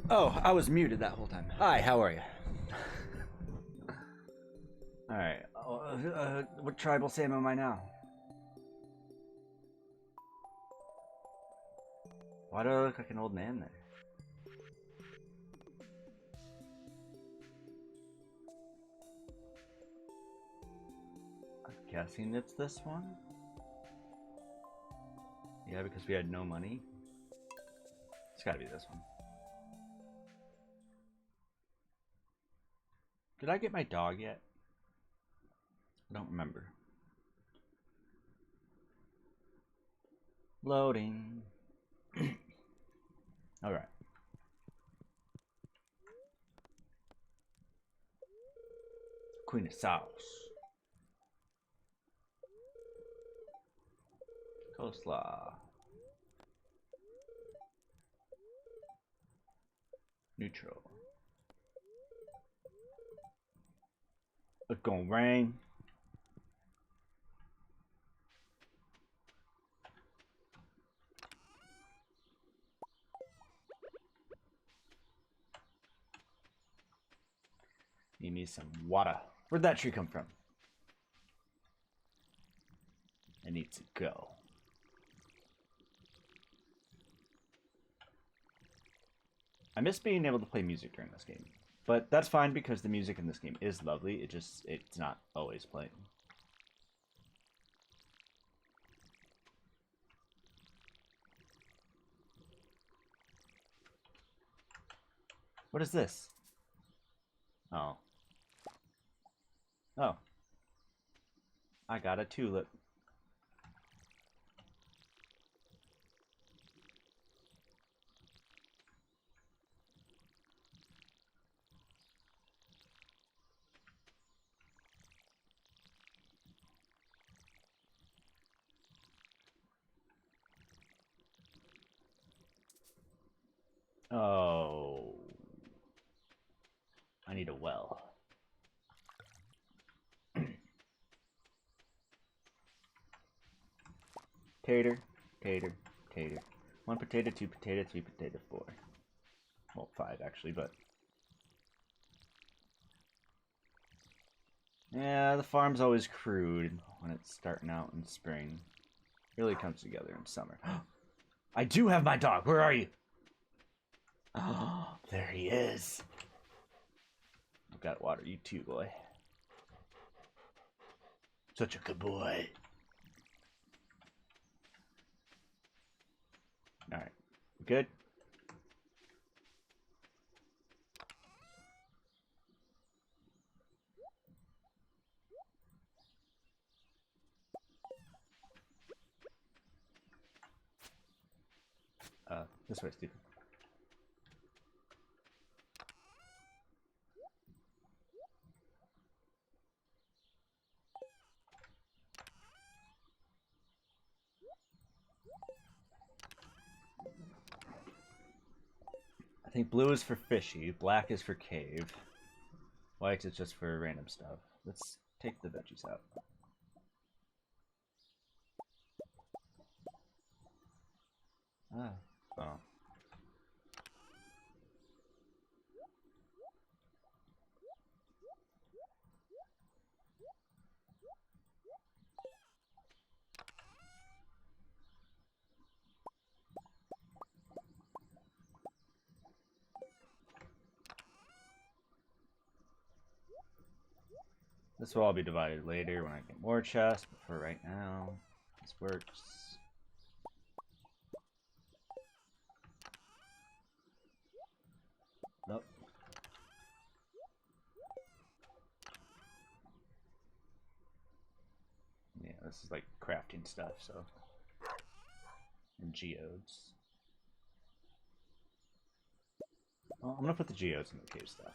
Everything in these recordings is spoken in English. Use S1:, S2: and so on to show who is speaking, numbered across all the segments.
S1: Oh, I was muted that whole time. Hi, how are you? Alright. What tribal Sam am I now? Why do I look like an old man there? I'm guessing it's this one? Yeah, because we had no money. It's gotta be this one. Did I get my dog yet? I don't remember. Loading. Alright. Queen of sauce. Coleslaw. Neutral. It's gonna rain. Need me some water. Where'd that tree come from? It needs to go. I miss being able to play music during this game. But that's fine because the music in this game is lovely. It's not always playing. What is this? Oh. Oh. I got a tulip. Oh. I need a well. Tater, tater, tater. 1 potato, 2 potato, 3 potato, 4. Well, 5 actually, but... Yeah, the farm's always crude when it's starting out in spring. Really comes together in summer. I do have my dog. Where are you? Oh, there he is. I've got water you too, boy. Such a good boy. Alright. Good? This way, Stephen. I think blue is for fishy, black is for cave, white is just for random stuff. Let's take the veggies out. Ah. Oh. This will all be divided later when I get more chests, but for right now, this works. Nope. Yeah, this is like crafting stuff, so. And geodes. Well, I'm gonna put the geodes in the cave stuff.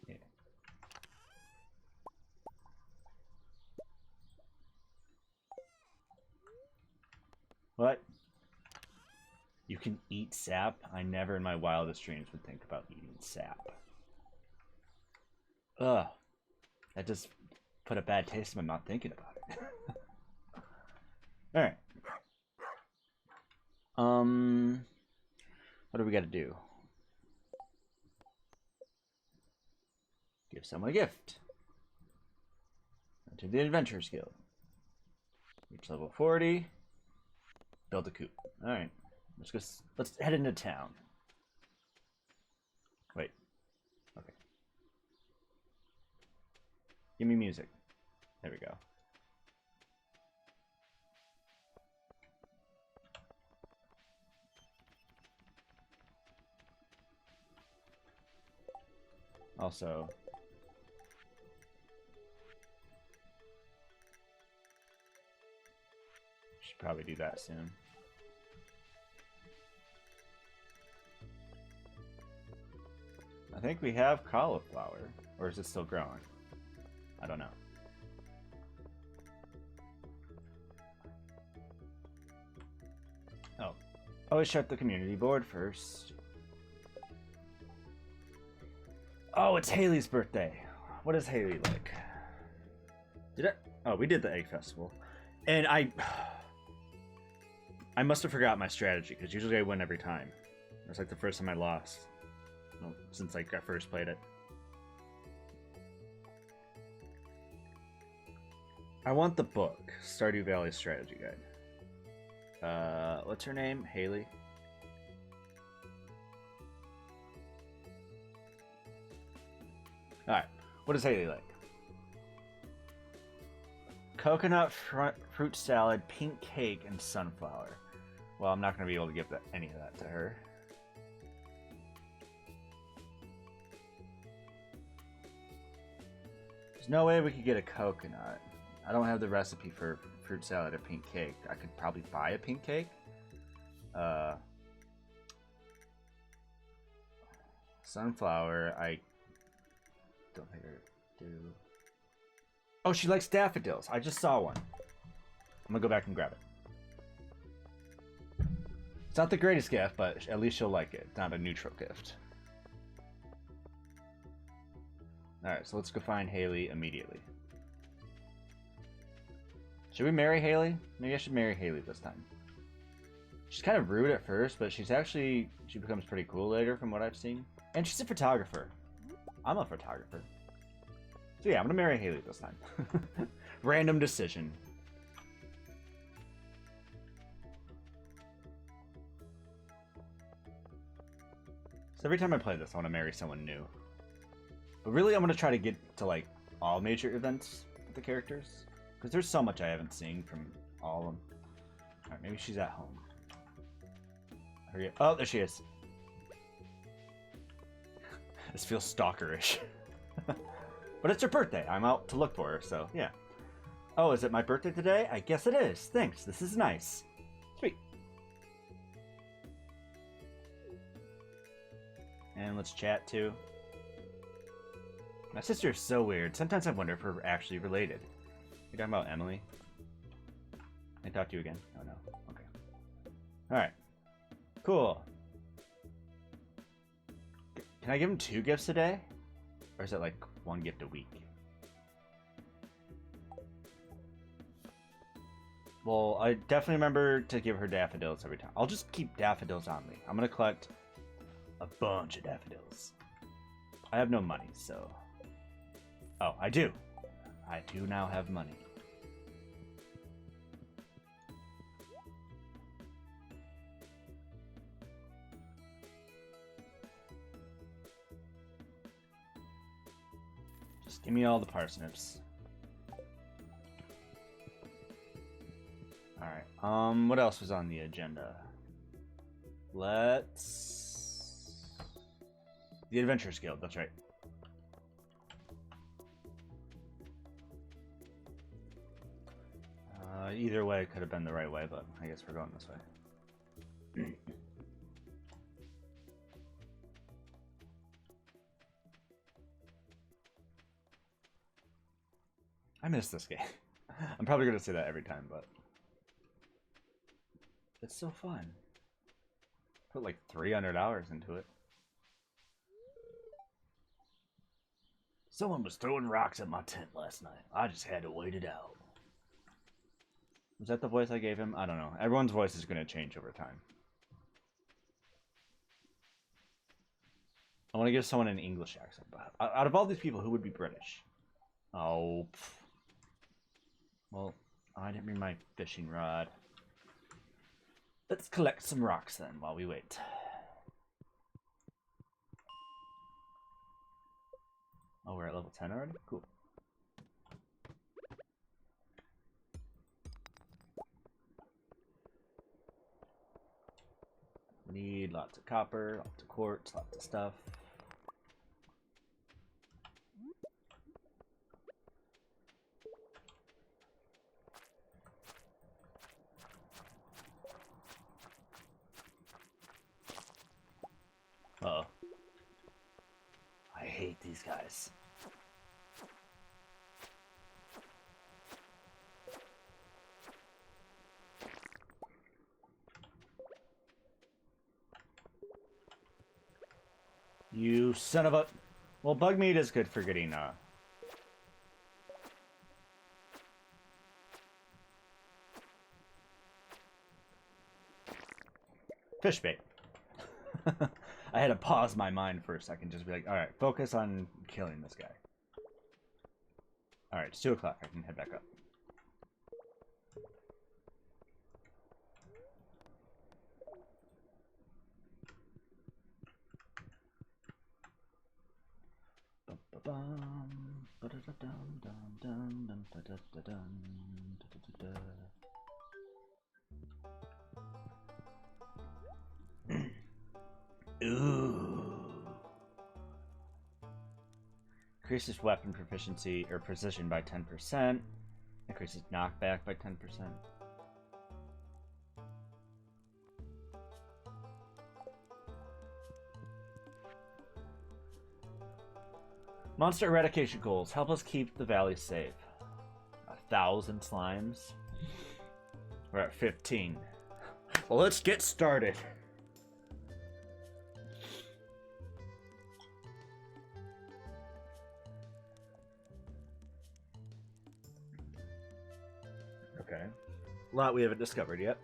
S1: Yeah. What? You can eat sap? I never in my wildest dreams would think about eating sap. Ugh. That just put a bad taste in my mouth thinking about it. Alright. What do we got to do? Give someone a gift. To the Adventurers Guild. Reach level 40. Build a coop. Alright. Let's head into town. Wait. Okay. Give me music. There we go. Also, should probably do that soon. I think we have cauliflower, or is it still growing? I don't know. Oh, always check the community board first. Oh, it's Haley's birthday. What is Haley like? Oh, we did the egg festival, and I must have forgot my strategy because usually I win every time. It's like the first time I lost, well, since like I first played it. I want the book, Stardew Valley Strategy Guide. What's her name? Haley. Alright, what is Haley like? Coconut fruit salad, pink cake, and sunflower. Well, I'm not going to be able to give any of that to her. There's no way we could get a coconut. I don't have the recipe for fruit salad or pink cake. I could probably buy a pink cake. Sunflower, I don't think I do. Oh, she likes daffodils. I just saw one. I'm gonna go back and grab it. It's not the greatest gift, but at least she'll like it. It's not a neutral gift. Alright, so let's go find Haley immediately. Should we marry Haley? Maybe I should marry Haley this time. She's kind of rude at first, but she becomes pretty cool later from what I've seen. And she's a photographer. I'm a photographer. So yeah, I'm gonna marry Haley this time. Random decision. So every time I play this, I want to marry someone new. But really, I'm gonna try to get to like all major events with the characters, because there's so much I haven't seen from all of them. All right, maybe she's at home. Hurry up. Oh, there she is. This feels stalkerish. But it's her birthday. I'm out to look for her, so yeah. Oh, is it my birthday today? I guess it is. Thanks. This is nice. Sweet. And let's chat too. My sister is so weird. Sometimes I wonder if we're actually related. You talking about Emily? Can I talk to you again? Oh no. Okay. Alright. Cool. Can I give him 2 gifts a day? Or is it like 1 gift a week? Well, I definitely remember to give her daffodils every time. I'll just keep daffodils on me. I'm gonna collect a bunch of daffodils. I have no money, so... Oh, I do. I do now have money. Just give me all the parsnips. Alright, what else was on the agenda? Let's... The Adventurers Guild, that's right. Either way could have been the right way, but I guess we're going this way. I miss this game. I'm probably going to say that every time, but... It's so fun. Put like 300 hours into it. Someone was throwing rocks at my tent last night. I just had to wait it out. Was that the voice I gave him? I don't know. Everyone's voice is going to change over time. I want to give someone an English accent. But out of all these people, who would be British? Oh. Pff. Well, I didn't bring my fishing rod. Let's collect some rocks then while we wait. Oh, we're at level 10 already? Cool. Need lots of copper, lots of quartz, lots of stuff. Uh-oh. I hate these guys. You son of a... Well, bug meat is good for getting, fish bait. I had to pause my mind for a second, just be like, alright, focus on killing this guy. Alright, it's 2 o'clock, I can head back up. Ooh. Increases weapon proficiency or precision by 10%. Increases knockback by 10%. Monster eradication goals. Help us keep the valley safe. 1,000 slimes. We're at 15. Well, let's get started. Okay. A lot we haven't discovered yet.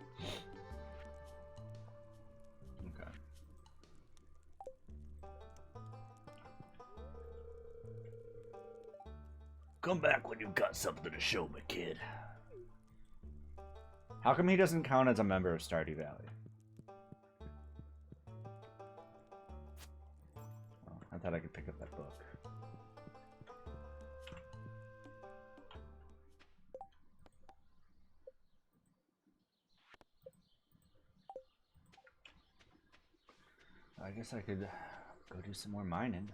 S1: Okay. Come back when you've got something to show me, kid. How come he doesn't count as a member of Stardew Valley? Oh, I thought I could pick up that book. I guess I could go do some more mining.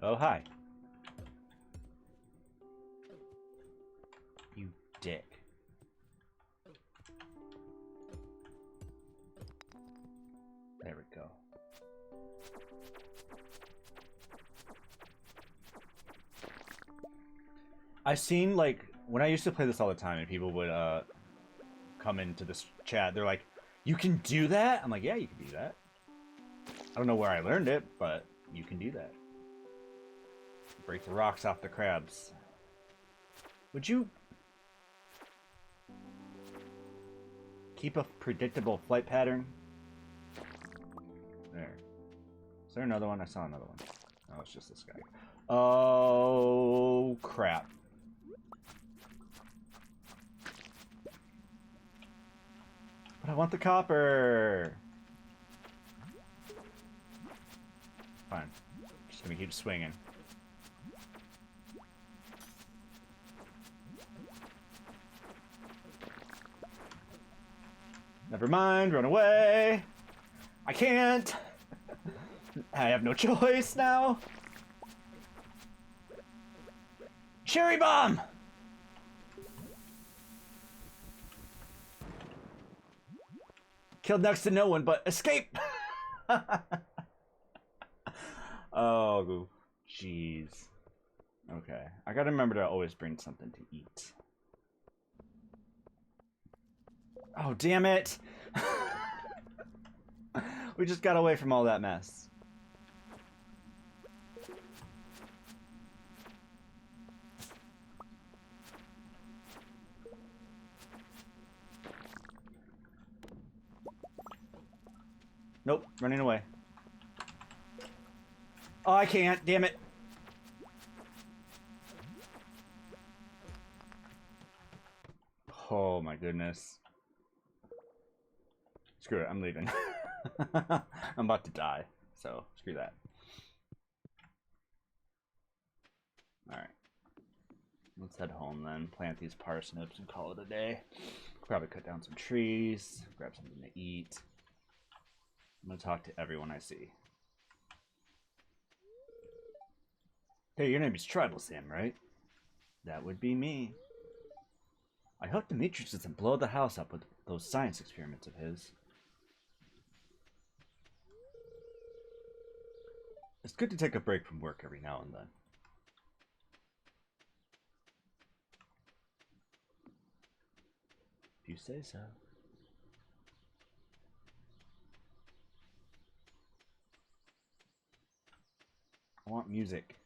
S1: Oh, hi. You dick. There we go. I've seen, like, when I used to play this all the time and people would come into this chat, they're like, you can do that? I'm like, yeah, you can do that. I don't know where I learned it, but you can do that. Break the rocks off the crabs. Would you keep a predictable flight pattern? There. Is there another one? I saw another one. Oh, it's just this guy. Oh, crap. But I want the copper. Fine. Just gonna keep swinging. Never mind, run away. I can't. I have no choice now. Cherry bomb! Killed next to no one, but escape! Oh, jeez. Okay, I gotta remember to always bring something to eat. Oh, damn it! We just got away from all that mess. Nope, running away. Oh, I can't. Damn it. Oh my goodness. Screw it, I'm leaving. I'm about to die, so screw that. Alright. Let's head home then. Plant these parsnips and call it a day. Probably cut down some trees, grab something to eat. I'm gonna talk to everyone I see. Hey, your name is Tribal Sam, right? That would be me. I hope Demetrius doesn't blow the house up with those science experiments of his. It's good to take a break from work every now and then. If you say so. I want music.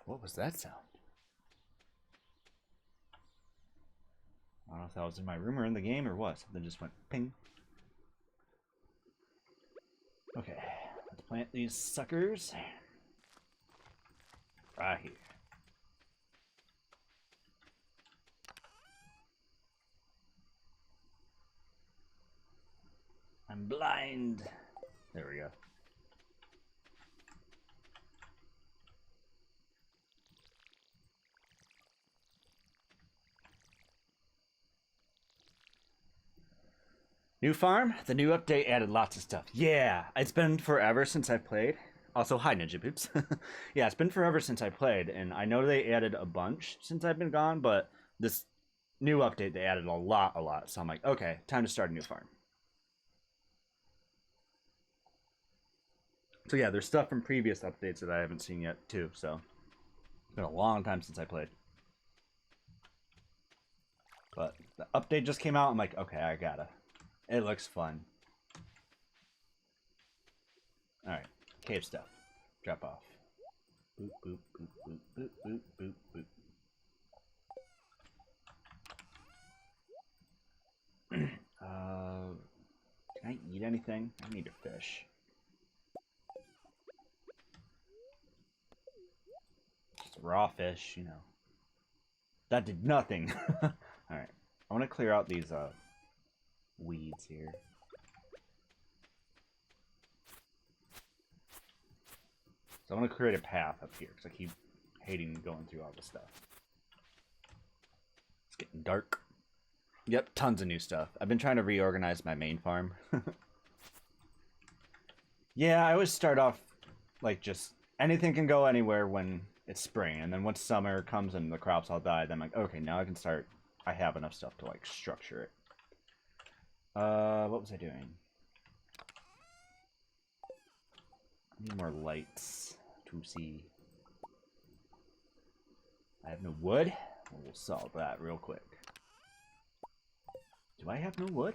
S1: What was that sound? I don't know if that was in my room or in the game or what. Something just went ping. Okay, let's plant these suckers. Right here. I'm blind. There we go. New farm? The new update added lots of stuff. Yeah, it's been forever since I've played. Also, hi Ninja Boots. Yeah, it's been forever since I played, and I know they added a bunch since I've been gone, but this new update, they added a lot. So I'm like, okay, time to start a new farm. So yeah, there's stuff from previous updates that I haven't seen yet, too, so it's been a long time since I played. But the update just came out, I'm like, okay, I gotta. It looks fun. Alright, cave stuff. Drop off. Boop, boop, boop, boop, boop, boop, boop, boop. Can I eat anything? I need a fish. Just raw fish, you know. That did nothing. Alright. I want to clear out these weeds here. So I want to create a path up here because I keep hating going through all this stuff. It's getting dark. Yep, tons of new stuff. I've been trying to reorganize my main farm. Yeah, I always start off like just anything can go anywhere when it's spring, and then once summer comes and the crops all die, then I'm like, okay, now I can start. I have enough stuff to like structure it. What was I doing? I need more lights to see. I have no wood. We'll solve that real quick. Do I have no wood?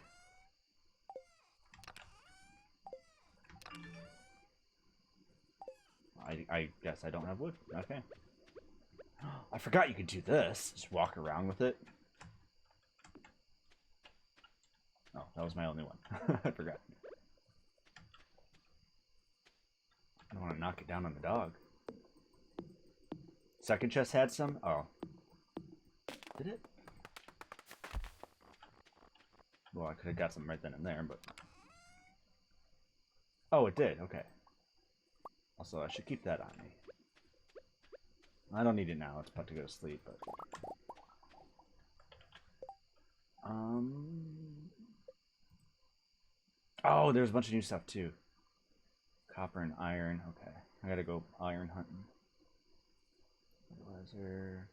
S1: I guess I don't have wood. Okay. I forgot you could do this. Just walk around with it. Oh, that was my only one. I forgot. I don't want to knock it down on the dog. Second chest had some? Oh. Did it? Well, I could have got some right then and there, but... Oh, it did. Okay. Also, I should keep that on me. I don't need it now. It's about to go to sleep, but... Oh, there's a bunch of new stuff, too. Copper and iron. Okay. I gotta go iron hunting. Fertilizer.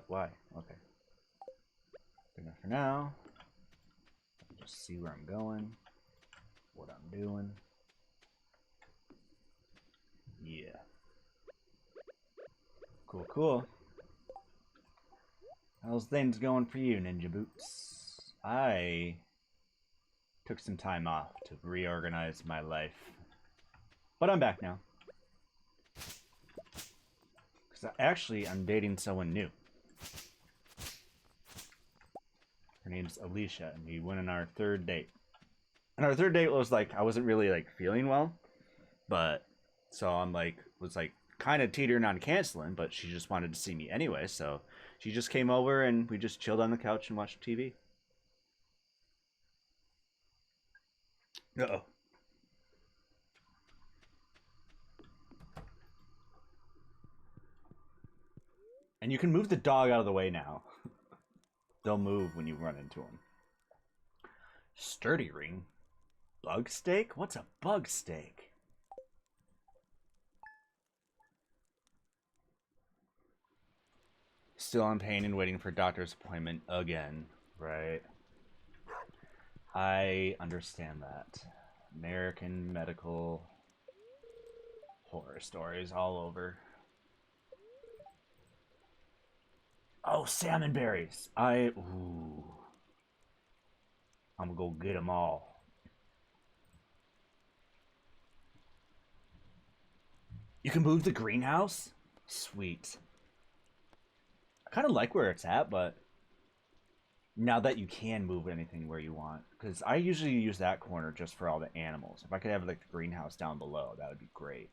S1: Why? Okay. Good enough for now. Just see where I'm going. What I'm doing. Yeah. Cool, cool. How's things going for you, Ninja Boots? I took some time off to reorganize my life. But I'm back now. Because actually, I'm dating someone new. Her name's Alicia, and we went on our third date. And our third date was like, I wasn't really like feeling well, but so I'm like, was like kind of teetering on canceling, but she just wanted to see me anyway, so she just came over and we just chilled on the couch and watched TV. Uh-oh. And you can move the dog out of the way now. They'll move when you run into them. Sturdy ring? Bug steak? What's a bug steak? Still in pain and waiting for doctor's appointment again, right? I understand that. American medical horror stories all over. Oh, salmon berries. Ooh. I'm gonna go get them all. You can move the greenhouse? Sweet. I kind of like where it's at, but now that you can move anything where you want, because I usually use that corner just for all the animals. If I could have like the greenhouse down below, that would be great.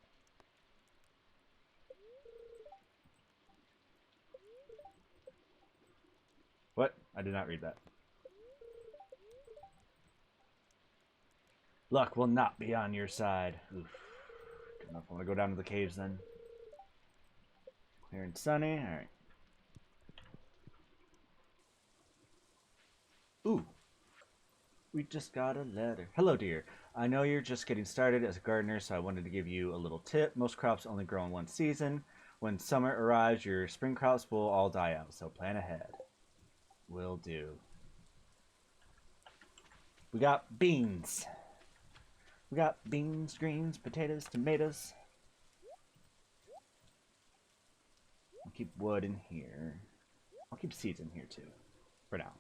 S1: What? I did not read that. Luck will not be on your side. Oof. Don't know if I want to go down to the caves then. Clear and sunny. Alright. Ooh. We just got a letter. Hello, dear. I know you're just getting started as a gardener, so I wanted to give you a little tip. Most crops only grow in one season. When summer arrives, your spring crops will all die out, so plan ahead. Will do. We got beans. We got beans, greens, potatoes, tomatoes. I'll keep wood in here. I'll keep seeds in here too, for now.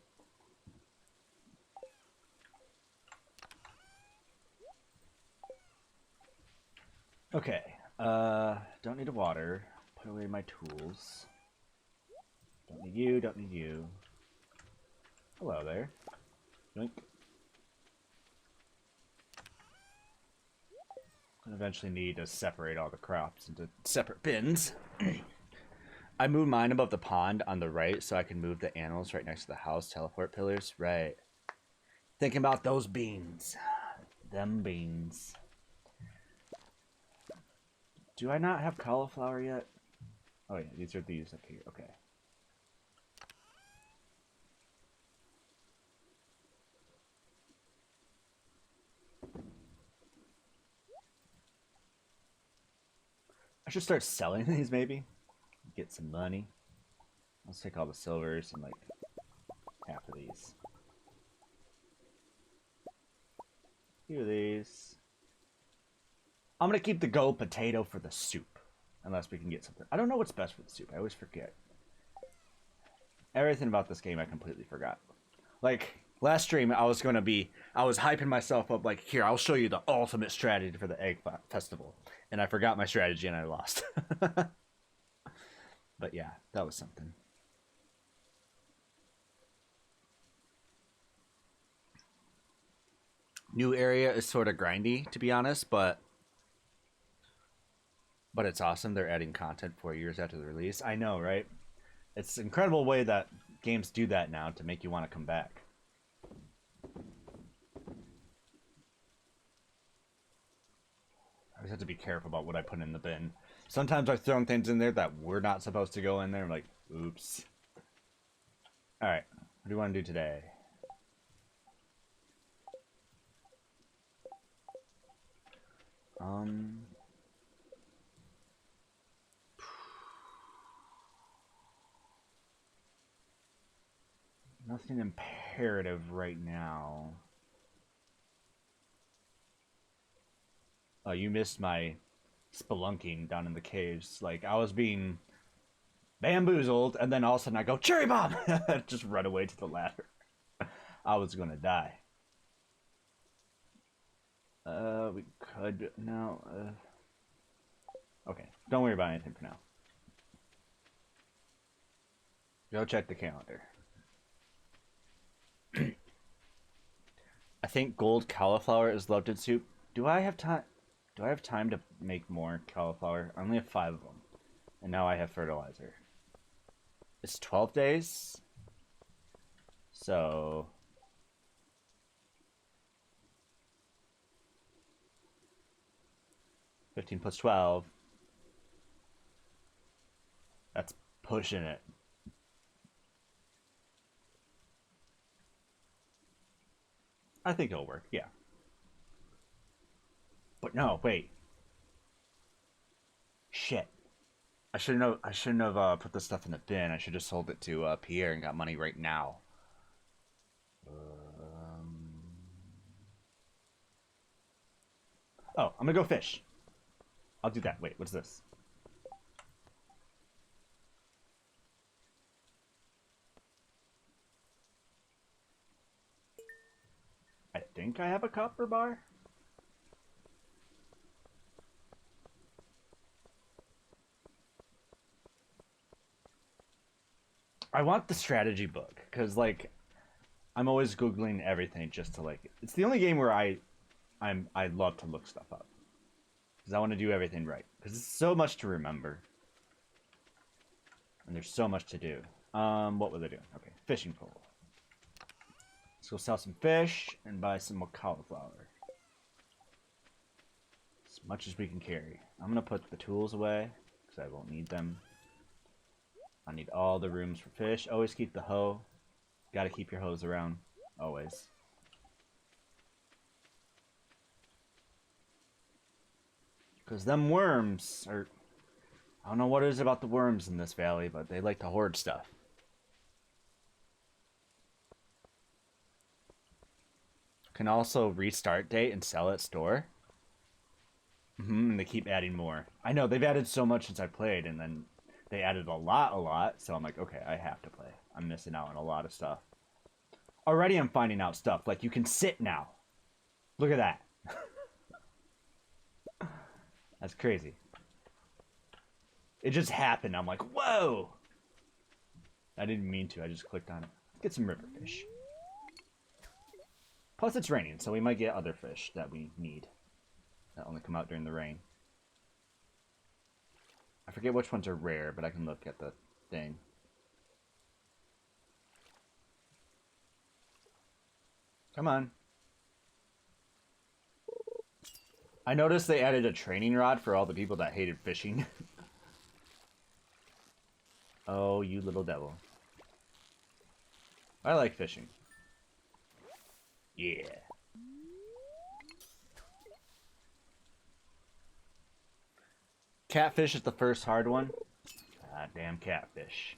S1: Okay, don't need to water. Put away my tools. Don't need you, don't need you. Hello there. Yoink. I'll eventually need to separate all the crops into separate bins. I moved mine above the pond on the right so I can move the animals right next to the house teleport pillars. Right. Thinking about those beans. Them beans. Do I not have cauliflower yet? Oh yeah, these are these up here. Okay. I should start selling these maybe. Get some money. Let's take all the silvers and like half of these. A few of these. I'm gonna keep the gold potato for the soup. Unless we can get something. I don't know what's best for the soup. I always forget. Everything about this game I completely forgot. Like, last stream I was hyping myself up like, here, I'll show you the ultimate strategy for the egg festival. And I forgot my strategy and I lost. But yeah, that was something. New area is sort of grindy, to be honest, but it's awesome. They're adding content 4 years after the release. I know, right? It's an incredible way that games do that now to make you want to come back. I just have to be careful about what I put in the bin. Sometimes I've thrown things in there that were not supposed to go in there. I'm like, oops. Alright, what do you want to do today? Nothing imperative right now. Oh, you missed my spelunking down in the caves. Like, I was being bamboozled, and then all of a sudden I go, cherry bomb! Just run away to the ladder. I was gonna die. We could... No, okay, don't worry about anything for now. Go check the calendar. I think gold cauliflower is loved in soup. Do I have time? Do I have time to make more cauliflower? I only have 5 of them, and now I have fertilizer. It's 12 days, so 15 plus 12. That's pushing it. I think it'll work, yeah. But no, wait. Shit. I shouldn't have put this stuff in the bin. I should have sold it to Pierre and got money right now. Oh, I'm gonna go fish. I'll do that. Wait, what's this? I think I have a copper bar. I want the strategy book because, like, I'm always googling everything just to like. It's the only game where I love to look stuff up because I want to do everything right because it's so much to remember and there's so much to do. What was I doing? Okay, fishing pole. Let's go sell some fish and buy some more cauliflower. As much as we can carry. I'm gonna put the tools away because I won't need them. I need all the rooms for fish. Always keep the hoe. Gotta keep your hose around. Always. Because them worms are... I don't know what it is about the worms in this valley, but they like to hoard stuff. Can also restart date and sell at store. And they keep adding more. I know, they've added so much since I played, and then they added a lot, so I'm like, okay, I have to play. I'm missing out on a lot of stuff. Already I'm finding out stuff, like you can sit now. Look at that. That's crazy. It just happened. I'm like, whoa! I didn't mean to, I just clicked on it. Let's get some river fish. Plus it's raining, so we might get other fish that we need. That only come out during the rain. I forget which ones are rare, but I can look at the thing. Come on. I noticed they added a training rod for all the people that hated fishing. Oh, you little devil. I like fishing. Yeah. Catfish is the first hard one. Ah, damn catfish.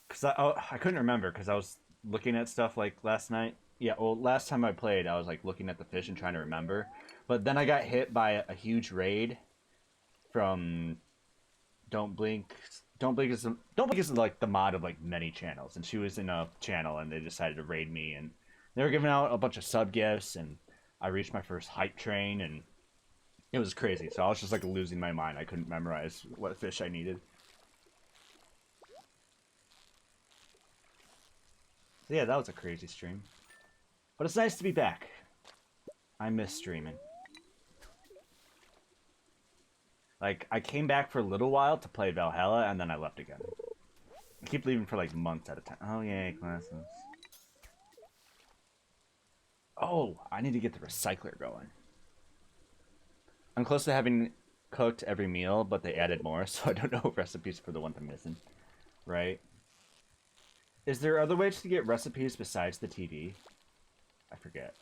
S1: Cause I couldn't remember because I was looking at stuff like last night. Yeah, well, last time I played, I was like looking at the fish and trying to remember. But then I got hit by a huge raid from Don't Blink. Don't Blink is like the mod of like many channels, and she was in a channel, and they decided to raid me, and they were giving out a bunch of sub gifts, and I reached my first hype train, and it was crazy. So I was just like losing my mind. I couldn't memorize what fish I needed. So yeah, that was a crazy stream. But it's nice to be back. I miss streaming. Like, I came back for a little while to play Valhalla, and then I left again. I keep leaving for like months at a time. Oh, yay, classes. Oh, I need to get the recycler going. I'm close to having cooked every meal, but they added more, so I don't know recipes for the ones I'm missing. Right? Is there other ways to get recipes besides the TV? I forget.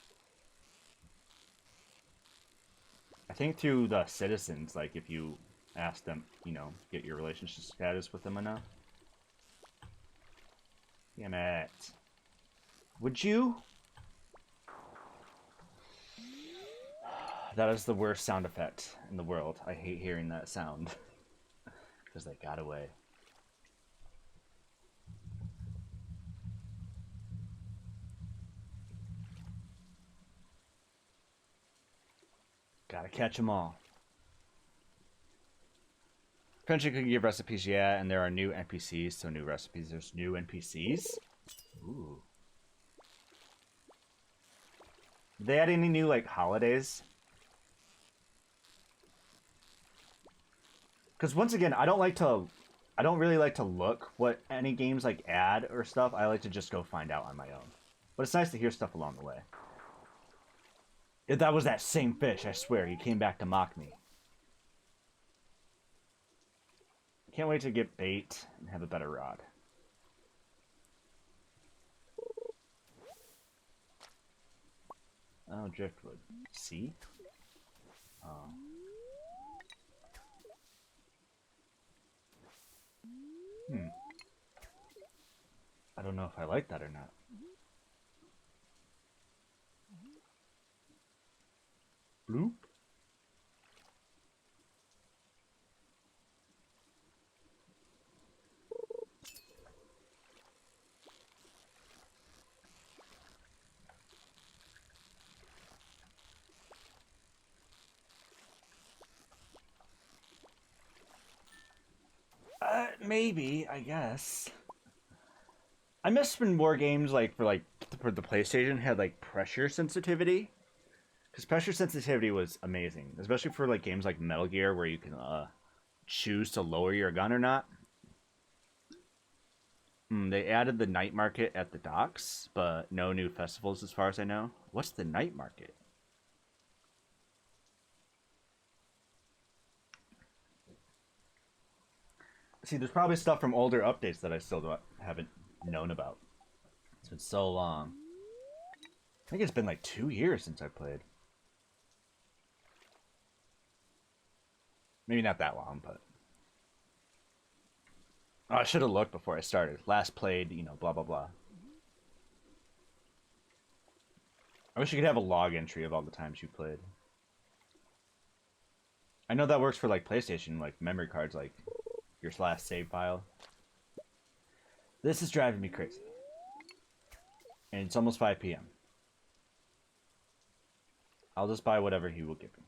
S1: I think through the citizens, like if you ask them, you know, get your relationship status with them enough. Damn it. Would you? That is the worst sound effect in the world. I hate hearing that sound. Because they got away. Gotta catch them all. Friendship can give recipes, yeah, and there are new NPCs, so new recipes. There's new NPCs? Ooh. Did they add any new, like, holidays? Because once again, I don't really like to look what any games, like, add or stuff. I like to just go find out on my own. But it's nice to hear stuff along the way. If that was that same fish, I swear, he came back to mock me. Can't wait to get bait and have a better rod. Oh, driftwood. See? Oh. I don't know if I like that or not. Bloop. Maybe, I guess. I miss when more games like for the PlayStation had like pressure sensitivity, because pressure sensitivity was amazing, especially for like games like Metal Gear where you can choose to lower your gun or not. They added the night market at the docks, but no new festivals as far as I know. What's the night market? See, there's probably stuff from older updates that I still haven't known about. It's been so long. I think it's been like 2 years since I played. Maybe not that long, but... Oh, I should have looked before I started. Last played, you know, blah, blah, blah. I wish you could have a log entry of all the times you played. I know that works for, like, PlayStation, like, memory cards, like, your last save file. This is driving me crazy. And it's almost 5 p.m. I'll just buy whatever he will give me.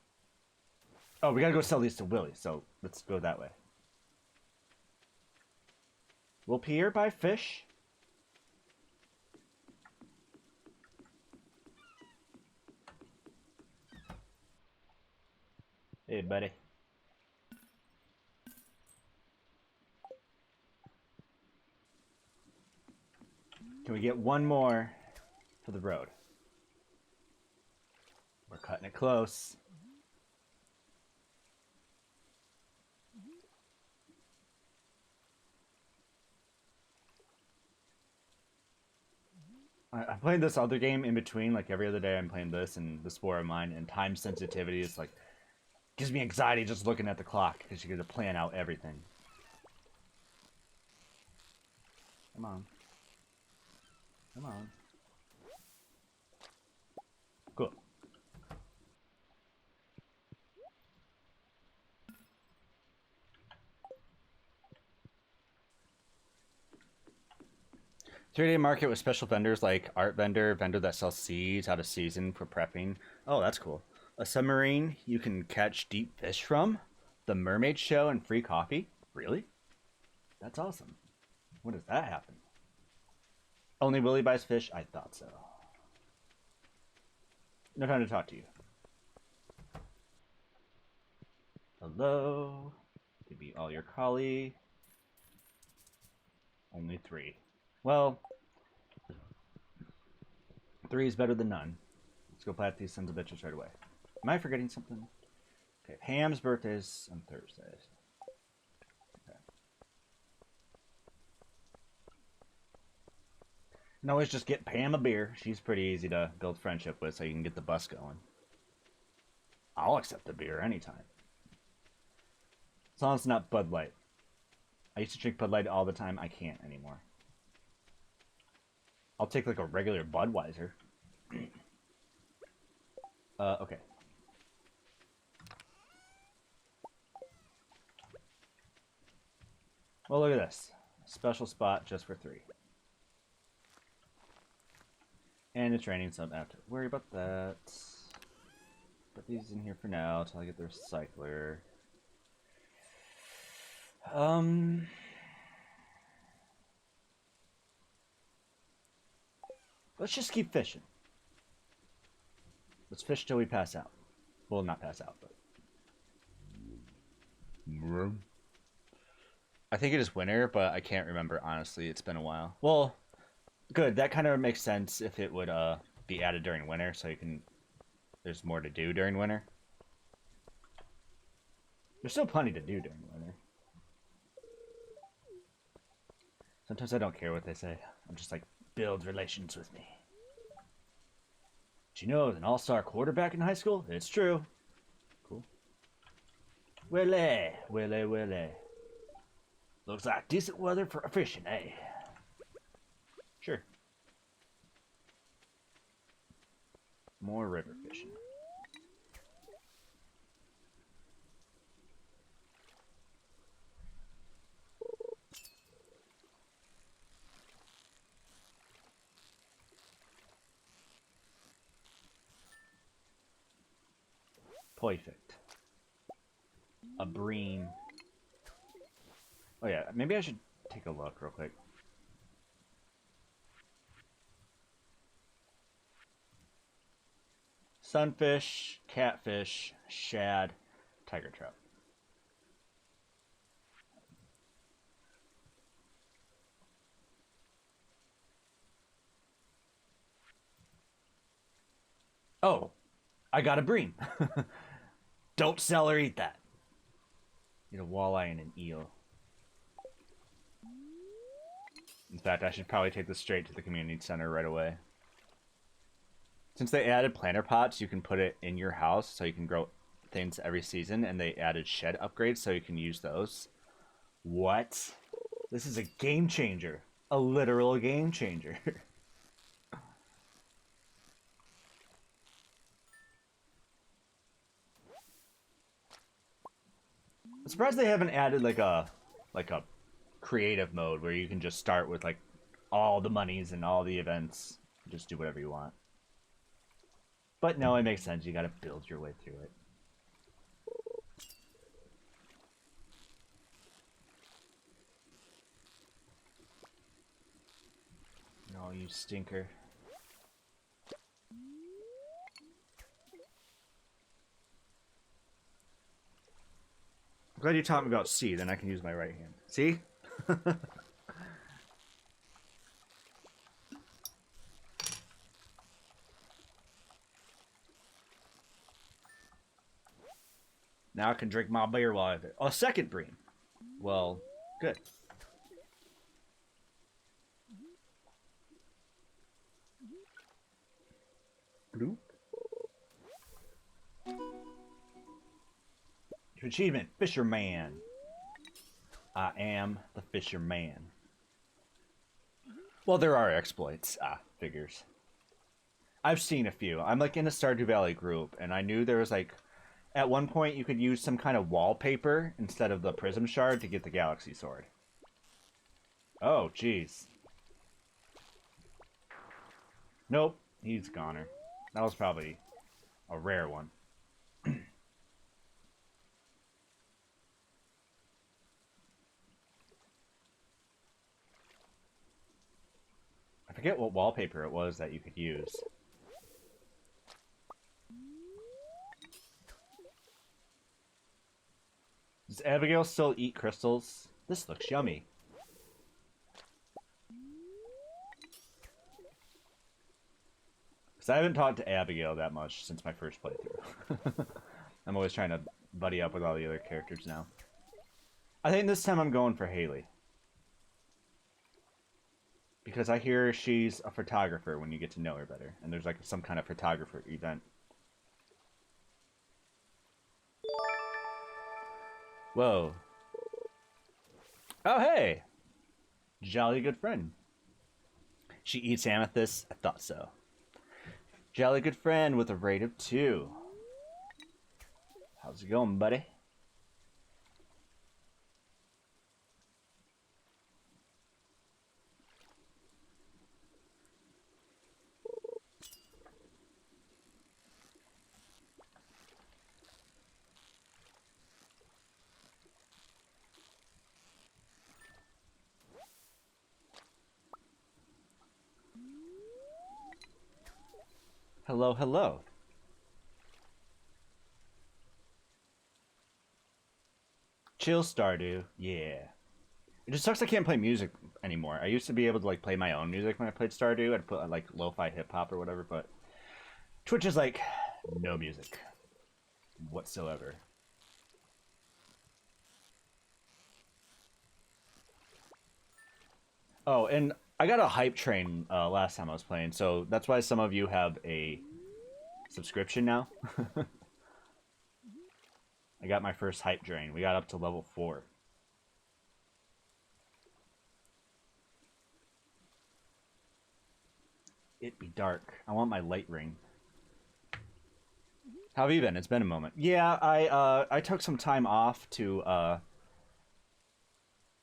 S1: Oh, we gotta go sell these to Willie, so let's go that way. Will Pierre buy fish? Hey, buddy. Can we get one more for the road? We're cutting it close. I'm playing this other game in between, like every other day I'm playing this and this War of Mine, and time sensitivity is like, gives me anxiety just looking at the clock, because you get to plan out everything. Come on. Come on. Cool. Three-day market with special vendors like art vendor, vendor that sells seeds out of season for prepping. Oh, that's cool. A submarine you can catch deep fish from. The mermaid show and free coffee. Really? That's awesome. When does that happen? Only Willie buys fish? I thought so. No time to talk to you. Hello. To be all your collie. Only 3. Well, 3 is better than none. Let's go plant these sons of bitches right away. Am I forgetting something? Okay, Pam's birthday's on Thursdays. Okay. You can always just get Pam a beer. She's pretty easy to build friendship with, so you can get the bus going. I'll accept a beer anytime. As long as it's not Bud Light. I used to drink Bud Light all the time. I can't anymore. I'll take like a regular Budweiser. Okay. Well, look at this. Special spot just for 3. And it's raining, so I don't have to worry about that. Put these in here for now until I get the recycler. Let's just keep fishing. Let's fish till we pass out. Well, not pass out, but... I think it is winter, but I can't remember, honestly. It's been a while. Well, good. That kind of makes sense if it would be added during winter, so you can... There's more to do during winter. There's still plenty to do during winter. Sometimes I don't care what they say. I'm just like, build relations with me. Did you know I was an all-star quarterback in high school? It's true. Cool. Willie, Willie, Willie. Looks like decent weather for fishing, eh? Sure. More river fishing. Perfect. A bream. Oh yeah, maybe I should take a look real quick. Sunfish, catfish, shad, tiger trout. Oh, I got a bream. Don't sell or eat that. Need a walleye and an eel. In fact, I should probably take this straight to the community center right away. Since they added planter pots, you can put it in your house so you can grow things every season, and they added shed upgrades so you can use those. What? This is a game changer. A literal game changer. I'm surprised they haven't added like a creative mode where you can just start with like all the monies and all the events. Just do whatever you want. But no, it makes sense. You gotta build your way through it. No, you stinker. I'm glad you taught me about C, then I can use my right hand. See? Now I can drink my beer while I have it. Oh, second bream. Well, good. Bloop. Your achievement, Fisherman. I am the Fisherman. Well, there are exploits. Figures. I've seen a few. I'm like in a Stardew Valley group, and I knew there was like... At one point, you could use some kind of wallpaper instead of the prism shard to get the galaxy sword. Oh, jeez. Nope, he's goner. That was probably a rare one. I forget what wallpaper it was that you could use. Does Abigail still eat crystals? This looks yummy. Because I haven't talked to Abigail that much since my first playthrough. I'm always trying to buddy up with all the other characters now. I think this time I'm going for Haley. Because I hear she's a photographer when you get to know her better. And there's like some kind of photographer event. Whoa. Oh, hey! Jolly good friend. She eats amethyst? I thought so. Jolly good friend with a rate of 2. How's it going, buddy? Hello, hello. Chill Stardew, yeah. It just sucks I can't play music anymore. I used to be able to like play my own music when I played Stardew. I'd put like lo-fi hip-hop or whatever, but Twitch is like no music whatsoever. Oh, and I got a hype train last time I was playing, so that's why some of you have a subscription now. I got my first hype drain. We got up to level 4. It be dark. I want my light ring. How have you been? It's been a moment. Yeah, I took some time off to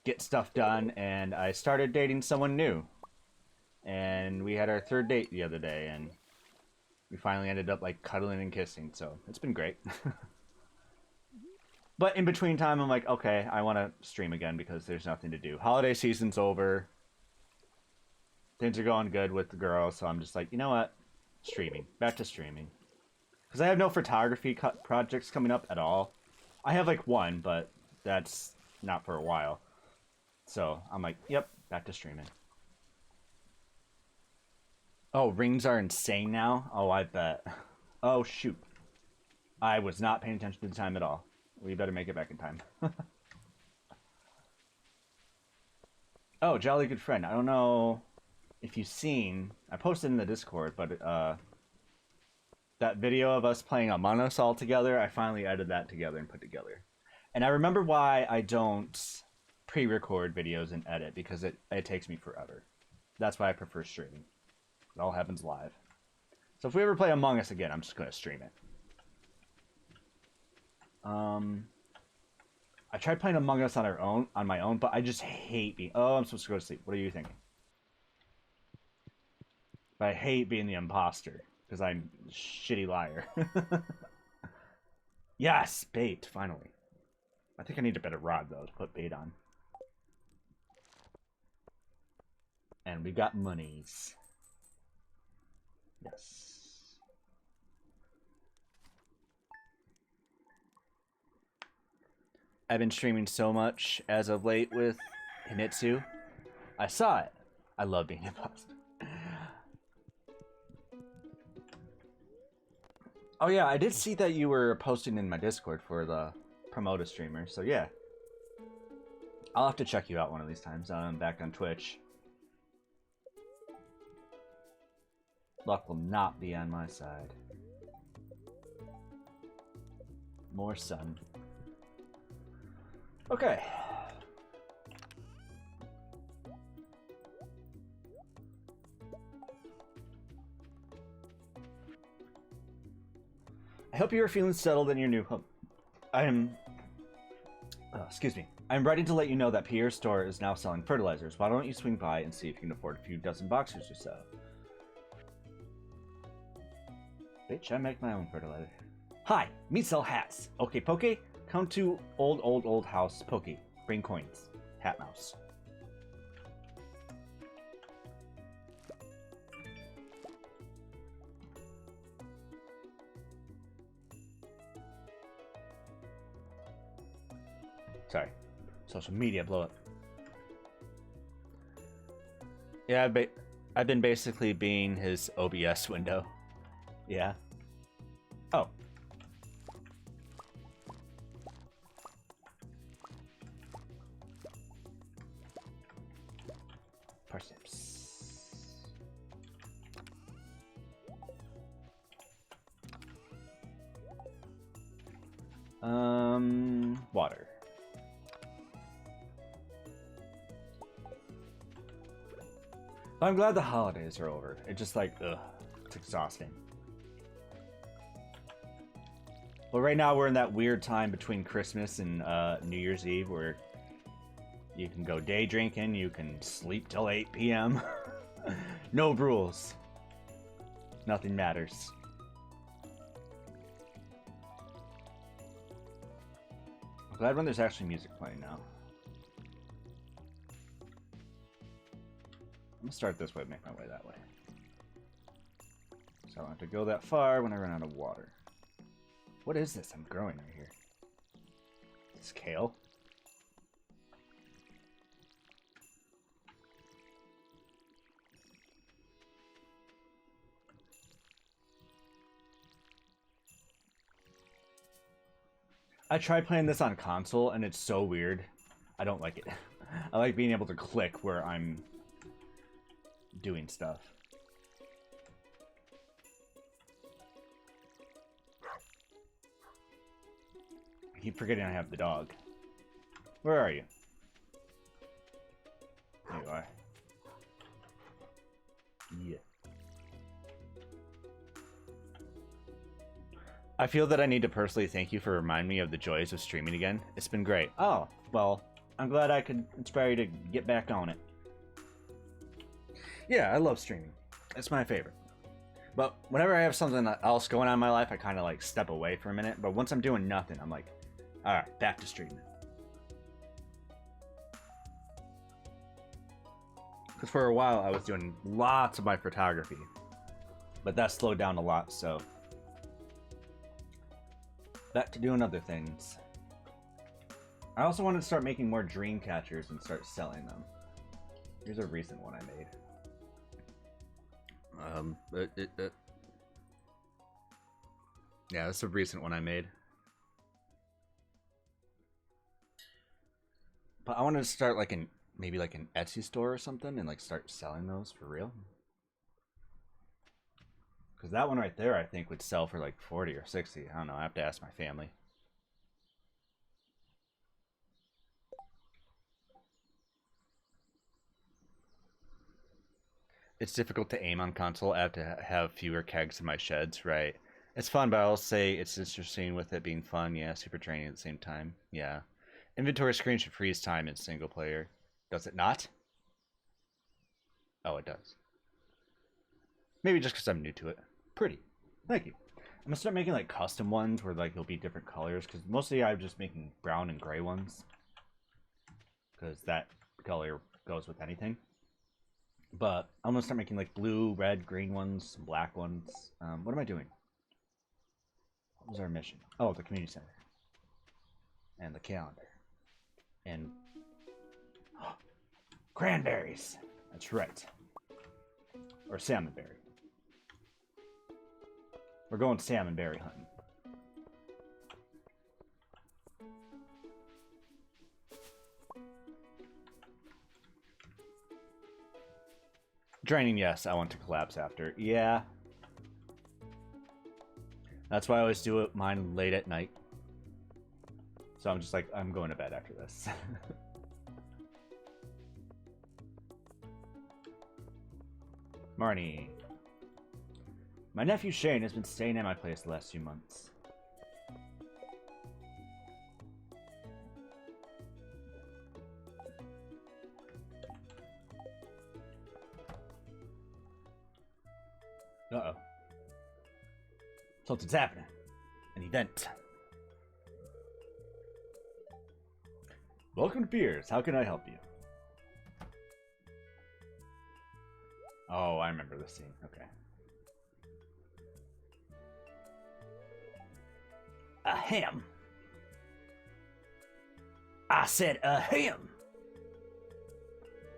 S1: get stuff done, and I started dating someone new. And we had our 3rd date the other day, and we finally ended up like cuddling and kissing, so it's been great. But in between time, I'm like, okay, I want to stream again because there's nothing to do. Holiday season's over. Things are going good with the girls, so I'm just like, you know what? Streaming. Back to streaming. Because I have no photography projects coming up at all. I have like one, but that's not for a while. So I'm like, yep, back to streaming. Oh, rings are insane now? Oh, I bet. Oh, shoot. I was not paying attention to the time at all. We better make it back in time. Oh, jolly good friend. I don't know if you've seen... I posted in the Discord, but that video of us playing Among Us all together, I finally edited that together and put together. And I remember why I don't pre-record videos and edit, because it takes me forever. That's why I prefer streaming. It all happens live. So if we ever play Among Us again, I'm just going to stream it. I tried playing Among Us on my own, but I just hate being... Oh, I'm supposed to go to sleep. What are you thinking? But I hate being the imposter, because I'm a shitty liar. Yes, bait, finally. I think I need a better rod, though, to put bait on. And we got monies. Yes. I've been streaming so much as of late with Hinitsu. I saw it. I love being imposter. Oh yeah, I did see that you were posting in my Discord for the promote a streamer, so yeah. I'll have to check you out one of these times. I'm back on Twitch. Luck will not be on my side. More sun. Okay. I hope you are feeling settled in your new home. Excuse me. I'm writing to let you know that Pierre's store is now selling fertilizers. Why don't you swing by and see if you can afford a few dozen boxes or so? Bitch, I make my own fertilizer. Hi, me sell hats. Okay, Poke, come to old house Poke. Bring coins. Hat mouse. Sorry. Social media blow up. Yeah, I've been basically being his OBS window. Yeah. Oh. Parsnips. Water. I'm glad the holidays are over. It's just like, ugh, it's exhausting. Well, right now we're in that weird time between Christmas and New Year's Eve where you can go day drinking, you can sleep till 8 p.m. No rules. Nothing matters. I'm glad when there's actually music playing now. I'm gonna start this way and make my way that way. So I don't have to go that far when I run out of water. What is this I'm growing right here? This kale? I tried playing this on console and it's so weird. I don't like it. I like being able to click where I'm doing stuff. I keep forgetting I have the dog. Where are you? There you are. Yeah. I feel that I need to personally thank you for reminding me of the joys of streaming again. It's been great. Oh, well, I'm glad I could inspire you to get back on it. Yeah, I love streaming. It's my favorite. But whenever I have something else going on in my life, I kind of like step away for a minute. But once I'm doing nothing, I'm like, all right, back to streaming. Because for a while, I was doing lots of my photography. But that slowed down a lot, so back to doing other things. I also wanted to start making more dream catchers and start selling them. Here's a recent one I made. Yeah, this is a recent one I made. But I wanted to start like maybe like an Etsy store or something and like start selling those for real. Because that one right there I think would sell for like 40 or 60. I don't know, I have to ask my family. It's difficult to aim on console. I have to have fewer kegs in my sheds, right? It's fun, but I'll say it's interesting with it being fun. Yeah, super training at the same time. Yeah. Inventory screen should freeze time in single player. Does it not? Oh, it does. Maybe just because I'm new to it. Pretty. Thank you. I'm gonna start making like custom ones where like it'll be different colors because mostly I'm just making brown and gray ones because that color goes with anything. But I'm gonna start making like blue, red, green ones, some black ones. What am I doing? What was our mission? Oh, the community center. And the calendar. And cranberries. That's right. Or salmonberry. We're going salmonberry hunting. Draining, yes. I want to collapse after. Yeah. That's why I always do it mine late at night. So I'm just like, I'm going to bed after this. Marnie. My nephew Shane has been staying at my place the last few months. Uh-oh. Something's happening. An event. Welcome to Beers. How can I help you? Oh, I remember this scene. Okay. A ham. I said a ham.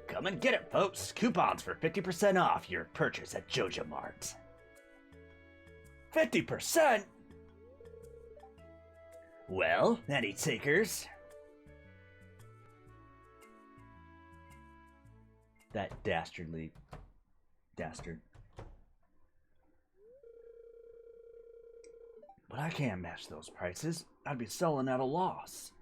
S1: Come and get it, folks. Coupons for 50% off your purchase at Joja Mart. 50%? Well, any takers? That dastardly dastard. But I can't match those prices. I'd be selling at a loss.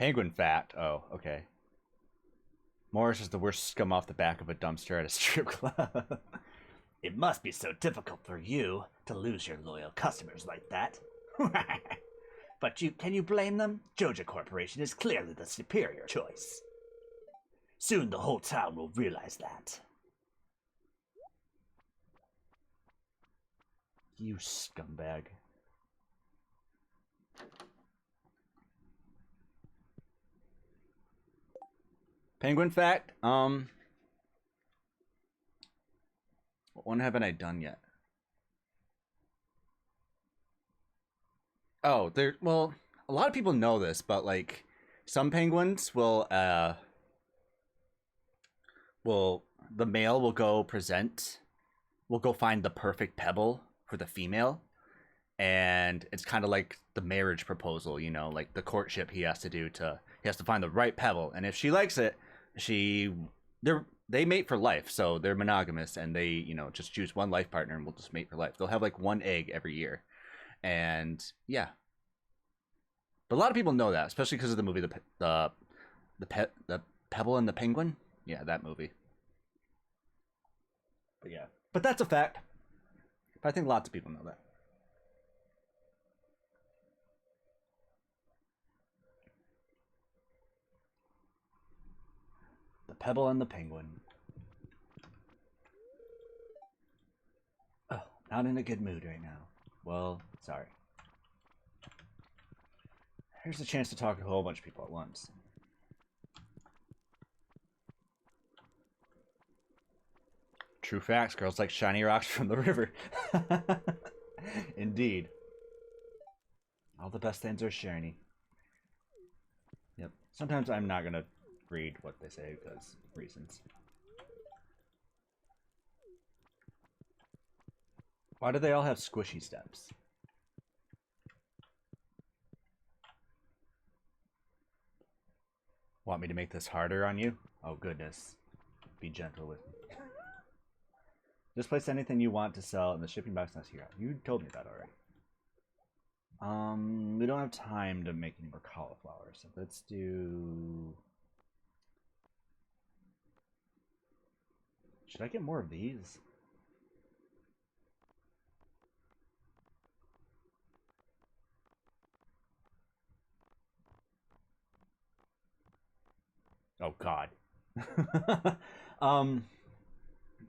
S1: Penguin fat. Oh, okay. Morris is the worst scum off the back of a dumpster at a strip club. It must be so difficult for you to lose your loyal customers like that. But can you blame them? Joja Corporation is clearly the superior choice. Soon the whole town will realize that. You scumbag. Penguin fact, what one haven't I done yet? Oh, well, a lot of people know this, but like some penguins will the male will go find the perfect pebble for the female, and it's kind of like the marriage proposal, you know, like the courtship he has to find the right pebble, and if she likes it, they mate for life, so they're monogamous, and they, you know, just choose one life partner and will just mate for life. They'll have like one egg every year, and yeah. But a lot of people know that, especially because of the movie the Pebble and the Penguin. Yeah, that movie. But yeah, but that's a fact. But I think lots of people know that. The Pebble and the Penguin. Oh, not in a good mood right now. Well, sorry. Here's a chance to talk to a whole bunch of people at once. True facts. Girls like shiny rocks from the river. Indeed. All the best things are shiny. Yep. Sometimes I'm not going to read what they say because reasons. Why do they all have squishy steps? Want me to make this harder on you? Oh, goodness. Be gentle with me. Just place anything you want to sell in the shipping box next year. You told me that already. We don't have time to make any more cauliflower, so let's do... Should I get more of these? Oh, God.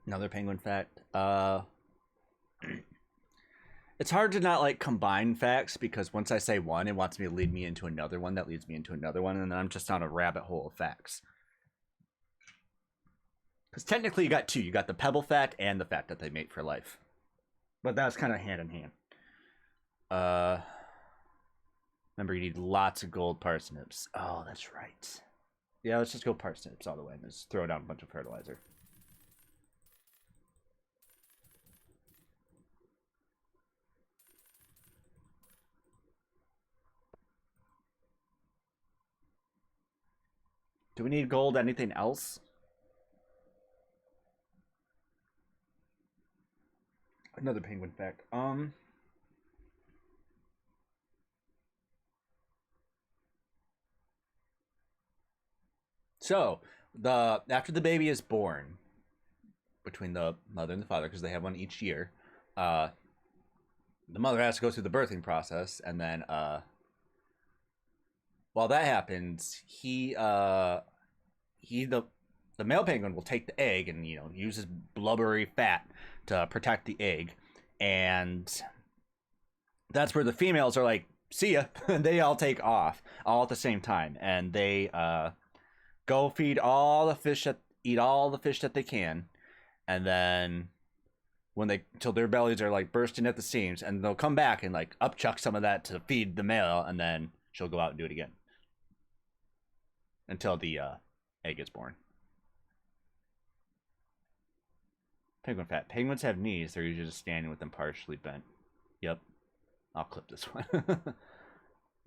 S1: Another penguin fact. It's hard to not like combine facts because once I say one, it wants me to lead me into another one that leads me into another one, and then I'm just on a rabbit hole of facts. Because technically you got two. You got the pebble fact and the fact that they mate for life. But that's kind of hand in hand. Remember, you need lots of gold parsnips. Oh, that's right. Yeah, let's just go parsnips all the way and just throw down a bunch of fertilizer. Do we need gold? Anything else? Another penguin fact. So after the baby is born, between the mother and the father, because they have one each year, the mother has to go through the birthing process, and then while that happens, the male penguin will take the egg and, you know, use his blubbery fat to protect the egg, and that's where the females are like, see ya, and they all take off all at the same time, and they go feed all the fish eat all the fish that they can, and then till their bellies are like bursting at the seams, and they'll come back and like upchuck some of that to feed the male, and then she'll go out and do it again until the egg is born. Penguin fat. Penguins have knees. They're usually just standing with them partially bent. Yep. I'll clip this one. Does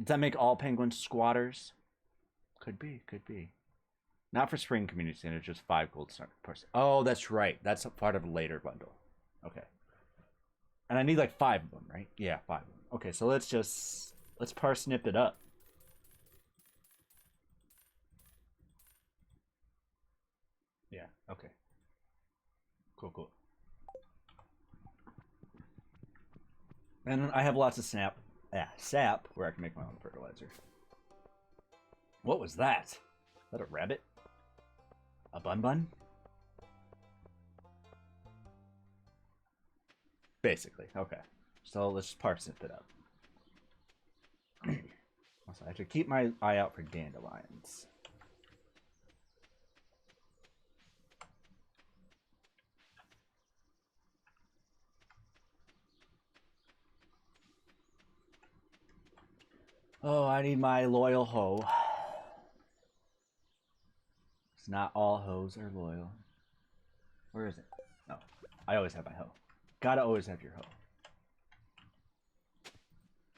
S1: that make all penguins squatters? Could be. Could be. Not for spring community standards, just 5 gold stars. Oh, that's right. That's a part of a later bundle. Okay. And I need like 5 of them, right? Yeah, 5 of them. Okay, so let's parsnip it up. Yeah, okay. Cool, cool. And I have lots of sap where I can make my own fertilizer. What was that? Is that a rabbit? A bun bun? Basically, okay. So let's just parse it up. Also, I have to keep my eye out for dandelions. Oh, I need my loyal hoe. It's not all hoes are loyal. Where is it? No, I always have my hoe. Gotta always have your hoe.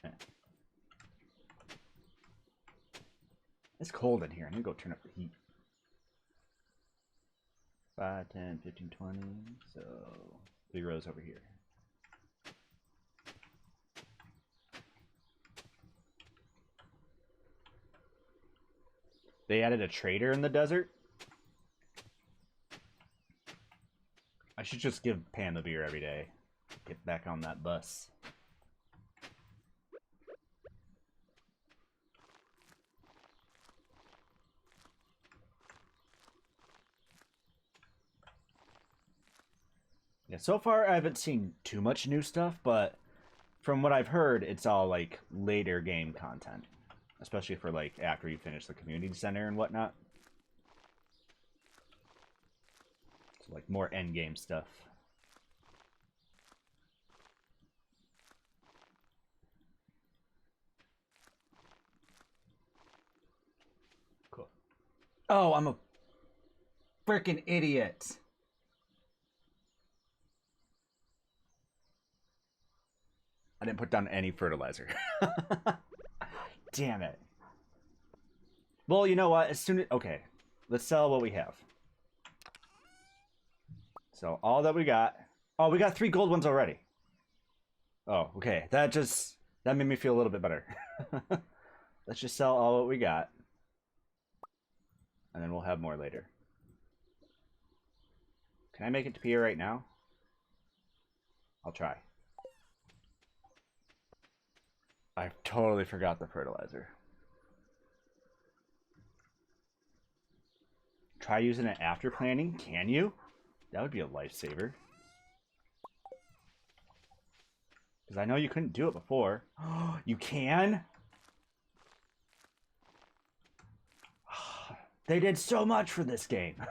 S1: Yeah. It's cold in here. I need to go turn up the heat. 5, 10, 15, 20. So 3 rows over here. They added a trader in the desert. I should just give Pan the beer every day. Get back on that bus. Yeah, so far I haven't seen too much new stuff, but from what I've heard, it's all like later game content, especially for like after you finish the community center and whatnot. So like more end game stuff. Cool. Oh, I'm a freaking idiot. I didn't put down any fertilizer. Damn it. Well, you know what? As soon as okay, let's sell what we have. So all that we got. Oh, we got 3 gold ones already. Oh, okay. That made me feel a little bit better. Let's just sell all what we got, and then we'll have more later. Can I make it to Pia right now? I'll try. I totally forgot the fertilizer. Try using it after planting? Can you? That would be a lifesaver. Because I know you couldn't do it before. You can? They did so much for this game.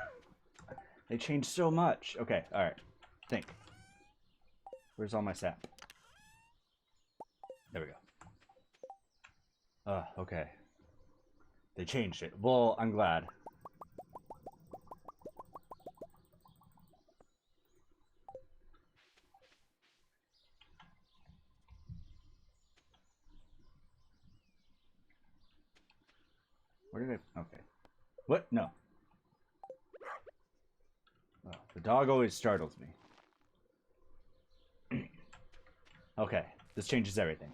S1: They changed so much. Okay, alright. Think. Where's all my sap? There we go. Okay. They changed it. Well, I'm glad. Where did I... Okay. What? No. Oh, the dog always startles me. Okay. This changes everything.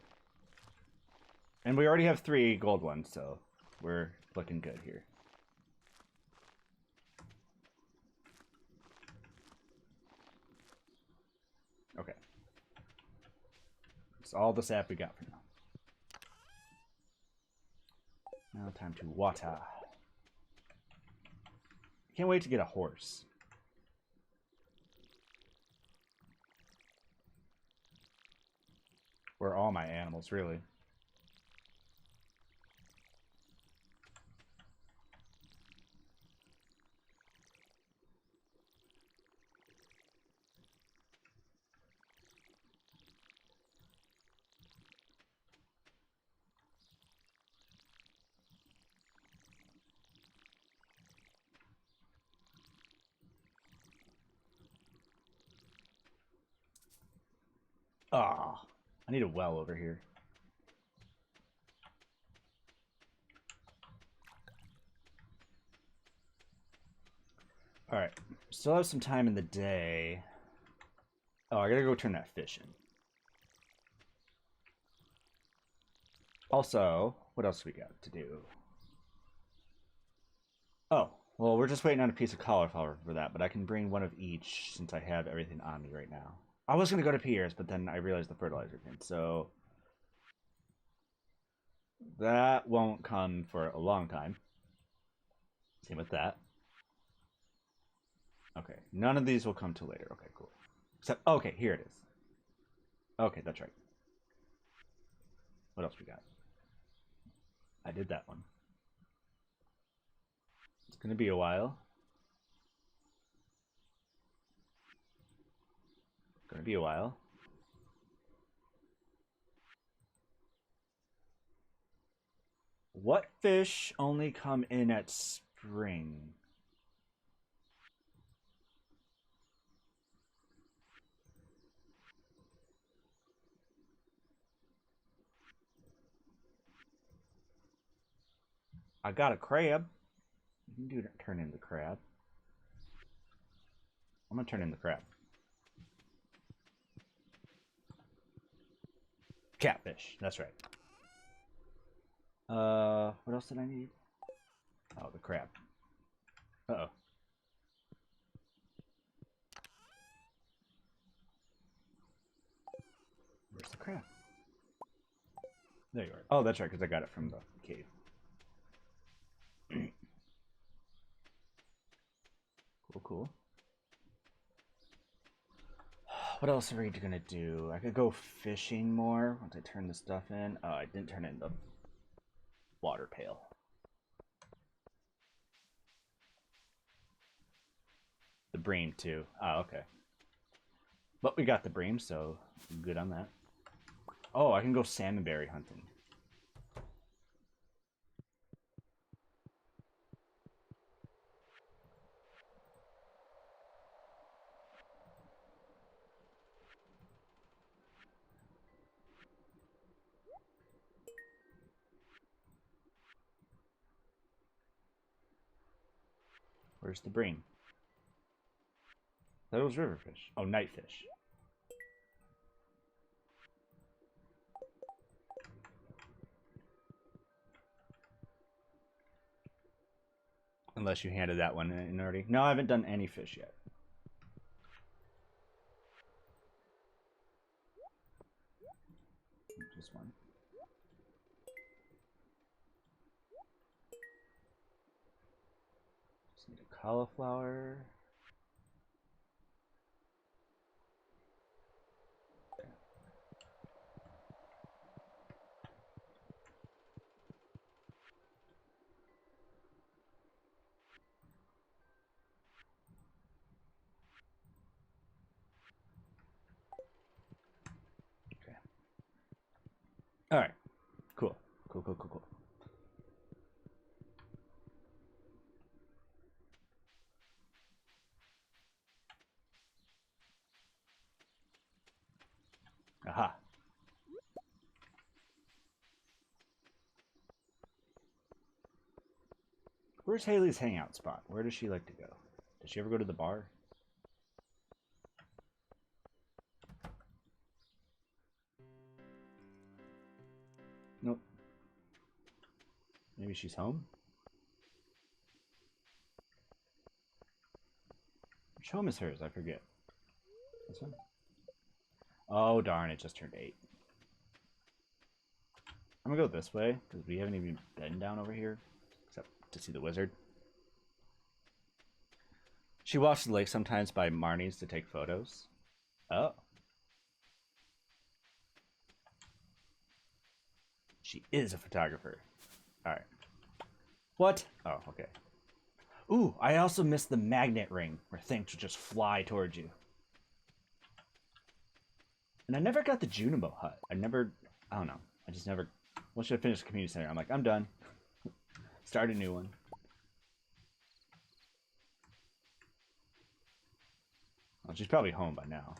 S1: And we already have 3 gold ones, so we're looking good here. Okay. That's all the sap we got for now. Now time to water. Can't wait to get a horse. Or all my animals, really. Ah, oh, I need a well over here. Alright, still have some time in the day. Oh, I gotta go turn that fish in. Also, what else we got to do? Oh, Well, we're just waiting on a piece of cauliflower for that, but I can bring one of each since I have everything on me right now. I was gonna go to Pierre's, but then I realized the fertilizer thing, so that won't come for a long time. Same with that. Okay, none of these will come till later. Okay, cool. Except, okay, here it is. Okay, that's right. What else we got? I did that one. It's gonna be a while. Gonna be a while. What fish only come in at spring? I got a crab. You can turn in the crab. I'm gonna turn in the crab. Catfish. That's right. What else did I need? Oh, the crab. Uh-oh. Where's the crab? There you are. Oh, that's right, because I got it from the cave. Cool, cool. What else are we gonna do? I could go fishing more once I turn the stuff in. Oh, I didn't turn in the water pail. The bream, too. Oh, okay. But we got the bream, so good on that. Oh, I can go salmonberry hunting. Where's the bream? That was riverfish. Oh, nightfish. Unless you handed that one in already. No, I haven't done any fish yet. Just one. Just need a cauliflower. Okay. All right. Cool. Cool, cool, cool, cool. Aha. Where's Haley's hangout spot? Where does she like to go? Does she ever go to the bar? Nope. Maybe she's home? Which home is hers? I forget. This one? Oh, darn. It just turned 8. I'm gonna go this way, because we haven't even been down over here. Except to see the wizard. She walks the lake sometimes by Marnie's to take photos. Oh. She is a photographer. Alright. What? Oh, okay. Ooh, I also missed the magnet ring, where things would just fly towards you. And I never got the Junimo hut. I don't know. I just never, once I finished the community center, I'm like, I'm done. Start a new one. Well, she's probably home by now.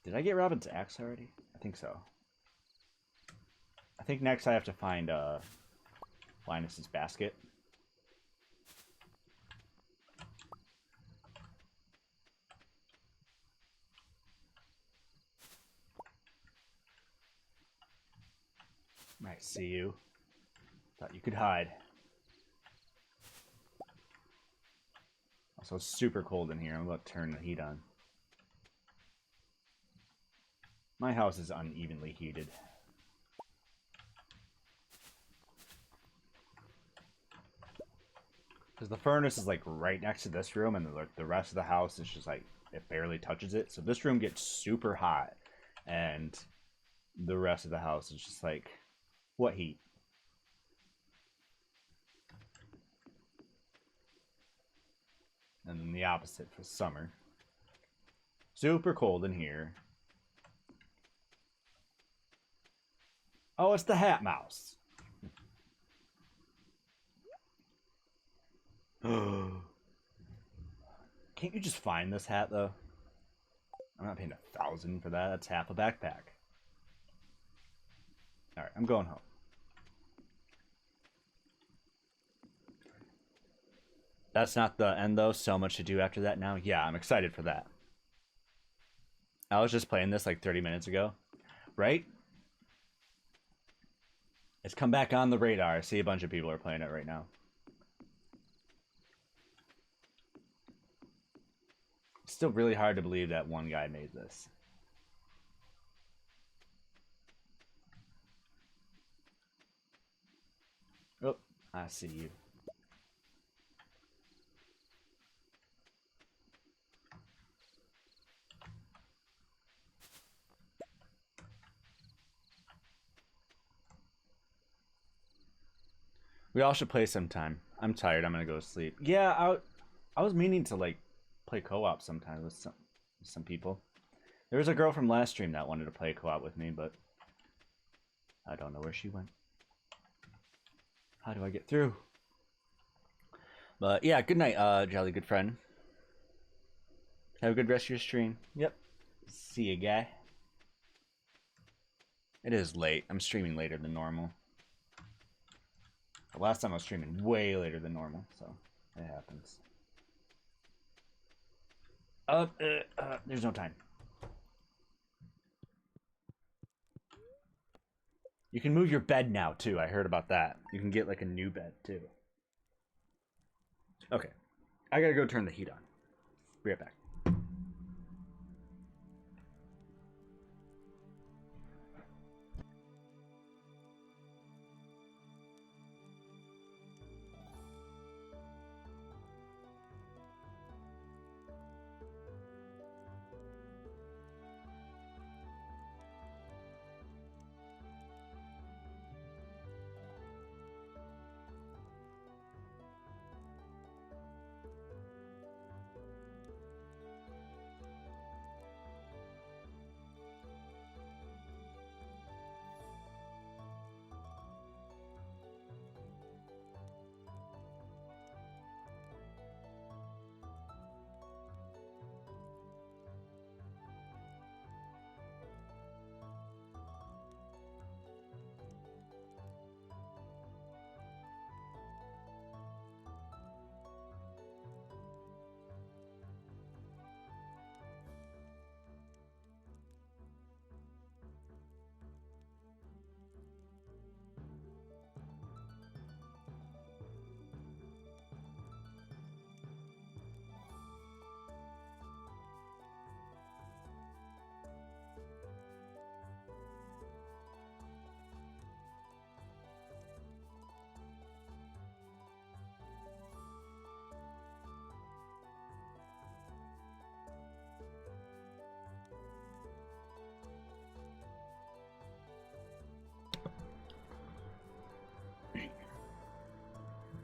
S1: Did I get Robin's axe already? I think so. I think next I have to find Linus's basket. I see you. Thought you could hide. So it's super cold in here. I'm about to turn the heat on. My house is unevenly heated. Because the furnace is like right next to this room, and the rest of the house is just like, it barely touches it. So this room gets super hot, and the rest of the house is just like, what heat? And then the opposite for summer. Super cold in here. Oh, it's the hat mouse. Can't you just find this hat, though? I'm not paying $1,000 for that. That's half a backpack. Alright, I'm going home. That's not the end, though. So much to do after that now. Yeah, I'm excited for that. I was just playing this like 30 minutes ago. Right? It's come back on the radar. I see a bunch of people are playing it right now. It's still really hard to believe that one guy made this. Oh, I see you. We all should play sometime. I'm tired. I'm gonna go to sleep. Yeah, I was meaning to like play co-op sometime with some people. There was a girl from last stream that wanted to play co-op with me, but I don't know where she went. How do I get through? But yeah, good night, jolly good friend. Have a good rest of your stream. Yep. See you, guy. It is late. I'm streaming later than normal. The last time I was streaming way later than normal, so it happens. There's no time. You can move your bed now, too. I heard about that. You can get, like, a new bed, too. Okay. I gotta go turn the heat on. Be right back.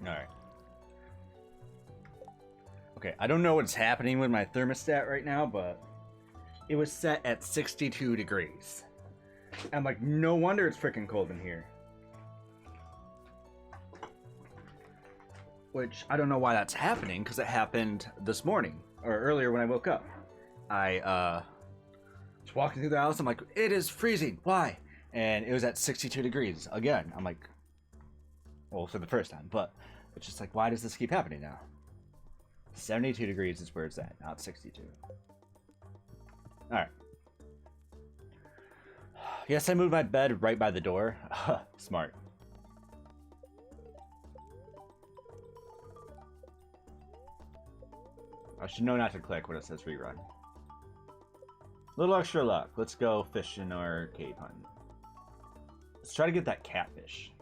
S1: Alright. Okay, I don't know what's happening with my thermostat right now, but it was set at 62 degrees. I'm like, no wonder it's freaking cold in here. Which, I don't know why that's happening, because it happened this morning, or earlier when I woke up. I was walking through the house, I'm like, it is freezing, why? And it was at 62 degrees again. I'm like, well, for the first time, but it's just like, why does this keep happening now? 72 degrees is where it's at, not 62. Alright. Yes, I moved my bed right by the door. Smart. I should know not to click when it says rerun. A little extra luck. Let's go fishing or cave hunting. Let's try to get that catfish.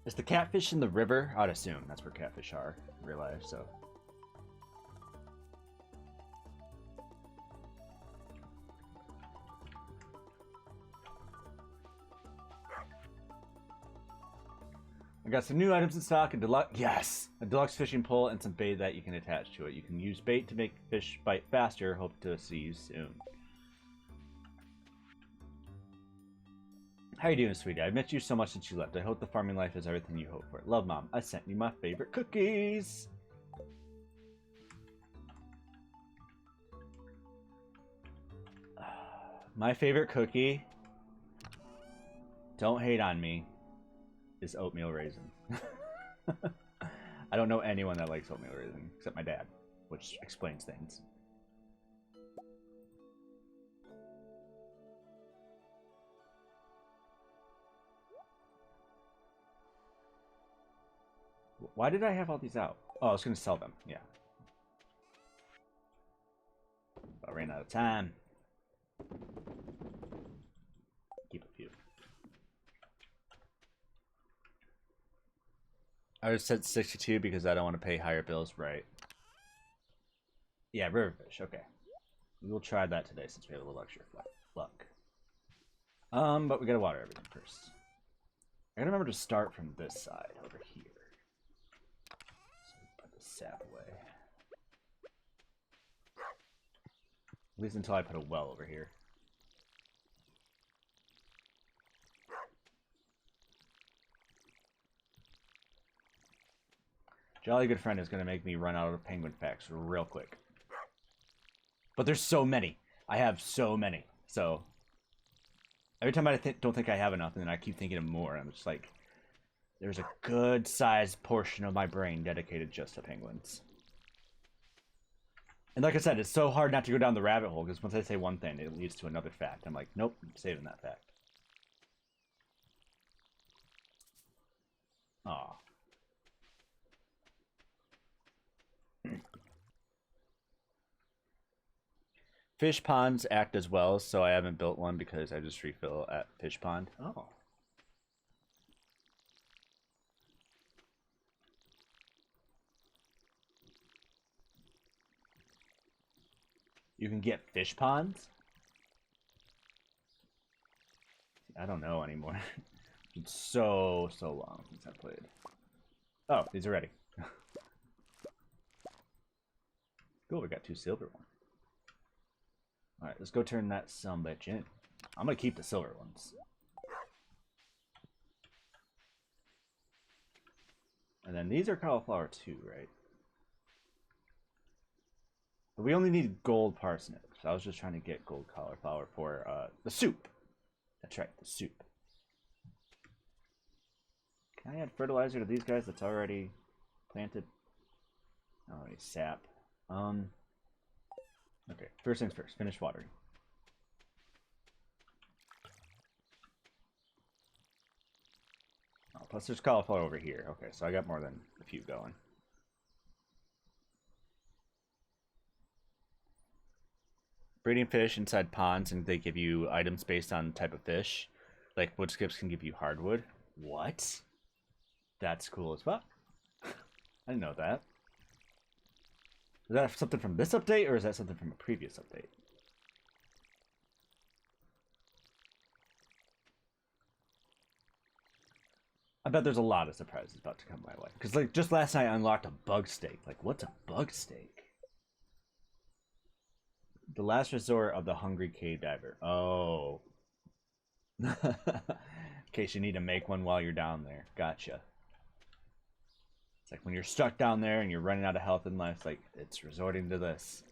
S1: Is the catfish in the river? I'd assume that's where catfish are in real life, so. I got some new items in stock, a deluxe fishing pole and some bait that you can attach to it. You can use bait to make fish bite faster. Hope to see you soon. How you doing, sweetie? I've missed you so much since you left. I hope the farming life is everything you hope for. Love, Mom. I sent you my favorite cookies. My favorite cookie, don't hate on me, is oatmeal raisin. I don't know anyone that likes oatmeal raisin except my dad, which explains things. Why did I have all these out? Oh, I was going to sell them. Yeah. I ran out of time. Keep a few. I just said 62 because I don't want to pay higher bills, right? Yeah, riverfish. Okay. We will try that today since we have a little extra luck. But we gotta water everything first. I gotta remember to start from this side over here. So put the sap away. At least until I put a well over here. Jolly Good Friend is going to make me run out of penguin facts real quick. But there's so many. I have so many. So every time I don't think I have enough, and then I keep thinking of more. I'm just like, there's a good sized portion of my brain dedicated just to penguins. And like I said, it's so hard not to go down the rabbit hole, because once I say one thing, it leads to another fact. I'm like, nope, I'm saving that fact. Aw. Fish ponds act as well, so I haven't built one because I just refill at fish pond. Oh. You can get fish ponds? I don't know anymore. It's so long since I played. Oh, these are ready. Cool, we got 2 silver ones. Alright, let's go turn that sumbitch in. I'm gonna keep the silver ones. And then these are cauliflower too, right? But we only need gold parsnips. I was just trying to get gold cauliflower for the soup. That's right, the soup. Can I add fertilizer to these guys that's already planted? Oh, sap. Okay, first things first, finish watering. Oh, plus there's cauliflower over here. Okay, so I got more than a few going. Breeding fish inside ponds, and they give you items based on type of fish. Like wood skips can give you hardwood. What? That's cool as fuck. I didn't know that. Is that something from this update, or is that something from a previous update? I bet there's a lot of surprises about to come my way. Because, like, just last night I unlocked a bug steak. Like, what's a bug steak? The last resort of the hungry cave diver. Oh. In case you need to make one while you're down there. Gotcha. It's like when you're stuck down there and you're running out of health and life, like, it's resorting to this.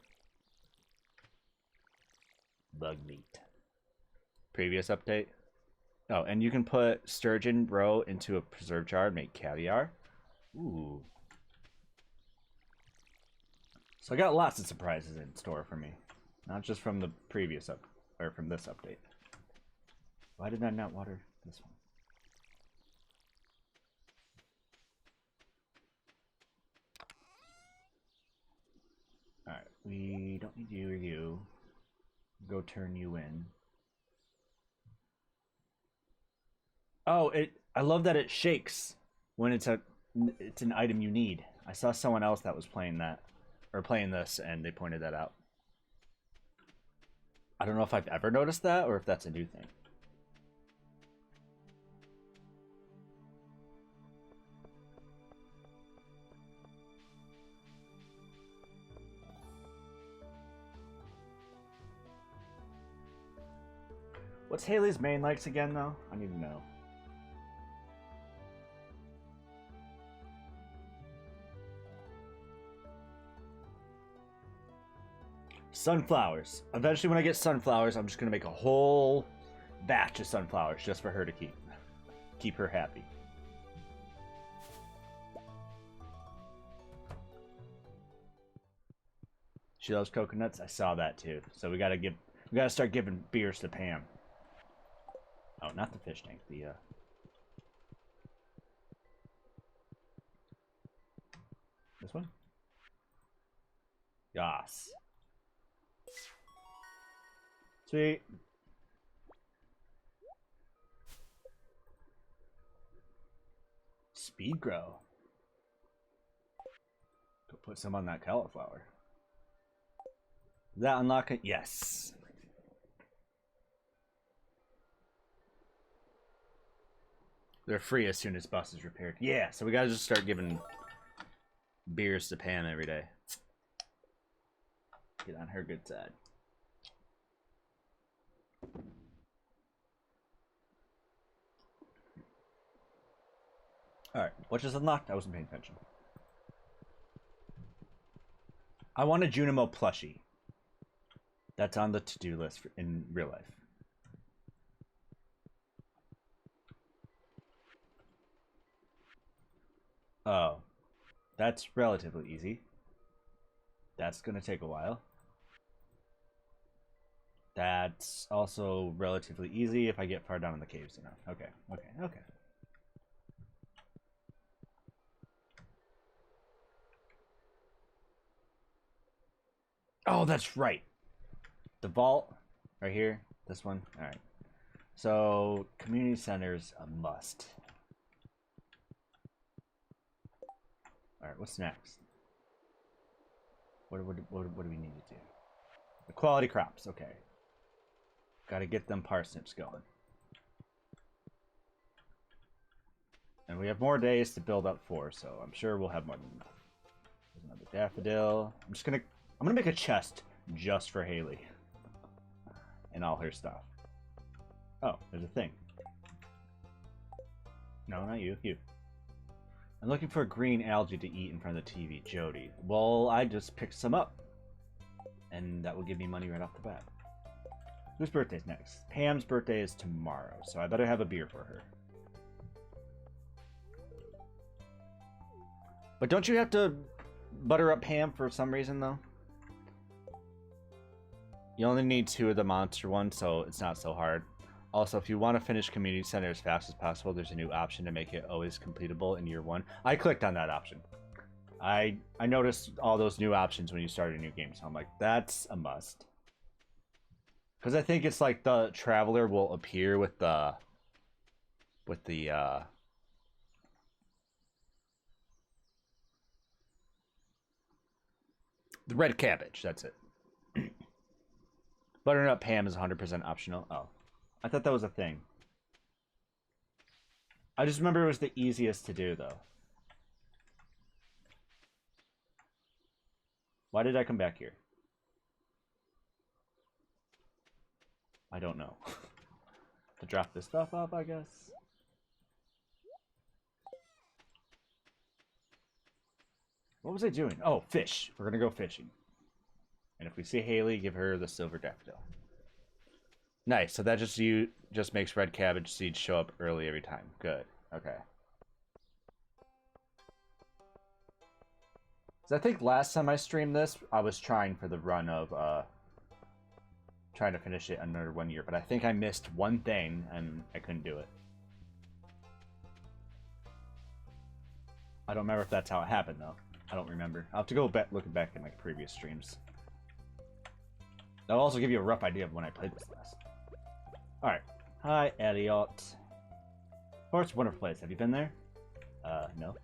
S1: Bug meat. Previous update. Oh, and you can put sturgeon roe into a preserve jar and make caviar. Ooh. So I got lots of surprises in store for me. Not just from the previous or from this update. Why did I not water this one? We don't need you or you. Go turn you in. Oh, I love that it shakes when it's an item you need. I saw someone else that was playing that or playing this and they pointed that out. I don't know if I've ever noticed that or if that's a new thing. What's Haley's main likes again, though? I need to know. Sunflowers. Eventually, when I get sunflowers, I'm just gonna make a whole batch of sunflowers just for her to keep her happy. She loves coconuts. I saw that too. So we gotta start giving beers to Pam. Oh, not the fish tank. The this one. Yas. Sweet. Speed grow. Put some on that cauliflower. Does that unlock it? Yes. They're free as soon as bus is repaired. Yeah, so we gotta just start giving beers to Pam every day. Get on her good side. Alright, what just unlocked? I wasn't paying attention. I want a Junimo plushie. That's on the to-do list in real life. Oh. That's relatively easy. That's gonna take a while. That's also relatively easy if I get far down in the caves enough. Okay, okay, okay. Oh, that's right. The vault, right here. This one. All right. So, community center's a must. All right, what's next? What do we need to do? The quality crops. Okay. Got to get them parsnips going. And we have more days to build up for, so I'm sure we'll have more than enough. There's another daffodil. I'm gonna make a chest just for Haley and all her stuff. Oh, there's a thing. No, not you. You. I'm looking for a green algae to eat in front of the TV. Jody. Well, I just picked some up. And that will give me money right off the bat. Whose birthday's next? Pam's birthday is tomorrow, so I better have a beer for her. But don't you have to butter up Pam for some reason, though? You only need 2 of the monster ones, so it's not so hard. Also, if you want to finish community center as fast as possible, there's a new option to make it always completable in year 1. I clicked on that option. I noticed all those new options when you start a new game, so I'm like, that's a must. Because I think it's like the traveler will appear with the red cabbage. That's it. Buttering up Pam is 100% optional. Oh, I thought that was a thing. I just remember it was the easiest to do, though. Why did I come back here? I don't know. To drop this stuff off, I guess. What was I doing? Oh, fish. We're gonna go fishing. And if we see Haley, give her the silver daffodil. Nice. So that just makes red cabbage seeds show up early every time. Good. Okay. So I think last time I streamed this, I was trying for the run of trying to finish it under 1 year, but I think I missed one thing and I couldn't do it. I don't remember if that's how it happened though. I don't remember. I'll have to go back looking back at my previous streams. That'll also give you a rough idea of when I played this last. Alright. Hi, Elliot. Port's a wonderful place. Have you been there? No.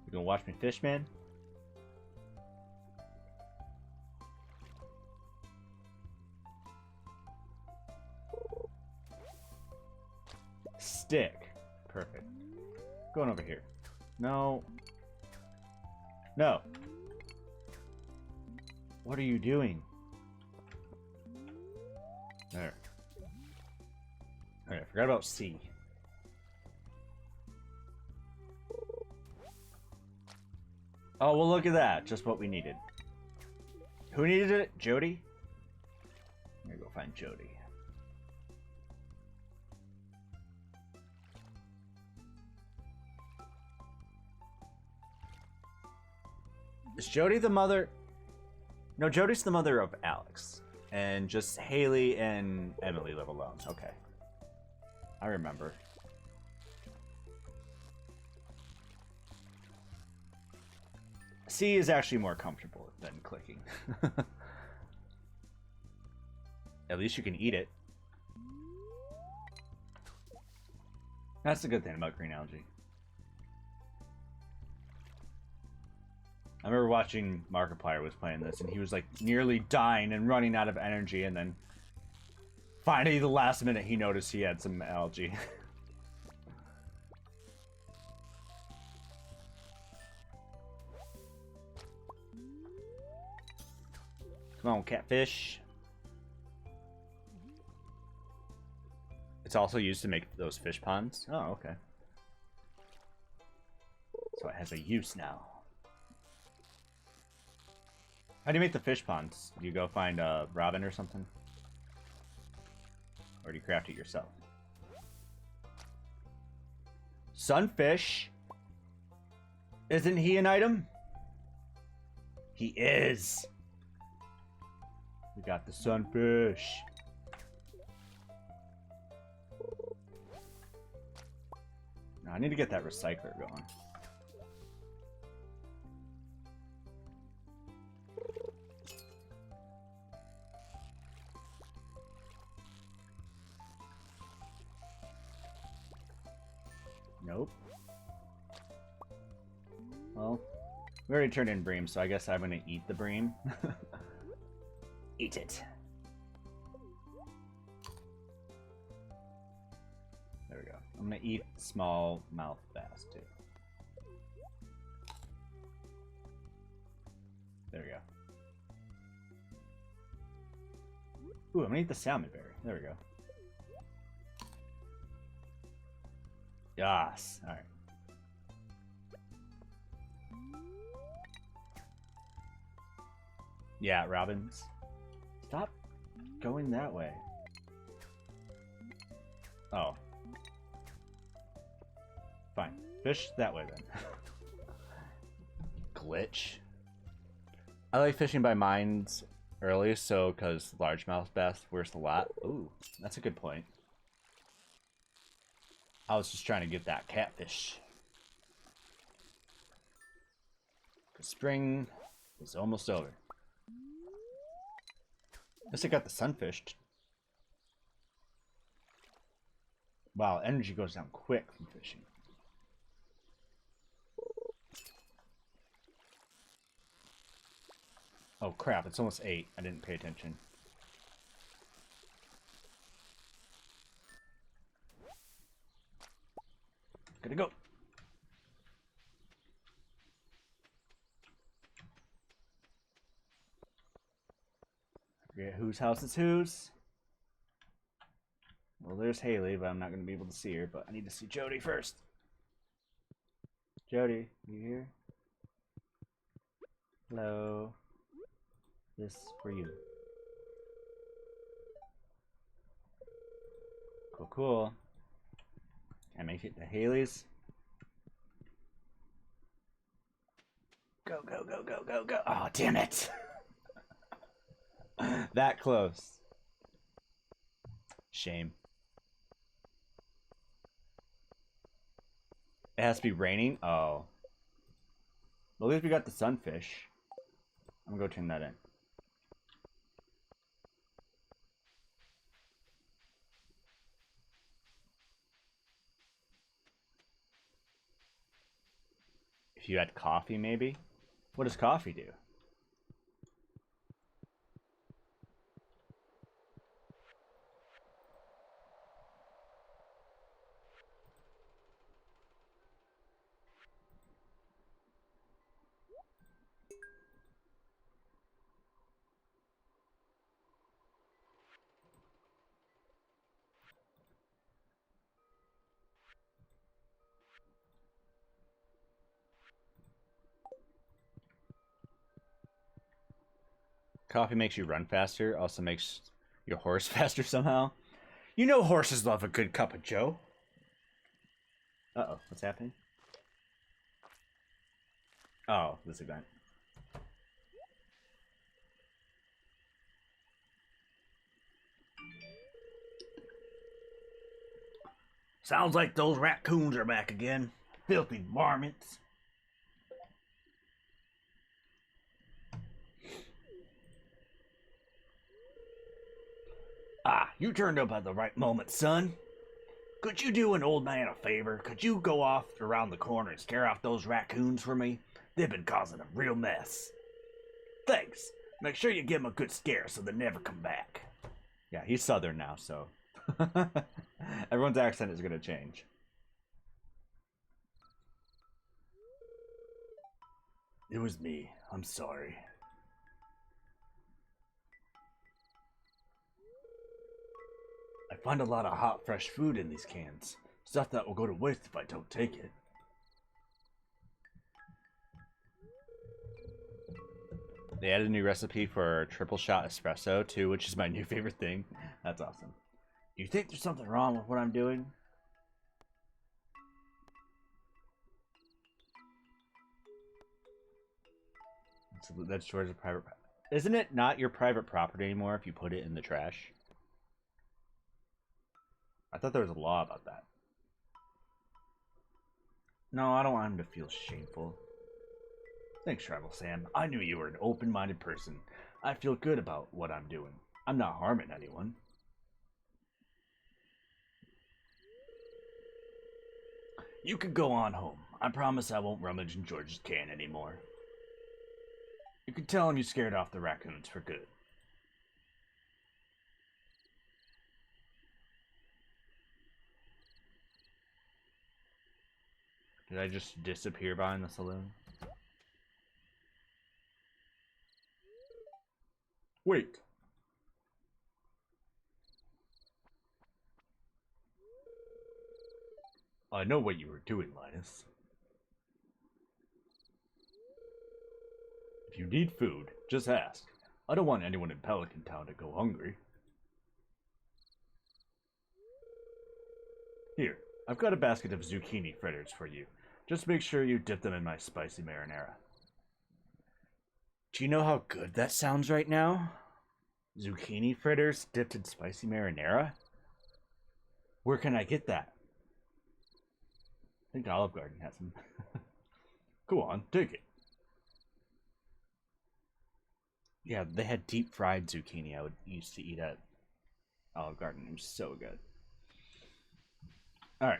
S1: You gonna watch me fish, man? Stick. Perfect. Going over here. No. No. What are you doing? There. Alright, I forgot about C. Oh, well, look at that. Just what we needed. Who needed it? Jody? I'm gonna go find Jody. Is Jody the mother? No, Jody's the mother of Alex. And just Haley and Emily live alone. Okay. I remember. C is actually more comfortable than clicking. At least you can eat it. That's the good thing about green algae. I remember watching Markiplier was playing this, and he was like nearly dying and running out of energy, and then finally, the last minute, he noticed he had some algae. Come on, catfish. It's also used to make those fish ponds. Oh, okay. So it has a use now. How do you make the fish ponds? Do you go find a robin or something? Or do you craft it yourself? Sunfish? Isn't he an item? He is. We got the sunfish. Now I need to get that recycler going. Nope. Well, we already turned in bream, so I guess I'm gonna eat the bream. Eat it. There we go. I'm gonna eat small mouth bass too. There we go. Ooh, I'm gonna eat the salmon berry. There we go. Yes. Alright. Yeah, robins. Stop going that way. Oh. Fine. Fish that way then. Glitch. I like fishing by mines early, so because largemouth bass worth a lot. Ooh, that's a good point. I was just trying to get that catfish. The spring is almost over. At least I got the sunfish. Wow, energy goes down quick from fishing. Oh crap, it's almost 8. I didn't pay attention. Gotta go. I forget whose house is whose. Well, there's Haley, but I'm not going to be able to see her, but I need to see Jody first. Jody, you here? Hello. This for you. Cool, cool. Can I make it to Haley's? Go, go, go, go, go, go. Oh, damn it. That close. Shame. It has to be raining? Oh. Well, at least we got the sunfish. I'm gonna go turn that in. If you had coffee, maybe? What does coffee do? Coffee makes you run faster, also makes your horse faster somehow. You know horses love a good cup of joe. Uh-oh, what's happening? Oh, this event. Sounds like those raccoons are back again. Filthy varmints. Ah, you turned up at the right moment, son. Could you do an old man a favor? Could you go off around the corner and scare off those raccoons for me? They've been causing a real mess. Thanks. Make sure you give them a good scare so they never come back. Yeah, he's southern now, so everyone's accent is going to change. It was me. I'm sorry. I find a lot of hot, fresh food in these cans. Stuff that will go to waste if I don't take it. They added a new recipe for triple shot espresso, too, which is my new favorite thing. That's awesome. Do you think there's something wrong with what I'm doing? That's George's private... Isn't it not your private property anymore if you put it in the trash? I thought there was a law about that. No, I don't want him to feel shameful. Thanks, Travel Sam. I knew you were an open-minded person. I feel good about what I'm doing. I'm not harming anyone. You can go on home. I promise I won't rummage in George's can anymore. You can tell him you scared off the raccoons for good. Did I just disappear behind the saloon? Wait. I know what you were doing, Linus. If you need food, just ask. I don't want anyone in Pelican Town to go hungry. Here, I've got a basket of zucchini fritters for you. Just make sure you dip them in my spicy marinara. Do you know how good that sounds right now? Zucchini fritters dipped in spicy marinara? Where can I get that? I think Olive Garden has them. Go on, take it. Yeah, they had deep fried zucchini I would used to eat at Olive Garden. It was so good. All right.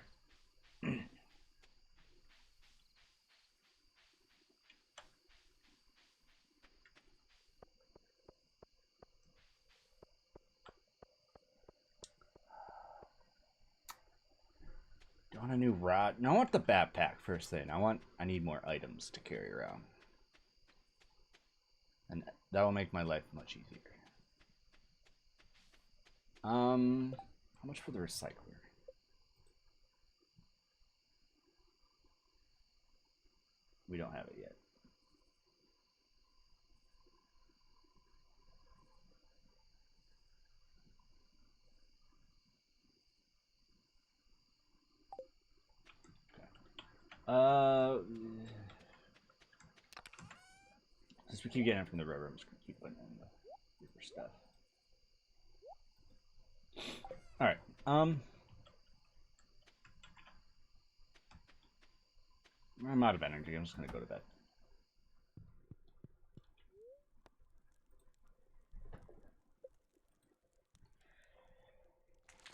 S1: Do I want a new rod? No, I want the backpack first thing. I need more items to carry around. And that will make my life much easier. How much for the recycler? We don't have it yet. Okay. Since we keep getting it from the river, I'm just gonna keep putting it in the river stuff. All right. I'm out of energy. I'm just gonna go to bed.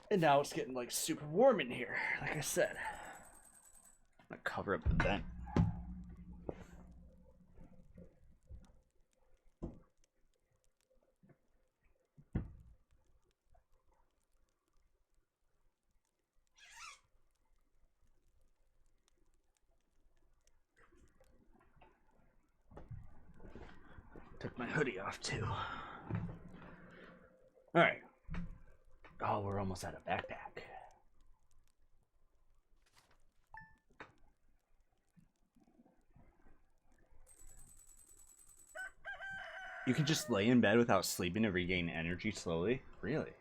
S1: And now it's getting like super warm in here, like I said. I'm gonna cover up the vent. Took my hoodie off too. Alright. Oh, we're almost out of backpack. You can just lay in bed without sleeping to regain energy slowly? Really?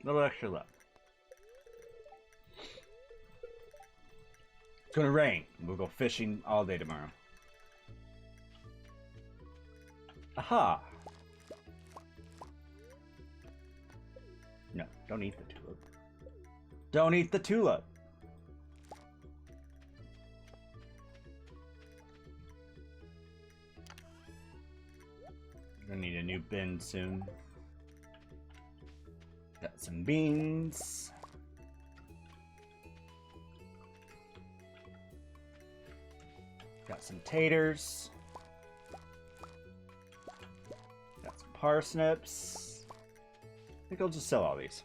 S1: A little extra left. It's gonna rain. We'll go fishing all day tomorrow. Aha! No, don't eat the tulip. Don't eat the tulip! Gonna need a new bin soon. Got some beans. Got some taters. Got some parsnips. I think I'll just sell all these.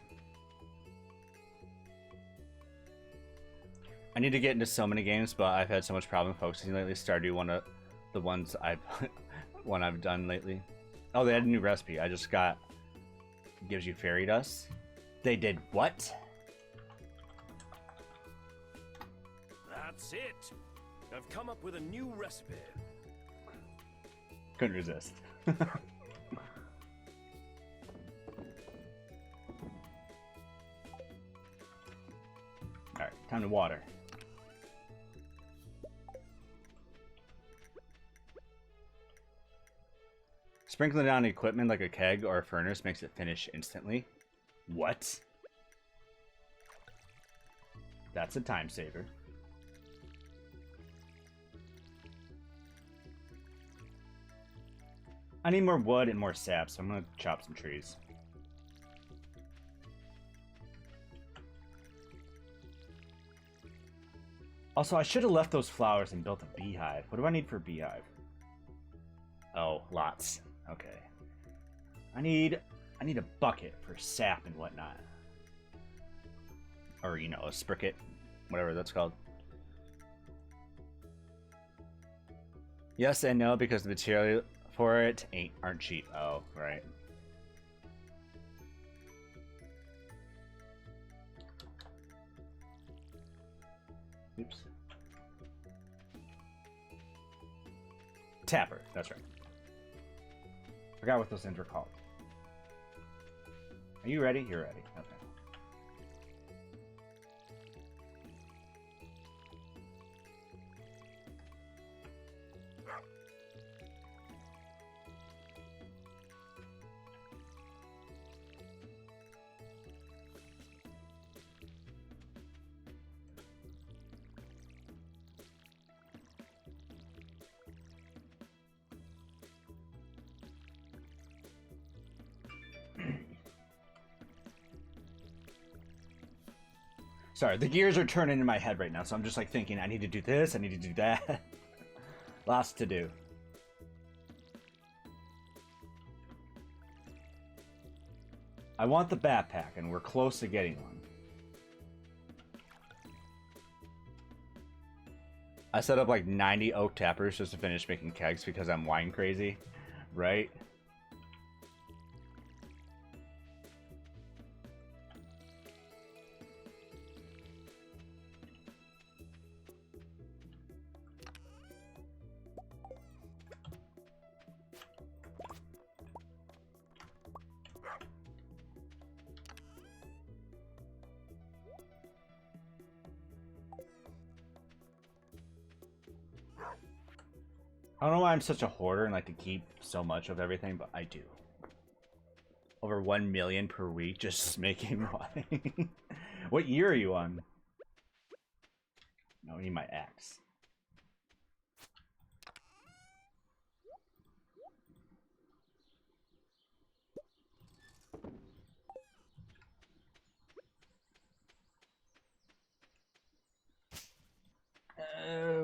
S1: I need to get into so many games, but I've had so much problem focusing lately. Stardew, one of the ones I've done lately. Oh, they had a new recipe. I just got. Gives you fairy dust. They did what?
S2: That's it. I've come up with a new recipe.
S1: Couldn't resist. Alright, time to water. Sprinkling it on equipment like a keg or a furnace makes it finish instantly. What? That's a time saver. I need more wood and more sap, so I'm gonna chop some trees. Also, I should have left those flowers and built a beehive. What do I need for a beehive? Oh, lots. Okay. I need a bucket for sap and whatnot. Or, you know, a spricket. Whatever that's called. Yes and no, because the material for it aren't cheap. Oh, right. Oops. Tapper, that's right. Forgot what those things were called. Are you ready? You're ready. Okay. Sorry, the gears are turning in my head right now, so I'm just like thinking, I need to do this, I need to do that. Lots to do. I want the backpack, and we're close to getting one. I set up like 90 oak tappers just to finish making kegs because I'm wine crazy, right? I don't know why I'm such a hoarder and like to keep so much of everything, but I do. Over 1 million per week just making wine. What year are you on? No, I need my axe.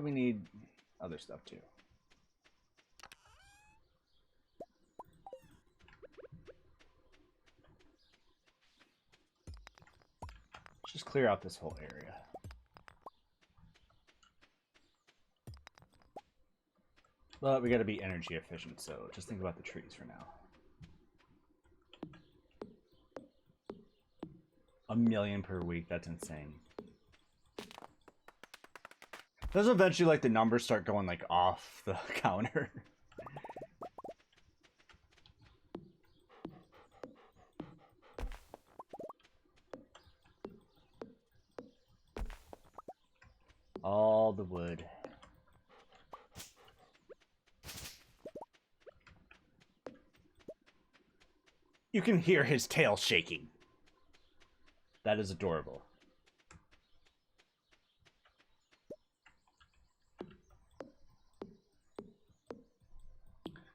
S1: We need other stuff too. Let's just clear out this whole area. But we gotta be energy efficient, so just think about the trees for now. 1 million per week, that's insane. Does eventually like the numbers start going like off the counter? All the wood. You can hear his tail shaking. That is adorable.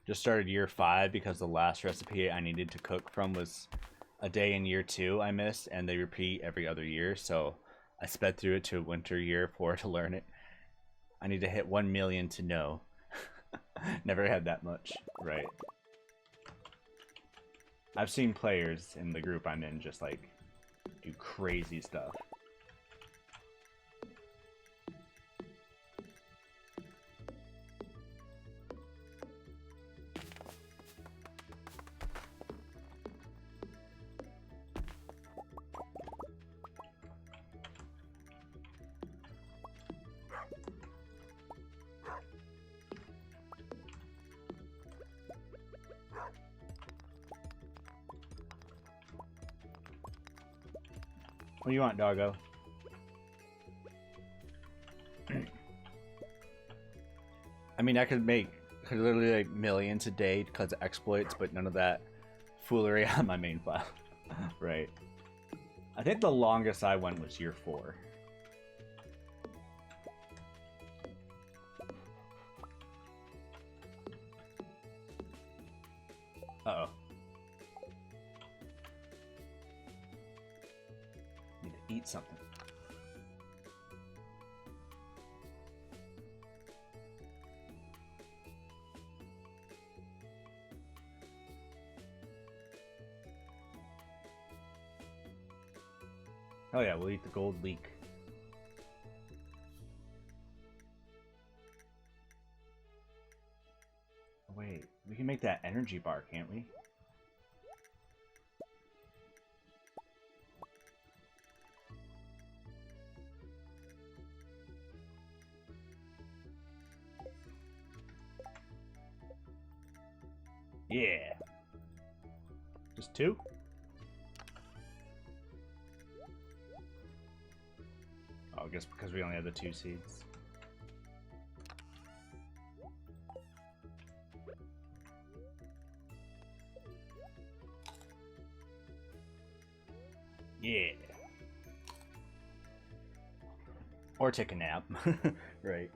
S1: Just started year 5 because the last recipe I needed to cook from was a day in year 2 I missed, and they repeat every other year, so I sped through it to winter year 4 to learn it. I need to hit 1 million to know. Never had that much, right? I've seen players in the group I'm in just like do crazy stuff. What do you want, doggo? I mean, I could literally like millions a day because of exploits, but none of that foolery on my main file. Right. I think the longest I went was year 4. Uh-oh. Need to eat something. Oh yeah, we'll eat the gold leek. Wait, we can make that energy bar, can't we? Yeah. Just 2? Oh, I guess because we only had the 2 seeds. Yeah. Or take a nap. Right.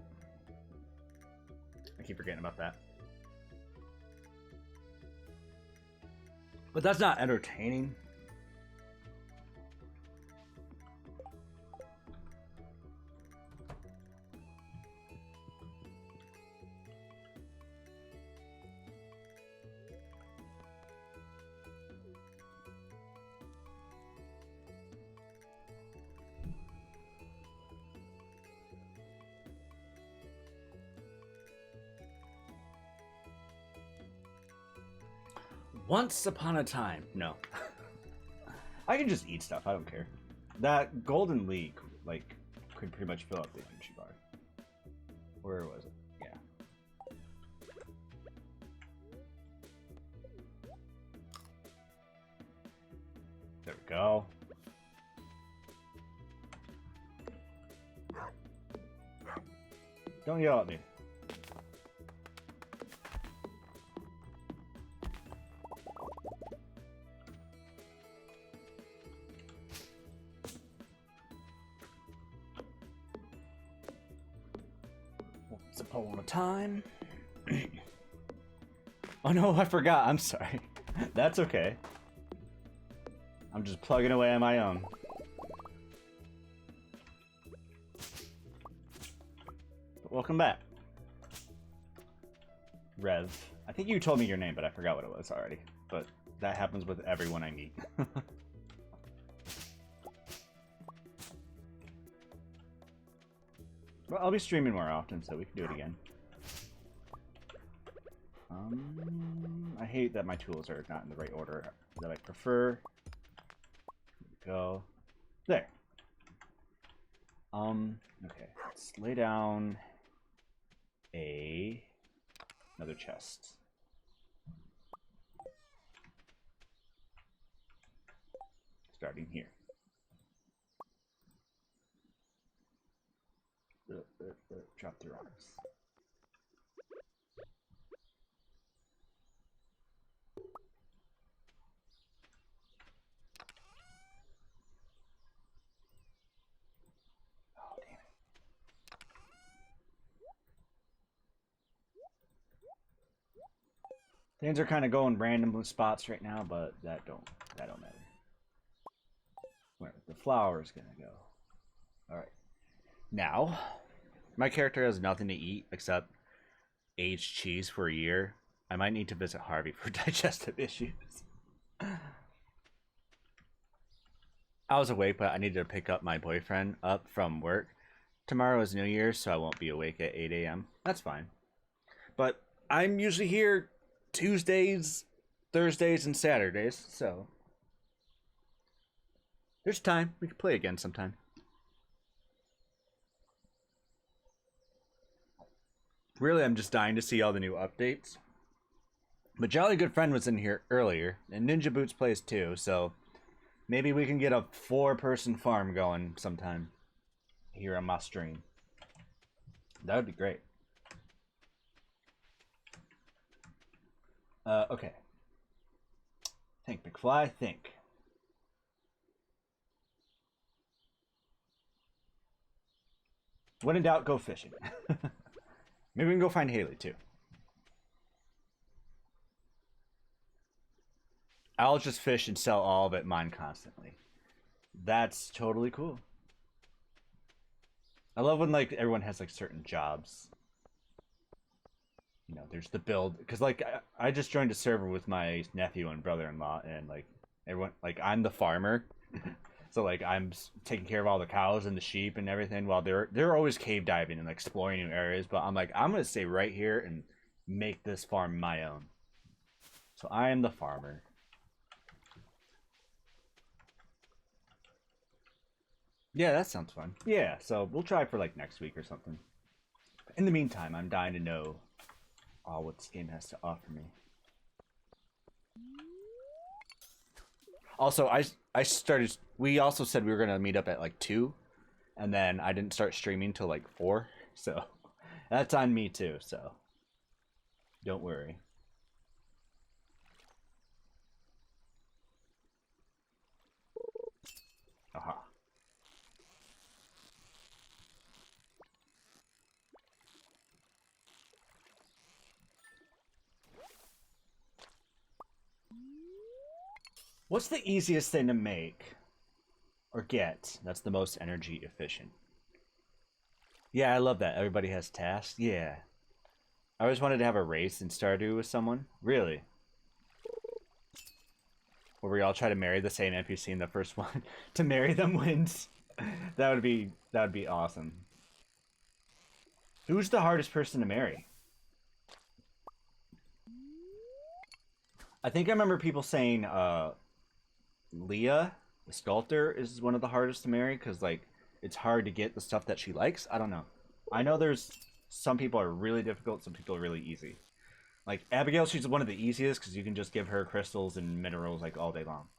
S1: I keep forgetting about that. But that's not entertaining. Once upon a time. No. I can just eat stuff. I don't care. That golden leek, like, could pretty much fill up the energy bar. Where was it? Yeah. There we go. Don't yell at me. a poll of time. Oh no, I forgot. I'm sorry. That's okay. I'm just plugging away on my own. But welcome back. Rev. I think you told me your name, but I forgot what it was already. But that happens with everyone I meet. Well, I'll be streaming more often, so we can do it again. I hate that my tools are not in the right order that I prefer. Go there. Okay, let's lay down another chest. Starting here. Drop the rocks. Oh, damn it. Things are kind of going random spots right now, but that don't matter. Where the flower is gonna go. All right. Now, my character has nothing to eat except aged cheese for a year. I might need to visit Harvey for digestive issues. I was awake, but I needed to pick up my boyfriend up from work. Tomorrow is New Year's, so I won't be awake at 8 a.m. That's fine. But I'm usually here Tuesdays, Thursdays, and Saturdays, so there's time. We can play again sometime. Really, I'm just dying to see all the new updates. But Jolly Good Friend was in here earlier, and Ninja Boots plays too, so maybe we can get a 4-person farm going sometime here on my stream. That would be great. Okay. Think, McFly, think. When in doubt, go fishing. Maybe we can go find Haley, too. I'll just fish and sell all of it mine constantly. That's totally cool. I love when, like, everyone has, like, certain jobs. You know, there's the build. Because, like, I just joined a server with my nephew and brother-in-law, and, like, everyone, like, I'm the farmer. So, like, I'm taking care of all the cows and the sheep and everything while they're always cave diving and, like, exploring new areas. But I'm like, I'm going to stay right here and make this farm my own. So I am the farmer. Yeah, that sounds fun. Yeah, so we'll try for, like, next week or something. In the meantime, I'm dying to know what this game has to offer me. Also, I started. We also said we were gonna meet up at like 2, and then I didn't start streaming till like 4. So that's on me too. So don't worry. Aha. What's the easiest thing to make or get that's the most energy efficient? Yeah, I love that. Everybody has tasks. Yeah. I always wanted to have a race in Stardew with someone. Really? Where we all try to marry the same NPC in the first one. To marry them wins. That would be awesome. Who's the hardest person to marry? I think I remember people saying Leah, the sculptor, is one of the hardest to marry because, like, it's hard to get the stuff that she likes. I don't know. I know there's some people are really difficult, some people are really easy. Like Abigail, she's one of the easiest because you can just give her crystals and minerals like all day long.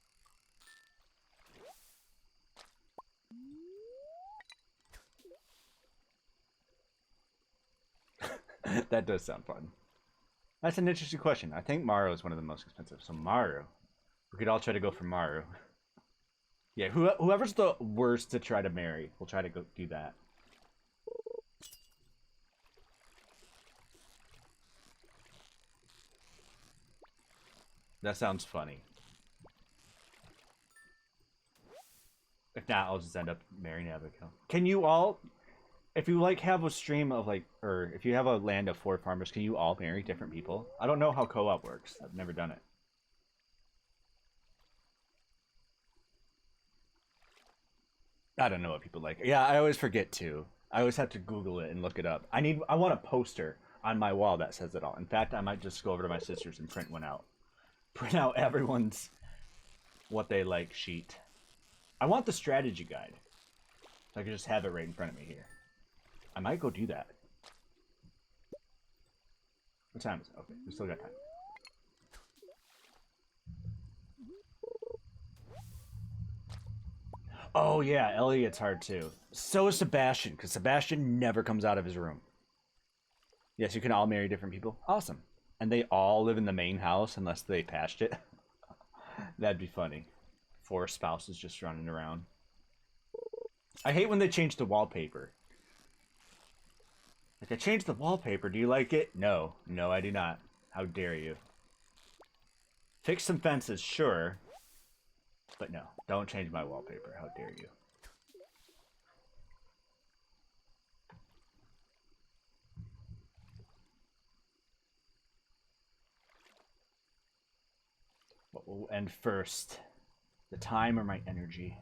S1: That does sound fun. That's an interesting question. I think Maru is one of the most expensive. So Maru, we could all try to go for Maru. Yeah, whoever's the worst to try to marry, we'll try to go do that. That sounds funny. If not, I'll just end up marrying Abigail. Can you all, if you like have a stream of like, or if you have a land of 4 farmers, can you all marry different people? I don't know how co-op works. I've never done it. I don't know what people like. Yeah, I always forget too. I always have to Google it and look it up. I want a poster on my wall that says it all. In fact, I might just go over to my sister's and print one out. Print out everyone's what they like sheet. I want the strategy guide. So I can just have it right in front of me here. I might go do that. What time is it? Okay, we still got time. Oh yeah, Elliot's hard too. So is Sebastian, because Sebastian never comes out of his room. Yes, you can all marry different people. Awesome. And they all live in the main house unless they patched it. That'd be funny. 4 spouses just running around. I hate when they change the wallpaper. Like, I changed the wallpaper. Do you like it? No. No, I do not. How dare you. Fix some fences, sure. But no, don't change my wallpaper. How dare you. What will end first? The time or my energy?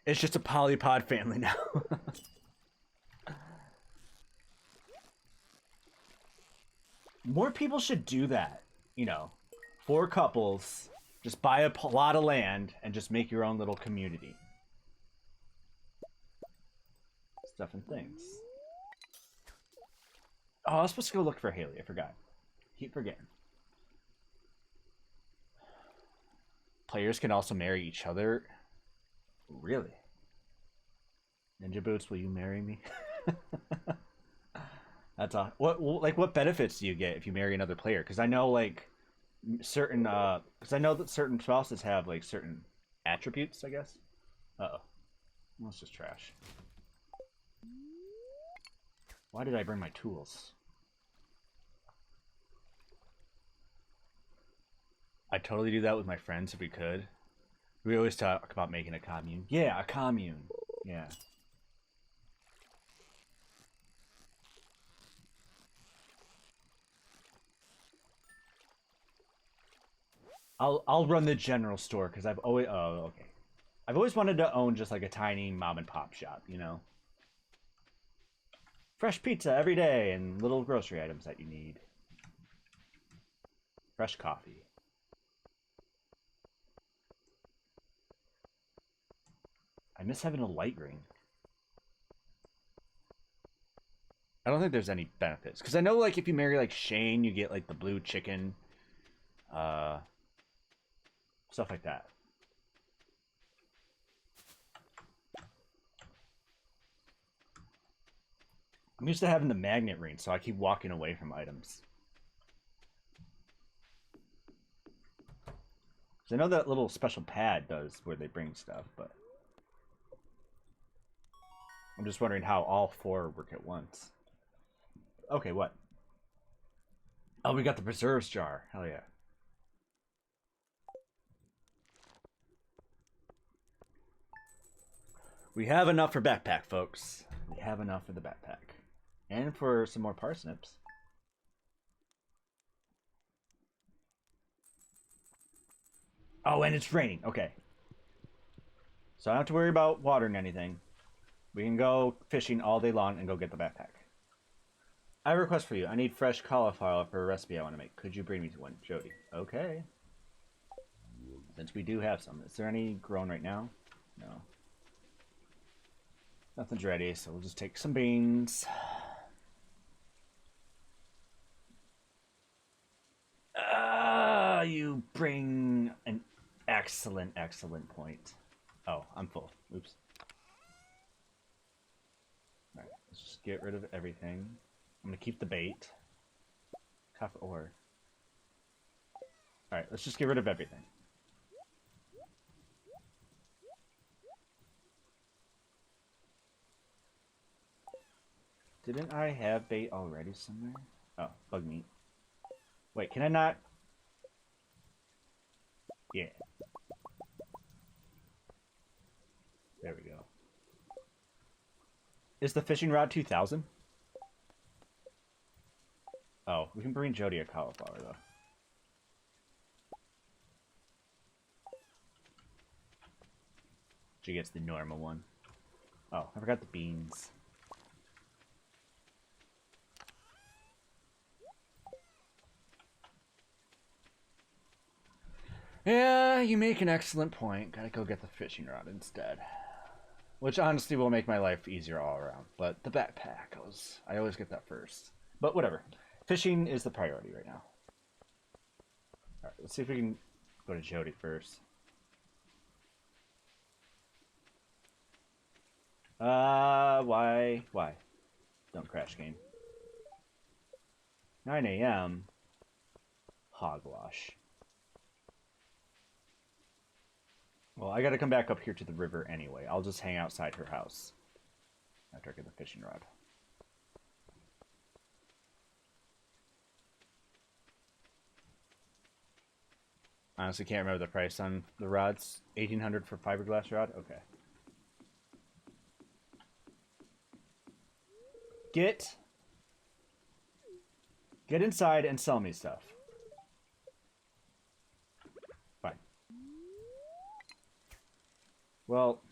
S1: It's just a polypod family now. More people should do that. You know, 4 couples, just buy a lot of land and just make your own little community. Stuff and things. Oh, I was supposed to go look for Haley. I forgot. Keep forgetting. Players can also marry each other. Really? Ninja Boots, will you marry me? That's a what benefits do you get if you marry another player? Because I know like certain because I know that certain spouses have like certain attributes, I guess. Uh-oh. That's just trash. Why did I bring my tools? I'd totally do that with my friends if we could. We always talk about making a commune. Yeah, a commune. Yeah. I'll run the general store because I've always okay. I've always wanted to own just like a tiny mom and pop shop, you know. Fresh pizza every day and little grocery items that you need. Fresh coffee. I miss having a light ring. I don't think there's any benefits because I know like if you marry like Shane, you get like the blue chicken, stuff like that. I'm used to having the magnet ring, so I keep walking away from items. So I know that little special pad does where they bring stuff, but I'm just wondering how all 4 work at once. Okay, what? Oh, we got the preserves jar. Hell yeah. We have enough for backpack, folks. We have enough for the backpack. And for some more parsnips. Oh, and it's raining. Okay. So I don't have to worry about watering anything. We can go fishing all day long and go get the backpack. I have a request for you. I need fresh cauliflower for a recipe I want to make. Could you bring me to one, Jody? Okay. Since we do have some. Is there any grown right now? No. Nothing's ready, so we'll just take some beans. You bring an excellent, excellent point. Oh, I'm full. Oops. Alright, let's just get rid of everything. I'm gonna keep the bait. Tough ore. Alright, let's just get rid of everything. Didn't I have bait already somewhere? Oh, bug meat. Wait, can I not? Yeah. There we go. Is the fishing rod 2000? Oh, we can bring Jody a cauliflower, though. She gets the normal one. Oh, I forgot the beans. Yeah, you make an excellent point. Gotta go get the fishing rod instead. Which honestly will make my life easier all around. But the backpack, I always get that first. But whatever. Fishing is the priority right now. Alright, let's see if we can go to Jody first. Why? Don't crash game. 9 a.m. Hogwash. Well, I gotta come back up here to the river anyway. I'll just hang outside her house after I get the fishing rod. Honestly, can't remember the price on the rods. 1,800 for fiberglass rod? Okay. Get inside and sell me stuff. Fine. Well,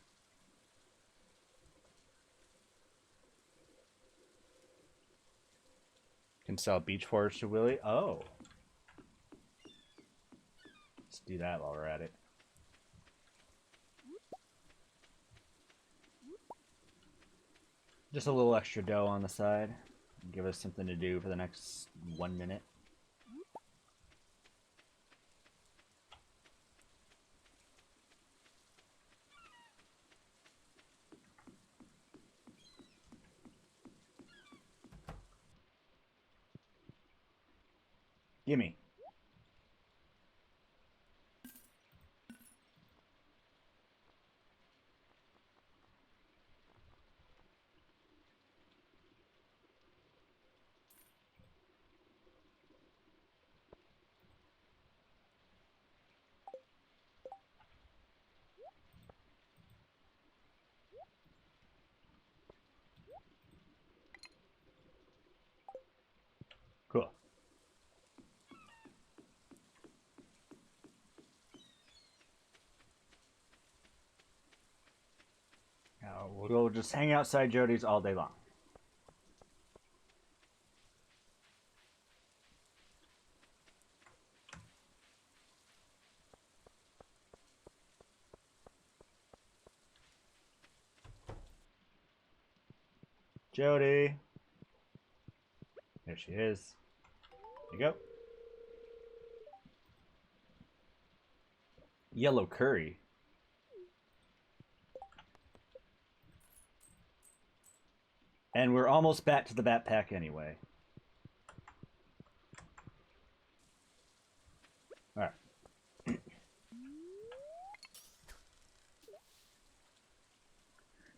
S1: can sell beach forage to Willie. Oh. Let's do that while we're at it. Just a little extra dough on the side. Give us something to do for the next 1 minute. Gimme. Cool. Now we'll just hang outside Jody's all day long. Jody. There she is. There you go. Yellow curry. And we're almost back to the backpack anyway. Alright.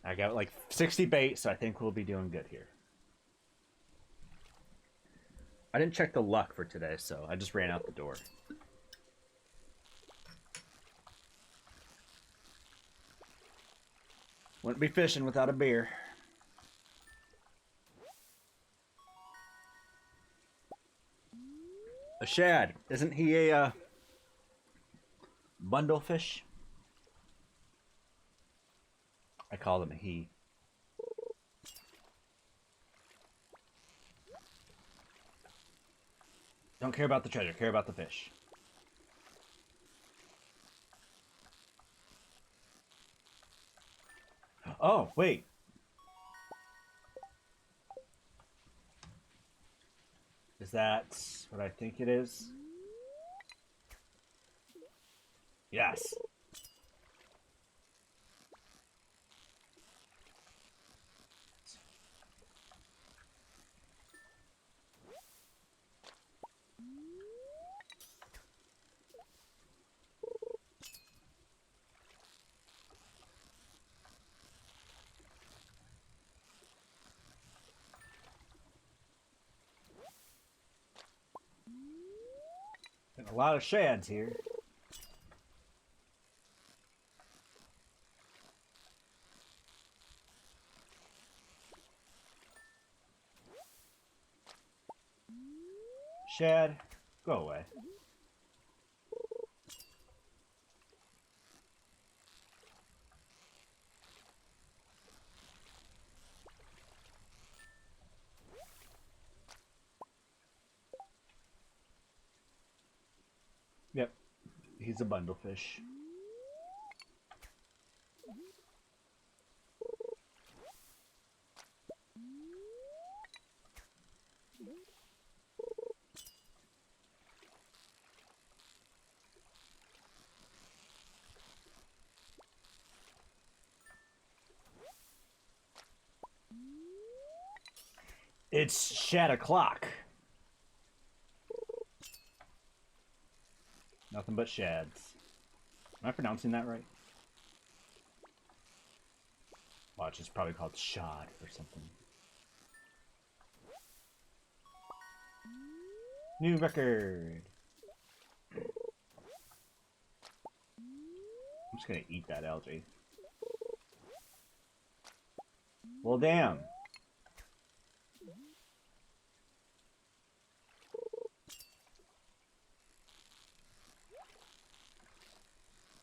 S1: I got like 60 bait, so I think we'll be doing good here. I didn't check the luck for today, so I just ran out the door. Wouldn't be fishing without a beer. A shad. Isn't he a bundle fish? I call him a he. Don't care about the treasure, care about the fish. Oh, wait. Is that what I think it is? Yes. A lot of shads here. Shad, go away. Yep, he's a bundle fish. It's Shad o'clock. Nothing but shads. Am I pronouncing that right? Watch, it's probably called Shad or something. New record. I'm just gonna eat that algae. Well, damn.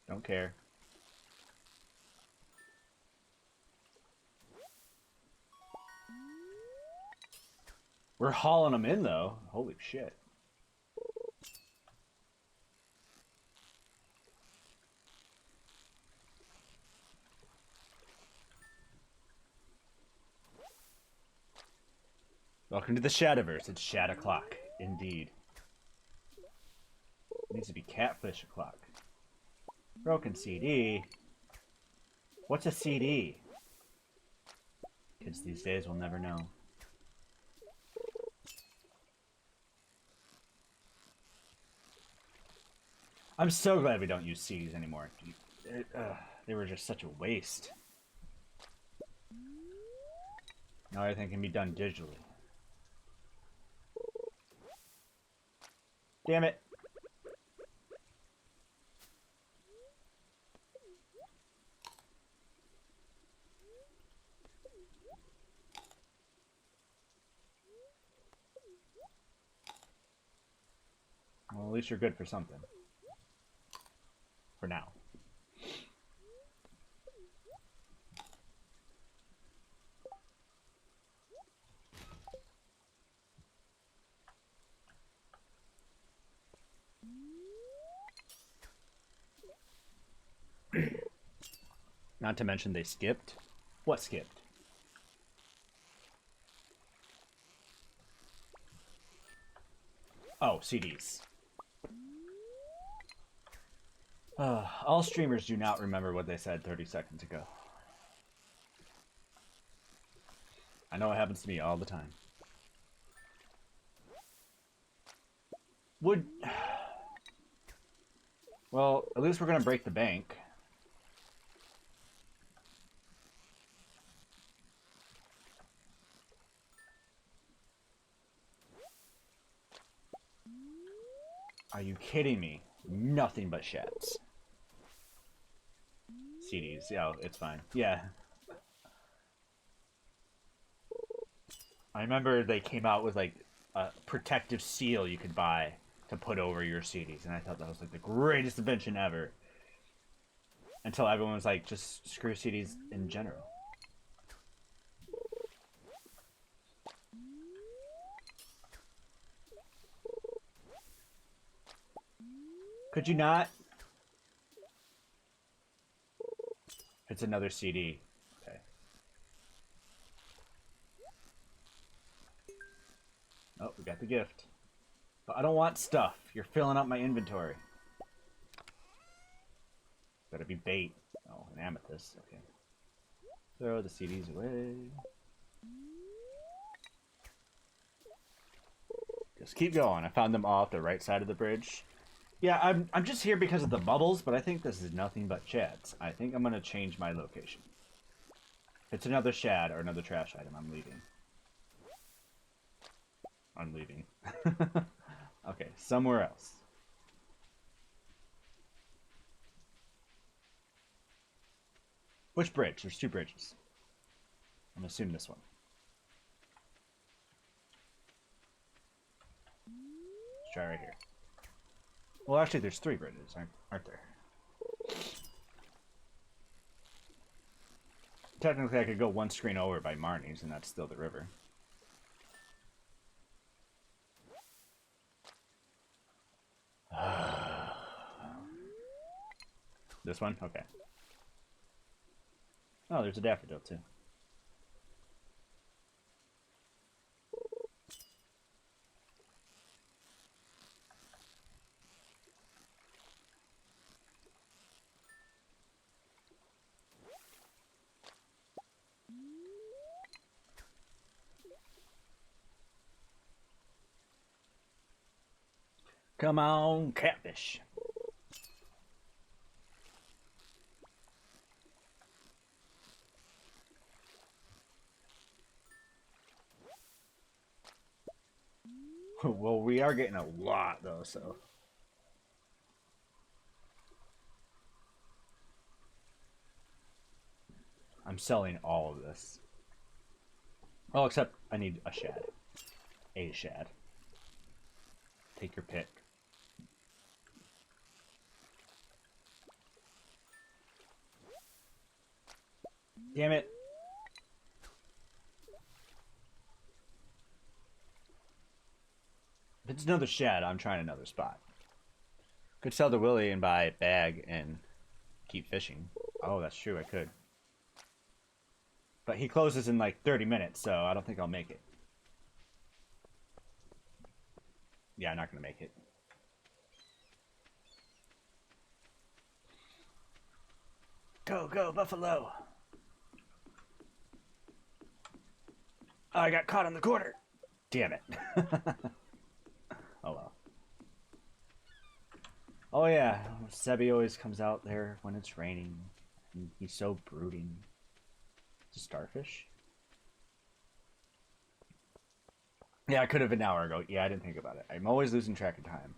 S1: Don't care. We're hauling them in, though. Holy shit. Welcome to the Shadiverse. It's Shad o'clock, indeed. It needs to be Catfish o'clock. Broken CD. What's a CD? Kids these days will never know. I'm so glad we don't use CDs anymore. They were just such a waste. Now everything can be done digitally. Damn it. Well, at least you're good for something. For now. Not to mention they skipped. What skipped? Oh, CDs. All streamers do not remember what they said 30 seconds ago. I know it happens to me all the time. Well, at least we're gonna break the bank. Are you kidding me? Nothing but shads. CDs, yeah, it's fine. Yeah. I remember they came out with like a protective seal you could buy to put over your CDs, and I thought that was like the greatest invention ever. Until everyone was like, just screw CDs in general. Could you not? It's another CD. Okay. Oh, we got the gift. But I don't want stuff. You're filling up my inventory. Gotta be bait. Oh, an amethyst. Okay. Throw the CDs away. Just keep going. I found them off the right side of the bridge. Yeah, I'm just here because of the bubbles, but I think this is nothing but shads. I think I'm gonna change my location. If it's another shad or another trash item, I'm leaving. I'm leaving. Okay, somewhere else. Which bridge? There's two bridges. I'm assuming this one. Let's try right here. Well, actually, there's three bridges, aren't there? Technically, I could go one screen over by Marnie's, and that's still the river. This one? Okay. Oh, there's a daffodil, too. Come on, catfish. Well, we are getting a lot, though, so... I'm selling all of this. Oh, except I need a shad. A shad. Take your pick. Damn it. If it's another shad, I'm trying another spot. Could sell to Willie and buy a bag and keep fishing. Oh, that's true, I could. But he closes in like 30 minutes, so I don't think I'll make it. Yeah, I'm not going to make it. Go, go, Buffalo! Oh, I got caught on the corner! Damn it. Oh well. Oh yeah, Sebi always comes out there when it's raining. And he's so brooding. It's a starfish? Yeah, I could have an hour ago. Yeah, I didn't think about it. I'm always losing track of time.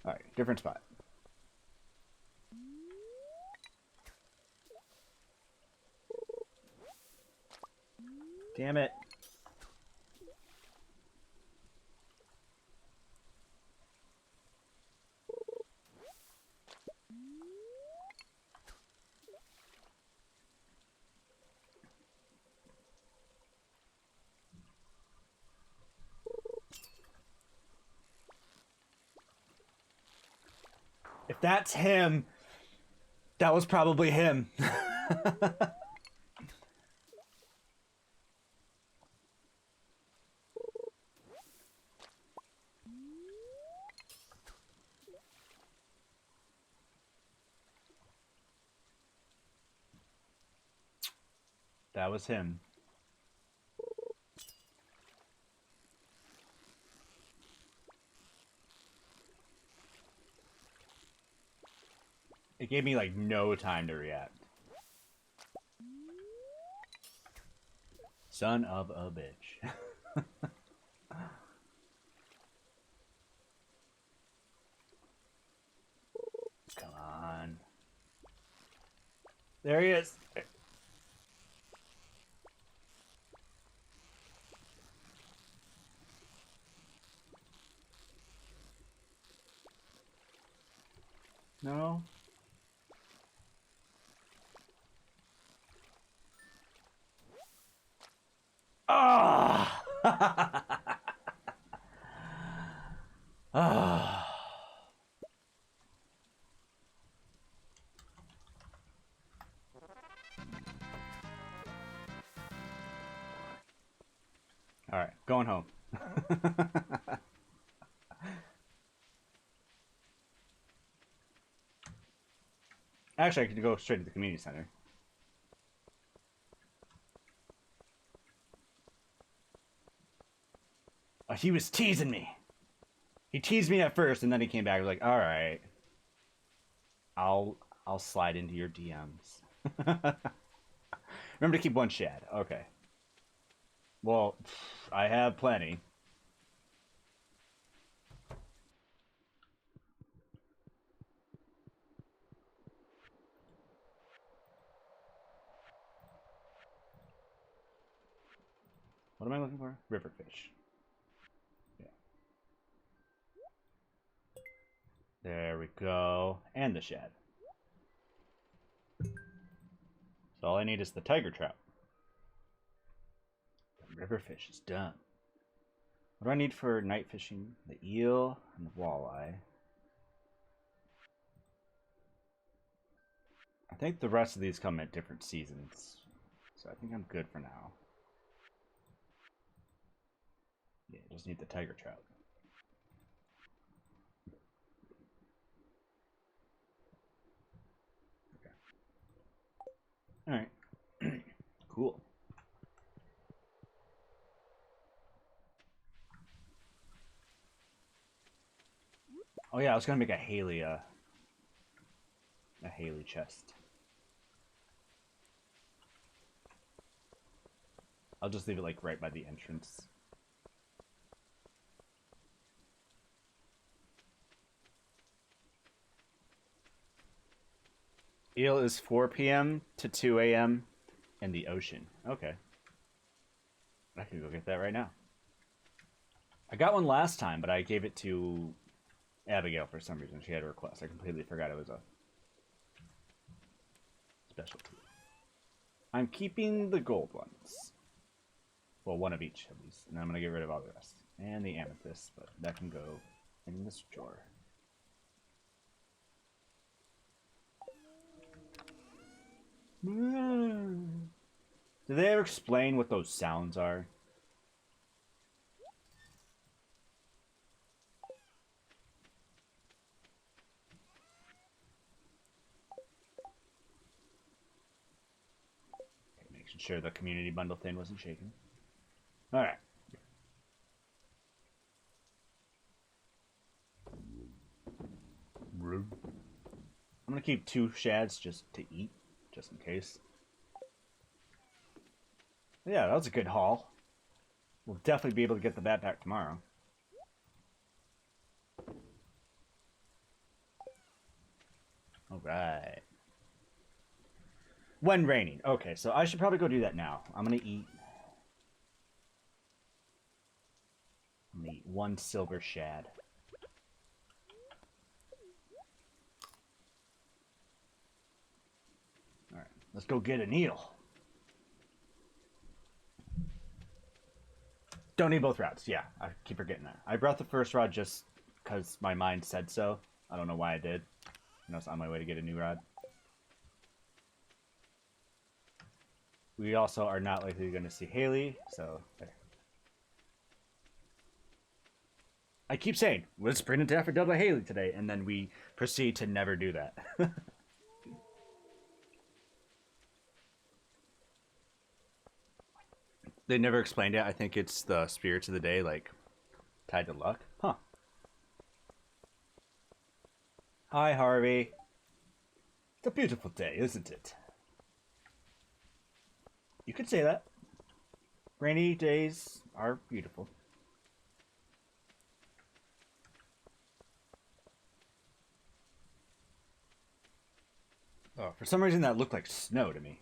S1: Alright, different spot. Damn it. If that's him, that was probably him. That was him. It gave me like no time to react. Son of a bitch. Come on. There he is. No. Ah! Ah! All right, going home. Actually, I could go straight to the community center. Oh, he was teasing me. He teased me at first, and then he came back and was like, "All right, I'll slide into your DMs." Remember to keep one shad. Okay. Well, I have plenty. What am I looking for? River fish. Yeah. There we go. And the shad. So all I need is the tiger trout. The river fish is done. What do I need for night fishing? The eel and the walleye. I think the rest of these come at different seasons. So I think I'm good for now. Yeah, just need the tiger trout. Okay. Alright. Cool. Oh yeah, I was gonna make a Haley chest. I'll just leave it like right by the entrance. Eel is 4 p.m. to 2 a.m. in the ocean. Okay. I can go get that right now. I got one last time, but I gave it to Abigail for some reason. She had a request. I completely forgot it was a specialty. I'm keeping the gold ones. Well, one of each of these. And I'm going to get rid of all the rest. And the amethyst, but that can go in this drawer. Do they ever explain what those sounds are? Okay, making sure the community bundle thing wasn't shaken. Alright. I'm gonna keep 2 shads just to eat, just in case. Yeah, that was a good haul. We'll definitely be able to get the bat back tomorrow. Alright. When raining. Okay, so I should probably go do that now. I'm gonna eat. I'm gonna eat 1 silver shad. Alright, let's go get an eel. Don't need both rods. Yeah, I keep forgetting that. I brought the first rod just because my mind said so. I don't know why I did. I was on my way to get a new rod. We also are not likely going to see Haley, so there. I keep saying, let's sprint into Daffodil Haley today, and then we proceed to never do that. They never explained it. I think it's the spirits of the day, like, tied to luck. Huh. Hi, Harvey. It's a beautiful day, isn't it? You could say that. Rainy days are beautiful. Oh, for some reason that looked like snow to me.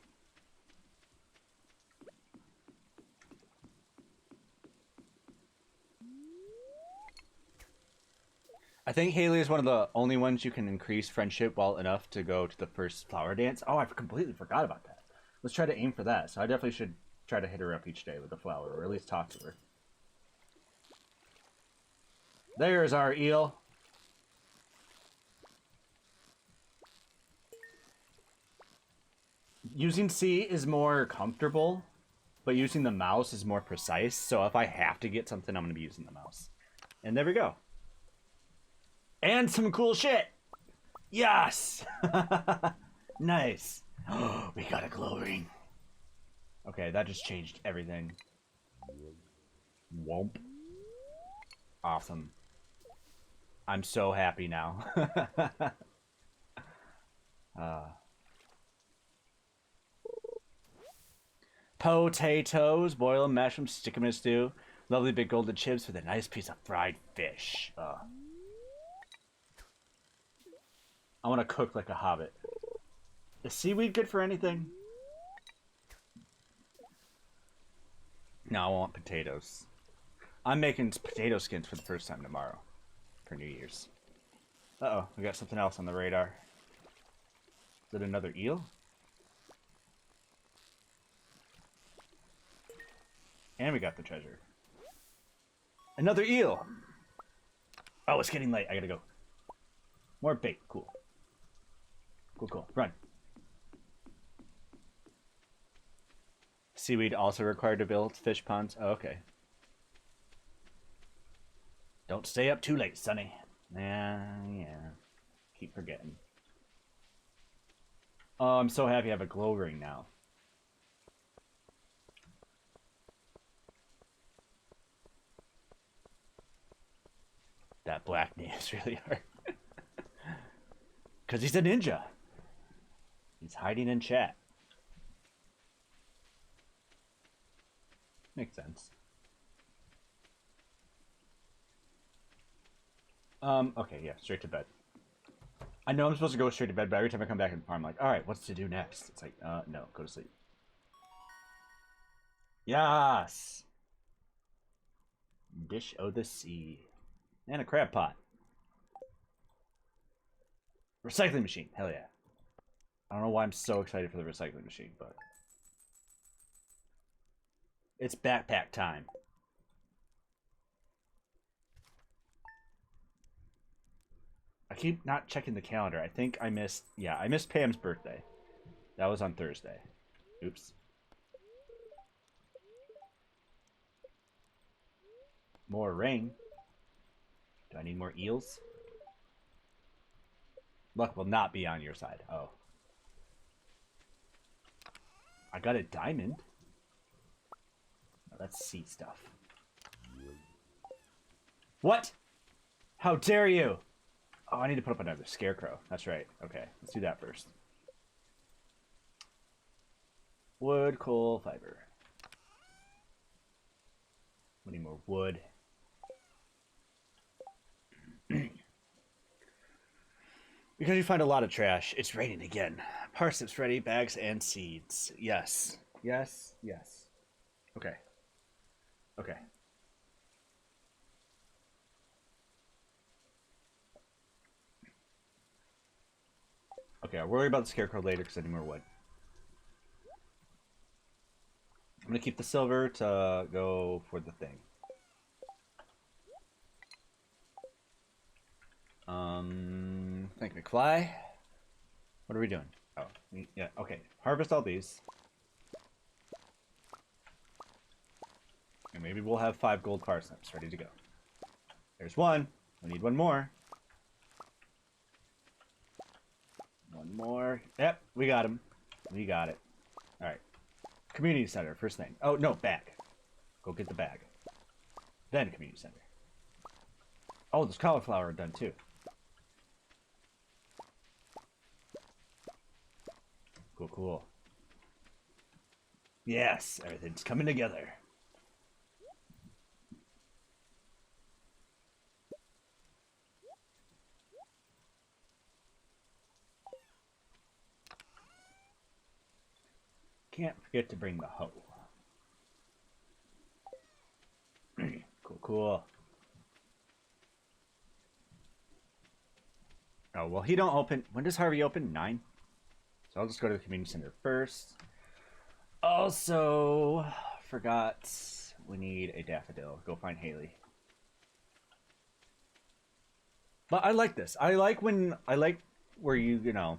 S1: I think Haley is one of the only ones you can increase friendship well enough to go to the first flower dance. Oh, I completely forgot about that. Let's try to aim for that. So I definitely should try to hit her up each day with a flower, or at least talk to her. There's our eel. Using C is more comfortable, but using the mouse is more precise. So if I have to get something, I'm going to be using the mouse. And there we go. And some cool shit. Yes. Nice. Oh, we got a glow ring. Okay, that just changed everything. Womp. Awesome. I'm so happy now. Potatoes. Boil them, mash them, stick them in a stew. Lovely big golden chips with a nice piece of fried fish. I want to cook like a hobbit. Is seaweed good for anything? No, I want potatoes. I'm making potato skins for the first time tomorrow. For New Year's. Uh-oh, we got something else on the radar. Is it another eel? And we got the treasure. Another eel! Oh, it's getting late. I gotta go. More bait. Cool. Cool. Run. Seaweed also required to build fish ponds. Oh, okay. Don't stay up too late, Sonny. Yeah. Keep forgetting. Oh, I'm so happy I have a glow ring now. That black knee is really hard. Because he's a ninja. He's hiding in chat. Makes sense. Okay, yeah, straight to bed. I know I'm supposed to go straight to bed, but every time I come back in the farm, I'm like, alright, what's to do next? It's like, no, go to sleep. Yes! Dish o' the sea. And a crab pot. Recycling machine, hell yeah. I don't know why I'm so excited for the recycling machine, but... it's backpack time. I keep not checking the calendar. I think I missed... yeah, I missed Pam's birthday. That was on Thursday. Oops. More rain. Do I need more eels? Luck will not be on your side. Oh. I got a diamond. Oh, that's sea stuff. What? How dare you? Oh, I need to put up another scarecrow. That's right. Okay, let's do that first. Wood, coal, fiber. We need more wood. Because you find a lot of trash, it's raining again. Parsnips ready, bags and seeds. Yes. Yes. Okay. Okay, I'll worry about the scarecrow later because I need more wood. I'm gonna keep the silver to go for the thing. Thank McFly. What are we doing? Oh, yeah, okay. Harvest all these. And maybe we'll have 5 gold parsnips ready to go. There's one. We need one more. One more. Yep, we got him. We got it. Alright. Community center, first thing. Oh, no, bag. Go get the bag. Then community center. Oh, there's cauliflower done too. Cool. Yes, everything's coming together. Can't forget to bring the hoe. Cool. Oh, well, he don't open... when does Harvey open? 9? So I'll just go to the community center first. Also, forgot we need a daffodil. Go find Haley. But I like this. I like where you know,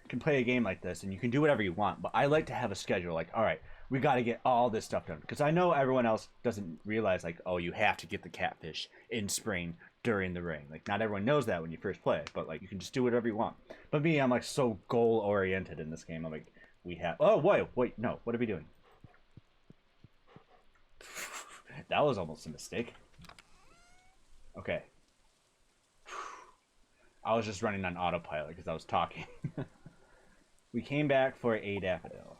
S1: can play a game like this and you can do whatever you want. But I like to have a schedule. Like, all right, we got to get all this stuff done. Because I know everyone else doesn't realize, like, oh, you have to get the catfish in spring during the rain. Like, not everyone knows that when you first play. But, like, you can just do whatever you want. But me, I'm, like, so goal-oriented in this game. I'm like, we have... oh, wait, no. What are we doing? That was almost a mistake. Okay. I was just running on autopilot because I was talking. We came back for a daffodil.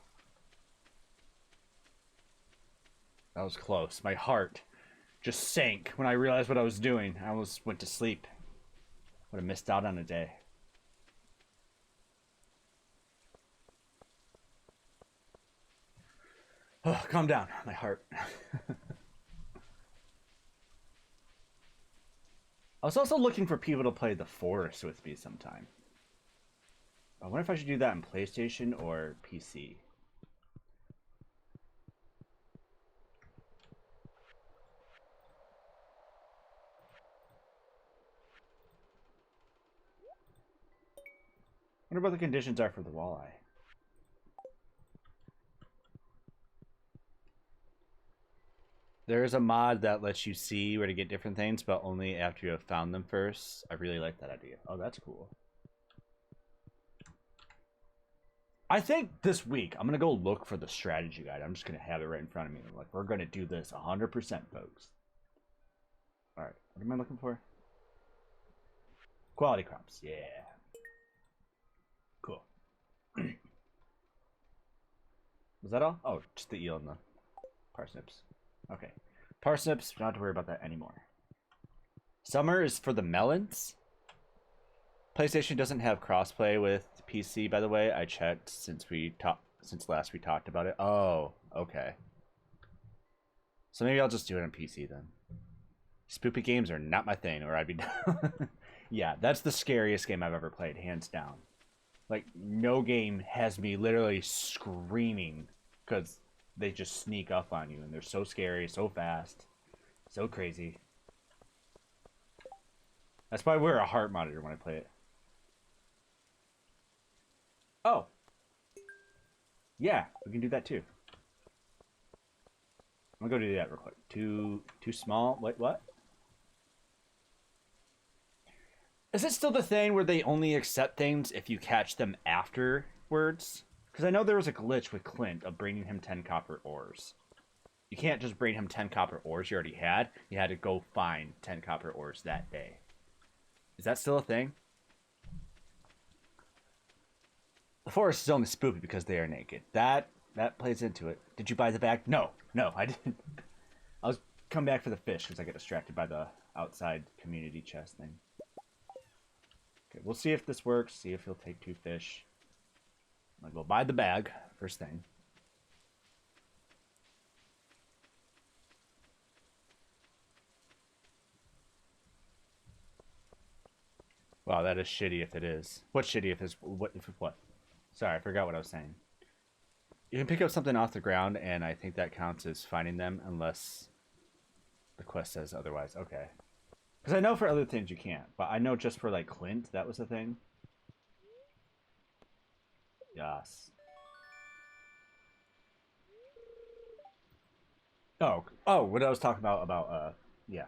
S1: That was close. My heart just sank when I realized what I was doing. I almost went to sleep. Would have missed out on a day. Oh, Calm down, my heart. I was also looking for people to play The Forest with me sometime. I wonder if I should do that on PlayStation or PC. I wonder what the conditions are for the walleye. There is a mod that lets you see where to get different things, but only after you have found them first. I really like that idea. Oh, that's cool. I think this week I'm going to go look for the strategy guide. I'm just going to have it right in front of me. I'm like, we're going to do this 100%, folks. All right, what am I looking for? Quality crops, yeah. Cool. Was that all? Oh, just the eel and the parsnips. Okay. Parsnips, don't have to worry about that anymore. Summer is for the melons. PlayStation doesn't have crossplay with PC, by the way. I checked since last we talked about it. Oh, okay. So maybe I'll just do it on PC then. Spoopy games are not my thing, or I'd be done. Yeah, that's the scariest game I've ever played, hands down. Like, no game has me literally screaming because they just sneak up on you, and they're so scary, so fast, so crazy. That's why I wear a heart monitor when I play it. Oh. Yeah, we can do that too. I'm gonna go do that real quick. Too small? Wait, what? Is it still the thing where they only accept things if you catch them afterwards? Because I know there was a glitch with Clint of bringing him 10 copper ores. You can't just bring him 10 copper ores you already had. You had to go find 10 copper ores that day. Is that still a thing? The forest is only spoopy because they are naked. That plays into it. Did you buy the bag? No, I didn't. I was come back for the fish because I get distracted by the outside community chest thing. Okay, we'll see if this works. See if he'll take 2 fish. I'm gonna go buy the bag first thing. Wow, that is shitty if it is. What's shitty if it's what? Sorry, I forgot what I was saying. You can pick up something off the ground, and I think that counts as finding them, unless the quest says otherwise. Okay. Because I know for other things you can't, but I know just for, like, Clint, that was the thing. Yes. Oh, what I was talking about, yeah.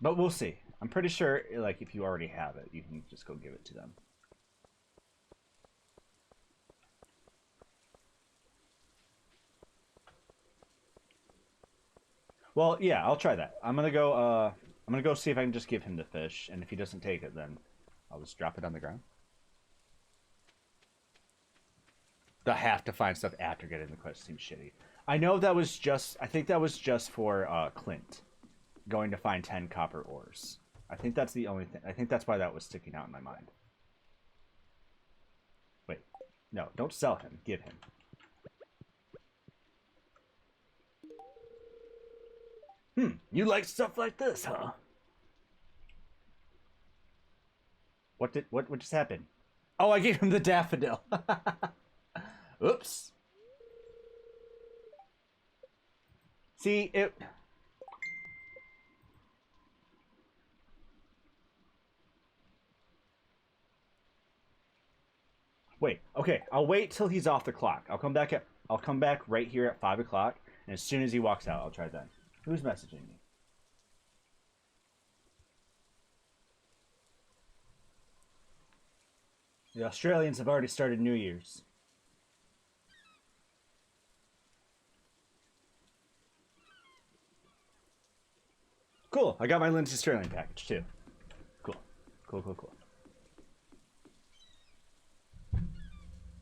S1: But we'll see. I'm pretty sure, like, if you already have it, you can just go give it to them. Well, yeah, I'll try that. I'm gonna go see if I can just give him the fish, and if he doesn't take it, then I'll just drop it on the ground. The have to find stuff after getting the quest seems shitty. I know that was just, I think that was just for Clint going to find 10 copper ores. I think that's the only thing. I think that's why that was sticking out in my mind. Wait, no, don't sell him. Give him. You like stuff like this, huh? What just happened? Oh, I gave him the daffodil. Oops. See, it... Wait, okay, I'll wait till he's off the clock. I'll come back right here at 5 o'clock, and as soon as he walks out, I'll try then. Who's messaging me? The Australians have already started New Year's. Cool, I got my Lindsay Sterling package too. Cool.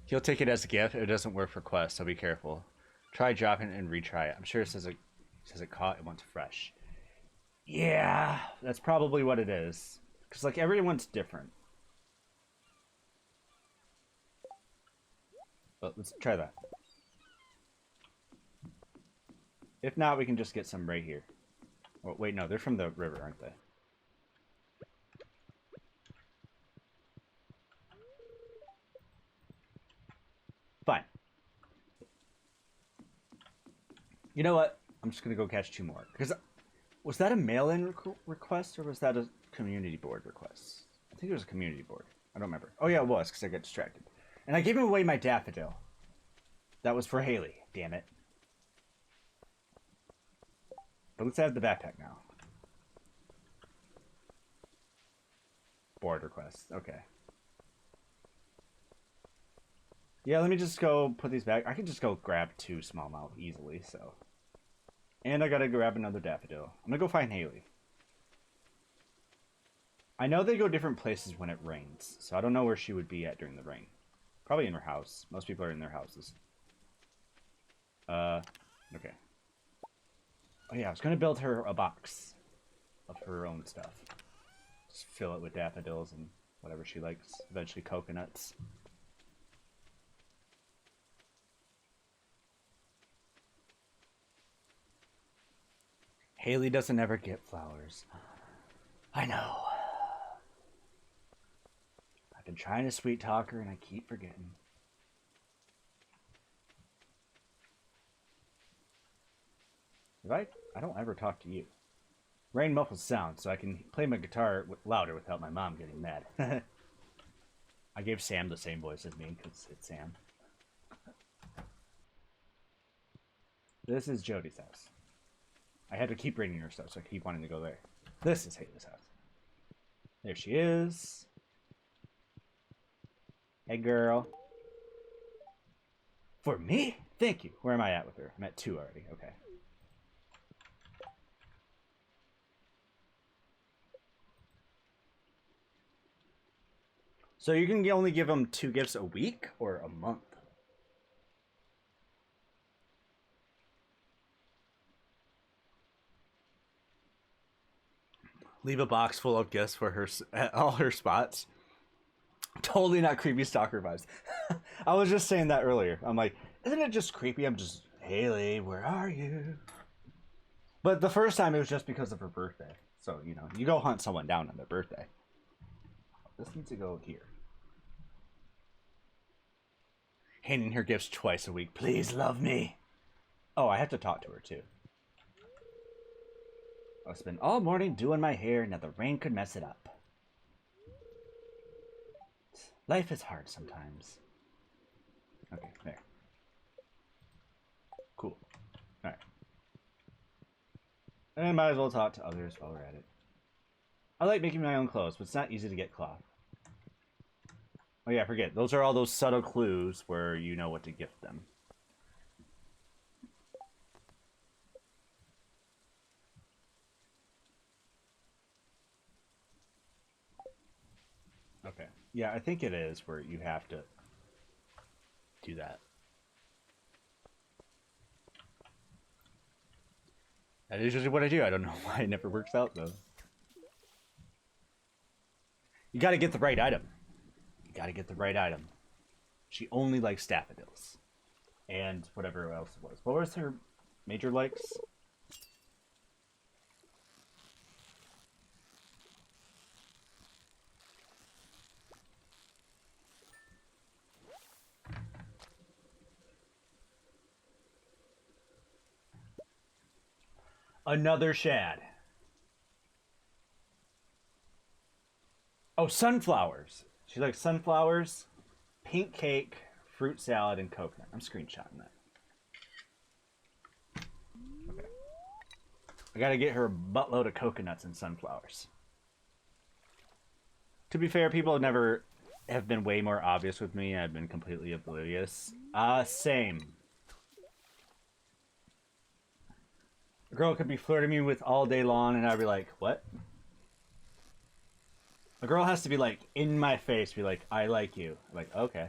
S1: He'll take it as a gift. It doesn't work for quests, so be careful. Try dropping it and retry it. I'm sure it says it caught, it wants fresh. Yeah, that's probably what it is. Because, like, everyone's different. But let's try that. If not, we can just get some right here. Oh, wait, no, they're from the river, aren't they? Fine. You know what? I'm just gonna go catch 2 more. Because was that a mail-in request or was that a community board request? I think it was a community board. I don't remember. Oh yeah, it was because I got distracted. And I gave him away my daffodil. That was for Haley. Damn it. But let's add the backpack now. Board request. Okay. Yeah, let me just go put these back. I can just go grab 2 smallmouth easily, so. And I gotta grab another daffodil. I'm gonna go find Haley. I know they go different places when it rains, so I don't know where she would be at during the rain. Probably in her house. Most people are in their houses. Okay. Oh yeah, I was gonna build her a box of her own stuff. Just fill it with daffodils and whatever she likes. Eventually coconuts. Haley doesn't ever get flowers. I know. I've been trying to sweet talk her and I keep forgetting. I don't ever talk to you. Rain muffles sound, so I can play my guitar louder without my mom getting mad. I gave Sam the same voice as me because it's Sam. This is Jody's house. I had to keep reading her stuff, so I keep wanting to go there. This is Haley's house. There she is. Hey, girl. For me? Thank you. Where am I at with her? I'm at 2 already. Okay. So you can only give them 2 gifts a week or a month? Leave a box full of gifts for her, all her spots. Totally not creepy stalker vibes. I was just saying that earlier. I'm like, isn't it just creepy? I'm just, Haley, where are you? But the first time it was just because of her birthday. So, you know, you go hunt someone down on their birthday. This needs to go here. Handing her gifts twice a week. Please love me. Oh, I have to talk to her too. I'll spend all morning doing my hair, now the rain could mess it up. Life is hard sometimes. Okay, there. Cool. Alright. And might as well talk to others while we're at it. I like making my own clothes, but it's not easy to get cloth. Oh yeah, I forget. Those are all those subtle clues where you know what to gift them. Okay. Yeah, I think it is where you have to do that. That is usually what I do. I don't know why it never works out, though. You gotta get the right item. You gotta get the right item. She only likes daffodils. And whatever else it was. What was her major likes? Another shad. Oh, sunflowers. She likes sunflowers, pink cake, fruit salad, and coconut. I'm screenshotting that. Okay. I gotta get her a buttload of coconuts and sunflowers. To be fair, people have been way more obvious with me. I've been completely oblivious. Same. A girl could be flirting me with all day long, and I'd be like, what? A girl has to be like, in my face, be like, I like you. I'm like, okay.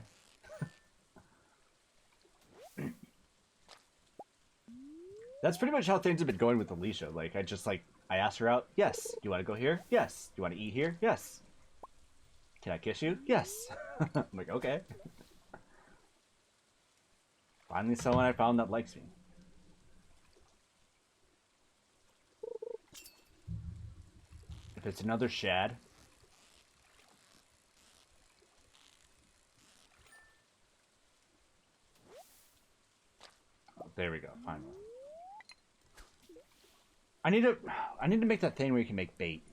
S1: That's pretty much how things have been going with Alicia. Like, I asked her out. Yes. Do you want to go here? Yes. Do you want to eat here? Yes. Can I kiss you? Yes. I'm like, okay. Finally someone I found that likes me. it's another shad. Oh, there we go, finally. I need to make that thing where you can make bait.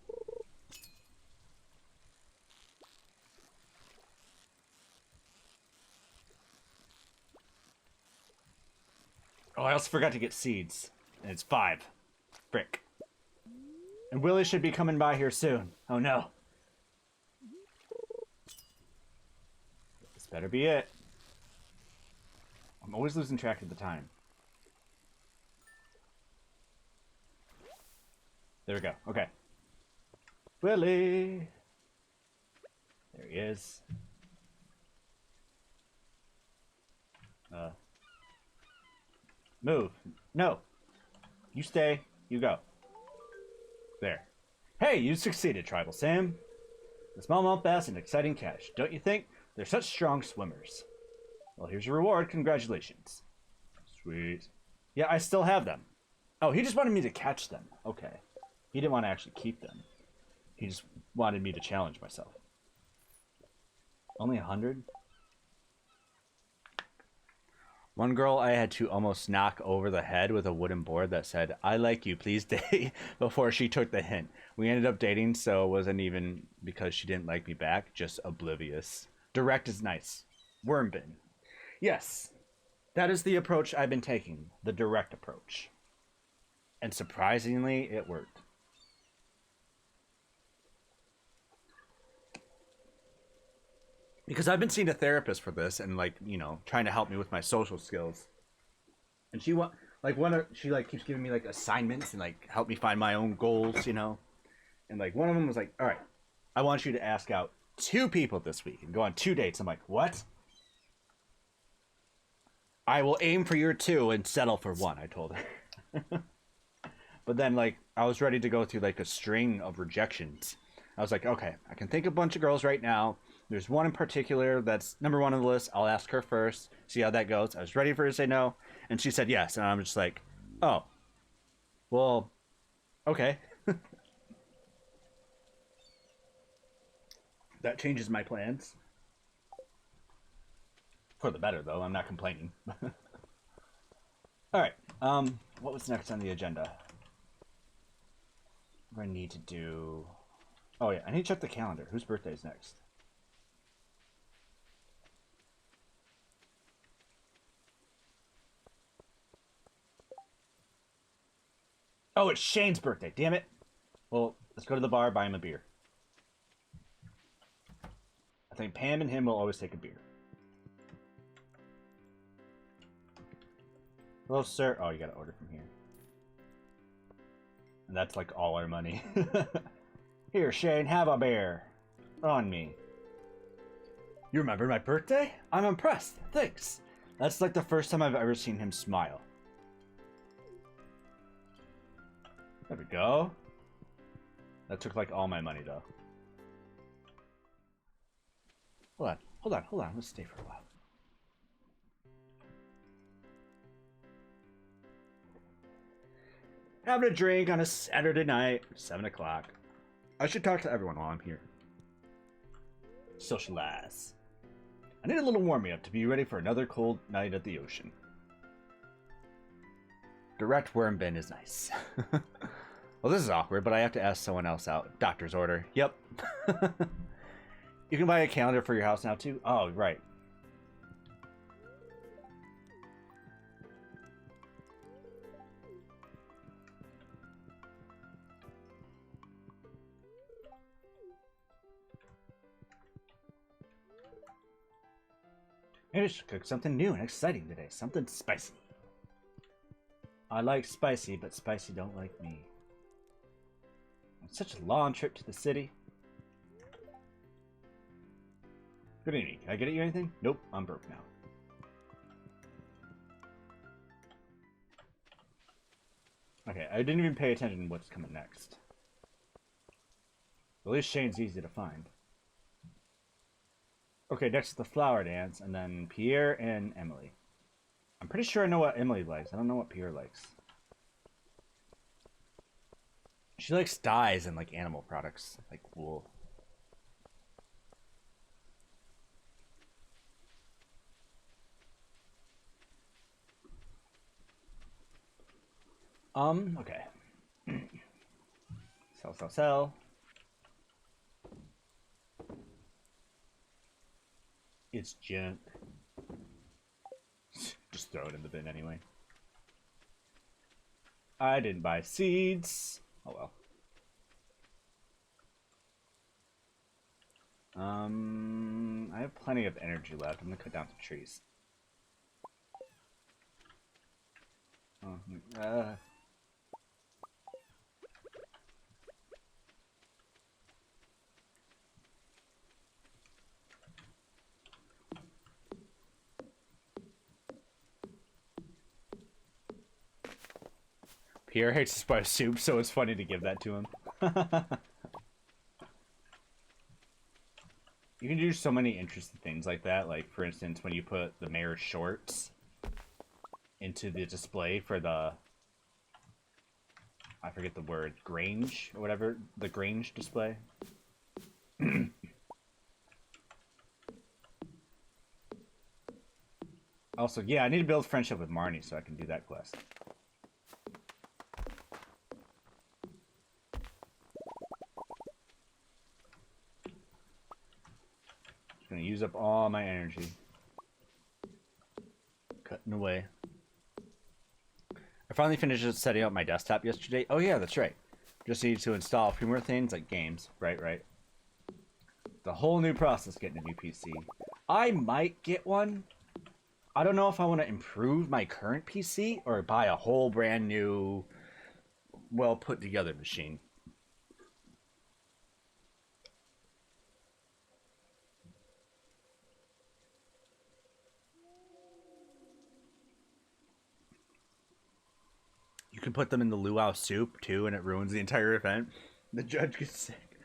S1: Oh, I also forgot to get seeds. And it's 5. Frick. And Willie should be coming by here soon. Oh no. This better be it. I'm always losing track of the time. There we go. Okay. Willie! There he is. Move. No. You stay. You go. There. Hey, you succeeded, Tribal Sam. The smallmouth bass and exciting catch, don't you think? They're such strong swimmers. Well, here's your reward. Congratulations. Sweet. Yeah, I still have them. Oh, he just wanted me to catch them. Okay. He didn't want to actually keep them. He just wanted me to challenge myself. Only 100? One girl I had to almost knock over the head with a wooden board that said, "I like you, please stay," before she took the hint. We ended up dating, so it wasn't even because she didn't like me back, just oblivious. Direct is nice. Worm bin. Yes, that is the approach I've been taking, the direct approach. And surprisingly, it worked. Because I've been seeing a therapist for this and, like, you know, trying to help me with my social skills. And she keeps giving me like assignments and like help me find my own goals, you know. And like one of them was like, "All right, I want you to ask out 2 people this week and go on 2 dates." I'm like, "What?" "I will aim for your 2 and settle for 1," I told her. But then, like, I was ready to go through like a string of rejections. I was like, okay, I can think of a bunch of girls right now. There's one in particular that's number 1 on the list. I'll ask her first, see how that goes. I was ready for her to say no, and she said yes. And I'm just like, oh, well, okay. That changes my plans. For the better, though. I'm not complaining. All right. What was next on the agenda? What do I need to do? Oh, yeah. I need to check the calendar. Whose birthday is next? Oh, it's Shane's birthday. Damn it. Well, let's go to the bar, buy him a beer. I think Pam and him will always take a beer. Hello, sir. Oh, you gotta order from here. And that's like all our money. Here, Shane, have a beer. On me. You remember my birthday? I'm impressed. Thanks. That's like the first time I've ever seen him smile. There we go. That took like all my money though. Hold on. Let's stay for a while. Having a drink on a Saturday night, 7 o'clock. I should talk to everyone while I'm here. Socialize. I need a little warming up to be ready for another cold night at the ocean. Direct worm bin is nice. Well, this is awkward, but I have to ask someone else out. Doctor's order. Yep. You can buy a calendar for your house now, too? Oh, right. Maybe I should cook something new and exciting today. Something spicy. I like spicy, but spicy don't like me. It's such a long trip to the city. Good evening. Can I get you anything? Nope, I'm broke now. Okay, I didn't even pay attention to what's coming next. At least Shane's easy to find. Okay, next is the flower dance, and then Pierre and Emily. I'm pretty sure I know what Emily likes. I don't know what Pierre likes. She likes dyes and like animal products, like wool. Okay. Sell. It's junk. Just throw it in the bin anyway. I didn't buy seeds. Oh well. I have plenty of energy left. I'm gonna cut down some trees. Oh, Pierre hates to spice soup, so it's funny to give that to him. You can do so many interesting things like that. Like, for instance, when you put the mayor's shorts into the display for the... I forget the word. Grange? Or whatever. The Grange display. Also, yeah, I need to build friendship with Marnie so I can do that quest. Just gonna use up all my energy. Cutting away. I finally finished setting up my desktop yesterday. Oh yeah, that's right. Just need to install a few more things like games. Right. The whole new process getting a new PC. I might get one. I don't know if I want to improve my current PC or buy a whole brand new, well put together machine. You can put them in the luau soup too, and it ruins the entire event. The judge gets sick.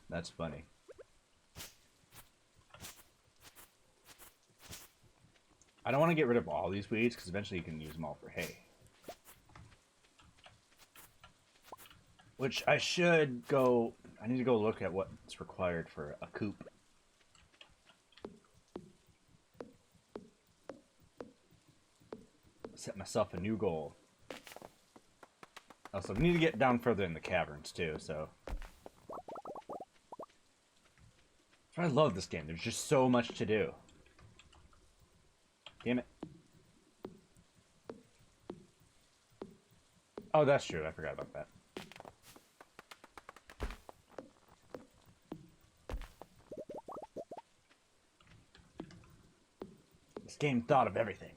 S1: That's funny. I don't want to get rid of all these weeds because eventually you can use them all for hay. Which I should go... I need to go look at what's required for a coop. Set myself a new goal. Also, we need to get down further in the caverns too, so... I love this game. There's just so much to do. Damn it. Oh, that's true. I forgot about that. This game thought of everything.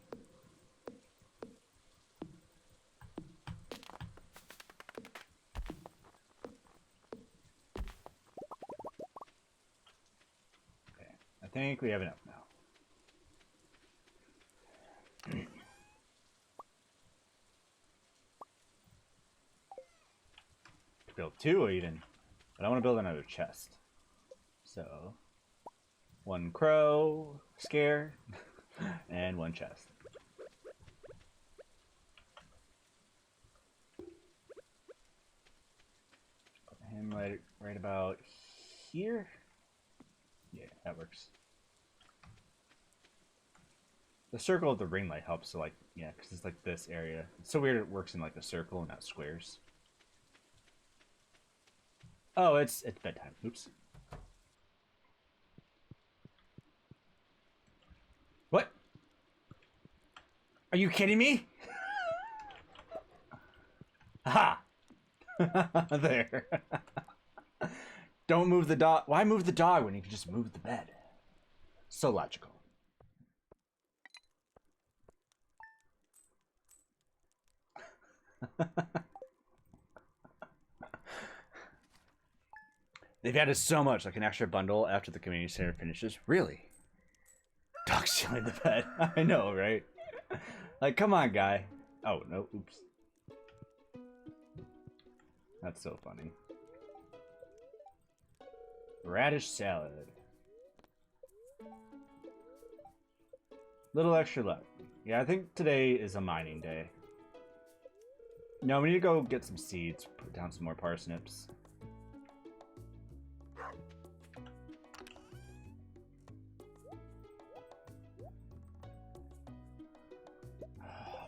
S1: Okay. I think we have enough now. Build two even, but I want to build another chest. So, one crow scare and one chest. Put him right about here. Yeah, that works. The circle of the ring light helps. So like, yeah, because it's like this area. It's so weird. It works in like a circle and not squares. Oh, it's bedtime. Oops. What? Are you kidding me? Ha! There. Don't move the dog. Why move the dog when you can just move the bed? So logical. They've added so much, like an extra bundle after the community center finishes. Really? Dog stealing the bed. I know, right? Like, come on, guy. Oh, no. Oops. That's so funny. Radish salad. Little extra luck. Yeah, I think today is a mining day. No, we need to go get some seeds. Put down some more parsnips.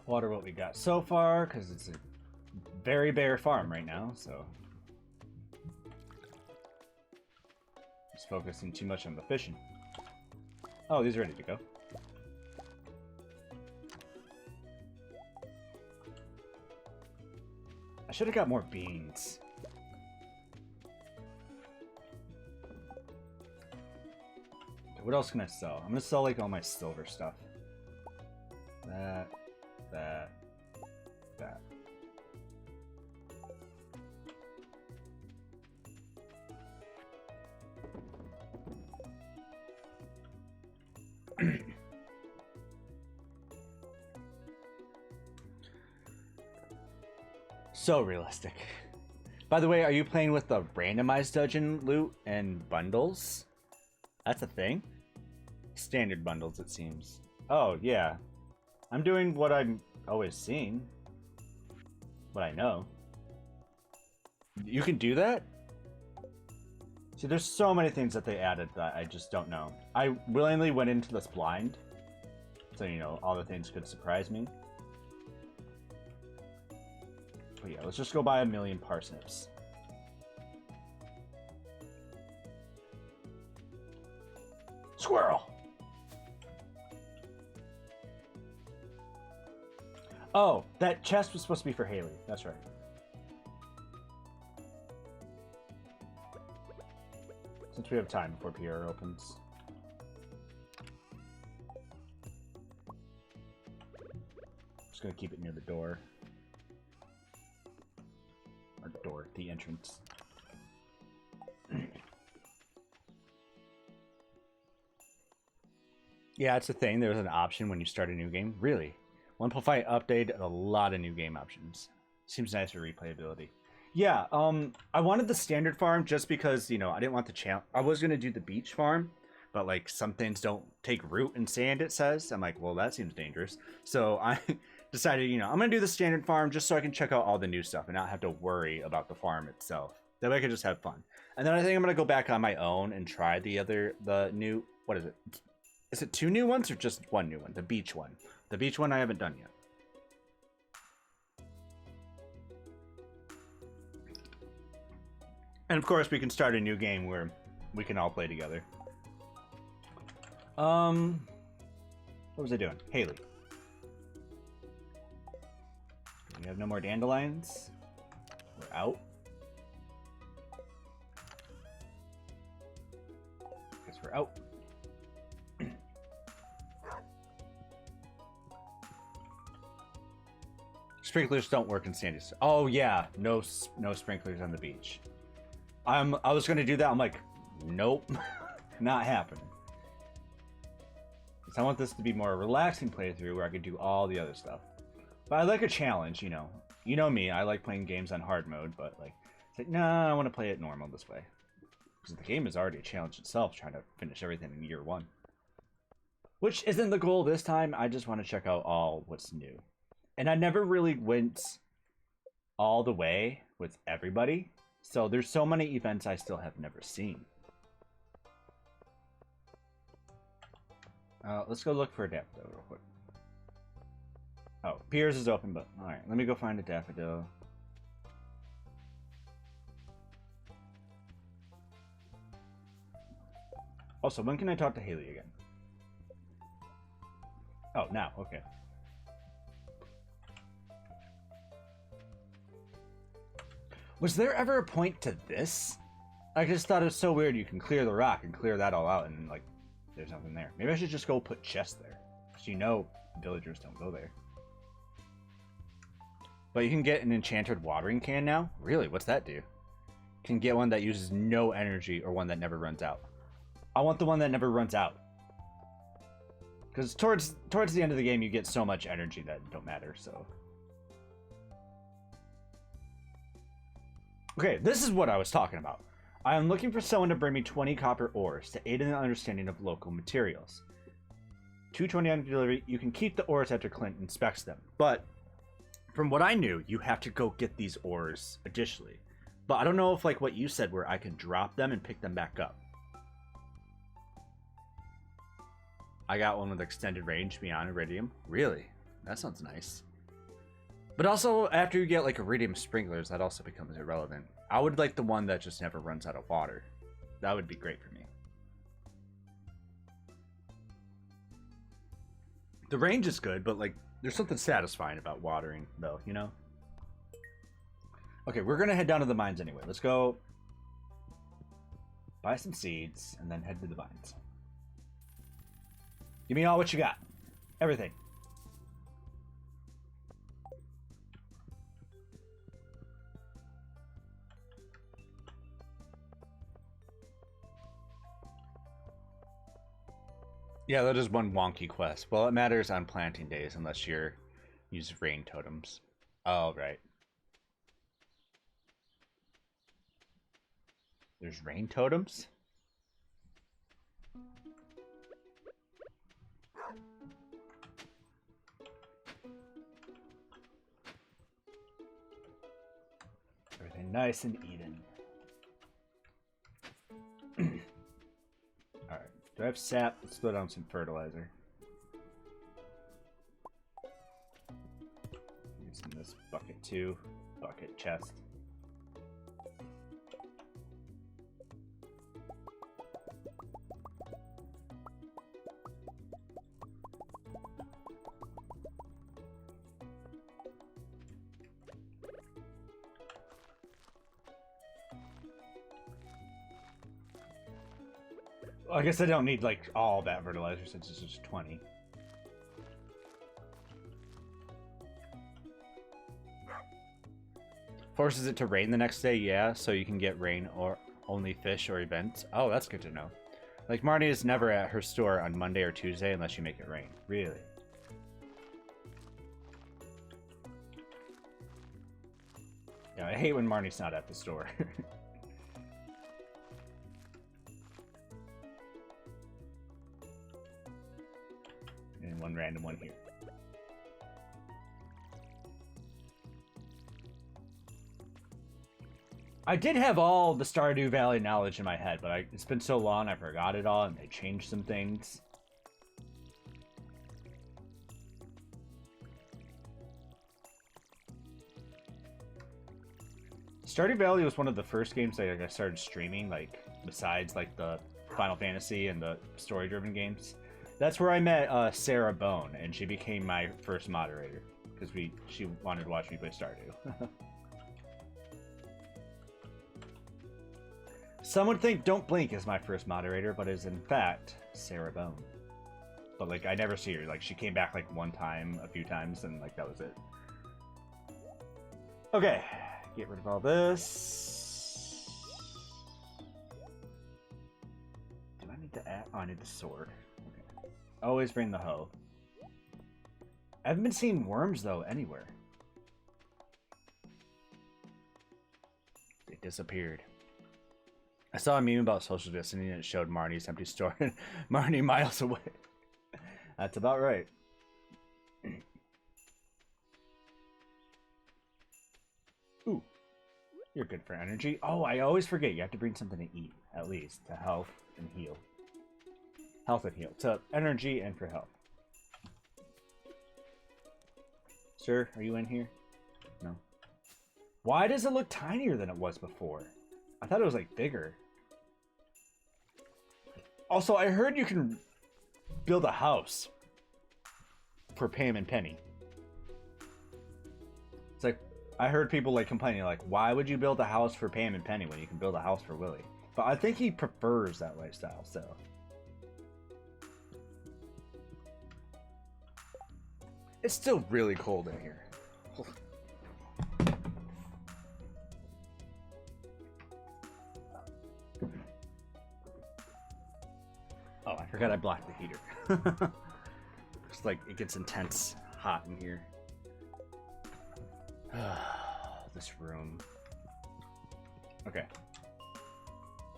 S1: Water what we got so far, because it's a very bare farm right now, so just focusing too much on the fishing. Oh, these are ready to go. I should have got more beans. Okay, what else can I sell? I'm gonna sell like all my silver stuff. That. So realistic. By the way, are you playing with the randomized dungeon loot and bundles? That's a thing? Standard bundles, it seems. Oh, yeah. I'm doing what I'm always seeing. What I know. You can do that? See, there's so many things that they added that I just don't know. I willingly went into this blind. So, you know, all the things could surprise me. But yeah, let's just go buy 1,000,000 parsnips. Squirrel! Oh, that chest was supposed to be for Haley. That's right. Since we have time before PR opens. Just gonna keep it near the door. Or door, the entrance. Yeah, it's a thing. There's an option when you start a new game. Really? 1.5 updated a lot of new game options. Seems nice for replayability. Yeah, I wanted the standard farm just because, you know, I didn't want the challenge. I was going to do the beach farm, but, like, some things don't take root in sand, it says. I'm like, well, that seems dangerous. So I decided, you know, I'm going to do the standard farm just so I can check out all the new stuff and not have to worry about the farm itself. That way I can just have fun. And then I think I'm going to go back on my own and try the new, what is it? Is it 2 new ones or just 1 new one? The beach one. The beach one I haven't done yet. And of course we can start a new game where we can all play together. What was I doing? Haley. We have no more dandelions. We're out. Guess we're out. Sprinklers don't work in sandy. Oh yeah, no sprinklers on the beach. I was gonna do that. I'm like, nope, not happening. Because I want this to be more a relaxing playthrough where I could do all the other stuff. But I like a challenge, you know. You know me, I like playing games on hard mode, but like, it's like, nah, I want to play it normal this way. Because the game is already a challenge itself, trying to finish everything in year 1. Which isn't the goal this time. I just want to check out all what's new. And I never really went all the way with everybody. So there's so many events I still have never seen. Let's go look for a daffodil real quick. Oh, Piers is open, but alright, let me go find a daffodil. Also, when can I talk to Haley again? Oh, now, okay. Was there ever a point to this? I just thought it was so weird. You can clear the rock and clear that all out and, like, there's nothing there. Maybe I should just go put chests there. Because you know villagers don't go there. But you can get an enchanted watering can now? Really? What's that do? You can get one that uses no energy or one that never runs out. I want the one that never runs out. Because towards the end of the game, you get so much energy that don't matter, so... Okay, this is what I was talking about. I am looking for someone to bring me 20 copper ores to aid in the understanding of local materials. 220 on delivery. You can keep the ores after Clint inspects them, but from what I knew, you have to go get these ores additionally. But I don't know if like what you said where I can drop them and pick them back up. I got one with extended range beyond iridium. Really? That sounds nice. But also, after you get like iridium sprinklers, that also becomes irrelevant. I would like the one that just never runs out of water. That would be great for me. The range is good, but like, there's something satisfying about watering, though, you know? Okay, we're gonna head down to the mines anyway. Let's go buy some seeds and then head to the mines. Give me all what you got. Everything. Yeah, that is one wonky quest. Well, it matters on planting days unless you're use rain totems. Oh, right. There's rain totems? Everything nice and even. Alright. Do I have sap? Let's throw down some fertilizer. Using this bucket too. Bucket chest. I guess I don't need like all that fertilizer since it's just 20. Forces it to rain the next day, yeah, so you can get rain or only fish or events. Oh, that's good to know. Like Marnie is never at her store on Monday or Tuesday unless you make it rain. Really? Yeah, I hate when Marnie's not at the store. And one random one here. I did have all the Stardew Valley knowledge in my head, but it's been so long I forgot it all, and they changed some things. Stardew Valley was one of the first games that I started streaming, like, besides, like, the Final Fantasy and the story-driven games. That's where I met Sarah Bone, and she became my first moderator, because she wanted to watch me play Stardew. Some would think Don't Blink is my first moderator, but is in fact Sarah Bone. But like, I never see her. Like, she came back like one time, a few times, and like that was it. Okay, get rid of all this. Do I need to add? Oh, I need the sword. Okay. Always bring the hoe. I haven't been seeing worms though anywhere. They disappeared. I saw a meme about social distancing and it showed Marnie's empty store and Marnie miles away. That's about right. Ooh, you're good for energy. Oh, I always forget you have to bring something to eat, at least, to health and heal. Health and heal. To energy and for health. Sir, are you in here? No. Why does it look tinier than it was before? I thought it was like bigger. Also, I heard you can build a house for Pam and Penny. It's like, I heard people like complaining, like, why would you build a house for Pam and Penny when you can build a house for Willie? But I think he prefers that lifestyle, so. It's still really cold in here. Oh, I forgot I blocked the heater. It's like, it gets intense hot in here. This room. Okay.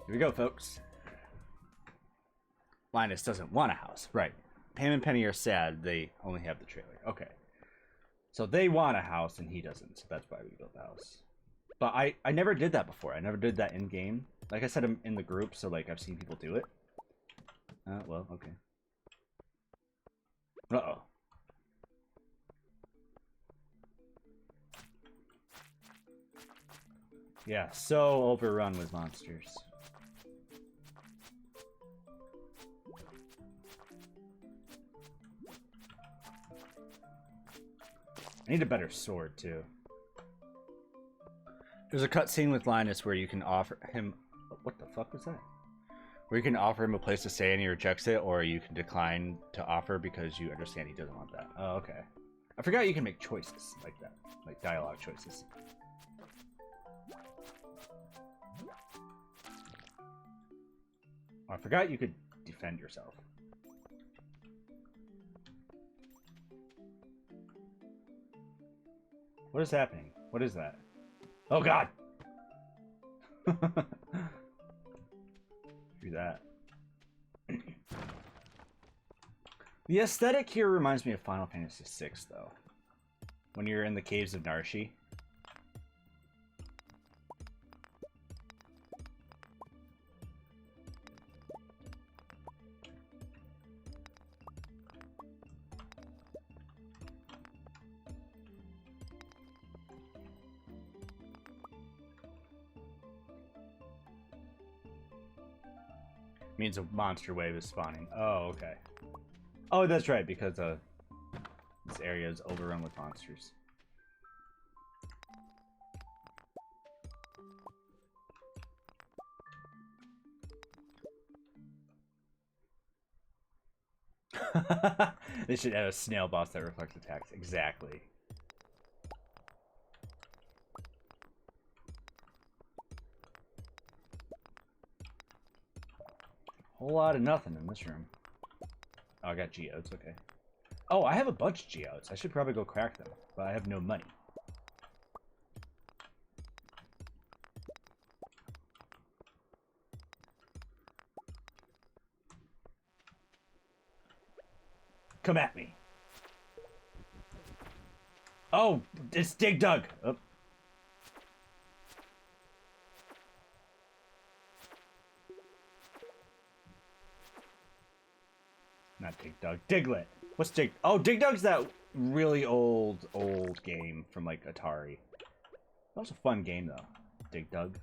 S1: Here we go, folks. Linus doesn't want a house. Right. Pam and Penny are sad. They only have the trailer. Okay. So they want a house and he doesn't. So that's why we built the house. But I never did that before. I never did that in game. Like I said, I'm in the group, so like I've seen people do it. Well, okay. Uh-oh. Yeah, so overrun with monsters. I need a better sword, too. There's a cutscene with Linus where you can offer him... What the fuck was that? Where you can offer him a place to stay and he rejects it, or you can decline to offer because you understand he doesn't want that. Oh, okay. I forgot you can make choices like that. Like dialogue choices. I forgot you could defend yourself. What is happening? What is that? Oh god! Do that. The aesthetic here reminds me of Final Fantasy VI, though. When you're in the caves of Narshi. Means a monster wave is spawning. Oh, okay. Oh, that's right, because this area is overrun with monsters. They should add a snail boss that reflects attacks. Exactly. Whole lot of nothing in this room. Oh, I got geodes, okay. Oh, I have a bunch of geodes. I should probably go crack them, but I have no money. Come at me. Oh, it's Dig Dug. Oh. Not Dig Dug. Diglett. What's Dig? Oh, Dig Dug's that really old game from like Atari. That was a fun game though. Dig Dug.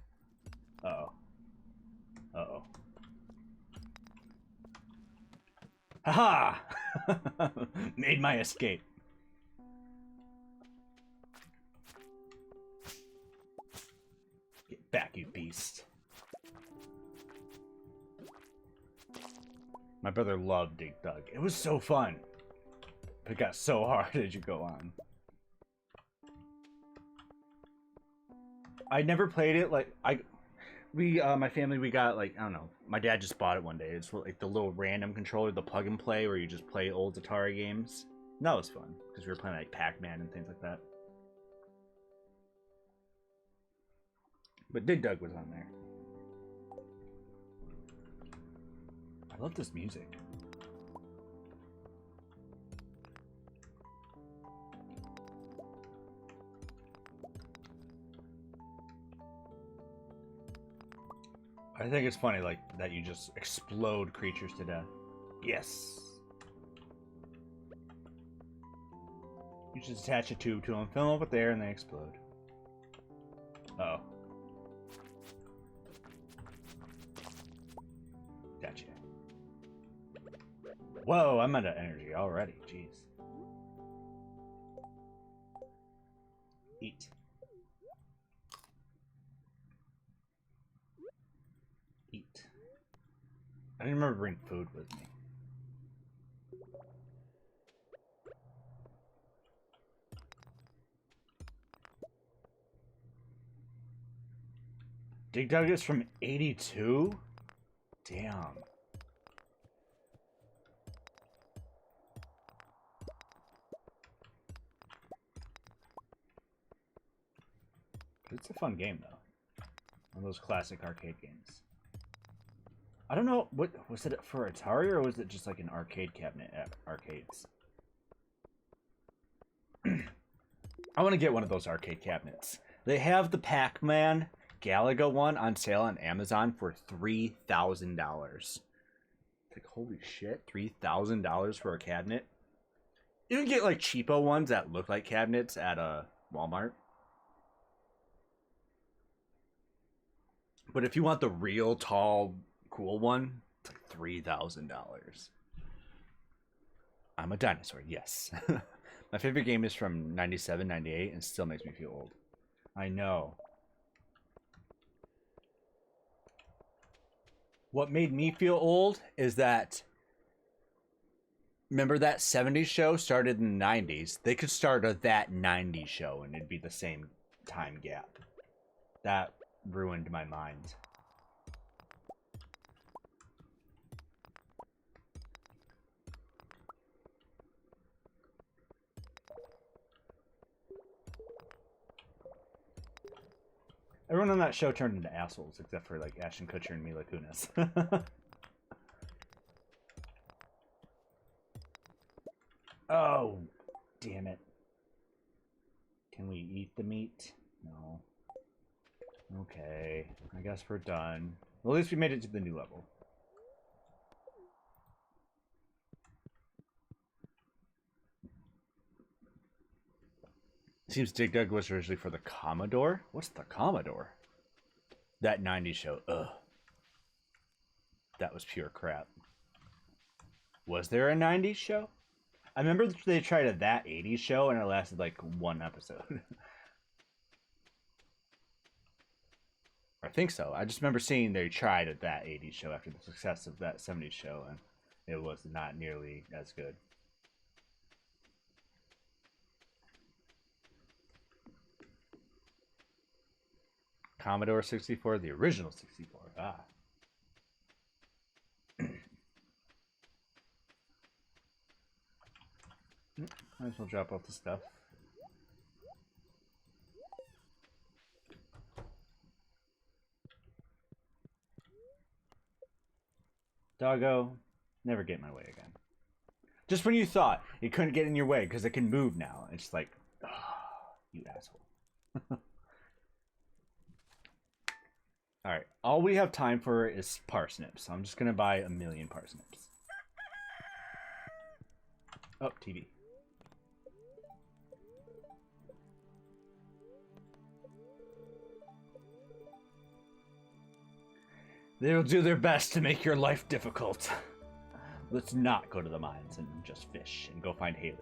S1: Uh-oh. Uh-oh. Haha! Made my escape. Get back, you beast. My brother loved Dig Dug. It was so fun. But it got so hard as you go on. I never played it. Like, my family, we got, like, I don't know. My dad just bought it one day. It's like the little random controller, the plug and play, where you just play old Atari games. And that was fun. Because we were playing, like, Pac-Man and things like that. But Dig Dug was on there. I love this music. I think it's funny, like, that you just explode creatures to death. Yes. You just attach a tube to them, fill them up with air, and they explode. Uh-oh. Gotcha. Whoa, I'm out of energy already. Jeez. Eat. Eat. I didn't remember bringing food with me. Dig Dug is from 82? Damn. It's a fun game, though. One of those classic arcade games. I don't know, what was it for Atari, or was it just like an arcade cabinet at arcades? I want to get one of those arcade cabinets. They have the Pac-Man Galaga one on sale on Amazon for $3,000. Like, holy shit, $3,000 for a cabinet? You can get like cheapo ones that look like cabinets at a Walmart. But if you want the real tall, cool one, it's like $3,000. I'm a dinosaur, yes. My favorite game is from 97, 98, and still makes me feel old. I know. What made me feel old is that, remember that 70s show started in the 90s? They could start a that 90s show and it'd be the same time gap. That ruined my mind. Everyone on that show turned into assholes, except for like Ashton Kutcher and Mila Kunis. Oh, damn it. Can we eat the meat? No. Okay, I guess we're done. Well, at least we made it to the new level. Seems Dig Dug was originally for the Commodore. What's the Commodore? That 90s show. Ugh. That was pure crap. Was there a 90s show? I remember they tried a That 80s show and it lasted like one episode. I think so. I just remember seeing they tried a That 80s show after the success of That 70s show and it was not nearly as good. Commodore 64, the original 64. Ah. Might as well drop off the stuff. Doggo, never get in my way again. Just when you thought it couldn't get in your way because it can move now. It's like, oh, you asshole. Alright, all we have time for is parsnips. I'm just gonna buy 1,000,000 parsnips. Oh, TV. They'll do their best to make your life difficult. Let's not go to the mines and just fish and go find Haley.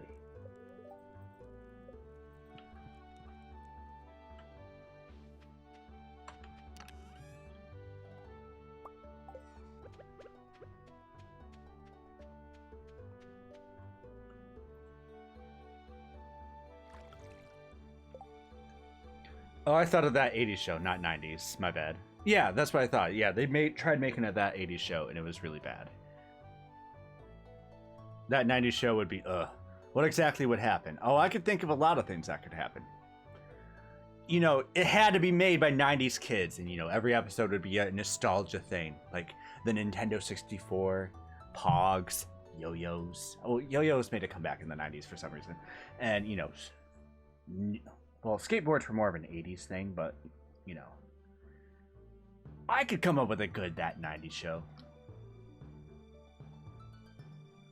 S1: Oh, I thought of That 80s show, not 90s. My bad. Yeah, that's what I thought. Yeah, they tried making it That 80s show, and it was really bad. That 90s show would be, what exactly would happen? Oh, I could think of a lot of things that could happen. You know, it had to be made by 90s kids, and, you know, every episode would be a nostalgia thing. Like the Nintendo 64, Pogs, yo-yos. Oh, yo-yos made a comeback in the 90s for some reason. And, you know... Well, skateboards were more of an 80s thing, but, you know. I could come up with a good That 90s show.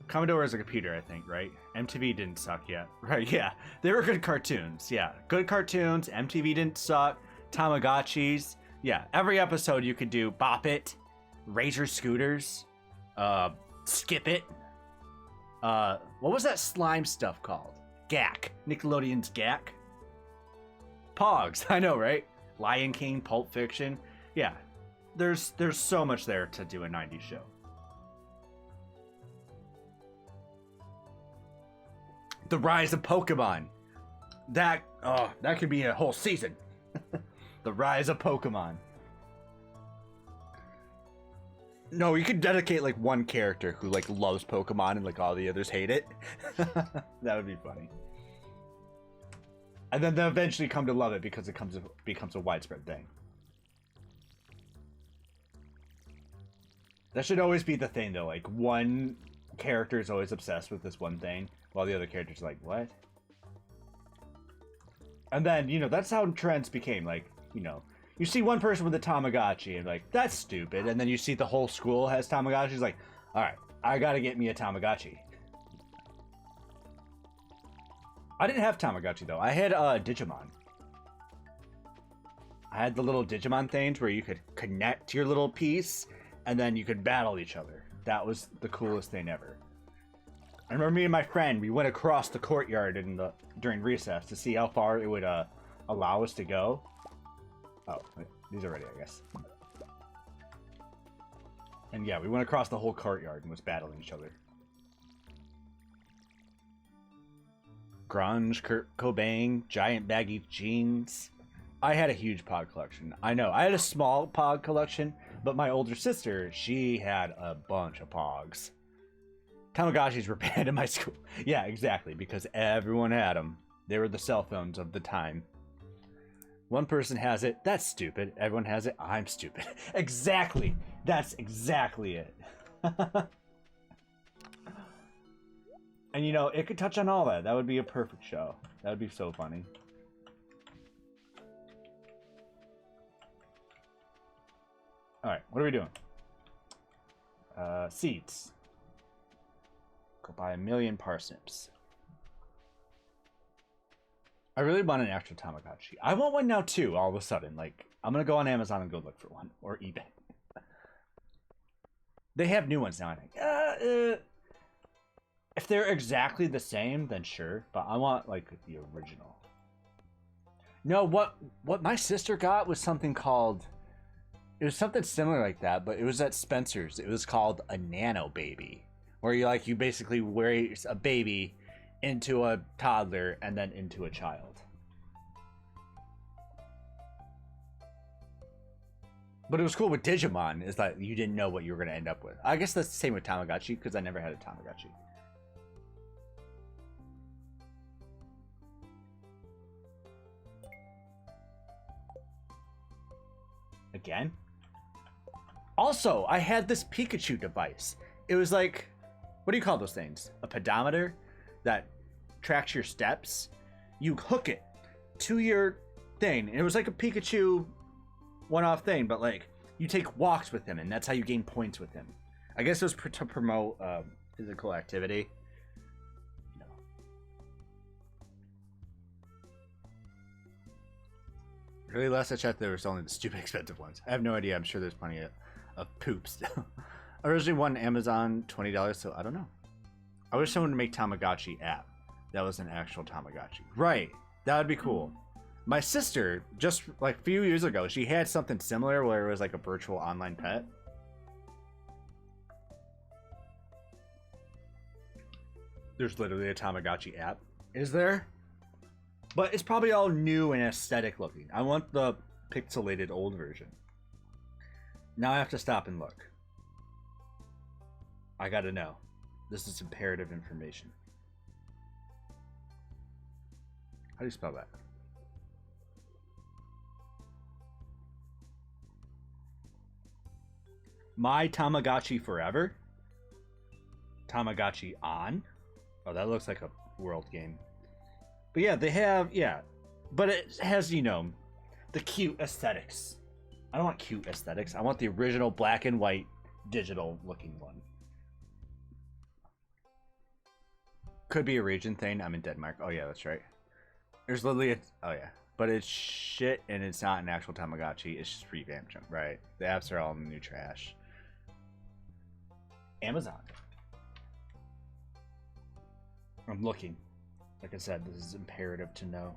S1: Commodore is a computer, I think, right? MTV didn't suck yet. Right, yeah. They were good cartoons, yeah. Good cartoons, MTV didn't suck. Tamagotchis. Yeah, every episode you could do Bop It, Razor Scooters, Skip It. What was that slime stuff called? Gak. Nickelodeon's Gak. Pogs, I know, right? Lion King, Pulp Fiction. Yeah, there's so much there to do a 90s show. The Rise of Pokemon. That could be a whole season. The Rise of Pokemon. No, you could dedicate like one character who like loves Pokemon and like all the others hate it. That would be funny. And then they'll eventually come to love it because it becomes a widespread thing. That should always be the thing, though. Like, one character is always obsessed with this one thing, while the other character's like, what? And then, you know, that's how trends became. Like, you know, you see one person with a Tamagotchi and like, that's stupid. And then you see the whole school has Tamagotchis. Like, all right, I gotta get me a Tamagotchi. I didn't have Tamagotchi though. I had Digimon. I had the little Digimon things where you could connect your little piece and then you could battle each other. That was the coolest thing ever. I remember me and my friend, we went across the courtyard during recess to see how far it would allow us to go. Oh, these are ready, I guess. And yeah, we went across the whole courtyard and was battling each other. Grunge, Kurt Cobain, giant baggy jeans. I had a huge pod collection. I know, I had a small pod collection, but my older sister, she had a bunch of pogs. Tamagotchis were banned in my school. Yeah, exactly, because everyone had them. They were the cell phones of the time. One person has it, that's stupid. Everyone has it, I'm stupid. Exactly, that's exactly it. And you know, it could touch on all that. That would be a perfect show. That would be so funny. Alright, what are we doing? Seeds. Go buy 1,000,000 parsnips. I really want an actual Tamagotchi. I want one now too, all of a sudden. Like, I'm gonna go on Amazon and go look for one. Or eBay. They have new ones now, I think. If they're exactly the same, then sure. But I want, like, the original. No, what my sister got was something called... It was something similar like that, but it was at Spencer's. It was called a nano baby. Where you basically raise a baby into a toddler and then into a child. But it was cool with Digimon, is that you didn't know what you were going to end up with. I guess that's the same with Tamagotchi, because I never had a Tamagotchi. Again? Also, I had this Pikachu device. It was like, what do you call those things? A pedometer that tracks your steps. You hook it to your thing. And it was like a Pikachu one-off thing, but like you take walks with him, and that's how you gain points with him. I guess it was to promote physical activity. No. Really, last I checked, there was only the stupid expensive ones. I have no idea. I'm sure there's plenty of poops. I originally won Amazon $20, so I don't know. I wish someone would make Tamagotchi app that was an actual Tamagotchi. Right, that would be cool. My sister, just like a few years ago, she had something similar where it was like a virtual online pet. There's literally a Tamagotchi app. Is there? But it's probably all new and aesthetic looking. I want the pixelated old version. Now I have to stop and look. I gotta know. This is imperative information. How do you spell that? My Tamagotchi Forever? Tamagotchi On? Oh, that looks like a world game. But yeah, they have, yeah. But it has, you know, the cute aesthetics. I don't want cute aesthetics. I want the original black and white digital looking one. Could be a region thing. I'm in Denmark. Oh yeah, that's right. There's literally a... Oh yeah. But it's shit and it's not an actual Tamagotchi. It's just revamped junk. Right. The apps are all new trash. Amazon. I'm looking. Like I said, this is imperative to know.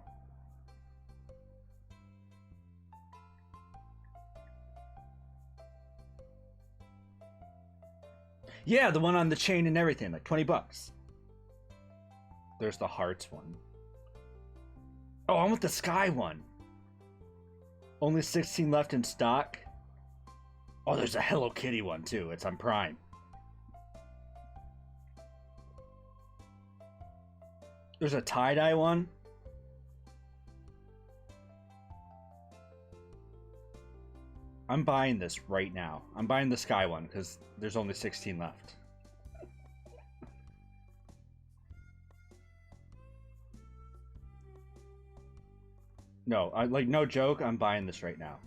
S1: Yeah, the one on the chain and everything, like $20. There's the hearts one. Oh, I want the sky one. Only 16 left in stock. Oh, there's a Hello Kitty one too. It's on Prime. There's a tie-dye one. I'm buying this right now. I'm buying the sky one because there's only 16 left. No, like no joke. I'm buying this right now.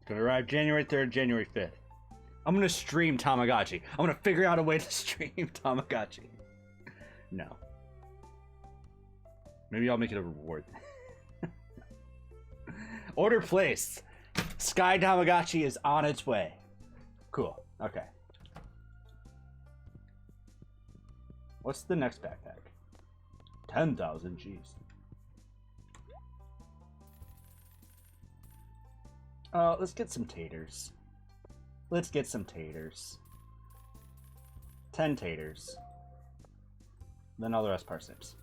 S1: It's gonna arrive January 3rd, January 5th. I'm gonna stream Tamagotchi. I'm gonna figure out a way to stream Tamagotchi. No. Maybe I'll make it a reward. Order placed. Sky Tamagotchi is on its way. Cool. Okay. What's the next backpack? 10,000 G's. Let's get some taters. Let's get some taters. 10 taters. Then all the rest parsnips.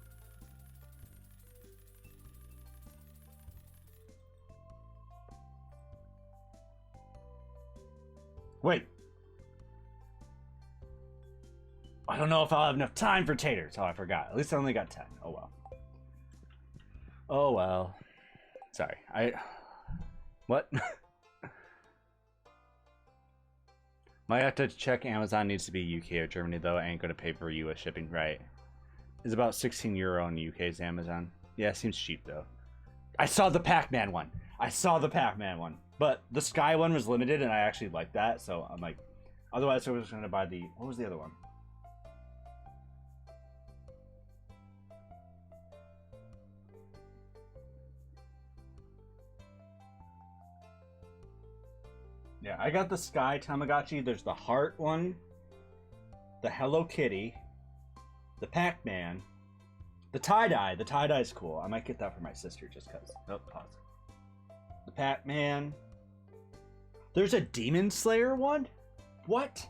S1: Wait. I don't know if I'll have enough time for taters. Oh, I forgot. At least I only got 10. Oh, well. Oh, well. Sorry. What? Might have to check Amazon needs to be UK or Germany, though. I ain't going to pay for US shipping. Right. It's about €16 on UK's Amazon. Yeah, seems cheap, though. I saw the Pac-Man one. But the Sky one was limited, and I actually liked that, so I'm like... Otherwise, I was going to buy the... What was the other one? Yeah, I got the Sky Tamagotchi. There's the Heart one, the Hello Kitty, the Pac-Man, the tie-dye. The tie-dye is cool. I might get that for my sister just because. Oh, pause. The Pac-Man. There's a Demon Slayer one? What?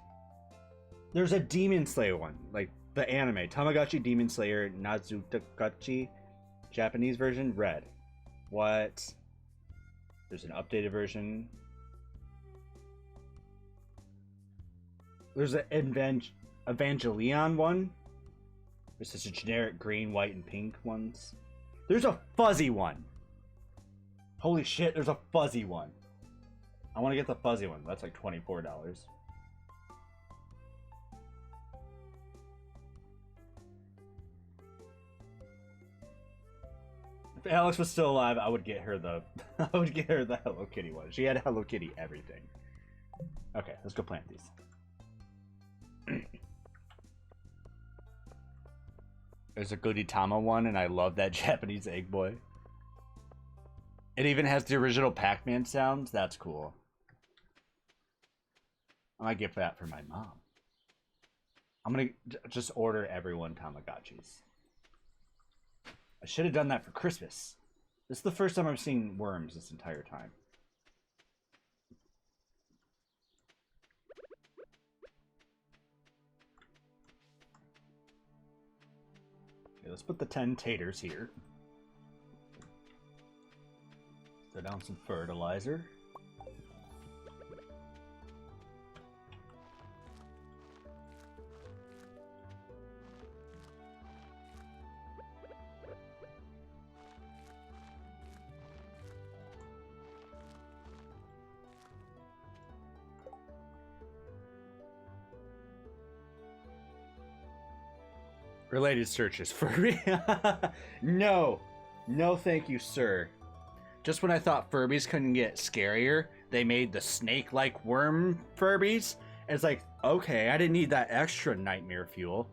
S1: There's a Demon Slayer one. Like the anime. Tamagotchi Demon Slayer Nazutagachi. Japanese version. Red. What? There's an updated version. There's an Evangelion one. There's just a generic green, white, and pink ones. There's a fuzzy one. Holy shit, there's a fuzzy one. I want to get the fuzzy one. That's like $24. If Alex was still alive, I would get her the Hello Kitty one. She had Hello Kitty everything. Okay, let's go plant these. There's a Gudetama one, and I love that Japanese egg boy. It even has the original Pac-Man sounds. That's cool. I might get that for my mom. I'm gonna just order everyone Tamagotchis. I should have done that for Christmas. This is the first time I've seen worms this entire time. Okay, let's put the 10 taters here. Throw down some fertilizer. Related searches Furby. No. No thank you, sir. Just when I thought Furbies couldn't get scarier, they made the snake-like worm Furbies. And it's like, okay, I didn't need that extra nightmare fuel.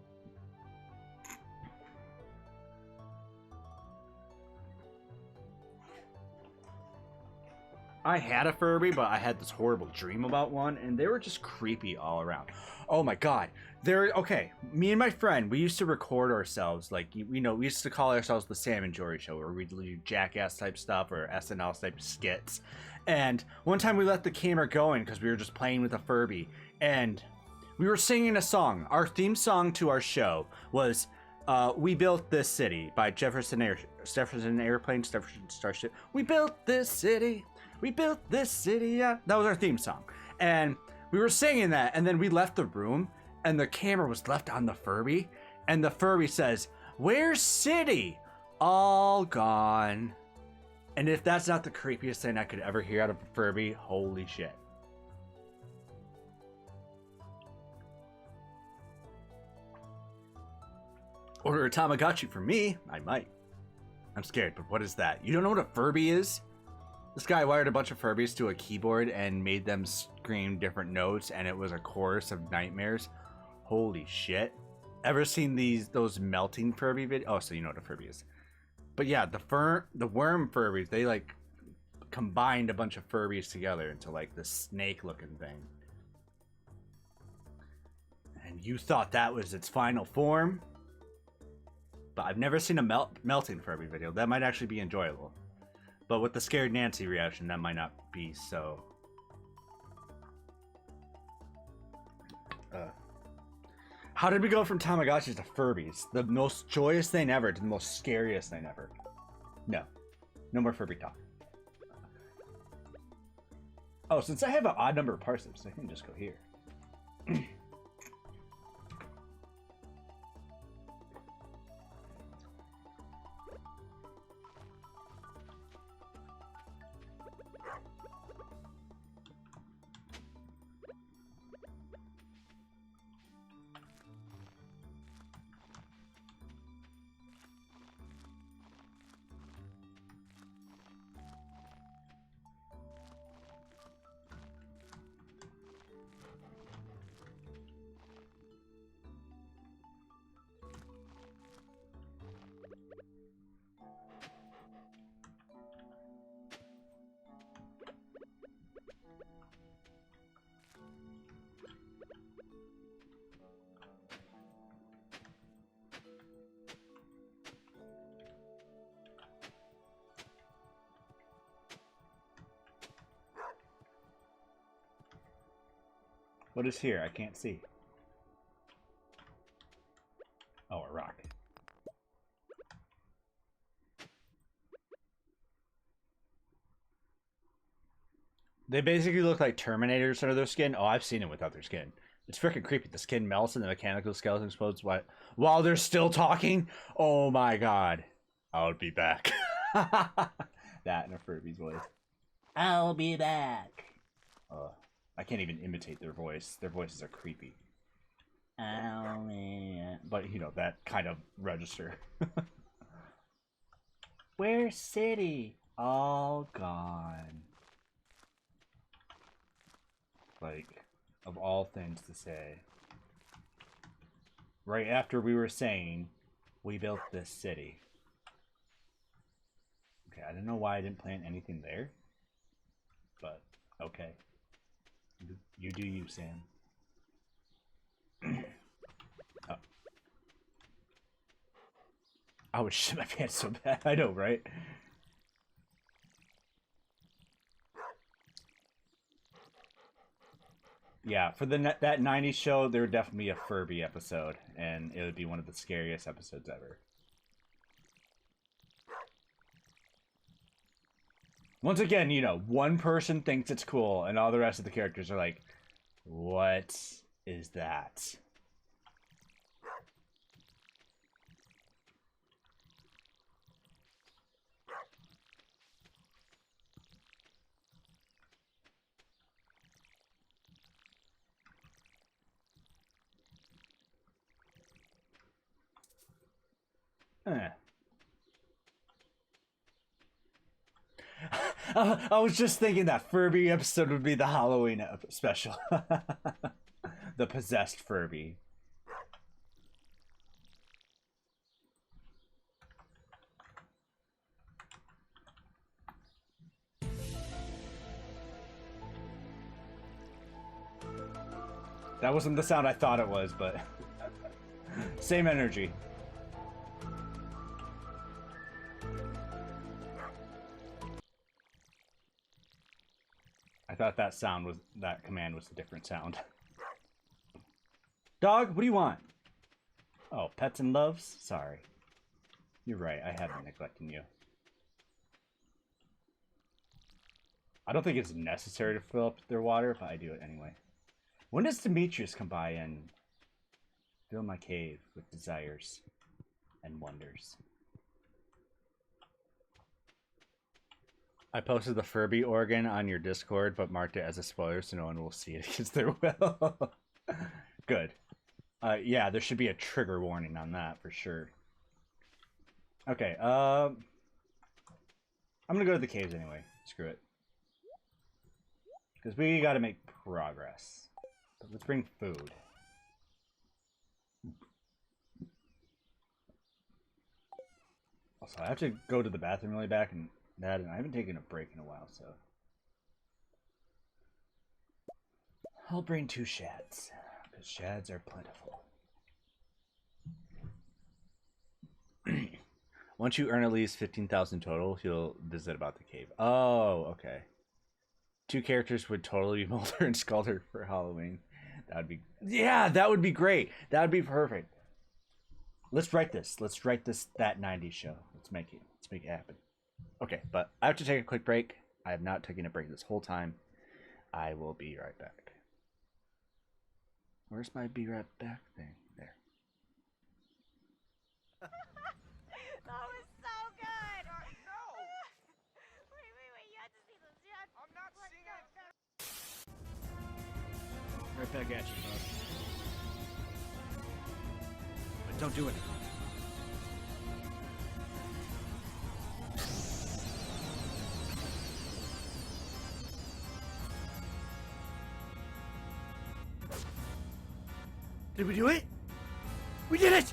S1: I had a Furby, but I had this horrible dream about one, and they were just creepy all around. Oh my god. Okay, me and my friend, we used to record ourselves, like, we used to call ourselves the Sam and Jory Show, where we'd do Jackass type stuff or SNL type skits. And one time we let the camera going because we were just playing with a Furby, and we were singing a song. Our theme song to our show was We Built This City by Jefferson Airplane, Jefferson Starship. We built this city. We built this city, yeah. That was our theme song. And we were singing that, and then we left the room, and the camera was left on the Furby, and the Furby says, "Where's City?" All gone. And if that's not the creepiest thing I could ever hear out of a Furby, holy shit. Order a Tamagotchi for me? I might. I'm scared, but what is that? You don't know what a Furby is? This guy wired a bunch of Furbies to a keyboard and made them scream different notes, and it was a chorus of nightmares. Holy shit. Ever seen those melting Furby videos? Oh, so you know what a Furby is. But yeah, the worm Furbies, they like combined a bunch of Furbies together into like this snake looking thing. And you thought that was its final form? But I've never seen a melting Furby video. That might actually be enjoyable. But with the Scared Nancy reaction, that might not be so. How did we go from Tamagotchis to Furbies? The most joyous thing ever to the most scariest thing ever. No. No more Furby talk. Oh, since I have an odd number of parsecs, I can just go here. What is here? I can't see. Oh, a rock. They basically look like Terminators under their skin. Oh, I've seen it without their skin. It's freaking creepy. The skin melts and the mechanical skeleton explodes while they're still talking. Oh my god. I'll be back. That in a Furby's voice. I'll be back. I can't even imitate their voice. Their voices are creepy. Oh man. But you know, that kind of register. Where's City? All gone. Like, of all things to say. Right after we were saying, we built this city. Okay, I don't know why I didn't plant anything there. But, okay. You do you, Sam. Oh. I would shit my pants so bad. I know, right? Yeah, for that 90s show, there would definitely be a Furby episode, and it would be one of the scariest episodes ever. Once again, you know, one person thinks it's cool, and all the rest of the characters are like, what is that? I was just thinking that Furby episode would be the Halloween special. The possessed Furby. That wasn't the sound I thought it was, but same energy. I thought that command was a different sound. Dog, what do you want? Oh, pets and loves? Sorry. You're right, I have been neglecting you. I don't think it's necessary to fill up their water, but I do it anyway. When does Demetrius come by and fill my cave with desires and wonders? I posted the Furby organ on your Discord, but marked it as a spoiler so no one will see it against their will. Good. Yeah, there should be a trigger warning on that for sure. Okay, I'm gonna go to the caves anyway. Screw it. Because we gotta make progress. But let's bring food. Also, I have to go to the bathroom really back and that, and I haven't taken a break in a while, so I'll bring 2 shads, because shads are plentiful. Once you earn at least 15,000 total, you'll visit about the cave. Oh, okay. 2 characters would totally be Mulder and Sculder for Halloween. That would be... Yeah, that would be great. That would be perfect. Let's write this. Let's write this, that 90s show. Let's make it. Let's make it happen. Okay, but I have to take a quick break. I have not taken a break this whole time. I will be right back. Where's my be right back thing? There.
S3: That was so good!
S4: No!
S3: Wait, you have to see this. You have to...
S4: I'm not seeing it.
S1: Right back at you, bud. But don't do it. Did we do it? We did it!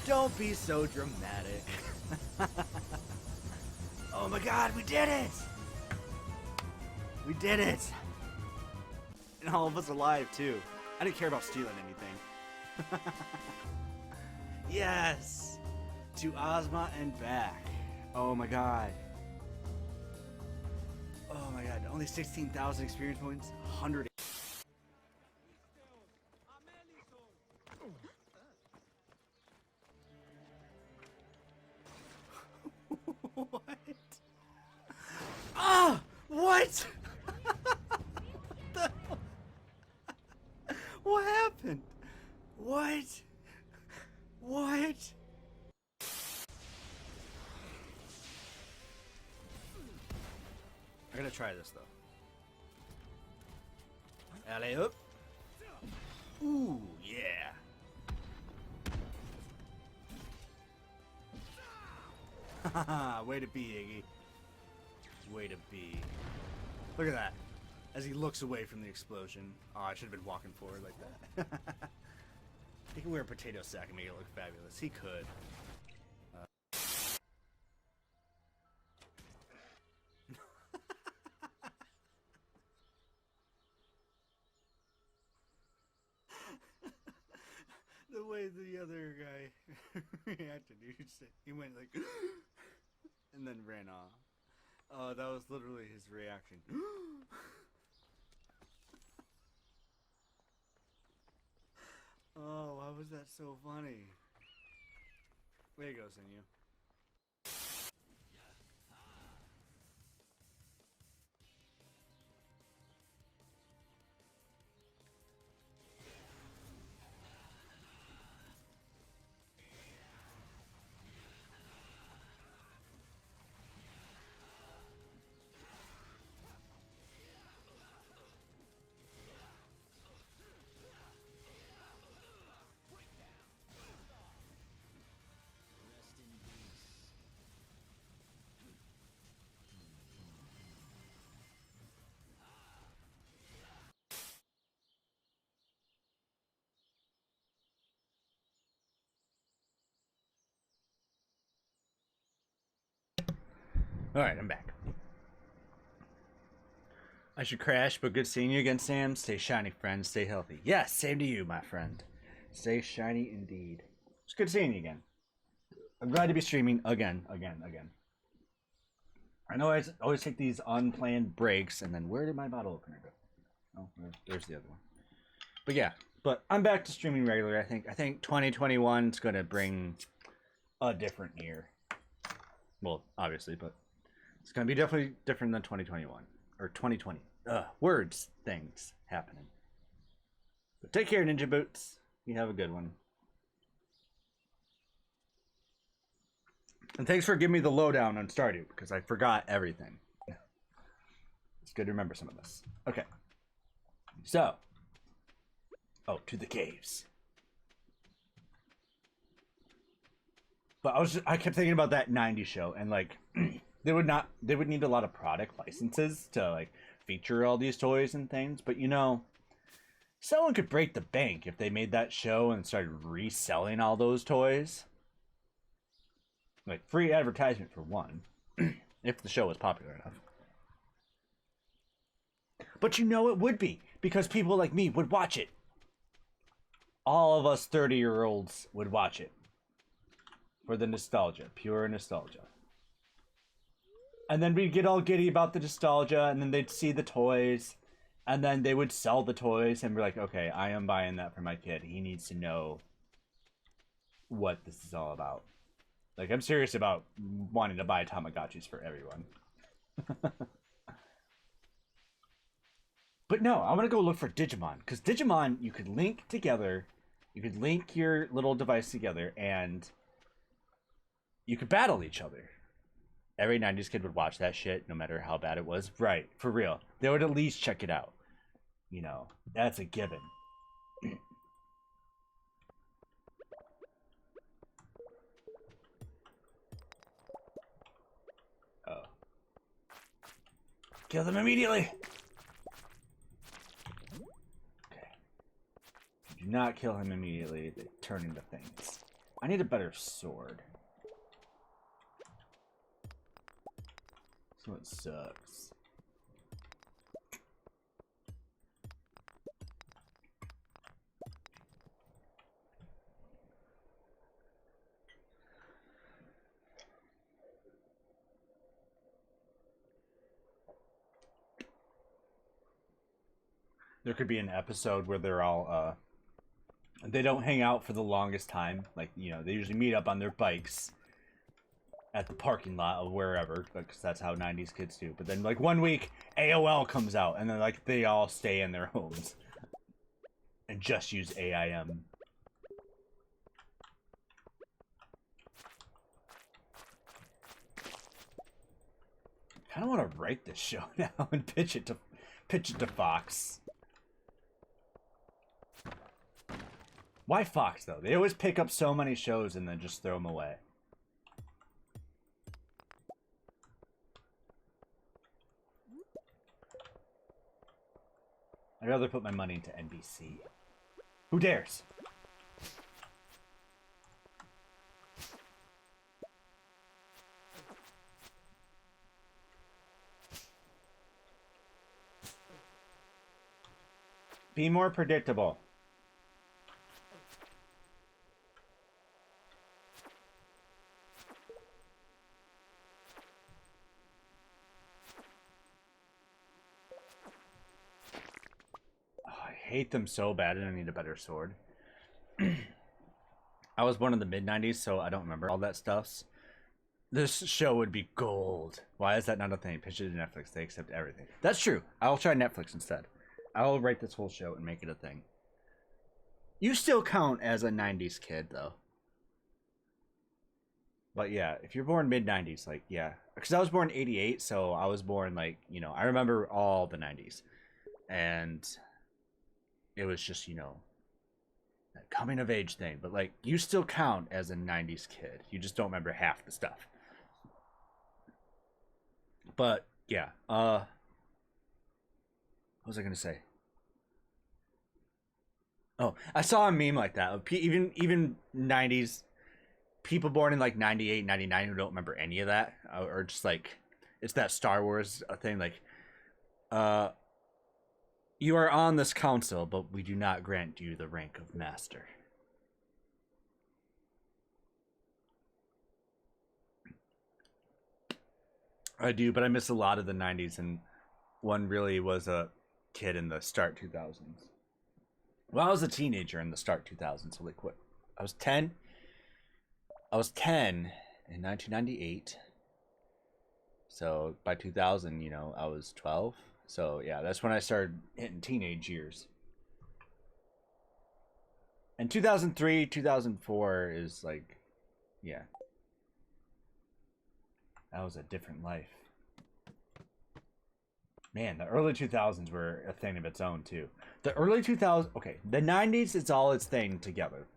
S1: Don't be so dramatic. Oh my god, we did it! We did it! And all of us alive, too. I didn't care about stealing anything. Yes! To Ozma and back. Oh my god. Oh my god, only 16,000 experience points? 100. What? Ah! What? What happened? What? What? I gotta try this though. Alley up. Ooh, yeah. Haha, way to be, Iggy. Way to be. Look at that. As he looks away from the explosion. Oh, I should have been walking forward like that. He can wear a potato sack and make it look fabulous. He could. The way the other guy reacted, he went like, and then ran off. Oh, that was literally his reaction. Oh, why was that so funny? Way to go, Sinew. Alright, I'm back. I should crash, but good seeing you again, Sam. Stay shiny, friend. Stay healthy. Yes, same to you, my friend. Stay shiny indeed. It's good seeing you again. I'm glad to be streaming again. I know I always take these unplanned breaks, and then where did my bottle opener go? Oh, there's the other one. But yeah, I'm back to streaming regularly. I think 2021 is going to bring a different year. Well, obviously, but It's gonna be definitely different than 2021 or 2020. Words, things happening. But take care, Ninja Boots. You have a good one. And thanks for giving me the lowdown on Stardew, because I forgot everything. It's good to remember some of this. Okay. So. Oh, to the caves. But I kept thinking about that 90s show, and like they would need a lot of product licenses to like feature all these toys and things, but you know, someone could break the bank if they made that show and started reselling all those toys. Like free advertisement for one, if the show was popular enough. But you know it would be, because people like me would watch it. All of us 30-year-olds would watch it. For the nostalgia, pure nostalgia. And then we'd get all giddy about the nostalgia, and then they'd see the toys, and then they would sell the toys, and be like, okay, I am buying that for my kid. He needs to know what this is all about. Like, I'm serious about wanting to buy Tamagotchis for everyone. But no, I want to go look for Digimon, because Digimon, you could link together, you could link your little device together, and you could battle each other. Every 90s kid would watch that shit, no matter how bad it was. Right, for real. They would at least check it out. You know, that's a given. Oh. Kill them immediately! Okay. If you do not kill him immediately, they turn into things. I need a better sword. This one sucks. There could be an episode where they're all they don't hang out for the longest time. Like, you know, they usually meet up on their bikes at the parking lot of wherever, because that's how 90s kids do. But then, like, one week, AOL comes out, and then, like, they all stay in their homes and just use AIM. I kind of want to write this show now and pitch it to Fox. Why Fox, though? They always pick up so many shows and then just throw them away. I'd rather put my money into NBC. Who dares? Be more predictable. I hate them so bad, and I need a better sword. I was born in the mid-90s, so I don't remember all that stuff. This show would be gold. Why is that not a thing? Pitch it to Netflix. They accept everything. That's true. I'll try Netflix instead. I'll write this whole show and make it a thing. You still count as a 90s kid, though. But yeah, if you're born mid-90s, like, yeah. Because I was born 88, so I was born, like, you know, I remember all the 90s. And it was just, you know, that coming of age thing. But, like, you still count as a 90s kid. You just don't remember half the stuff. But, yeah. What was I going to say? Oh, I saw a meme like that. Even 90s people born in like 98, 99 who don't remember any of that, or just like, it's that Star Wars thing, like, you are on this council, but we do not grant you the rank of master. I do, but I miss a lot of the 90s, and one really was a kid in the start 2000s. Well, I was a teenager in the start 2000s, so like what? I was 10 in 1998. So by 2000, you know, I was 12. So yeah, that's when I started hitting teenage years. And 2003, 2004 is like, yeah, that was a different life. Man, the early 2000s were a thing of its own too. The early 2000s, okay, the 90s it's all its thing together.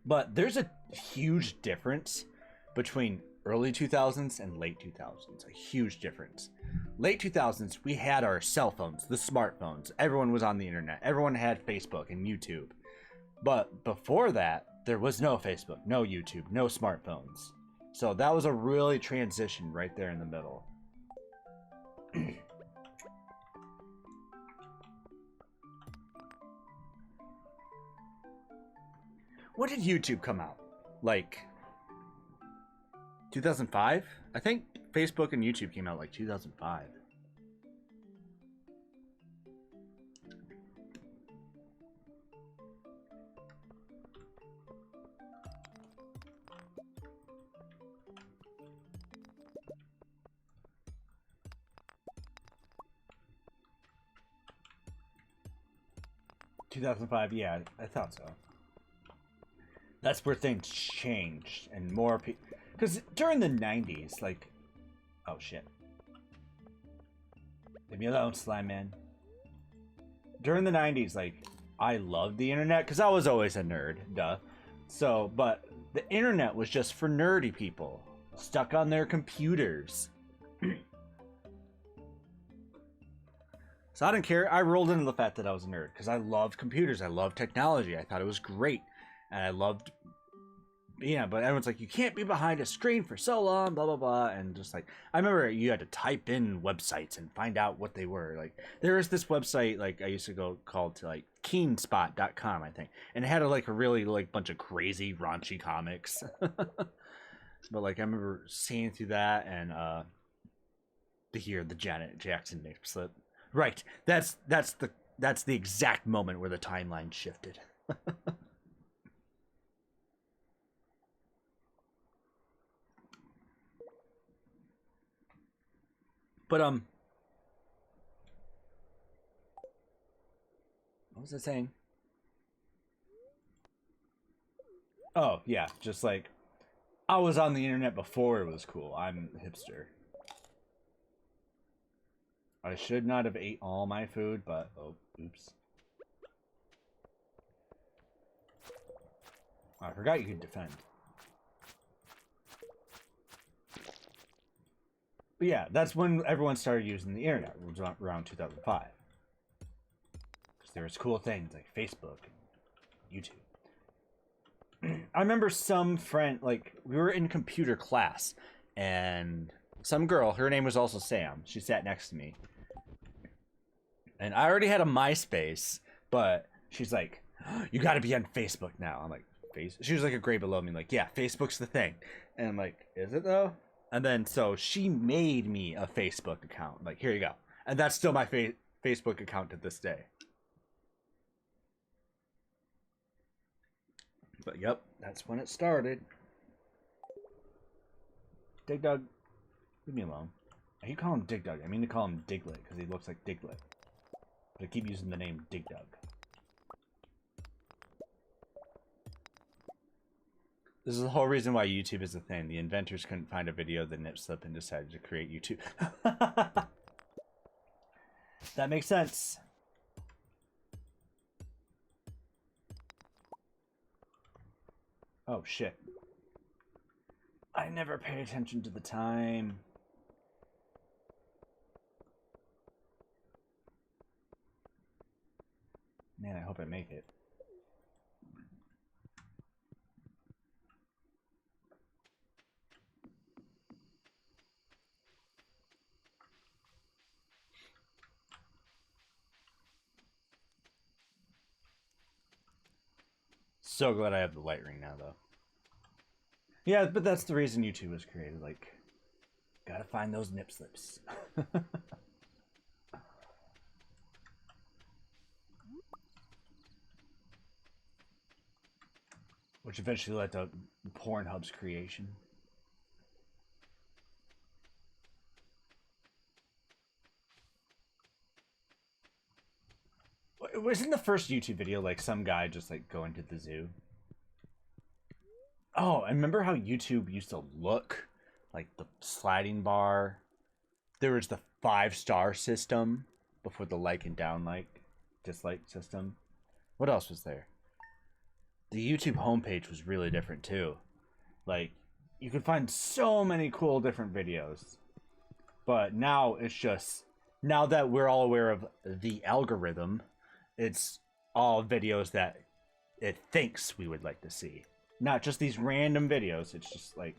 S1: But there's a huge difference between early 2000s and late 2000s. A huge difference. Late 2000s, we had our cell phones, the smartphones. Everyone was on the internet. Everyone had Facebook and YouTube. But before that, there was no Facebook, no YouTube, no smartphones. So that was a really transition right there in the middle. When did YouTube come out? Like 2005? I think Facebook and YouTube came out like 2005. Yeah, I thought so. That's where things changed and more people. Because during the 90s, like. Oh shit. Leave me alone, Slime Man. During the 90s, like, I loved the internet because I was always a nerd, duh. So, but the internet was just for nerdy people stuck on their computers. So I didn't care. I rolled into the fact that I was a nerd because I loved computers. I loved technology. I thought it was great. And I loved, yeah, but everyone's like, you can't be behind a screen for so long, blah, blah, blah. And just like, I remember you had to type in websites and find out what they were. Like, there was this website, like, I used to go called to, like, keenspot.com, I think. And it had, like, a really, like, bunch of crazy, raunchy comics. But, like, I remember seeing through that and, to hear the Janet Jackson nip slip. Right. That's the exact moment where the timeline shifted. But what was I saying? Oh, yeah, just like I was on the internet before it was cool. I'm a hipster. I should not have ate all my food, but oh, oops. I forgot you could defend. But yeah, that's when everyone started using the internet. It was around 2005. Because there was cool things like Facebook and YouTube. I remember some friend, like, we were in computer class, and some girl, her name was also Sam, she sat next to me. And I already had a MySpace, but she's like, you gotta be on Facebook now. I'm like, she was like a grade below me, like, yeah, Facebook's the thing. And I'm like, is it though? And then so she made me a Facebook account. Like, here you go. And that's still my Facebook account to this day. But yep, that's when it started. Dig Dug, leave me alone. I keep calling him Dig Dug. I mean to call him Diglett because he looks like Diglett. But I keep using the name Dig Dug. This is the whole reason why YouTube is a thing. The inventors couldn't find a video of the nip slip and decided to create YouTube. That makes sense. Oh, shit. I never pay attention to the time. Man, I hope I make it. So glad I have the light ring now, though. Yeah, but that's the reason YouTube was created. Like, gotta find those nip slips. Which eventually led to Pornhub's creation. Wasn't the first YouTube video like some guy just like going to the zoo? Oh, and remember how YouTube used to look? Like the sliding bar. There was the 5-star system before the like and dislike system. What else was there? The YouTube homepage was really different too. Like, you could find so many cool different videos. But now it's just, now that we're all aware of the algorithm, it's all videos that it thinks we would like to see. Not just these random videos. It's just like,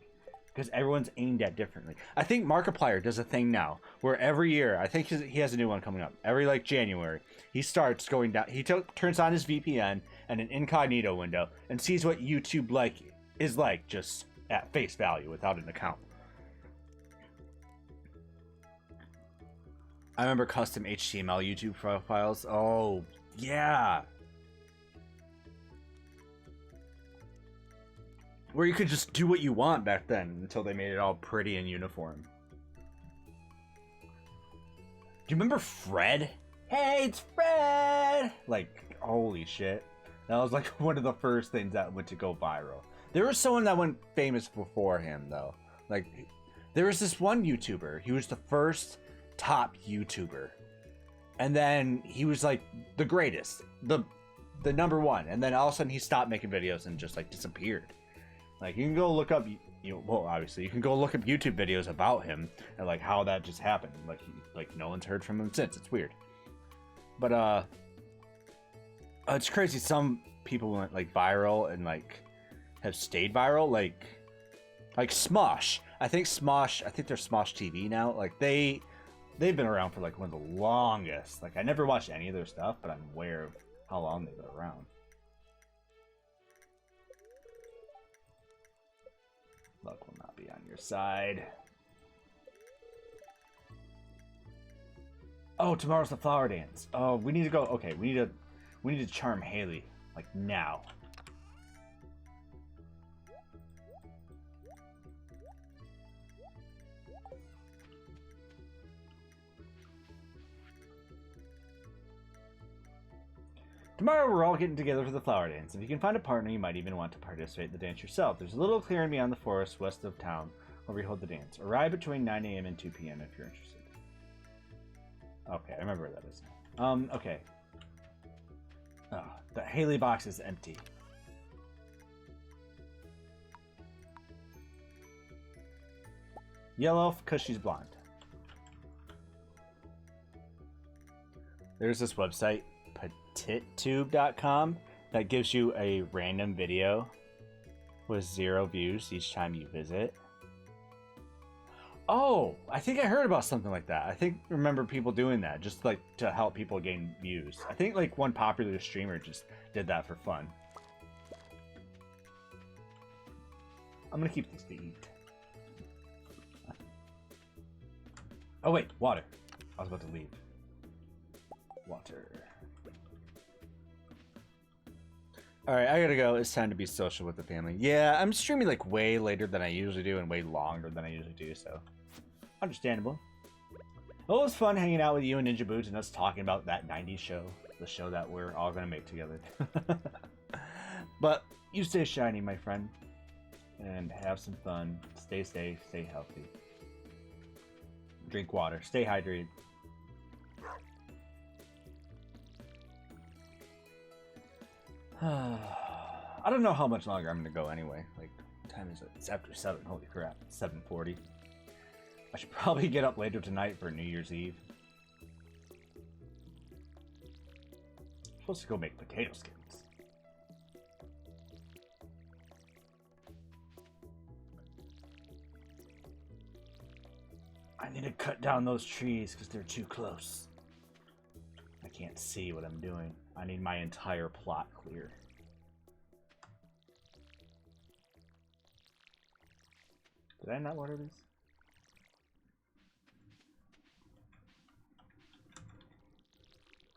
S1: because everyone's aimed at differently. I think Markiplier does a thing now where every year, I think he has a new one coming up. Every like January, he starts going down. He turns on his VPN and an incognito window and sees what YouTube is like just at face value without an account. I remember custom HTML YouTube profiles. Oh yeah. Where you could just do what you want back then until they made it all pretty and uniform. Do you remember Fred? Hey, it's Fred! Like, holy shit. That was like one of the first things that went to go viral. There was someone that went famous before him, though. Like, there was this one YouTuber. He was the first top YouTuber. And then he was like the greatest. The number one. And then all of a sudden he stopped making videos and just like disappeared. Like, you can go look up, well, obviously, you can go look up YouTube videos about him and, like, how that just happened. Like, no one's heard from him since. It's weird. But, it's crazy. Some people went, like, viral and, like, have stayed viral. Like Smosh. I think they're Smosh TV now. Like, they've been around for, like, one of the longest. Like, I never watched any of their stuff, but I'm aware of how long they've been around. Luck will not be on your side. Oh, tomorrow's the flower dance. Oh, we need to go. Okay, we need to charm Haley like now. Tomorrow we're all getting together for the flower dance. If you can find a partner, you might even want to participate in the dance yourself. There's a little clearing beyond the forest west of town where we hold the dance. Arrive between 9 a.m. and 2 p.m. if you're interested. Okay, I remember where that is. Okay. Oh, the Haley box is empty. Yellow because she's blonde. There's this website, petittube.com, that gives you a random video with 0 views each time you visit. Oh, I think I heard about something like that. I remember people doing that just like to help people gain views. I think like one popular streamer just did that for fun. I'm gonna keep these to eat. Oh wait, water. I was about to leave. Water. Alright, I gotta go. It's time to be social with the family. Yeah, I'm streaming like way later than I usually do and way longer than I usually do, so understandable. Well, it was fun hanging out with you and Ninja Boots and us talking about that 90s show. The show that we're all gonna make together. But you stay shiny, my friend. And have some fun. Stay safe, stay healthy. Drink water, stay hydrated. I don't know how much longer I'm gonna go anyway. Like, what time is it? It's after 7. Holy crap, it's 7:40. I should probably get up later tonight for New Year's Eve. I'm supposed to go make potato skins. I need to cut down those trees because they're too close. I can't see what I'm doing. I need my entire plot clear. Did I not water this?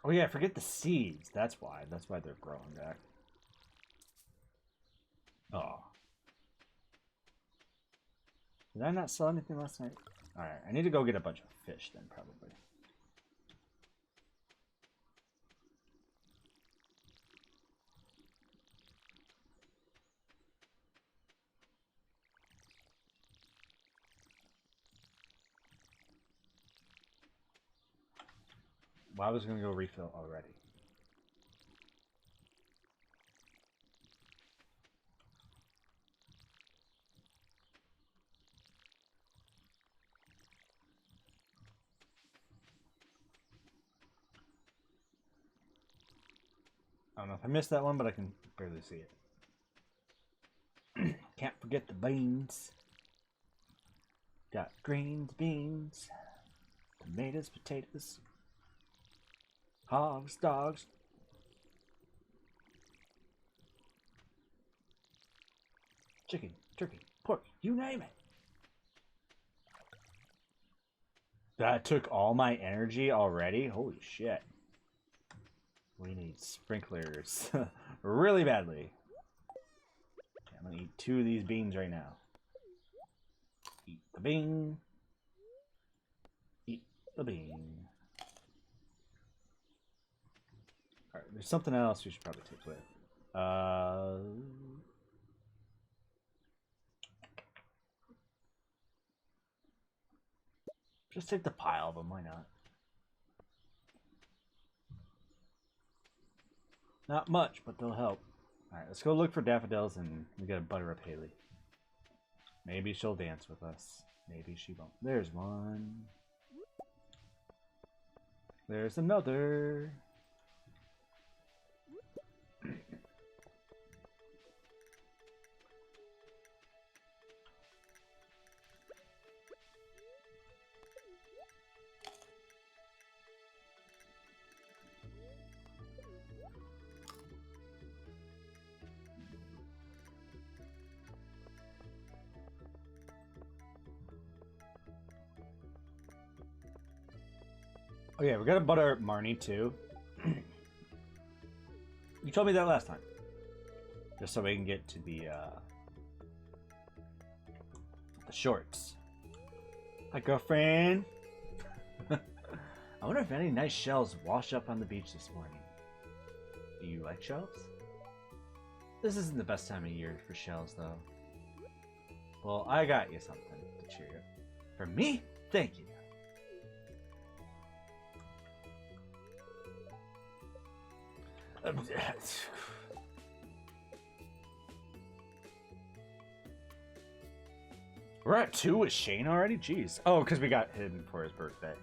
S1: Oh yeah, forget the seeds. That's why. That's why they're growing back. Oh. Did I not sell anything last night? Alright, I need to go get a bunch of fish then, probably. Well, I was gonna go refill already. I don't know if I missed that one, but I can barely see it. Can't forget the beans. Got greens, beans, tomatoes, potatoes, hogs, dogs. Chicken, turkey, pork, you name it. That took all my energy already? Holy shit. We need sprinklers really badly. Okay, I'm gonna eat 2 of these beans right now. Eat the bean. Eat the bean. Alright, there's something else we should probably take with. Just take the pile of them, why not? Not much, but they'll help. Alright, let's go look for daffodils and we gotta butter up Haley. Maybe she'll dance with us. Maybe she won't. There's one. There's another. Oh yeah, we gotta butter Marnie too. You told me that last time. Just so we can get to the shorts. Hi, girlfriend. I wonder if any nice shells wash up on the beach this morning. Do you like shells? This isn't the best time of year for shells, though. Well, I got you something to cheer you up. For me? Thank you. We're at 2 with Shane already? Jeez. Oh, because we got him for his birthday.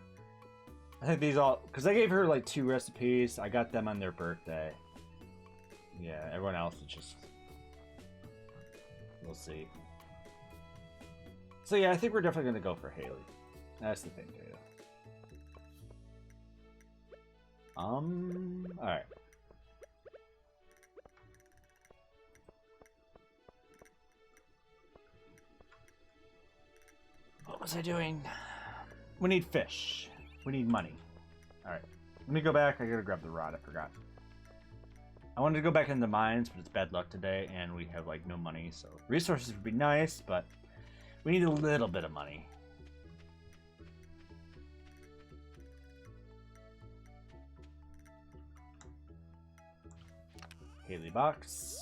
S1: I think these all... Because I gave her like 2 recipes. I got them on their birthday. Yeah, everyone else is just... We'll see. So yeah, I think we're definitely going to go for Haley. That's the thing, Tato. Alright. What was I doing? We need fish. We need money. Alright. Let me go back. I gotta grab the rod. I forgot. I wanted to go back in the mines, but it's bad luck today, and we have, like, no money, so... Resources would be nice, but... We need a little bit of money. Haley box.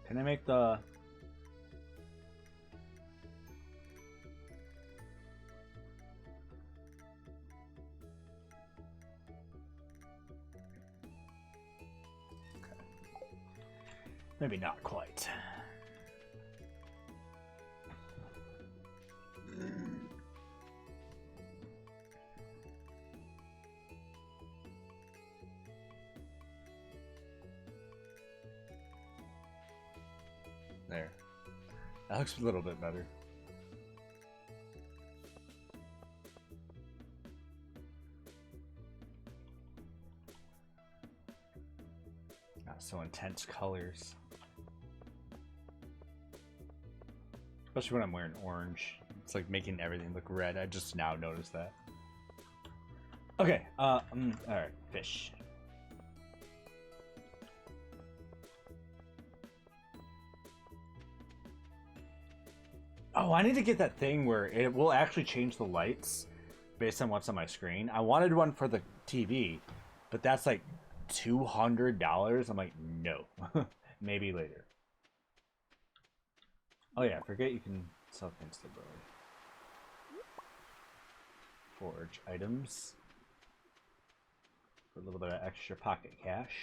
S1: Can I make the... Okay. Maybe not quite. There. That looks a little bit better. Not so intense colors. Especially when I'm wearing orange. It's like making everything look red. I just now noticed that. Okay, alright, fish. Oh, I need to get that thing where it will actually change the lights based on what's on my screen. I wanted one for the TV, but that's like $200? I'm like, no. Maybe later. Oh yeah, forget you can sell instantly. Forge items. For a little bit of extra pocket cash.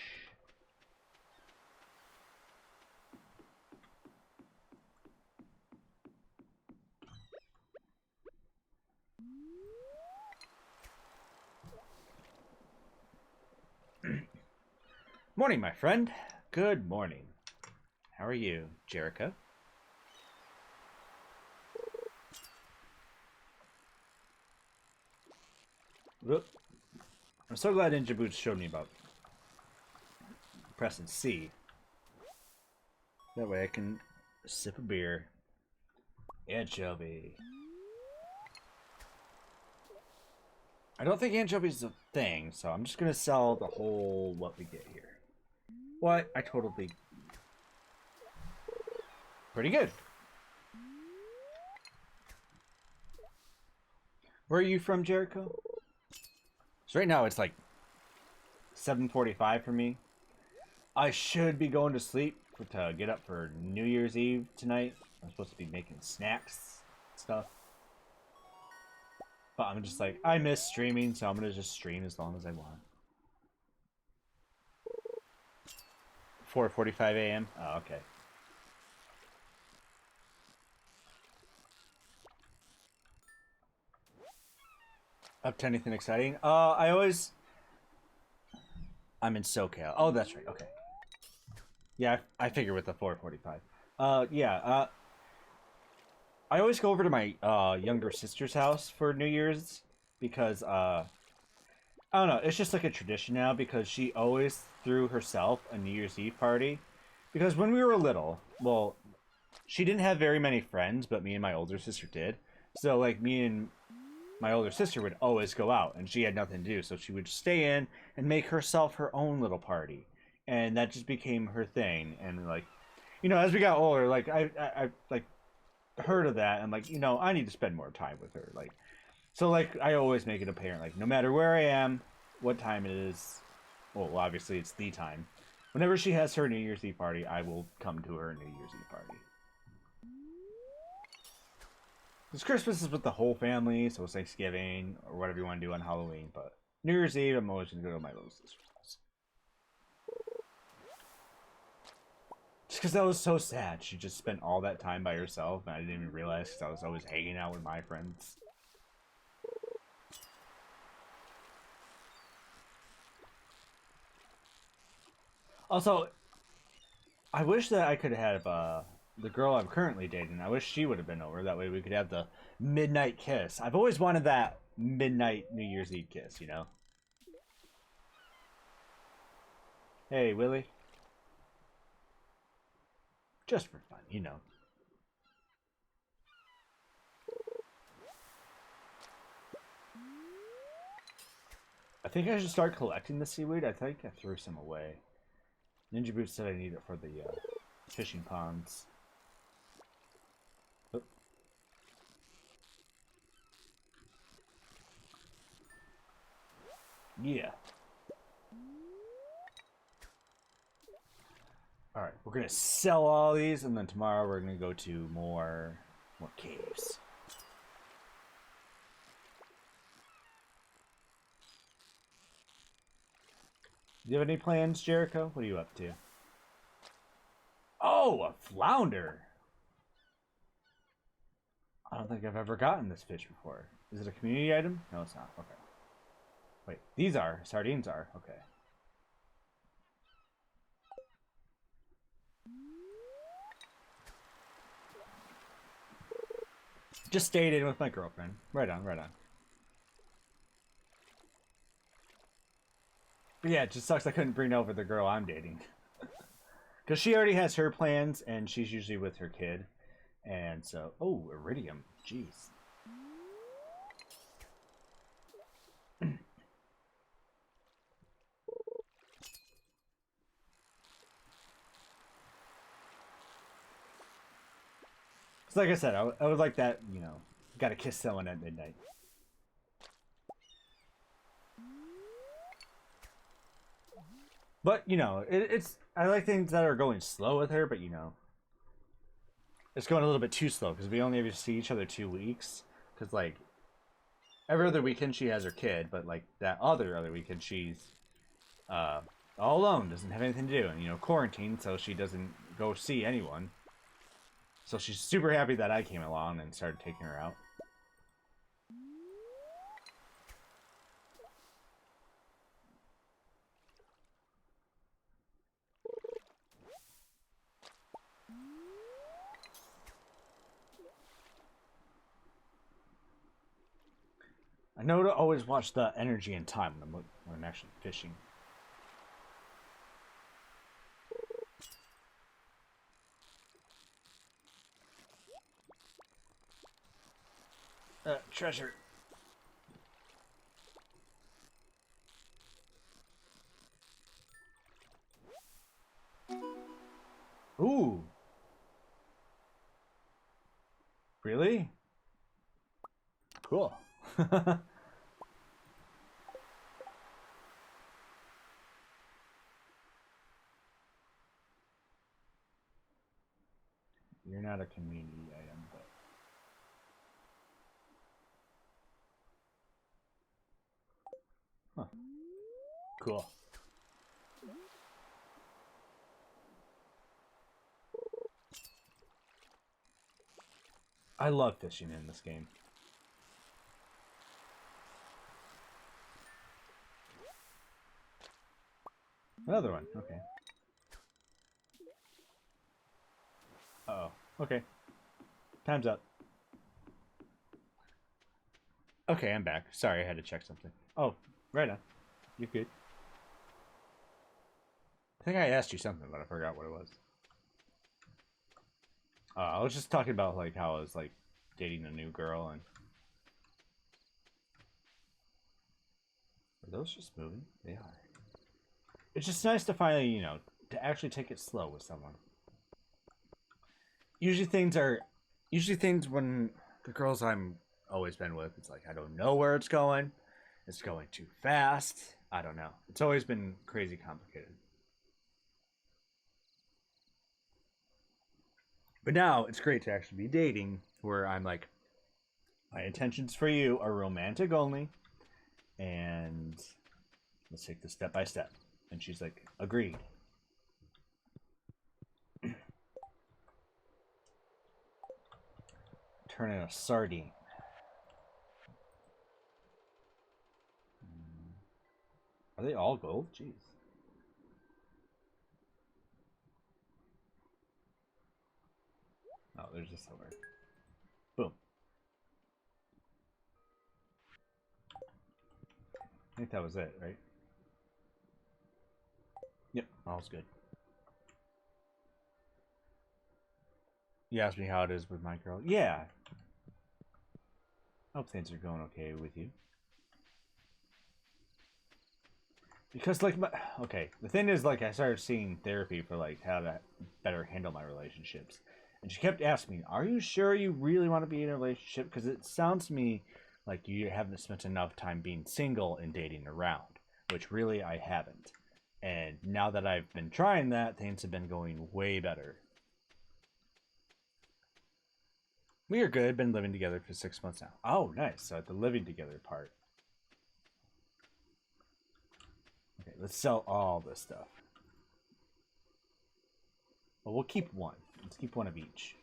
S1: Morning, my friend. Good morning. How are you, Jericho? Whoop. I'm so glad Ninja Boots showed me about pressing C. That way I can sip a beer. Anchovy. I don't think anchovy's a thing, so I'm just gonna sell the whole what we get here. What? I totally... Pretty good. Where are you from, Jericho? So right now it's like 7:45 for me. I should be going to sleep to get up for New Year's Eve tonight. I'm supposed to be making snacks stuff. But I'm just like, I miss streaming, so I'm gonna just stream as long as I want. 4:45 a.m. Oh, okay. Up to anything exciting? I'm in SoCal. Oh, that's right. Okay. Yeah, I figure with the 4:45. I always go over to my younger sister's house for New Year's because I don't know, it's just like a tradition now because she always threw herself a New Year's Eve party. Because when we were little, well, she didn't have very many friends, but me and my older sister did. So like me and my older sister would always go out and she had nothing to do, so she would stay in and make herself her own little party. And that just became her thing. And like, you know, as we got older, like I like heard of that and like, you know, I need to spend more time with her. Like, so like I always make it apparent, like no matter where I am, what time it is, well obviously it's the time. Whenever she has her New Year's Eve party, I will come to her New Year's Eve party. Because Christmas is with the whole family, so it's Thanksgiving or whatever you want to do on Halloween. But New Year's Eve, I'm always going to go to my little sister's house. Just because that was so sad. She just spent all that time by herself, and I didn't even realize because I was always hanging out with my friends. Also, I wish that I could have the girl I'm currently dating. I wish she would have been over. That way we could have the midnight kiss. I've always wanted that midnight New Year's Eve kiss, you know? Hey, Willie. Just for fun, you know. I think I should start collecting the seaweed. I think I threw some away. Ninja Boots said I need it for the fishing ponds. Oh. Yeah. Alright, we're gonna sell all these, and then tomorrow we're gonna go to more caves. Do you have any plans, Jericho? What are you up to? Oh, a flounder! I don't think I've ever gotten this fish before. Is it a community item? No, it's not. Okay. Wait, these are. Sardines are. Okay. Just stayed in with my girlfriend. Right on, right on. But yeah, it just sucks I couldn't bring over the girl I'm dating. Because she already has her plans, and she's usually with her kid. And so... Oh, iridium. Jeez. So like I said, I would like that, you know, gotta kiss someone at midnight. But you know, it's I like things that are going slow with her, but you know, it's going a little bit too slow because we only ever see each other 2 weeks. Because like every other weekend she has her kid, but like that other weekend she's all alone, doesn't have anything to do, and you know, quarantine, so she doesn't go see anyone. So she's super happy that I came along and started taking her out. I know to always watch the energy and time when I'm actually fishing. Treasure. Ooh. Really? Cool. You're not a community item, but... Huh. Cool. I love fishing in this game. Another one, okay. Uh-oh, okay. Time's up. Okay, I'm back. Sorry, I had to check something. Oh, right on. You're good. I think I asked you something, but I forgot what it was. I was just talking about like how I was like dating a new girl and... Are those just moving? They are. It's just nice to finally, you know, to actually take it slow with someone. Usually things when the girls I'm always been with, it's like I don't know where it's going. It's going too fast. I don't know. It's always been crazy complicated. But now it's great to actually be dating where I'm like, my intentions for you are romantic only, and let's take this step by step. And she's like, agreed. Turn in a sardine. Are they all gold? Jeez. Oh, there's a silver. Boom. I think that was it, right? Yep, all's good. You asked me how it is with my girl. Yeah. I hope things are going okay with you. Because like okay, the thing is like I started seeing therapy for like how to better handle my relationships. And she kept asking me, "Are you sure you really want to be in a relationship? Because it sounds to me like you haven't spent enough time being single and dating around, which really I haven't. And now that I've been trying that, things have been going way better. We are good. Been living together for 6 months now. Oh, nice. So at the living together part. Okay, let's sell all this stuff. Well, we'll keep one. Let's keep one of each.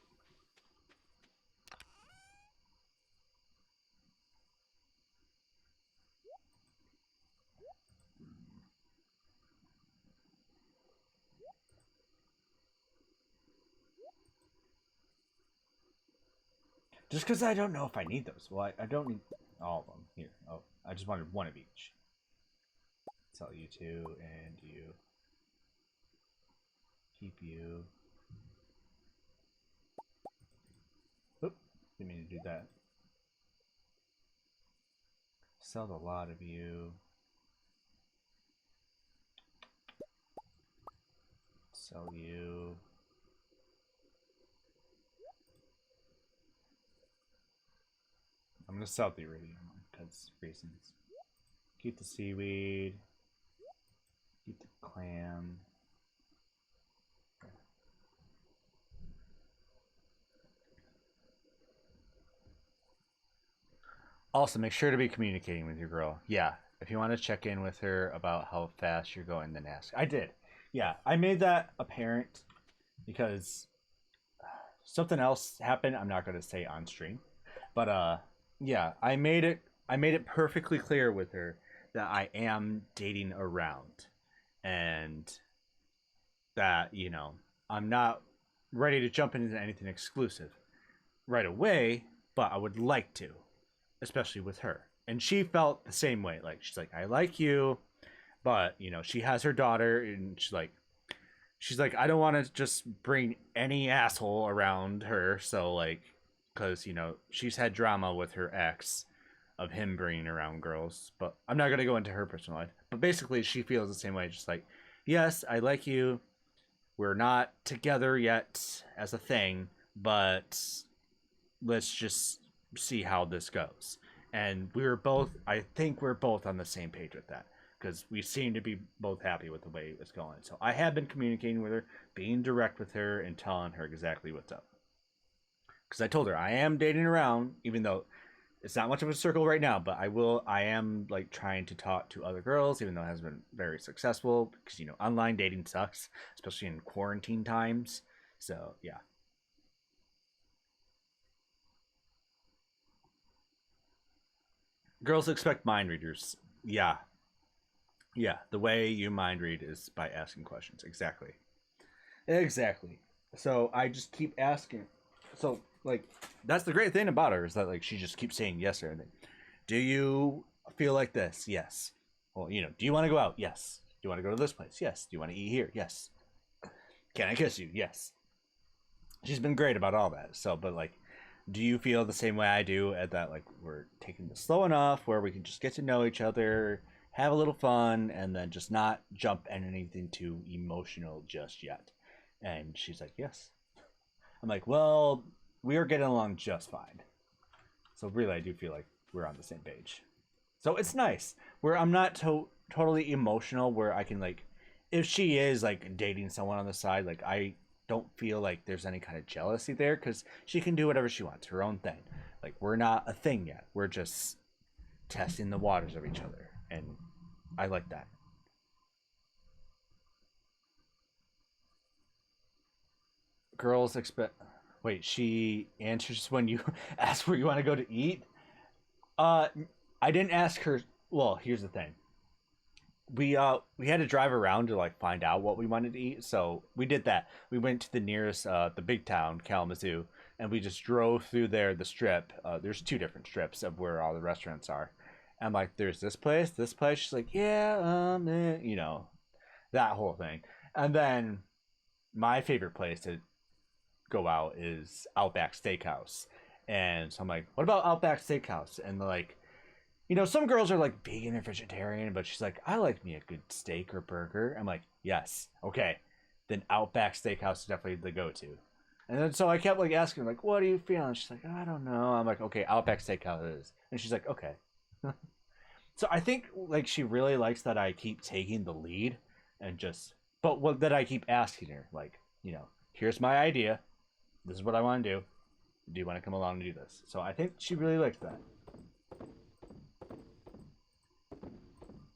S1: Just because I don't know if I need those. Well, I don't need all of them. Here. Oh, I just wanted one of each. Sell you two, and you. Keep you. Oop, didn't mean to do that. Sell a lot of you. Sell you. I'm gonna sell the iridium because reasons. Keep the seaweed. Keep the clam. Also, make sure to be communicating with your girl. Yeah, if you want to check in with her about how fast you're going, then ask. I did. Yeah, I made that apparent because something else happened. I'm not going to say on stream, but yeah, I made it perfectly clear with her that I am dating around, and that I'm not ready to jump into anything exclusive right away, but I would like to, especially with her. And she felt the same way. Like, she's like, I like you, but she has her daughter, and she's like, I don't want to just bring any asshole around her. So like, because she's had drama with her ex of him bringing around girls, but I'm not gonna go into her personal life. But basically, she feels the same way. Just like, yes, I like you. We're not together yet as a thing, but let's just see how this goes. And I think we're both on the same page with that, because we seem to be both happy with the way it's going. So I have been communicating with her, being direct with her, and telling her exactly what's up. Because I told her I am dating around, even though it's not much of a circle right now, but I am like trying to talk to other girls, even though it hasn't been very successful, because online dating sucks, especially in quarantine times. So yeah. Girls expect mind readers. Yeah. Yeah, the way you mind read is by asking questions. Exactly. Exactly. So I just keep asking. So like, that's the great thing about her, is that like she just keeps saying yes to everything. Do you feel like this? Yes. Well, do you want to go out? Yes. Do you want to go to this place? Yes. Do you want to eat here? Yes. Can I kiss you? Yes. She's been great about all that. So, but like, do you feel the same way I do, at that like we're taking this slow enough where we can just get to know each other, have a little fun, and then just not jump in anything too emotional just yet? And she's like, yes. I'm like, well, we are getting along just fine. So really, I do feel like we're on the same page. So it's nice where I'm not totally emotional, where I can like, if she is like dating someone on the side, like I don't feel like there's any kind of jealousy there, because she can do whatever she wants, her own thing. Like, we're not a thing yet. We're just testing the waters of each other, and I like that. Girls expect. Wait, she answers when you ask where you want to go to eat. Uh, I didn't ask her. Well, here's the thing. We had to drive around to like find out what we wanted to eat, so we did that. We went to the nearest the big town, Kalamazoo, and we just drove through there, the strip. There's two different strips of where all the restaurants are. I'm like, there's this place, this place. She's like, yeah, that whole thing. And then my favorite place to go out is Outback Steakhouse. And so I'm like, what about Outback Steakhouse? And like, some girls are like vegan or vegetarian, but she's like, I like me a good steak or burger. I'm like, yes, okay. Then Outback Steakhouse is definitely the go-to. And then so I kept like asking, like, what are you feeling? She's like, I don't know. I'm like, okay, Outback Steakhouse is. And she's like, okay. So I think like she really likes that I keep taking the lead, and just, but what that I keep asking her, like, here's my idea. This is what I want to do. Do you want to come along and do this? So I think she really likes that.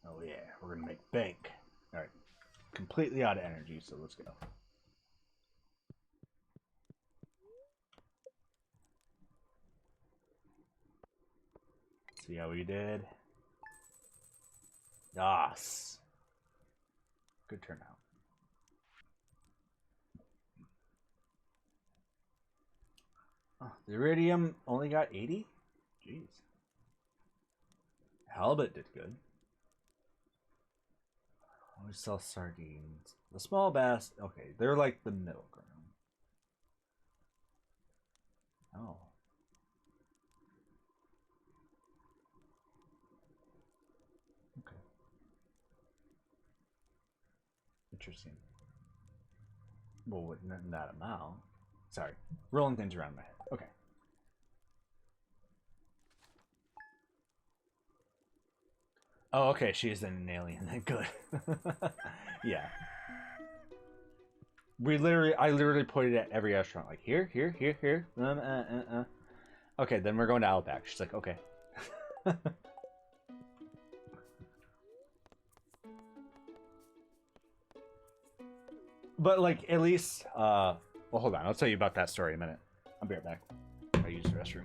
S1: Oh yeah, we're gonna make bank. All right, completely out of energy, so let's go. See how we did. Yes. Good turnout. Oh, the iridium only got 80? Jeez. Halibut did good. We sell sardines. The small bass, okay, they're like the middle ground. Oh. Okay. Interesting. Well, not in that amount. Sorry. Rolling things around my head. Okay. Oh, okay, she is an alien then. Good. Yeah. I literally pointed at every restaurant, like here, here, here, here. Okay, then we're going to Outback. She's like, okay. But like, at least, well, hold on. I'll tell you about that story in a minute. I'll be right back. I use the restroom.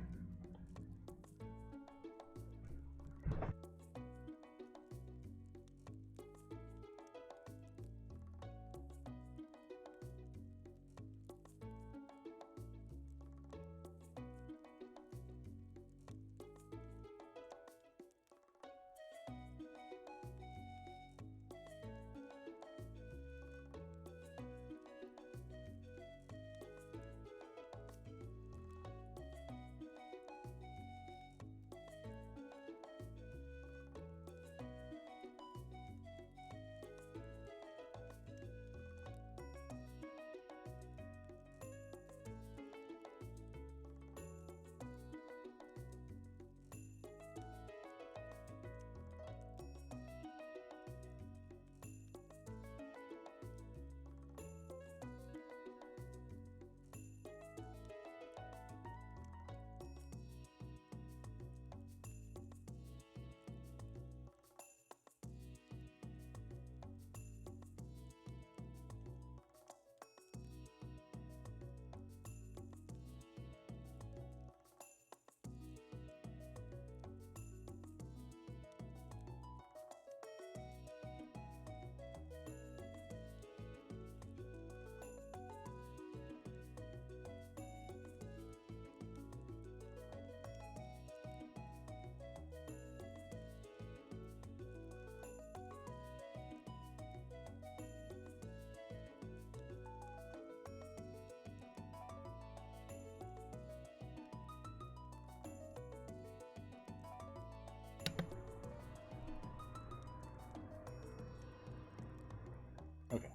S1: Okay.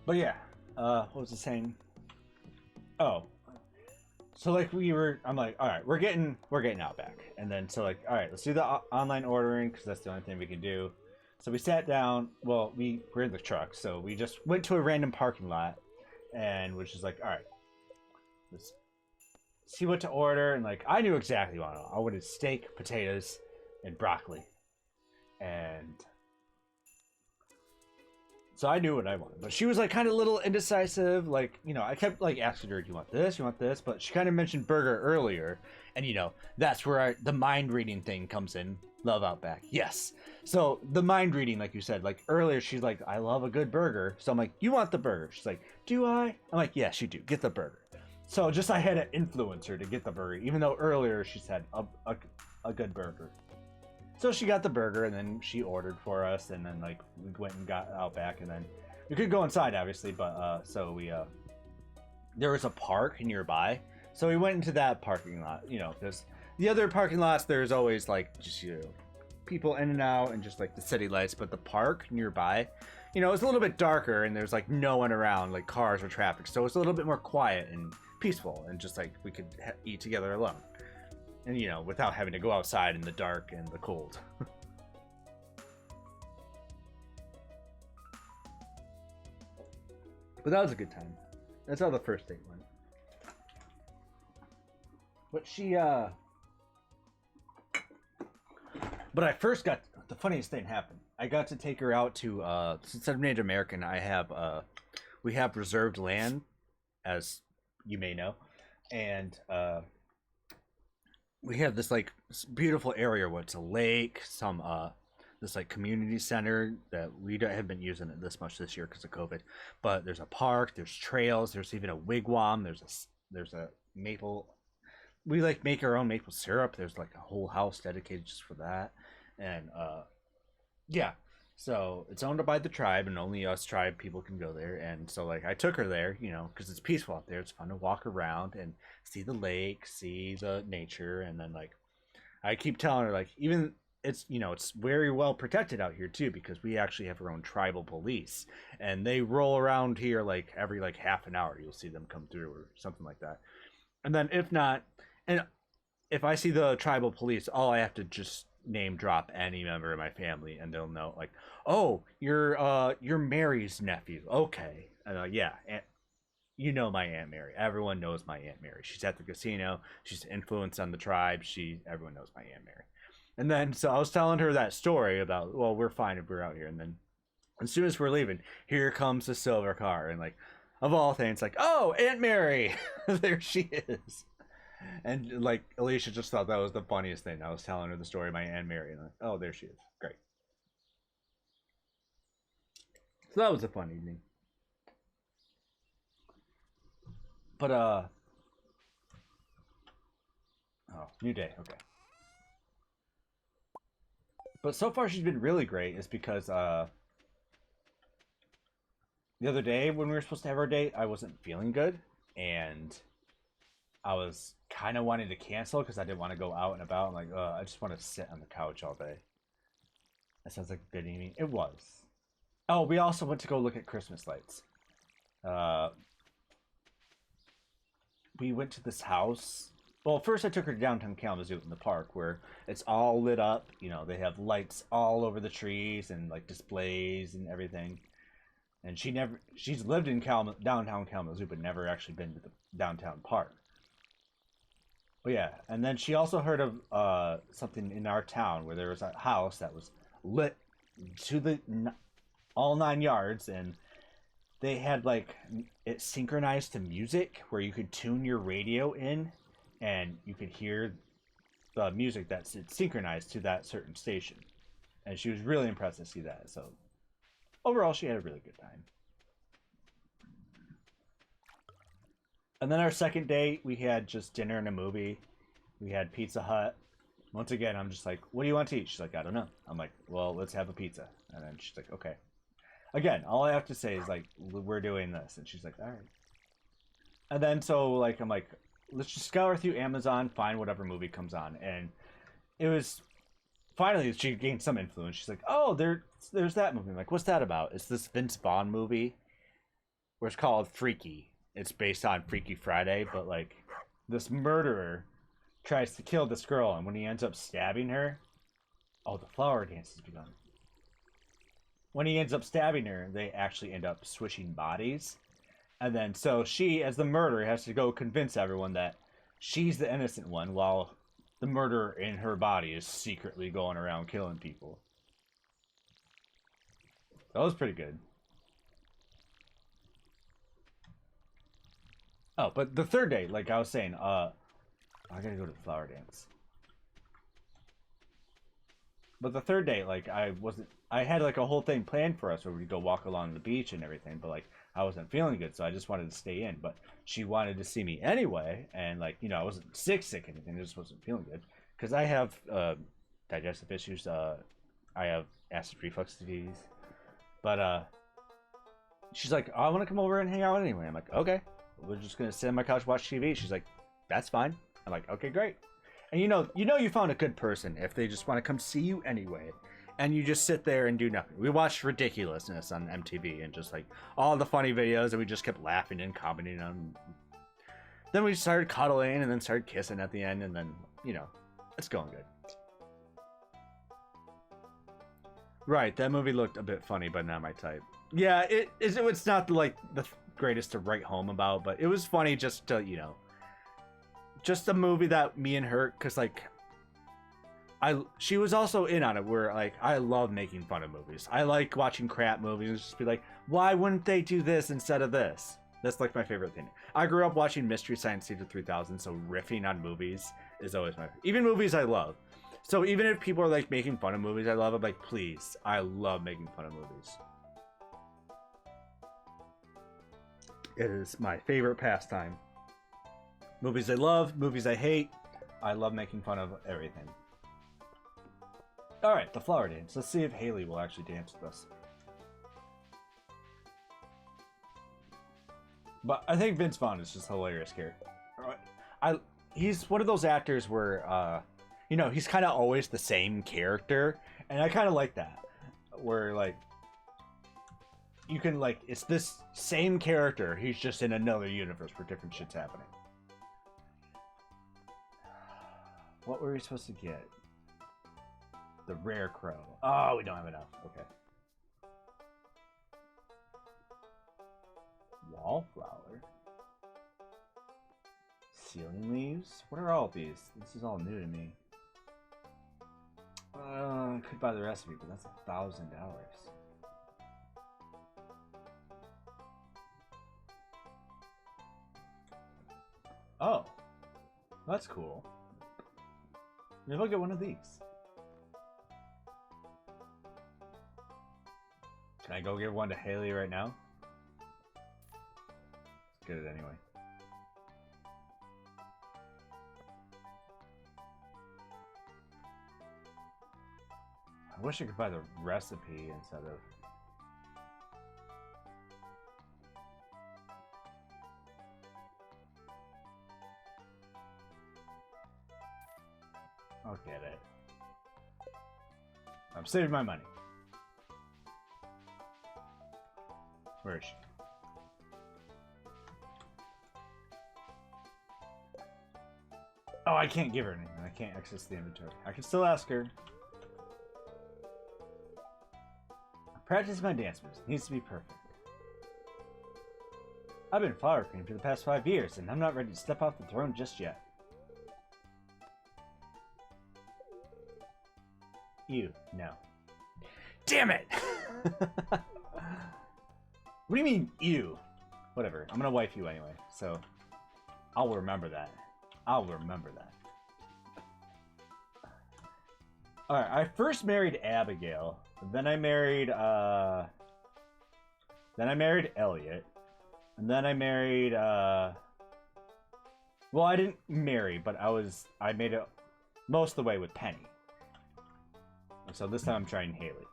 S1: But yeah, what was I saying? Oh, so like I'm like, all right, we're getting Outback, and then so like, all right, let's do the online ordering because that's the only thing we can do. So we sat down. Well, we're in the truck, so we just went to a random parking lot, and was just like, all right, let's see what to order. And like, I knew exactly what I wanted: steak, potatoes, and broccoli, and so I knew what I wanted, but she was like kind of a little indecisive. Like, I kept like asking her, "Do you want this? You want this?" But she kind of mentioned burger earlier, and that's where the mind reading thing comes in. Love Outback, yes. So the mind reading, like you said, like earlier, she's like, "I love a good burger," so I'm like, "You want the burger?" She's like, "Do I?" I'm like, "Yes, you do. Get the burger." So just I had to influence her to get the burger, even though earlier she said a good burger. So she got the burger, and then she ordered for us, and then like we went and got Outback, and then we could go inside, obviously, but so we there was a park nearby, so we went into that parking lot, because the other parking lots there's always like just people in and out and just like the city lights, but the park nearby, it's a little bit darker and there's like no one around, like cars or traffic, so it's a little bit more quiet and peaceful, and just like we could eat together alone. And, without having to go outside in the dark and the cold. But that was a good time. That's how the first date went. But But I first got... The funniest thing happened. I got to take her out to... Since I'm Native American, we have reserved land, as you may know. And, we have this like beautiful area where it's a lake, this like community center that we haven't been using it this much this year because of COVID. But there's a park, there's trails, there's even a wigwam, there's a maple. We like make our own maple syrup. There's like a whole house dedicated just for that, and yeah. So it's owned by the tribe, and only us tribe people can go there. And so like I took her there, because it's peaceful out there. It's fun to walk around and see the lake, see the nature, and then like I keep telling her like even it's very well protected out here too, because we actually have our own tribal police, and they roll around here like every like half an hour. You'll see them come through or something like that. And then if not, and if I see the tribal police, all I have to just name drop any member of my family, and they'll know, like, oh, you're Mary's nephew. Okay, yeah, you know my Aunt Mary. Everyone knows my Aunt Mary. She's at the casino. She's influenced on the tribe. Everyone knows my Aunt Mary. And then so I was telling her that story about, well, we're fine if we're out here. And then as soon as we're leaving, here comes the silver car, and like, of all things, like, oh, Aunt Mary, there she is. And like Alicia just thought that was the funniest thing. I was telling her the story of my Aunt Mary, and like, oh, there she is. Great. So that was a fun evening. But oh, new day. Okay. But so far she's been really great. Is because the other day when we were supposed to have our date, I wasn't feeling good, and I was kind of wanting to cancel because I didn't want to go out and about. I'm like, I just want to sit on the couch all day. That sounds like a good evening. It was. Oh, we also went to go look at Christmas lights. We went to this house. Well, first I took her to downtown Kalamazoo in the park where it's all lit up. You know, they have lights all over the trees and like displays and everything. And she's lived in downtown Kalamazoo, but never actually been to the downtown park. But yeah, and then she also heard of something in our town where there was a house that was lit to the all 9 yards, and they had like it synchronized to music where you could tune your radio in, and you could hear the music that's synchronized to that certain station. And she was really impressed to see that. So overall, she had a really good time. And then our second date, we had just dinner and a movie. We had Pizza Hut. Once again, I'm just like, what do you want to eat? She's like, I don't know. I'm like, well, let's have a pizza. And then she's like, okay. Again, all I have to say is like, we're doing this. And she's like, all right. And then so like, I'm like, let's just scour through Amazon, find whatever movie comes on. And it was, finally, she gained some influence. She's like, oh, there's that movie. I'm like, what's that about? It's this Vince Vaughn movie where it's called Freaky. It's based on Freaky Friday, but like this murderer tries to kill this girl, and when he ends up stabbing her, oh, the flower dance has begun. When he ends up stabbing her, they actually end up switching bodies. And then so she, as the murderer, has to go convince everyone that she's the innocent one while the murderer in her body is secretly going around killing people. That was pretty good. Oh, but the third day, like I was saying, I gotta go to the flower dance. But the third day, like I had like a whole thing planned for us where we'd go walk along the beach and everything, but like I wasn't feeling good, so I just wanted to stay in. But she wanted to see me anyway, and like, you know, I wasn't sick or anything, I just wasn't feeling good. Because I have digestive issues, I have acid reflux disease. But she's like, oh, I want to come over and hang out anyway. I'm like, okay. We're just gonna sit on my couch, watch TV. She's like, that's fine. I'm like, okay, great. And you know you found a good person if they just want to come see you anyway, and you just sit there and do nothing. We watched Ridiculousness on MTV and just like all the funny videos, and we just kept laughing and commenting on. Then we started cuddling and then started kissing at the end, and then, you know, it's going good. Right, that movie looked a bit funny, but not my type. Yeah, it's not like the greatest to write home about, but it was funny just to, you know, just a movie that me and her, because like she was also in on it, where like I love making fun of movies. I like watching crap movies and just be like, why wouldn't they do this instead of this? That's like my favorite thing. I grew up watching Mystery Science Theater 3000, so riffing on movies is always even movies I love. So even if people are like making fun of movies I love, I'm like, please, I love making fun of movies. It is my favorite pastime. Movies I love, movies I hate. I love making fun of everything. Alright, the flower dance. Let's see if Haley will actually dance with us. But I think Vince Vaughn is just a hilarious character. He's one of those actors where, you know, he's kind of always the same character. And I kind of like that. Where, like, you can, like, it's this same character. He's just in another universe where different shit's happening. What were we supposed to get? The rare crow. Oh, we don't have enough. Okay. Wallflower. Ceiling leaves? What are all of these? This is all new to me. I could buy the recipe, but that's $1,000. Oh, that's cool. Maybe I'll get one of these. Can I go give one to Haley right now? Let's get it anyway. I wish I could buy the recipe instead of... I'll get it. I'm saving my money. Where is she? Oh, I can't give her anything. I can't access the inventory. I can still ask her. I practice my dance moves. It needs to be perfect. I've been flower queen for the past 5 years, and I'm not ready to step off the throne just yet. You, no. Damn it! What do you mean, you? Whatever, I'm gonna wife you anyway, so I'll remember that. I'll remember that. Alright, I first married Abigail, then I married Elliot, and then I married, well, I didn't marry, but I made it most of the way with Penny. So this time I'm trying Haley.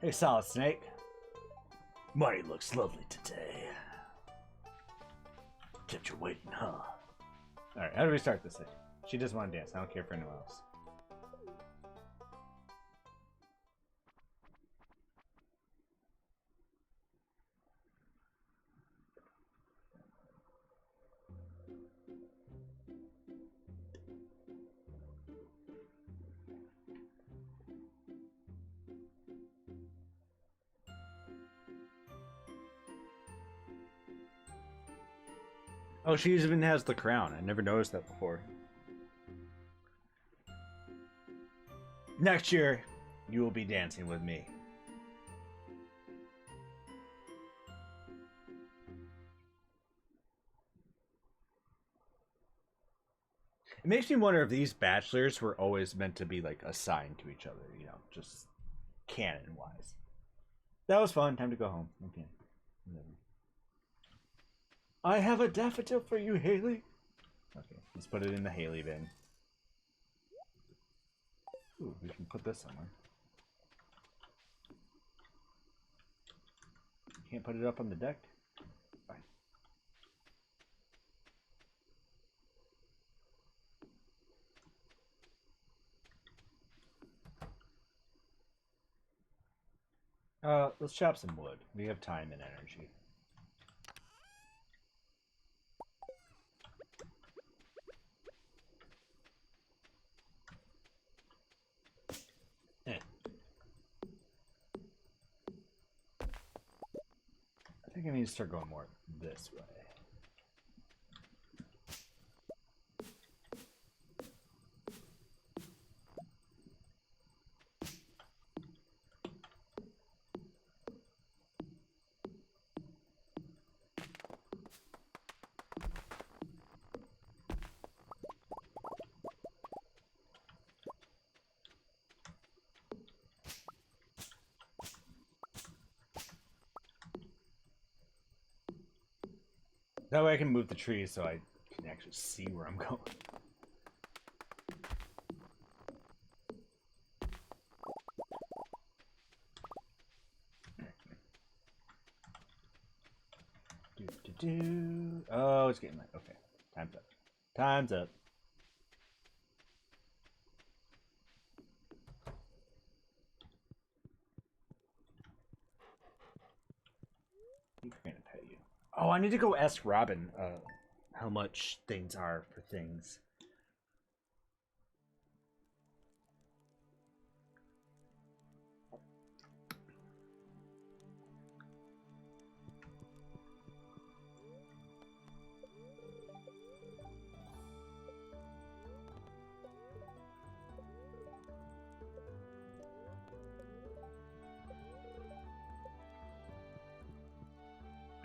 S1: Hey, Solid Snake. Money looks lovely today. Kept you waiting, huh? Alright, how do we start this thing? She doesn't want to dance. I don't care for anyone else. Oh, she even has the crown. I never noticed that before. Next year, you will be dancing with me. It makes me wonder if these bachelors were always meant to be like assigned to each other, you know, just canon-wise. That was fun. Time to go home. Okay. Whatever. I have a daffodil for you, Haley. Okay, let's put it in the Haley bin. Ooh, we can put this somewhere. Can't put it up on the deck? Fine. Let's chop some wood. We have time and energy. I think I need to start going more this way. That way I can move the trees so I can actually see where I'm going. Oh, it's getting late. Okay, time's up. Time's up. I'm gonna pay you. Oh, I need to go ask Robin how much things are for things.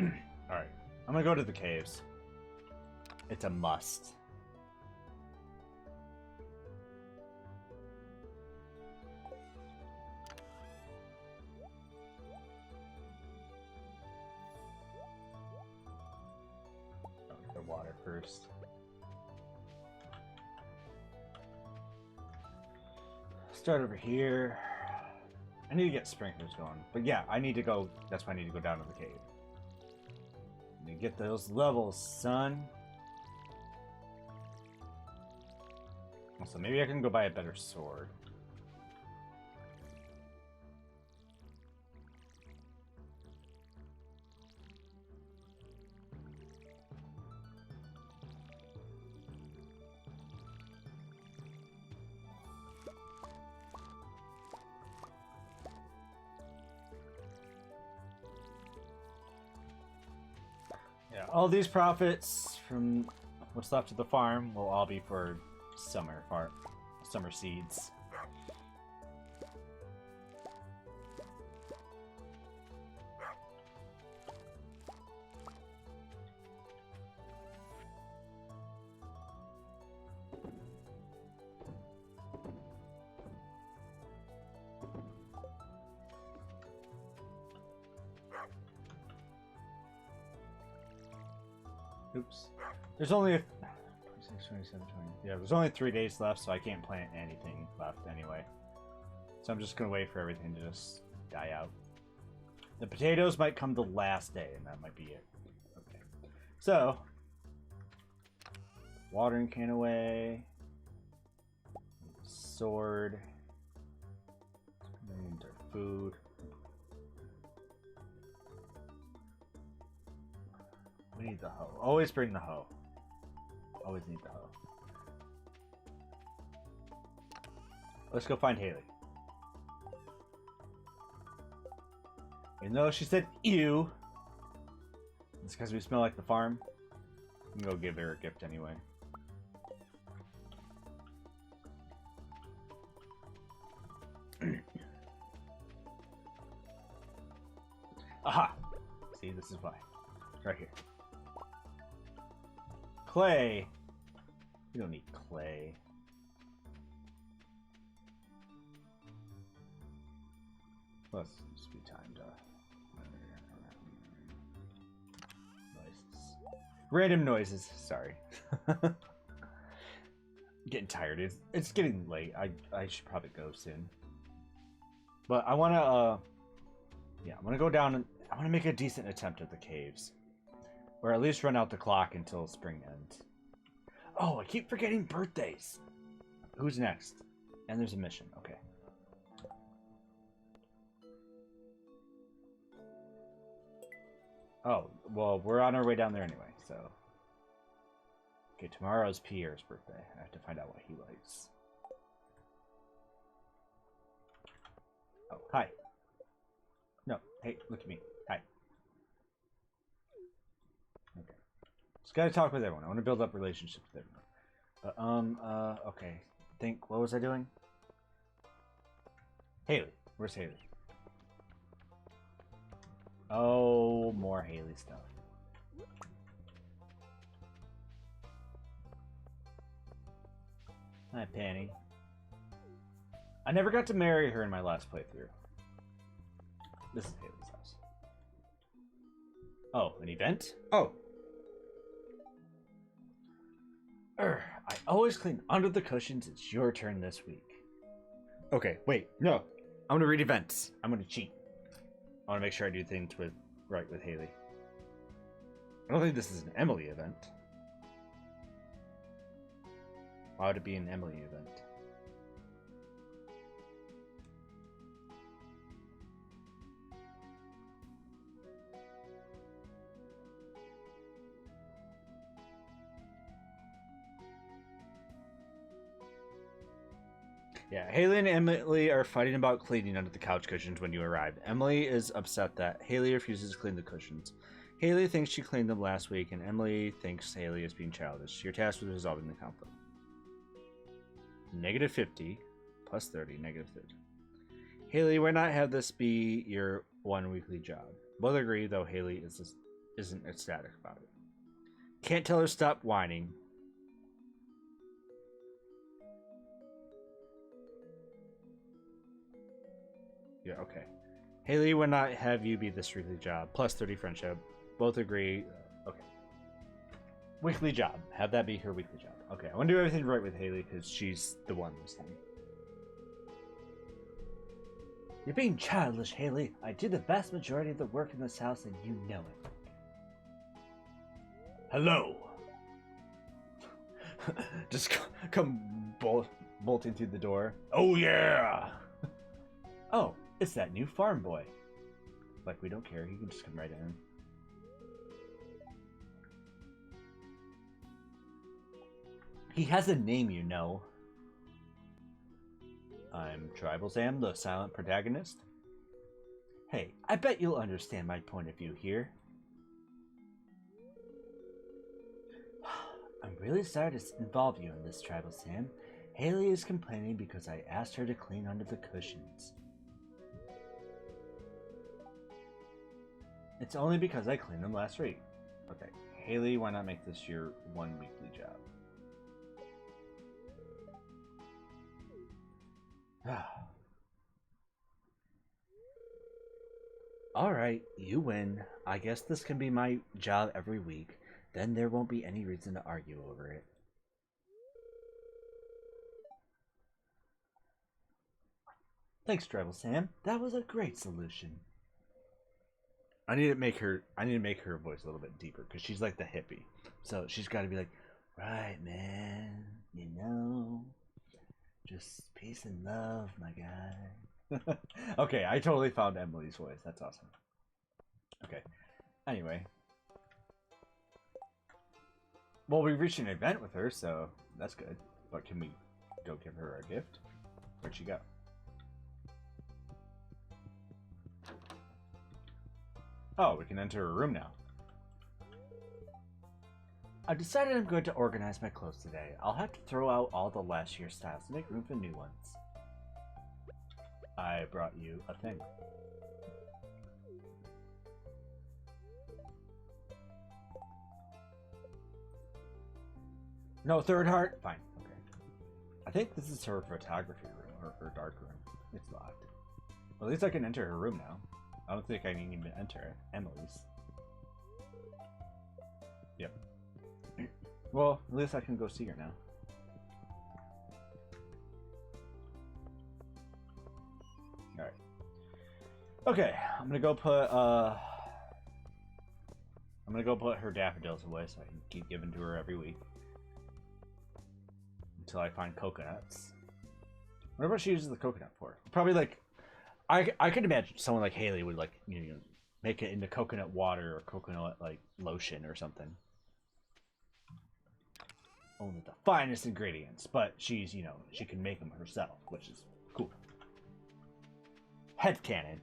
S1: Alright. I'm gonna go to the caves. It's a must. The water first. Start over here. I need to get sprinklers going. But yeah, I need to go. That's why I need to go down to the cave. I need to get those levels, son. Also, maybe I can go buy a better sword. Yeah, all these profits from what's left of the farm will all be for summer seeds. Oops. There's only 26, 27, 20. Yeah, there's only 3 days left, so I can't plant anything left anyway. So I'm just gonna wait for everything to just die out. The potatoes might come the last day, and that might be it. Okay. So, watering can away. Sword. And our food. We need the hoe. Always bring the hoe. Always need the hoe. Let's go find Haley. Even though she said ew, it's because we smell like the farm. I'm gonna go give her a gift anyway. Aha! See, this is why. Right here. Clay. We don't need clay. Plus, this will be time to. Noises. Random noises. Sorry. Getting tired. It's getting late. I should probably go soon. But I wanna yeah, I wanna go down and I wanna make a decent attempt at the caves. Or at least run out the clock until spring ends. Oh, I keep forgetting birthdays. Who's next? And there's a mission. Okay. Oh, well, we're on our way down there anyway, so. Okay, tomorrow's Pierre's birthday. I have to find out what he likes. Oh, hi. No, hey, look at me. Hi. Okay. Just gotta talk with everyone. I want to build up relationships with everyone. But, okay. What was I doing? Haley. Where's Haley? Oh, more Haley stuff. Hi, Penny. I never got to marry her in my last playthrough. This is Haley's house. Oh, an event? Oh. I always clean under the cushions. It's your turn this week. Okay, wait, no. I'm gonna read events. I'm gonna cheat. I want to make sure I do things right with Haley. I don't think this is an Emily event. Why would it be an Emily event? Yeah, Haley and Emily are fighting about cleaning under the couch cushions when you arrive. Emily is upset that Haley refuses to clean the cushions. Haley thinks she cleaned them last week, and Emily thinks Haley is being childish. Your task with resolving the conflict. -50, plus 30, -30. Haley, why not have this be your one weekly job? Both agree, though Haley is isn't ecstatic about it. Can't tell her to stop whining. Yeah, okay. Haley would not have you be this weekly job. Plus 30 friendship. Both agree. Okay. Weekly job. Have that be her weekly job. Okay, I want to do everything right with Haley because she's the one this time. You're being childish, Haley. I do the vast majority of the work in this house and you know it. Hello. Just come bolting through the door. Oh yeah. Oh, it's that new farm boy. Like we don't care. He can just come right in. He has a name, you know. I'm Tribal Sam, the silent protagonist. Hey, I bet you'll understand my point of view here. I'm really sorry to involve you in this, Tribal Sam. Haley is complaining because I asked her to clean under the cushions. It's only because I cleaned them last week. Okay, Haley, why not make this your one weekly job? Alright, you win. I guess this can be my job every week. Then there won't be any reason to argue over it. Thanks, Tribal Sam. That was a great solution. I need to make her voice a little bit deeper because she's like the hippie. So she's got to be like, right, man, you know, just peace and love, my guy. Okay, I totally found Emily's voice. That's awesome. Okay. Anyway. Well, we reached an event with her, so that's good. But can we go give her a gift? Where'd she go? Oh, we can enter her room now. I've decided I'm going to organize my clothes today. I'll have to throw out all the last year's styles to make room for new ones. I brought you a thing. No third heart? Fine, okay. I think this is her photography room, or her dark room. It's locked. Well, at least I can enter her room now. I don't think I can even enter Emily's. Yep. Well, at least I can go see her now. Alright. Okay, I'm gonna go put her daffodils away so I can keep giving to her every week. Until I find coconuts. What about she uses the coconut for? Probably like I could imagine someone like Haley would like, you know, make it into coconut water or coconut like lotion or something. Only the finest ingredients, but she's, you know, she can make them herself, which is cool. Headcanon.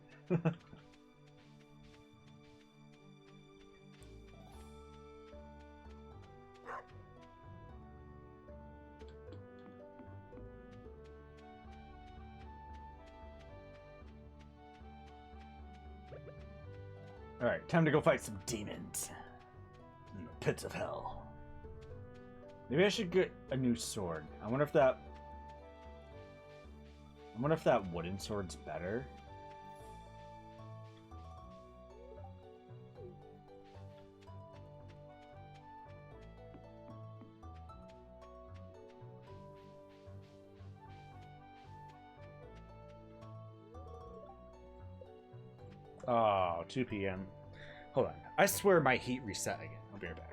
S1: Alright, time to go fight some demons in the pits of hell. Maybe I should get a new sword. I wonder if that wooden sword's better. Oh, 2 p.m. Hold on. I swear my heat reset again. I'll be right back.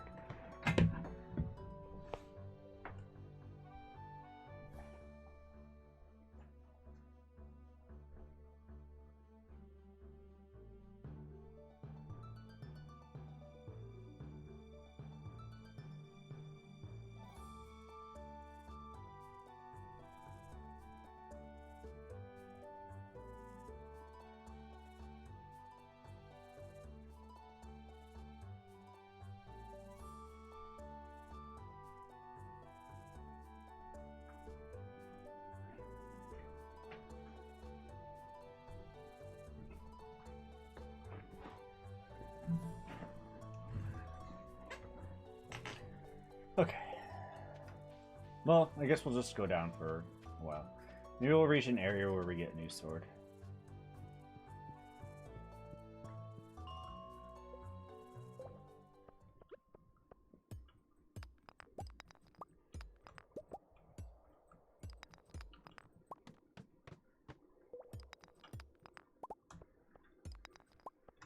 S1: Okay. Well, I guess we'll just go down for a while. Maybe we'll reach an area where we get a new sword.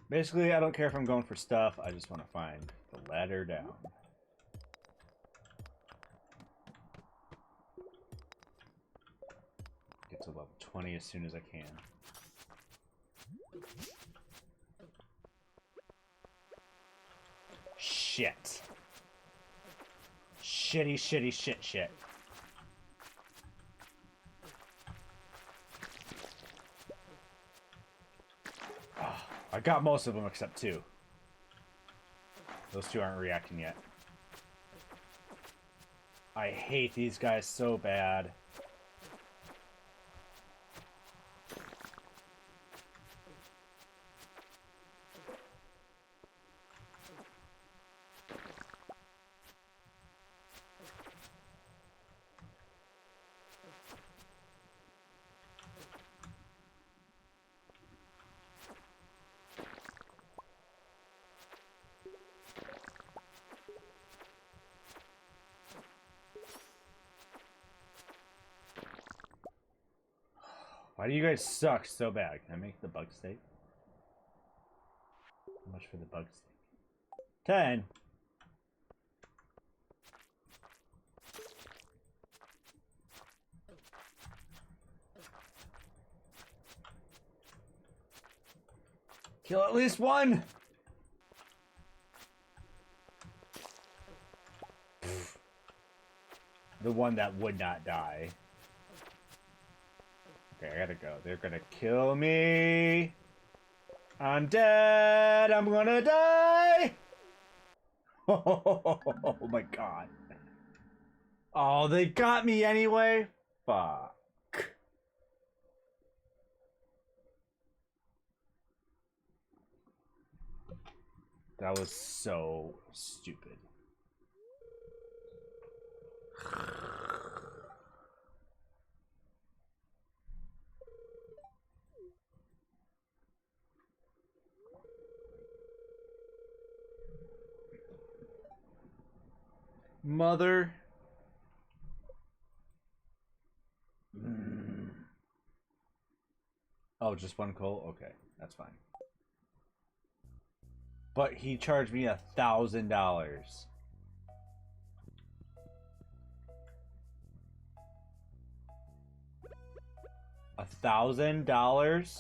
S1: Basically, I don't care if I'm going for stuff, I just want to find the ladder down. Get to level 20 as soon as I can. Shit. Shitty, shitty, shit. I got most of them except two. Those two aren't reacting yet. I hate these guys so bad. Why do you guys suck so bad? Can I make the bug steak? How much for the bug steak? 10. Kill at least one! The one that would not die. Okay, I gotta go. They're gonna kill me. I'm dead. I'm gonna die. Oh my god. Oh, they got me anyway? Fuck. That was so stupid. Mother. Oh, just one coal? Okay, that's fine. But he charged me $1,000. $1,000?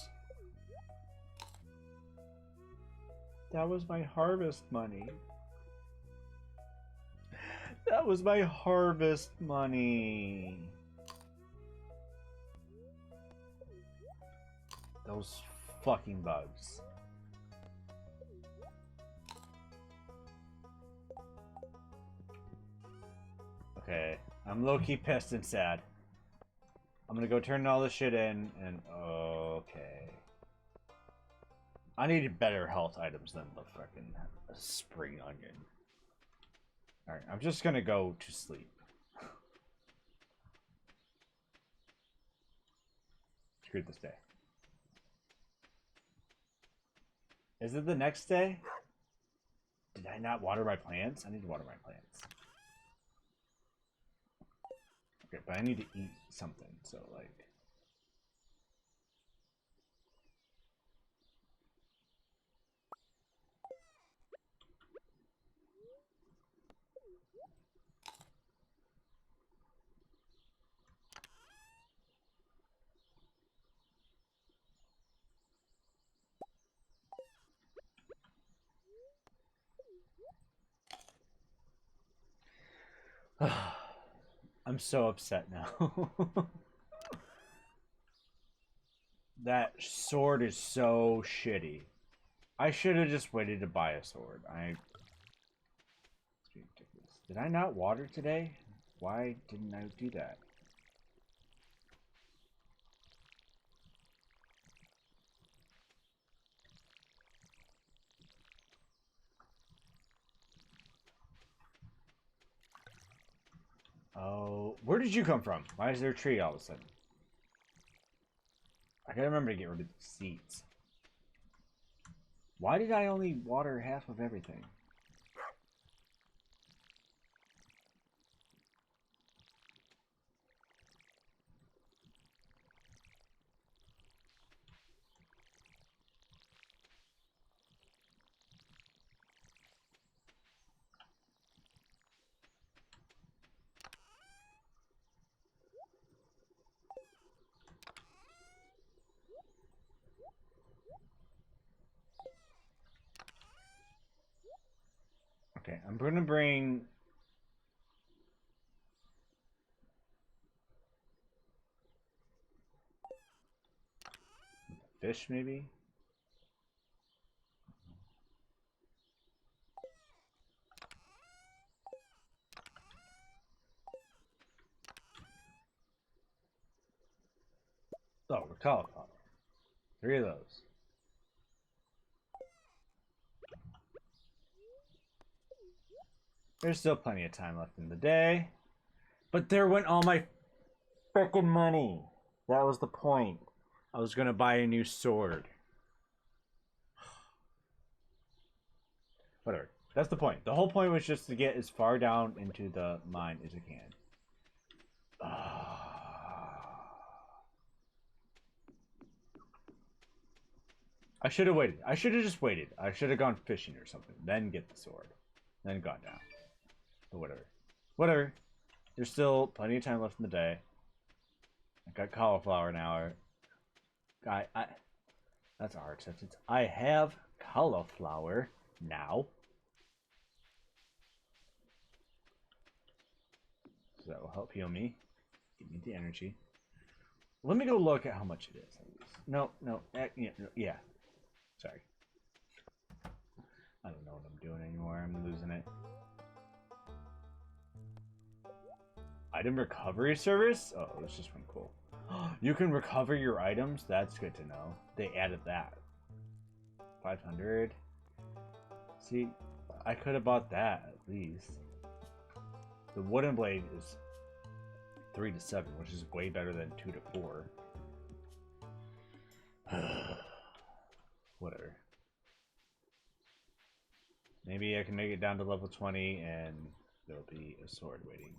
S1: That was my harvest money. That was my harvest money. Those fucking bugs. Okay, I'm low-key pissed and sad. I'm gonna go turn all this shit in, and okay. I need better health items than the fucking spring onion. Alright, I'm just gonna go to sleep. Screw this day. Is it the next day? Did I not water my plants? I need to water my plants. Okay, but I need to eat something, so like... I'm so upset now. That sword is so shitty. I should have just waited to buy a sword. It's ridiculous. Did I not water today? Why didn't I do that? Where did you come from? Why is there a tree all of a sudden? I gotta remember to get rid of the seeds. Why did I only water half of everything? Okay, I'm gonna bring fish, maybe? Oh, we're cauliflower. 3 of those. There's still plenty of time left in the day. But there went all my frickin' money. That was the point. I was gonna buy a new sword. Whatever. That's the point. The whole point was just to get as far down into the mine as I can. I should have waited. I should have just waited. I should have gone fishing or something. Then get the sword. Then gone down. But whatever. Whatever. There's still plenty of time left in the day. I got cauliflower now. That's our acceptance. I have cauliflower now. So that will help heal me. Give me the energy. Let me go look at how much it is. No. Yeah. Sorry. I don't know what I'm doing anymore. I'm losing it. Item recovery service? Oh, it's just one cool. You can recover your items? That's good to know. They added that. 500. See, I could have bought that at least. The wooden blade is 3 to 7, which is way better than 2 to 4. Whatever. Maybe I can make it down to level 20 and there'll be a sword waiting.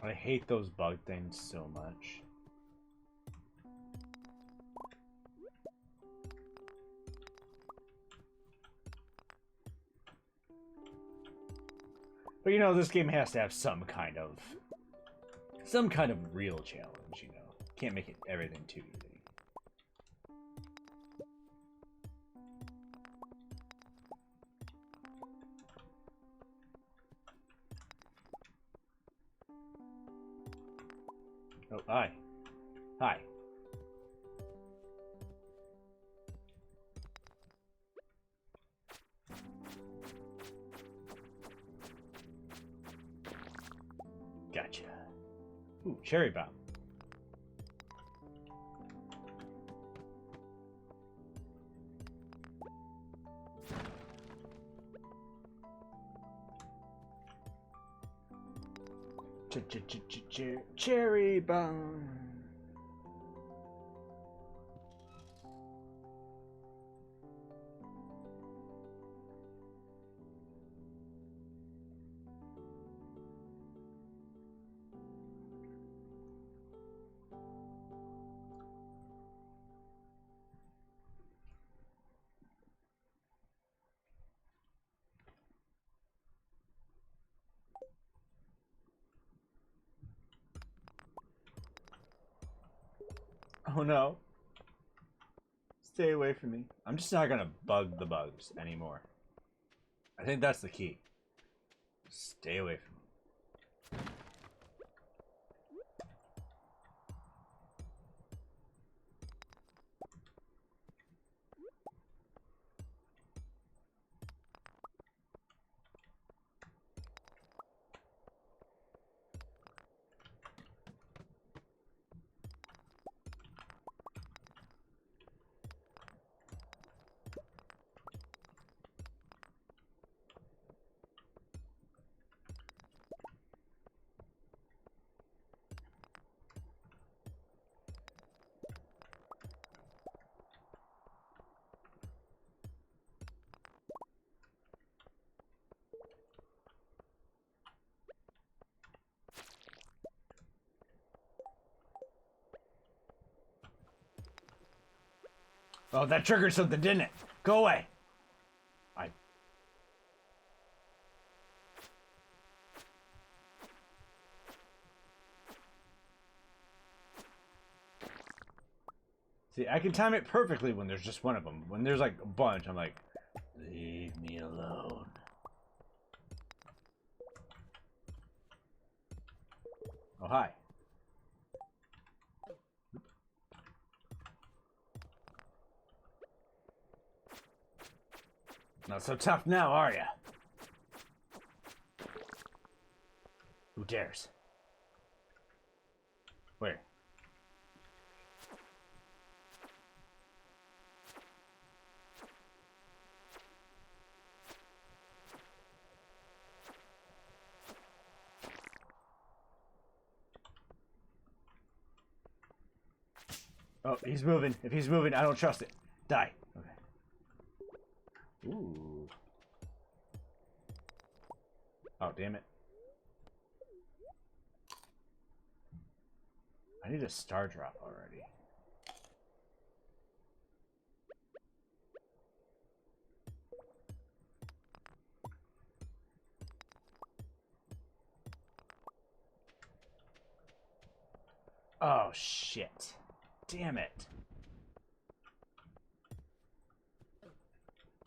S1: I hate those bug things so much. But you know, this game has to have some kind of real challenge, you know. Can't make it everything too easy. Oh, hi. Hi. Gotcha. Ooh, cherry bomb. Cherry bomb. Oh no. Stay away from me. I'm just not gonna bug the bugs anymore. I think that's the key. Stay away from me. Oh, that triggered something, didn't it? Go away. See, I can time it perfectly when there's just one of them. When there's like a bunch, I'm like, leave me alone. Oh, hi. Not so tough now, are ya? Who dares? Where? Oh, he's moving. If he's moving, I don't trust it. Die. Okay. Ooh. Oh, damn it. I need a star drop already. Oh, shit. Damn it.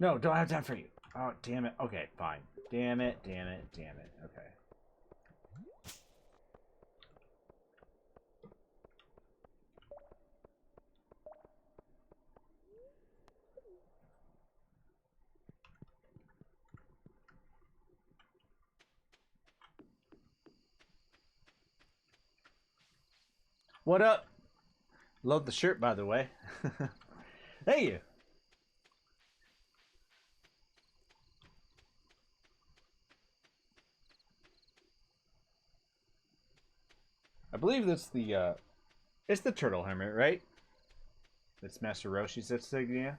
S1: No, don't have time for you. Oh, damn it. Okay, fine. Damn it, damn it, damn it. Okay. What up? Love the shirt, by the way. Thank you. I believe that's the, it's the Turtle Hermit, right? It's Master Roshi's insignia.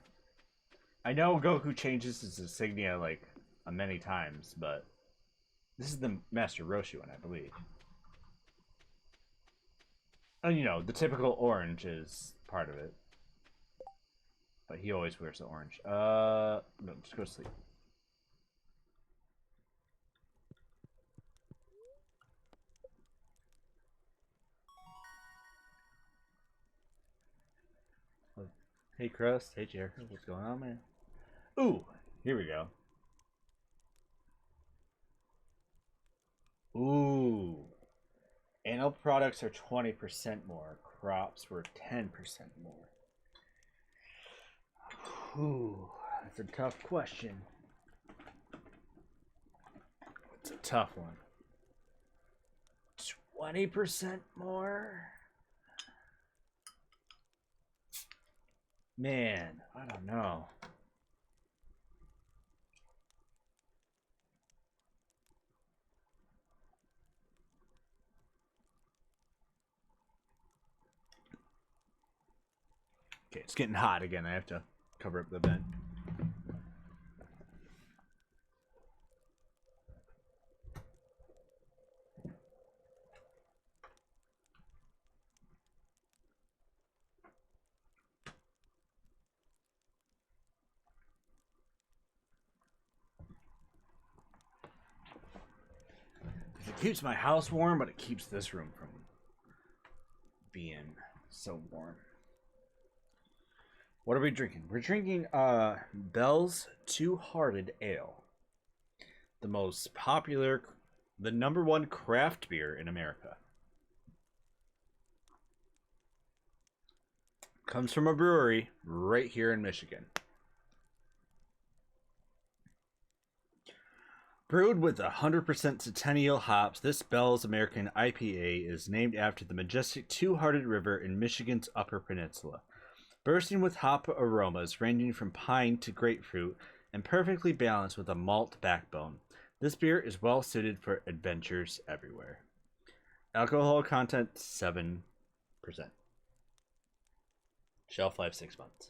S1: I know Goku changes his insignia, like, many times, but this is the Master Roshi one, I believe. And, you know, the typical orange is part of it. But he always wears the orange. No, just go to sleep. Hey, Crust. Hey, Jer. What's going on, man? Ooh, here we go. Ooh. Animal products are 20% more. Crops were 10% more. Ooh, that's a tough question. It's a tough one. 20% more? Man, I don't know. Okay, it's getting hot again. I have to cover up the vent. It keeps my house warm, but it keeps this room from being so warm. What are we drinking? We're drinking Bell's Two-Hearted Ale. The most popular, the #1 craft beer in America. Comes from a brewery right here in Michigan. Brewed with 100% Centennial hops, this Bell's American IPA is named after the majestic Two-Hearted River in Michigan's Upper Peninsula. Bursting with hop aromas ranging from pine to grapefruit and perfectly balanced with a malt backbone, this beer is well suited for adventures everywhere. Alcohol content 7%. Shelf life 6 months.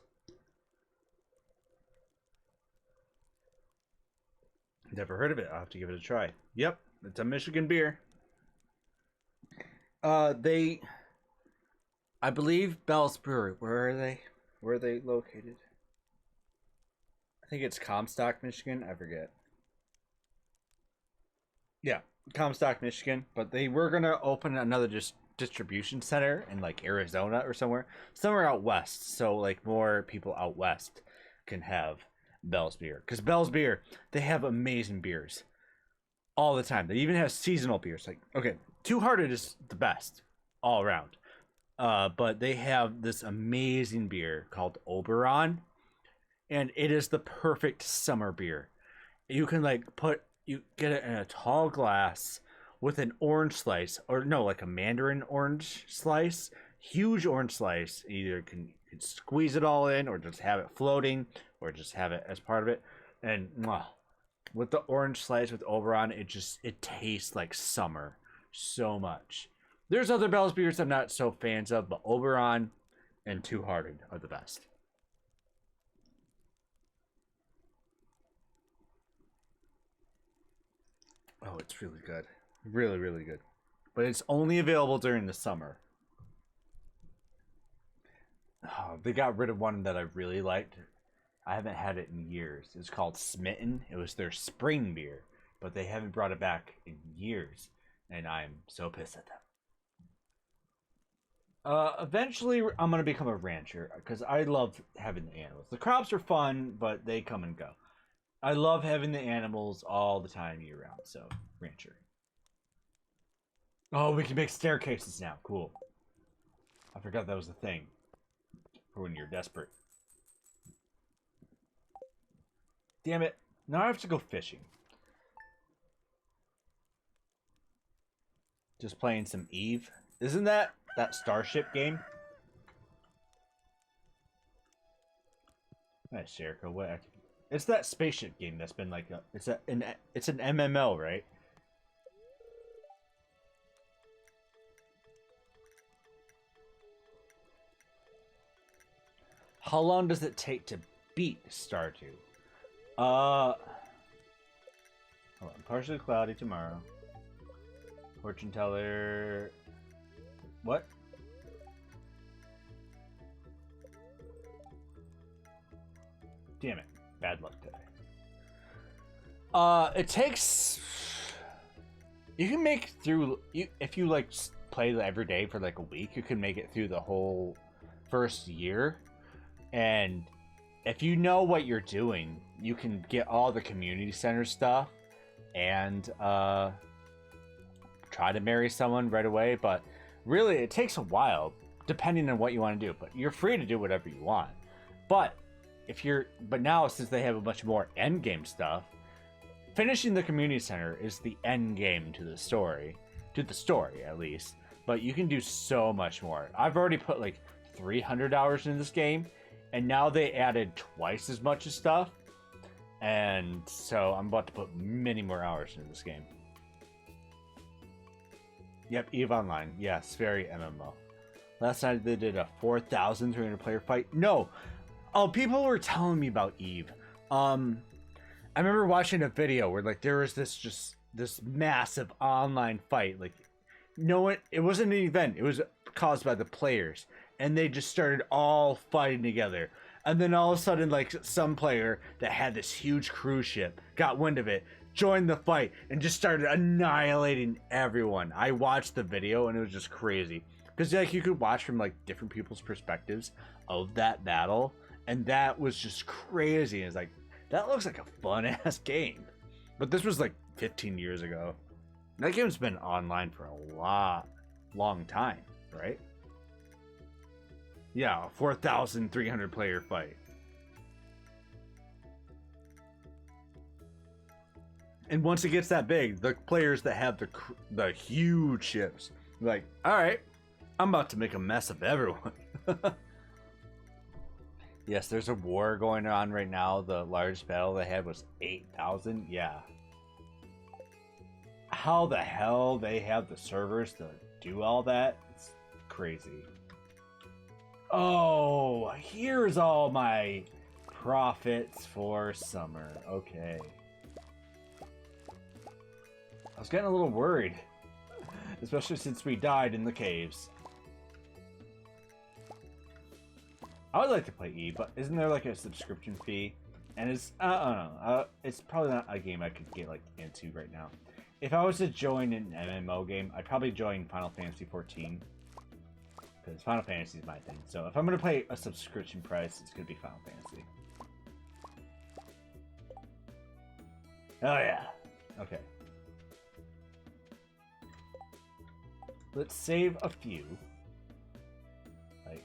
S1: Never heard of it. I'll have to give it a try. Yep, it's a Michigan beer. I believe Bell's Brewery. Where are they? Where are they located? think it's Comstock, Michigan. I forget. Yeah, Comstock, Michigan. But they were gonna open another distribution center in like Arizona or somewhere out west. So like more people out west can have Bell's Beer, because Bell's Beer, they have amazing beers all the time. They even have seasonal beers. Like, okay, Two Hearted is the best all around. But they have this amazing beer called Oberon, and it is the perfect summer beer. You can you get it in a tall glass with an orange slice, or no, like a mandarin orange slice, huge orange slice. Either you can squeeze it all in, or just have it floating, or just have it as part of it. And with the orange slice with Oberon, it tastes like summer so much. There's other Bell's beers I'm not so fans of, but Oberon and Two Hearted are the best. Oh, it's really good. Really, really good. But it's only available during the summer. Oh, they got rid of one that I really liked. I haven't had it in years. It's called Smitten. It was their spring beer, but they haven't brought it back in years, and I'm so pissed at them. Eventually, I'm gonna become a rancher because I love having the animals. The crops are fun, but they come and go. I love having the animals all the time year round. So, rancher. Oh, we can make staircases now. Cool. I forgot that was a thing for when you're desperate. Damn it. Now I have to go fishing. Just playing some Eve. Isn't that Starship game? Nice, Jericho. What? It's that spaceship game that's been like it's an MMO, right? How long does it take to beat Stardew? Hold on. Partially cloudy tomorrow. Fortune teller. What? Damn it. Bad luck today. It takes. You can make through. If you like play every day for like a week, you can make it through the whole first year. And if you know what you're doing, you can get all the community center stuff and try to marry someone right away. But really, it takes a while, depending on what you want to do. But you're free to do whatever you want. But now, since they have a bunch more end game stuff, finishing the community center is the end game to the story at least. But you can do so much more. I've already put like 300 hours in this game, and now they added twice as much of stuff, and so I'm about to put many more hours into this game. Yep, EVE Online. Yes, very MMO. Last night they did a 4,300 player fight. No. Oh, people were telling me about EVE. I remember watching a video where like there was this massive online fight. Like, it wasn't an event. It was caused by the players, and they just started all fighting together. And then all of a sudden, like, some player that had this huge cruise ship got wind of it, joined the fight, and just started annihilating everyone. I watched the video, and it was just crazy. Because, like, you could watch from, like, different people's perspectives of that battle, and that was just crazy. It's like, that looks like a fun-ass game. But this was, like, 15 years ago. That game's been online for a long time, right? Yeah, a 4,300 player fight. And once it gets that big, the players that have the huge ships, like, all right, I'm about to make a mess of everyone. Yes, there's a war going on right now. The largest battle they had was 8,000. Yeah. How the hell they have the servers to do all that? It's crazy. Oh, here's all my profits for summer. Okay. I was getting a little worried, especially since we died in the caves. I would like to play E, but isn't there like a subscription fee? and it's I don't know. It's probably not a game I could get like into right now. If I was to join an MMO game, I'd probably join Final Fantasy 14 because Final Fantasy is my thing. So if I'm gonna pay a subscription price, it's gonna be Final Fantasy. Oh yeah. Okay. Let's save a few. Like,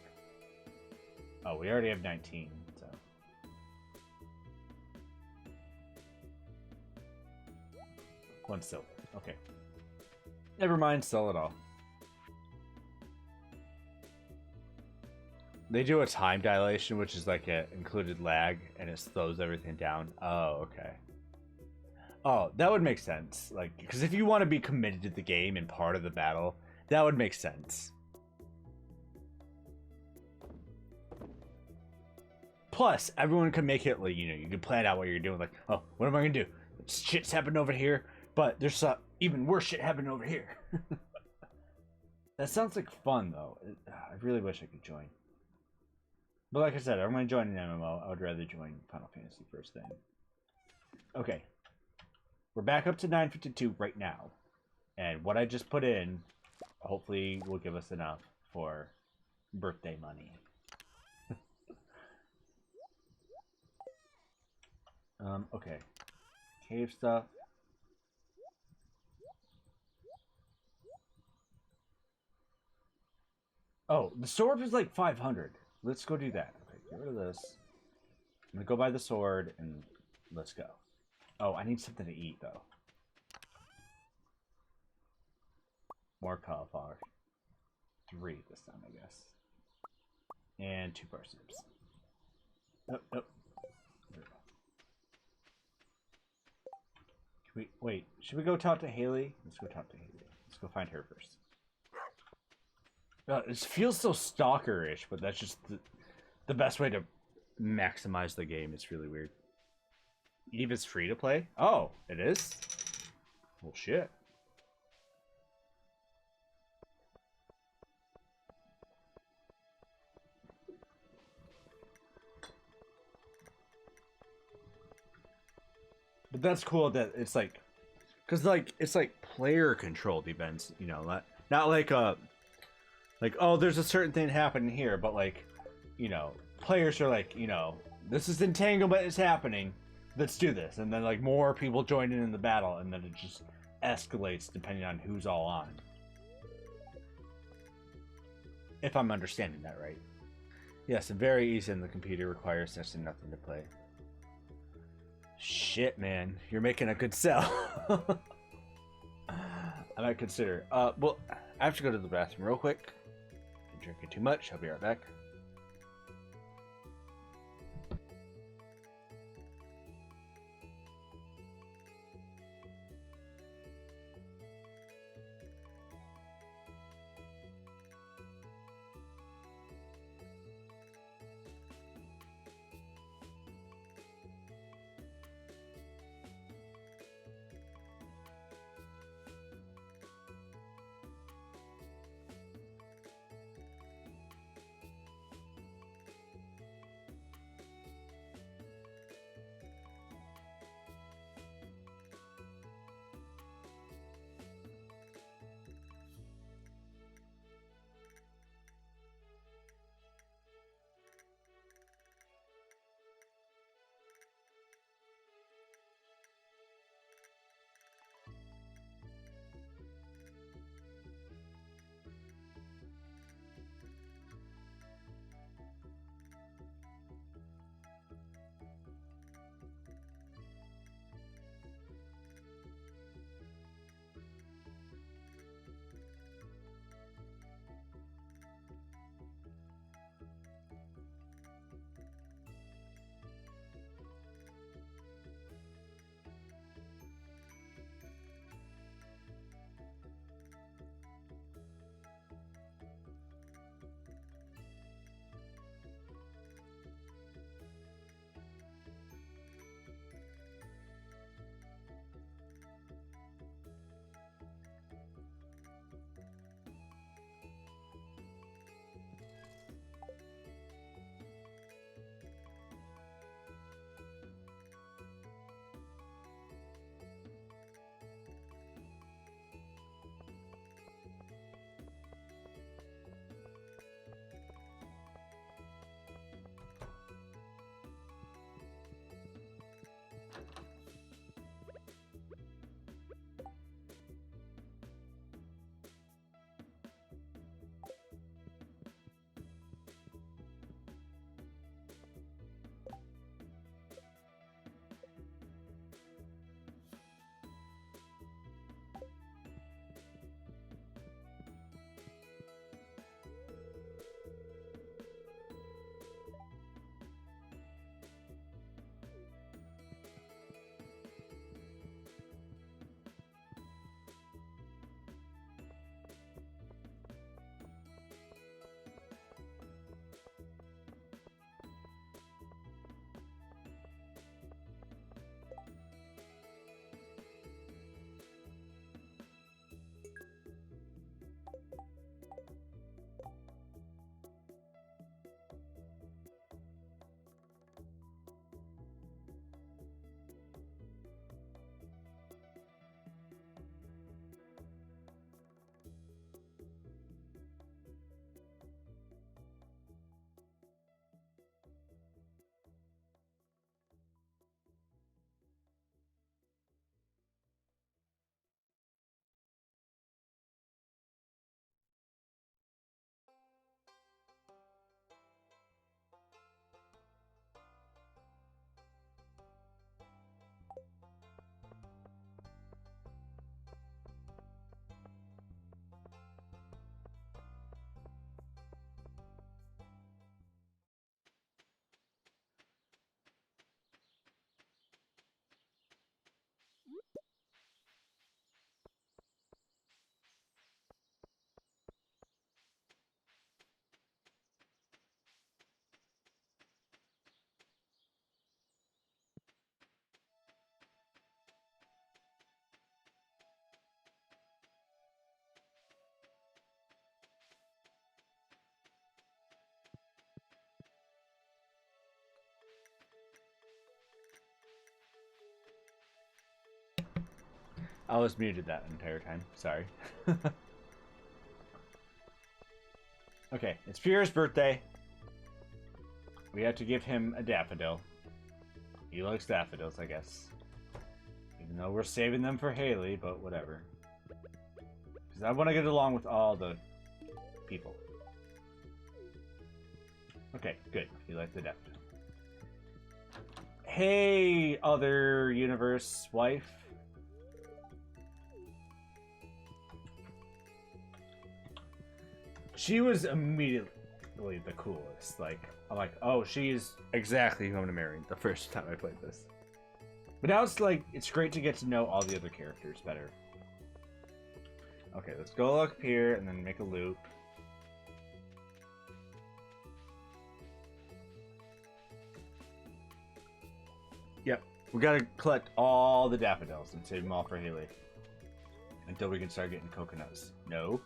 S1: oh, we already have 19, so. One silver. Okay. Never mind, sell it all. They do a time dilation, which is like a included lag, and it slows everything down. Oh, okay. Oh, that would make sense. Like, because if you want to be committed to the game and part of the battle, that would make sense. Plus, everyone can make it like, you can plan out what you're doing. Like, oh, what am I gonna do? Shit's happened over here, but there's even worse shit happening over here. That sounds like fun though. I really wish I could join. But like I said, I'm gonna join an MMO. I would rather join Final Fantasy first thing. Okay. We're back up to 952 right now. And what I just put in, hopefully will give us enough for birthday money. Okay. Cave stuff. Oh, the sword is like 500. Let's go do that. Okay, get rid of this. I'm gonna go buy the sword and let's go. Oh, I need something to eat though. More cauliflower. 3 this time, I guess. And 2 parsnips. Oh, oh. There we go. Can we wait? Should we go talk to Haley? Let's go talk to Haley. Let's go find her first. It feels so stalker-ish, but that's just the best way to maximize the game. It's really weird. Eve is free to play? Oh, it is? Well, shit. But that's cool that it's like, because like it's like player controlled events, not like oh, there's a certain thing happening here, but like, players are like, this is entanglement is happening. Let's do this, and then like more people join in the battle, and then it just escalates depending on who's all on. If I'm understanding that right. Yes, very easy, and the computer requires next to nothing to play. Shit, man, you're making a good sell. I might consider. Well, I have to go to the bathroom real quick. I'm drinking too much. I'll be right back. I was muted that entire time. Sorry. Okay, it's Pierre's birthday. We have to give him a daffodil. He likes daffodils, I guess. Even though we're saving them for Haley, but whatever. Because I want to get along with all the people. Okay, good. You like the daffodil. Hey, other universe wife. She was immediately the coolest. Like, I'm like, oh, she's exactly who I'm gonna marry the first time I played this. But now it's like, it's great to get to know all the other characters better. Okay, let's go up here and then make a loop. Yep, we gotta collect all the daffodils and save them all for Haley. Until we can start getting coconuts. No.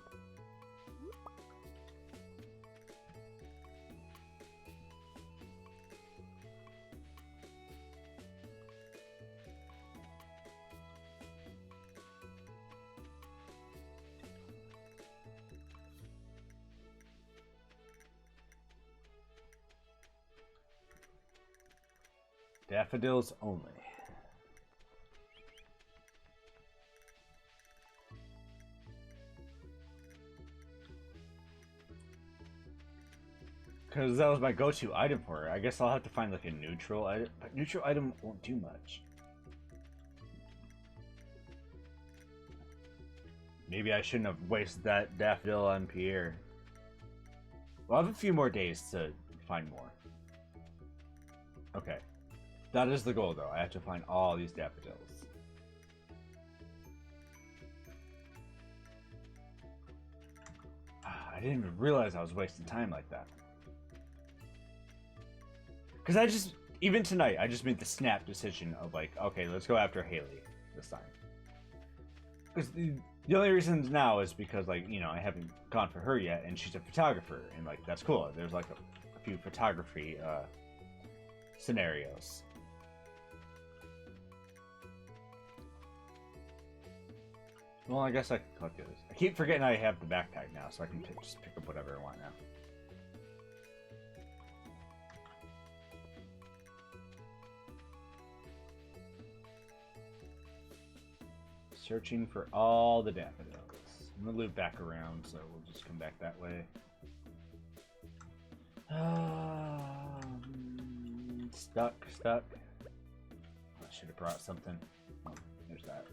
S1: Daffodils only. Because that was my go-to item for her. I guess I'll have to find like a neutral item. But neutral item won't do much. Maybe I shouldn't have wasted that daffodil on Pierre. Well, I have a few more days to find more. Okay. That is the goal, though. I have to find all these daffodils. I didn't even realize I was wasting time like that. Because I just, even tonight, I just made the snap decision of like, okay, let's go after Haley this time. Because the only reason now is because, like, you know, I haven't gone for her yet, and she's a photographer, and like, that's cool. There's like a few photography scenarios. Well, I guess I can collect the others. I keep forgetting I have the backpack now, so I can just pick up whatever I want now. Searching for all the daffodils. I'm gonna loop back around, so we'll just come back that way. Stuck. I should have brought something. Oh, there's that.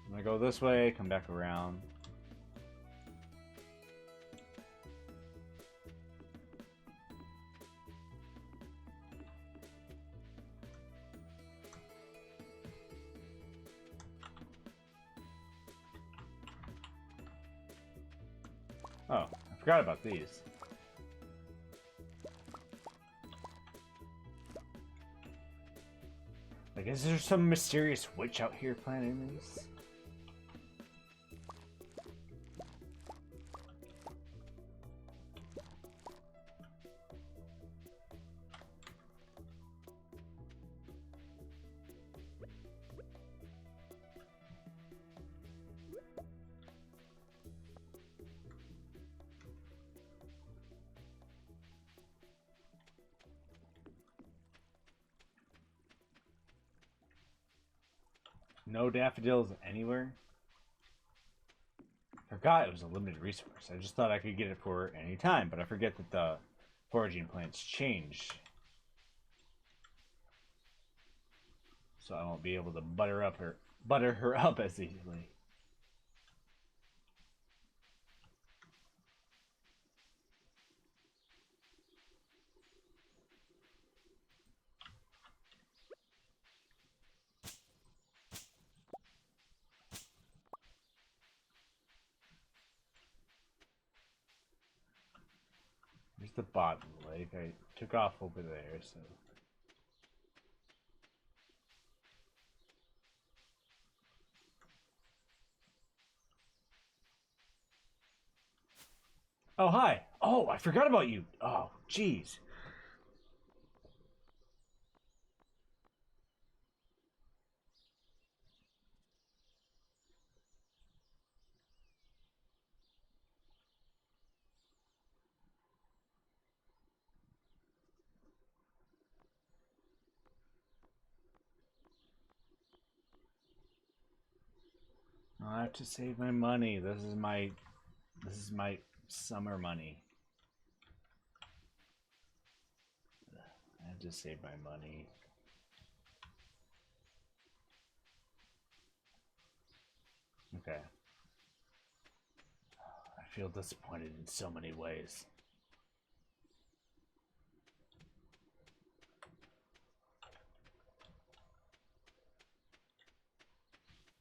S1: I'm gonna go this way, come back around. Oh, I forgot about these. Like, is there some mysterious witch out here planting these? No daffodils anywhere? Forgot it was a limited resource. I just thought I could get it for any time, but I forget that the foraging plants change. So I won't be able to butter her up as easily. Here's the bottom of the lake. I took off over there, so. Oh, hi. Oh, I forgot about you. Oh, jeez. I have to save my money. This is my summer money. I have to save my money. Okay. I feel disappointed in so many ways.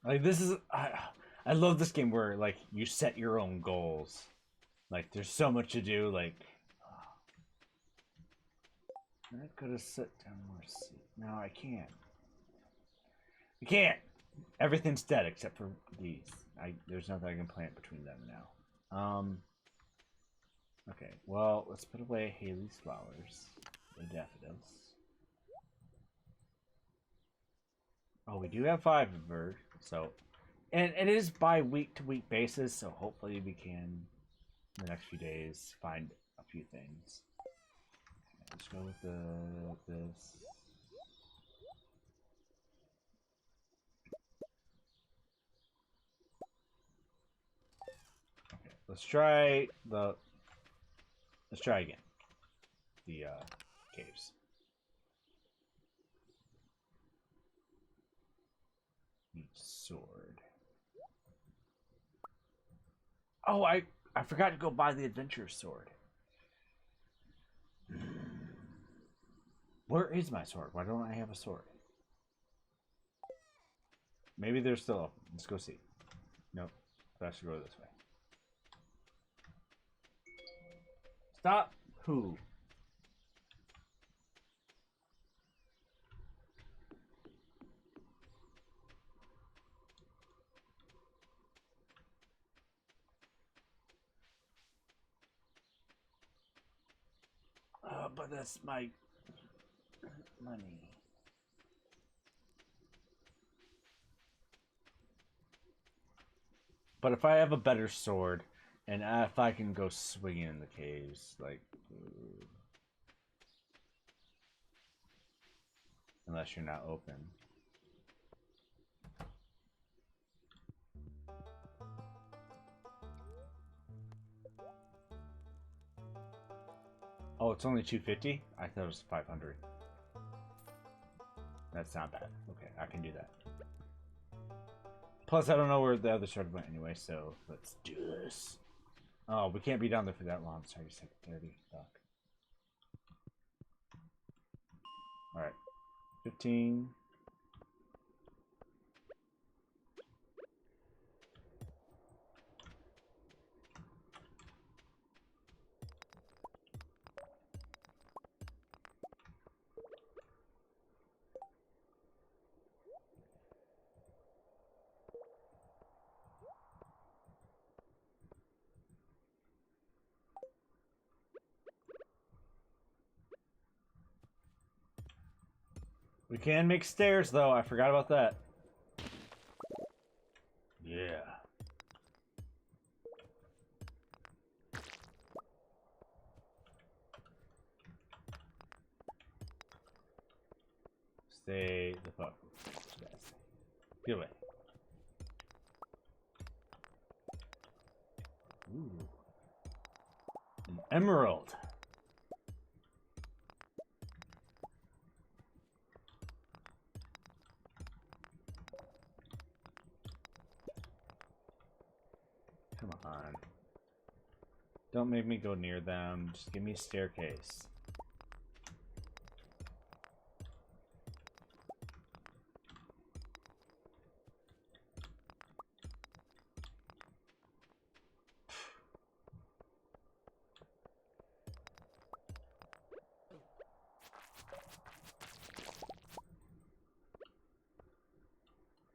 S1: Like this is I love this game where like you set your own goals. Like there's so much to do. Like I could have set down more seat. No, I can't. I can't. Everything's dead except for these. There's nothing I can plant between them now. Okay. Well, let's put away Haley's flowers, the daffodils. Oh, we do have 5 of her, so, and it is by week-to-week basis. So hopefully we can, in the next few days, find a few things. Okay, let's go with this. Okay, let's try again. The caves. Need sword. Oh, I forgot to go buy the adventure sword. Where is my sword? Why don't I have a sword? Maybe they're still open. Let's go see. Nope. I should go this way. Stop. Who? But that's my money. But if I have a better sword, and if I can go swinging in the caves, like... Unless you're not open. Oh, it's only 250? I thought it was 500. That's not bad. Okay, I can do that. Plus, I don't know where the other sword went anyway, so let's do this. Oh, we can't be down there for that long. Sorry, 30. Fuck. Alright. 15. We can make stairs, though. I forgot about that. Yeah. Stay the fuck. Get away. Ooh. An emerald. Come on. Don't make me go near them. Just give me a staircase.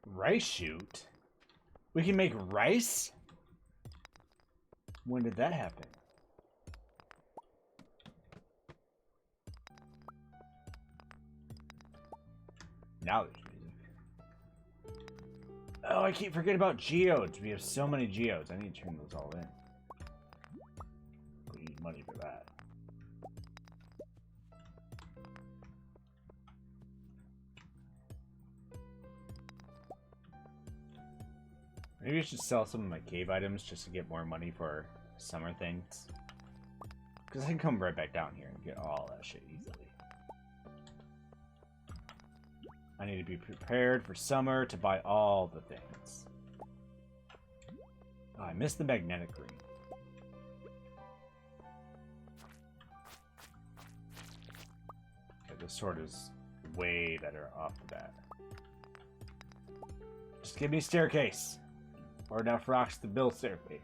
S1: Rice shoot? We can make rice? When did that happen? Now there's music. Oh, I keep forgetting about geodes. We have so many geodes. I need to turn those all in. We need money for that. Maybe I should sell some of my cave items just to get more money for summer things. Because I can come right back down here and get all that shit easily. I need to be prepared for summer to buy all the things. Oh, I missed the magnetic ring. Okay, this sword is way better off the bat. Just give me a staircase. Or enough rocks to build staircase.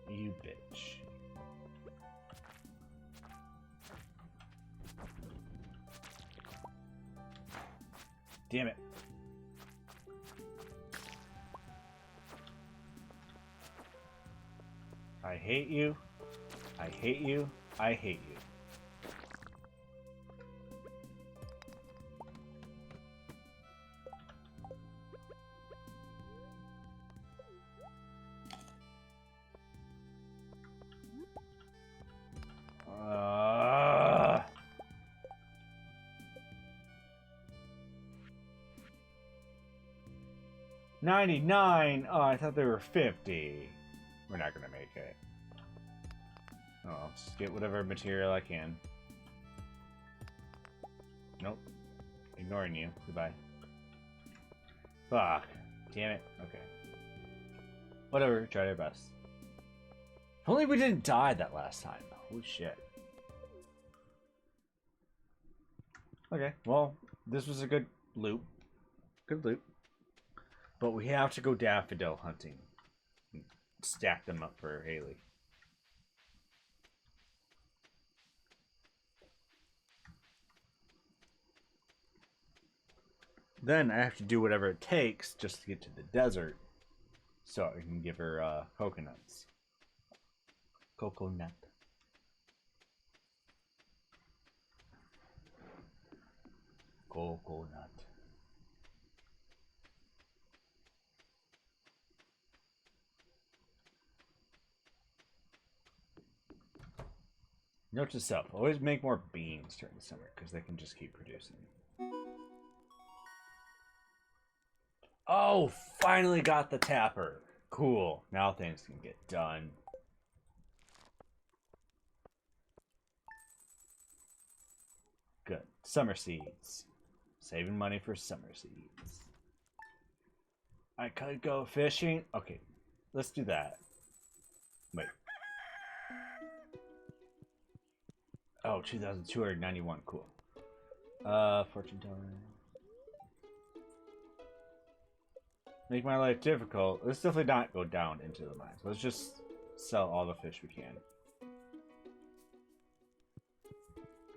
S1: You bitch. Damn it. I hate you. I hate you. I hate you. Uh... 99. Oh, I thought they were 50. We're not gonna make it. Oh, I'll just get whatever material I can. Nope. Ignoring you. Goodbye. Fuck. Damn it. Okay. Whatever. Try our best. If only we didn't die that last time. Holy shit. Okay. Well, this was a good loop. Good loop. But we have to go daffodil hunting. Stack them up for Haley. Then I have to do whatever it takes just to get to the desert so I can give her coconuts. Coconut. Coconut. Note to self, always make more beans during the summer because they can just keep producing. Oh, finally got the tapper. Cool. Now things can get done. Good. Summer seeds. Saving money for summer seeds. I could go fishing. Okay, let's do that. Wait. Oh, 2,291. Cool. Fortune teller. Make my life difficult. Let's definitely not go down into the mines. Let's just sell all the fish we can.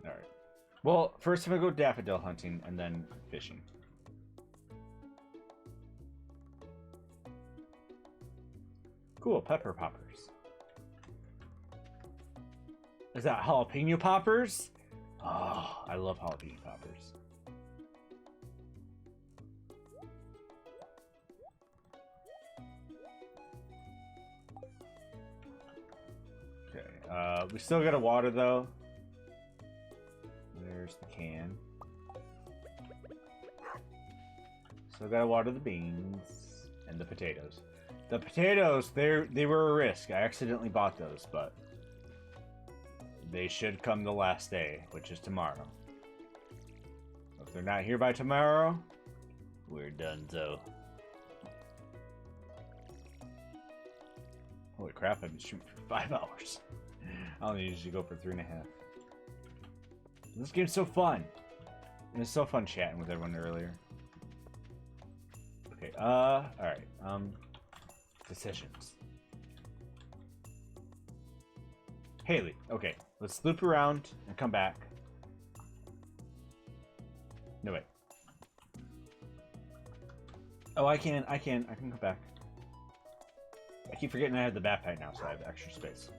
S1: Alright. Well, first I'm gonna go daffodil hunting and then fishing. Cool, pepper poppers. Is that jalapeno poppers? Oh, I love jalapeno poppers. Okay, we still gotta water though. There's the can. Still gotta water the beans and the potatoes. The potatoes, they were a risk. I accidentally bought those, but they should come the last day, which is tomorrow. If they're not here by tomorrow, we're done, so. Holy crap, I've been shooting for 5 hours. I only usually go for 3.5. This game's so fun. And it's so fun chatting with everyone earlier. Okay, alright, decisions. Haley, okay, let's loop around and come back. No, wait. Oh, I can come back. I keep forgetting I have the backpack now, so I have extra space.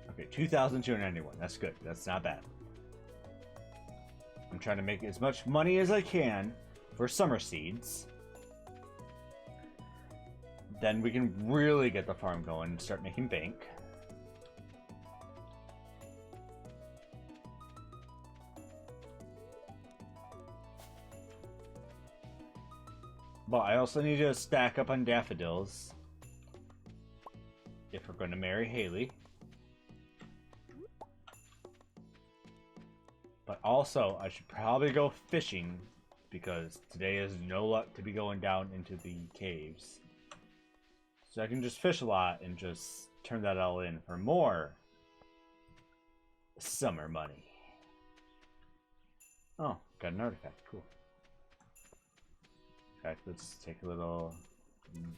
S1: Okay, 2,291. That's good. That's not bad. I'm trying to make as much money as I can for summer seeds. Then we can really get the farm going and start making bank. But I also need to stack up on daffodils if we're going to marry Haley. But also, I should probably go fishing because today is no luck to be going down into the caves. So I can just fish a lot and just turn that all in for more summer money. Oh, got an artifact. Cool. In fact, let's take a little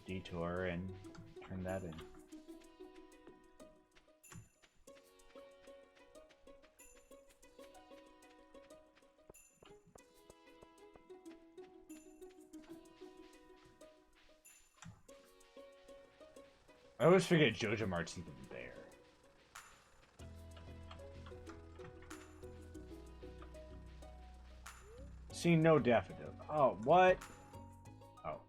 S1: detour and turn that in. I always forget Jojo Mart's even there. See no daffodil. Oh, what? Oh.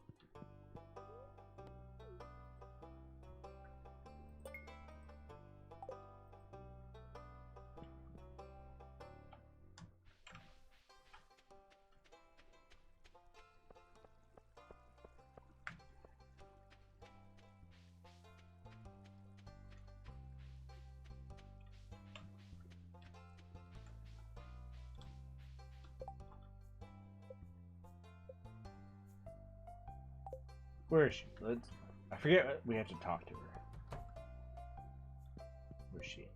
S1: Where is she? I forget we have to talk to her. Where's she?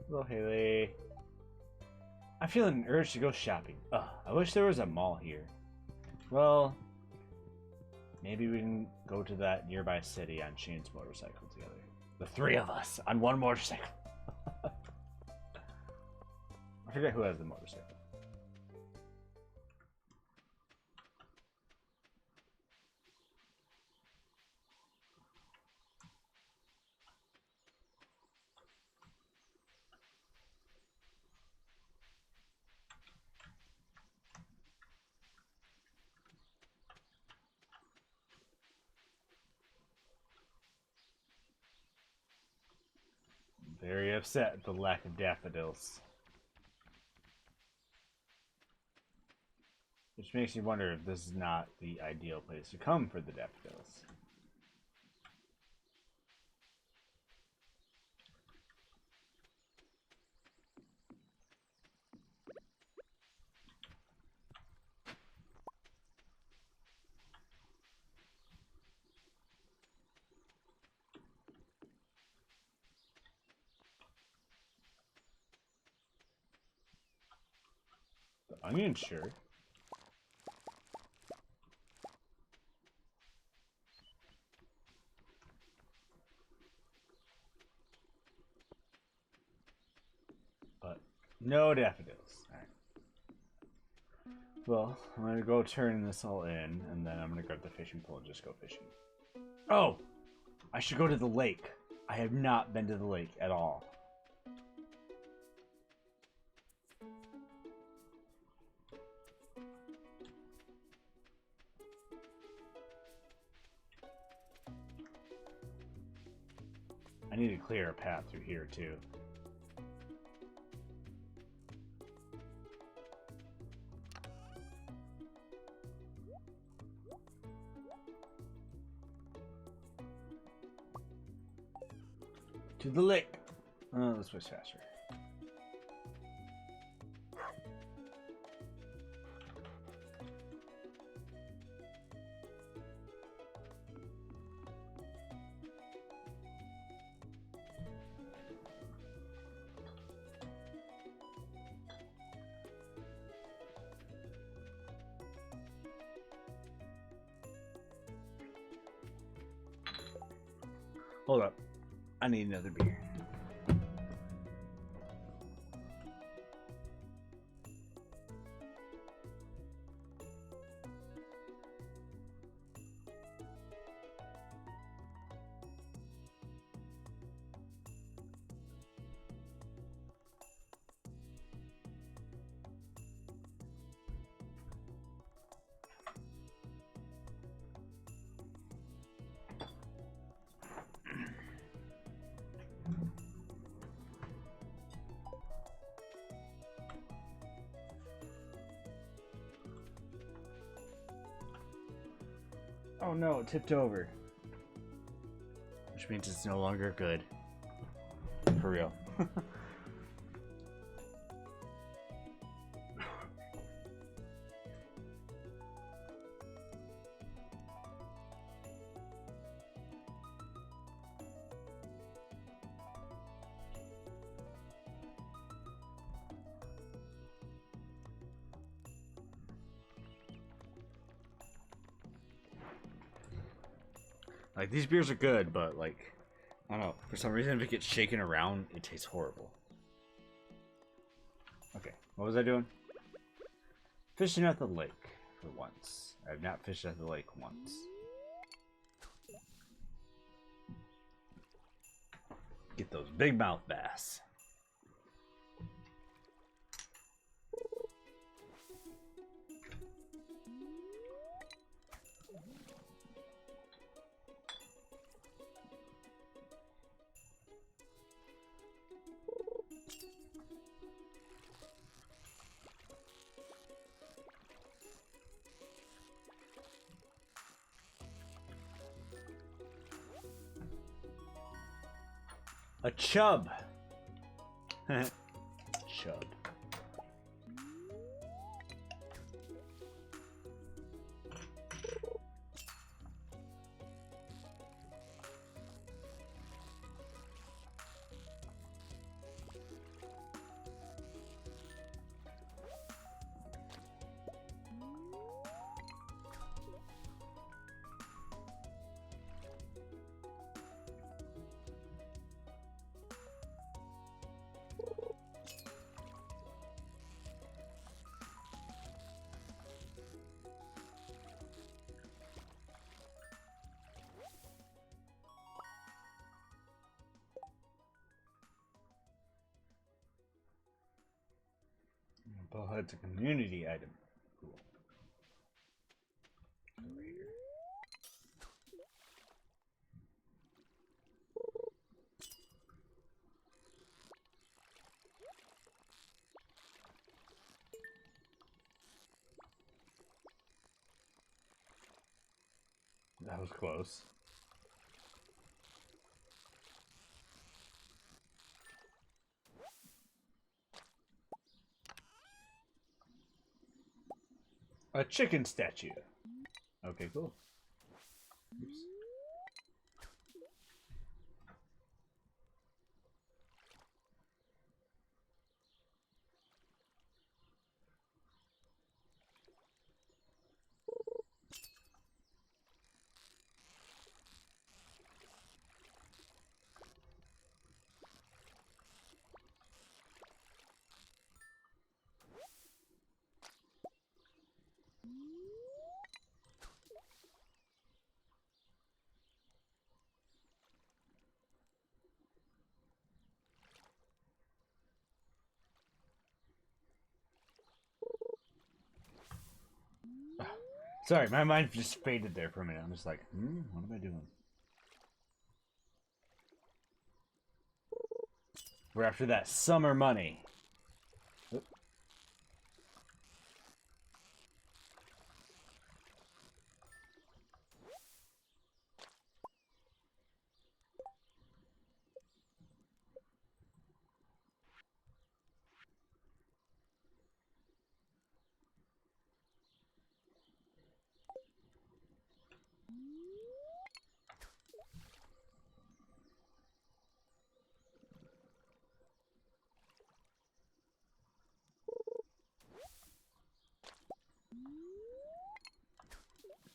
S1: Hello, Haley. I'm feeling an urge to go shopping. Ugh, I wish there was a mall here. Well, maybe we can go to that nearby city on Shane's motorcycle together. The three of us on one motorcycle. I forget who has the motorcycle. Very upset at the lack of daffodils. Which makes me wonder if this is not the ideal place to come for the daffodils. The onion, sure. But no daffodils. Alright. Well, I'm gonna go turn this all in, and then I'm gonna grab the fishing pole and just go fishing. Oh! I should go to the lake. I have not been to the lake at all. I need to clear a path through here, too. To the lake. Oh, this was faster. Hold up. I need another beer. Oh no, it tipped over. Which means it's no longer good. For real. Like, these beers are good, but, like, I don't know. For some reason, if it gets shaken around, it tastes horrible. Okay, what was I doing? Fishing at the lake for once. I've not fished at the lake once. Get those big mouth bass. A chub. Chub. Bowhead's a community item. Cool. Over here. That was close. A chicken statue. Okay, cool. Oops. Sorry, my mind just faded there for a minute. I'm just like, what am I doing? We're after that summer money. Oop.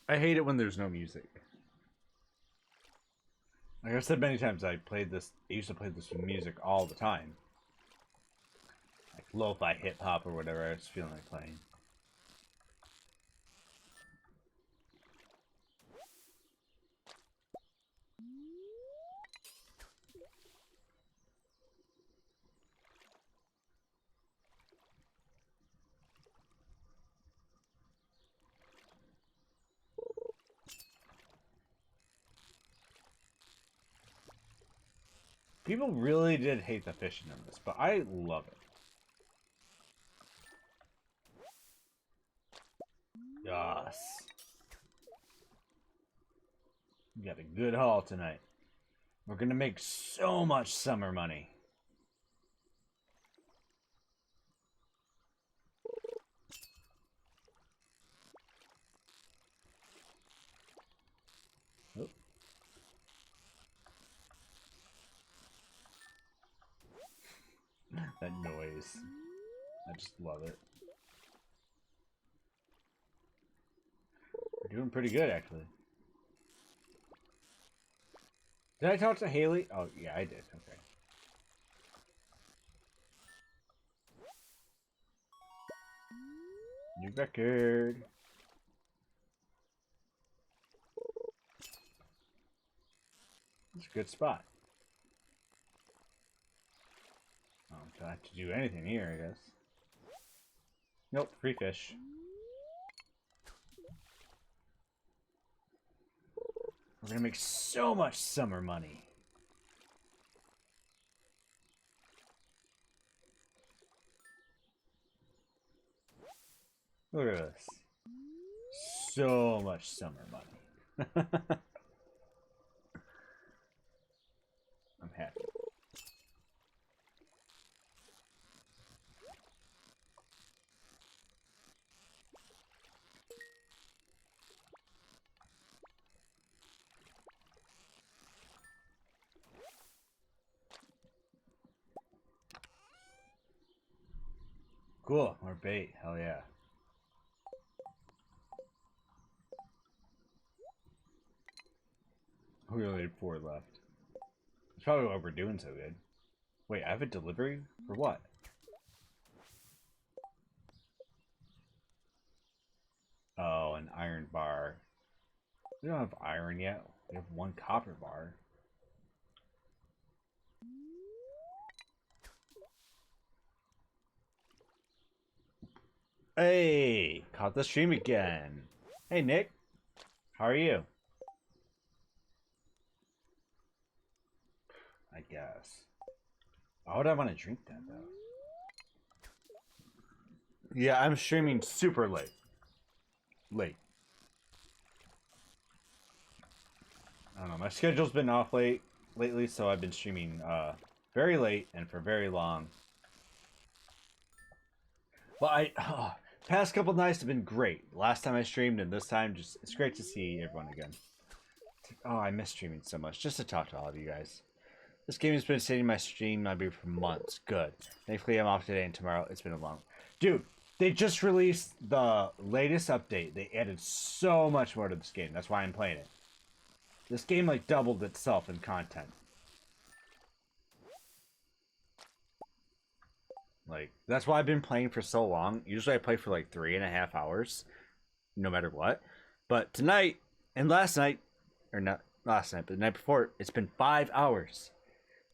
S1: I hate it when there's no music. Like I've said many times, I used to play this with music all the time. Like lo-fi hip-hop or whatever I was feeling like playing. People really did hate the fishing in this, but I love it. Yes. We got a good haul tonight. We're gonna make so much summer money. Oh. That noise. I just love it. We're doing pretty good, actually. Did I talk to Haley? Oh, yeah, I did. Okay. New record. It's a good spot. I don't have to do anything here, I guess. Nope, free fish. We're gonna make so much summer money. Look at this. So much summer money. I'm happy. Cool, more bait. Hell yeah. We only have 4 left. That's probably why we're doing so good. Wait, I have a delivery? For what? Oh, an iron bar. We don't have iron yet. We have 1 copper bar. Hey, caught the stream again. Hey, Nick. How are you? I guess. Why would I want to drink that, though? Yeah, I'm streaming super late. I don't know. My schedule's been off lately, so I've been streaming very late and for very long. But past couple nights have been great. Last time I streamed and this time, just it's great to see everyone again. Oh, I miss streaming so much. Just to talk to all of you guys. This game has been sitting in my stream library for months. Good. Thankfully, I'm off today and tomorrow. It's been a long... Dude, they just released the latest update. They added so much more to this game. That's why I'm playing it. This game, like, doubled itself in content. Like, that's why I've been playing for so long. Usually I play for, like, 3.5 hours. No matter what. But tonight, and last night, or not last night, but the night before, it's been 5 hours.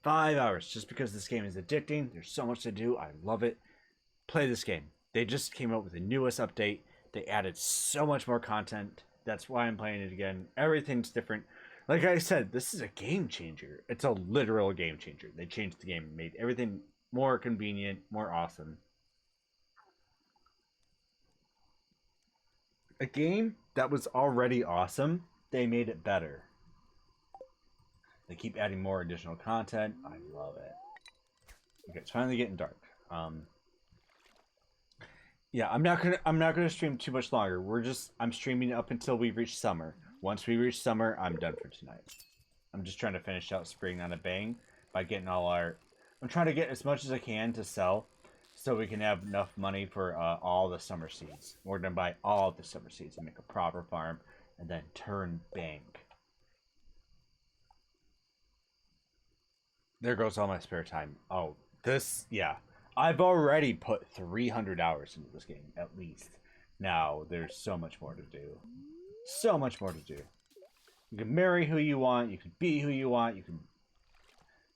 S1: 5 hours, just because this game is addicting. There's so much to do. I love it. Play this game. They just came out with the newest update. They added so much more content. That's why I'm playing it again. Everything's different. Like I said, this is a game changer. It's a literal game changer. They changed the game, made everything more convenient, more awesome. A game that was already awesome, they made it better. They keep adding more additional content. I love it. Okay, it's finally getting dark. Yeah, I'm not gonna stream too much longer. I'm streaming up until we reach summer. Once we reach summer, I'm done for tonight. I'm just trying to finish out spring on a bang by getting I'm trying to get as much as I can to sell, so we can have enough money for all the summer seeds. We're gonna buy all the summer seeds and make a proper farm, and then turn bank. There goes all my spare time. Oh, yeah. I've already put 300 hours into this game, at least. Now, there's so much more to do. So much more to do. You can marry who you want, you can be who you want, you can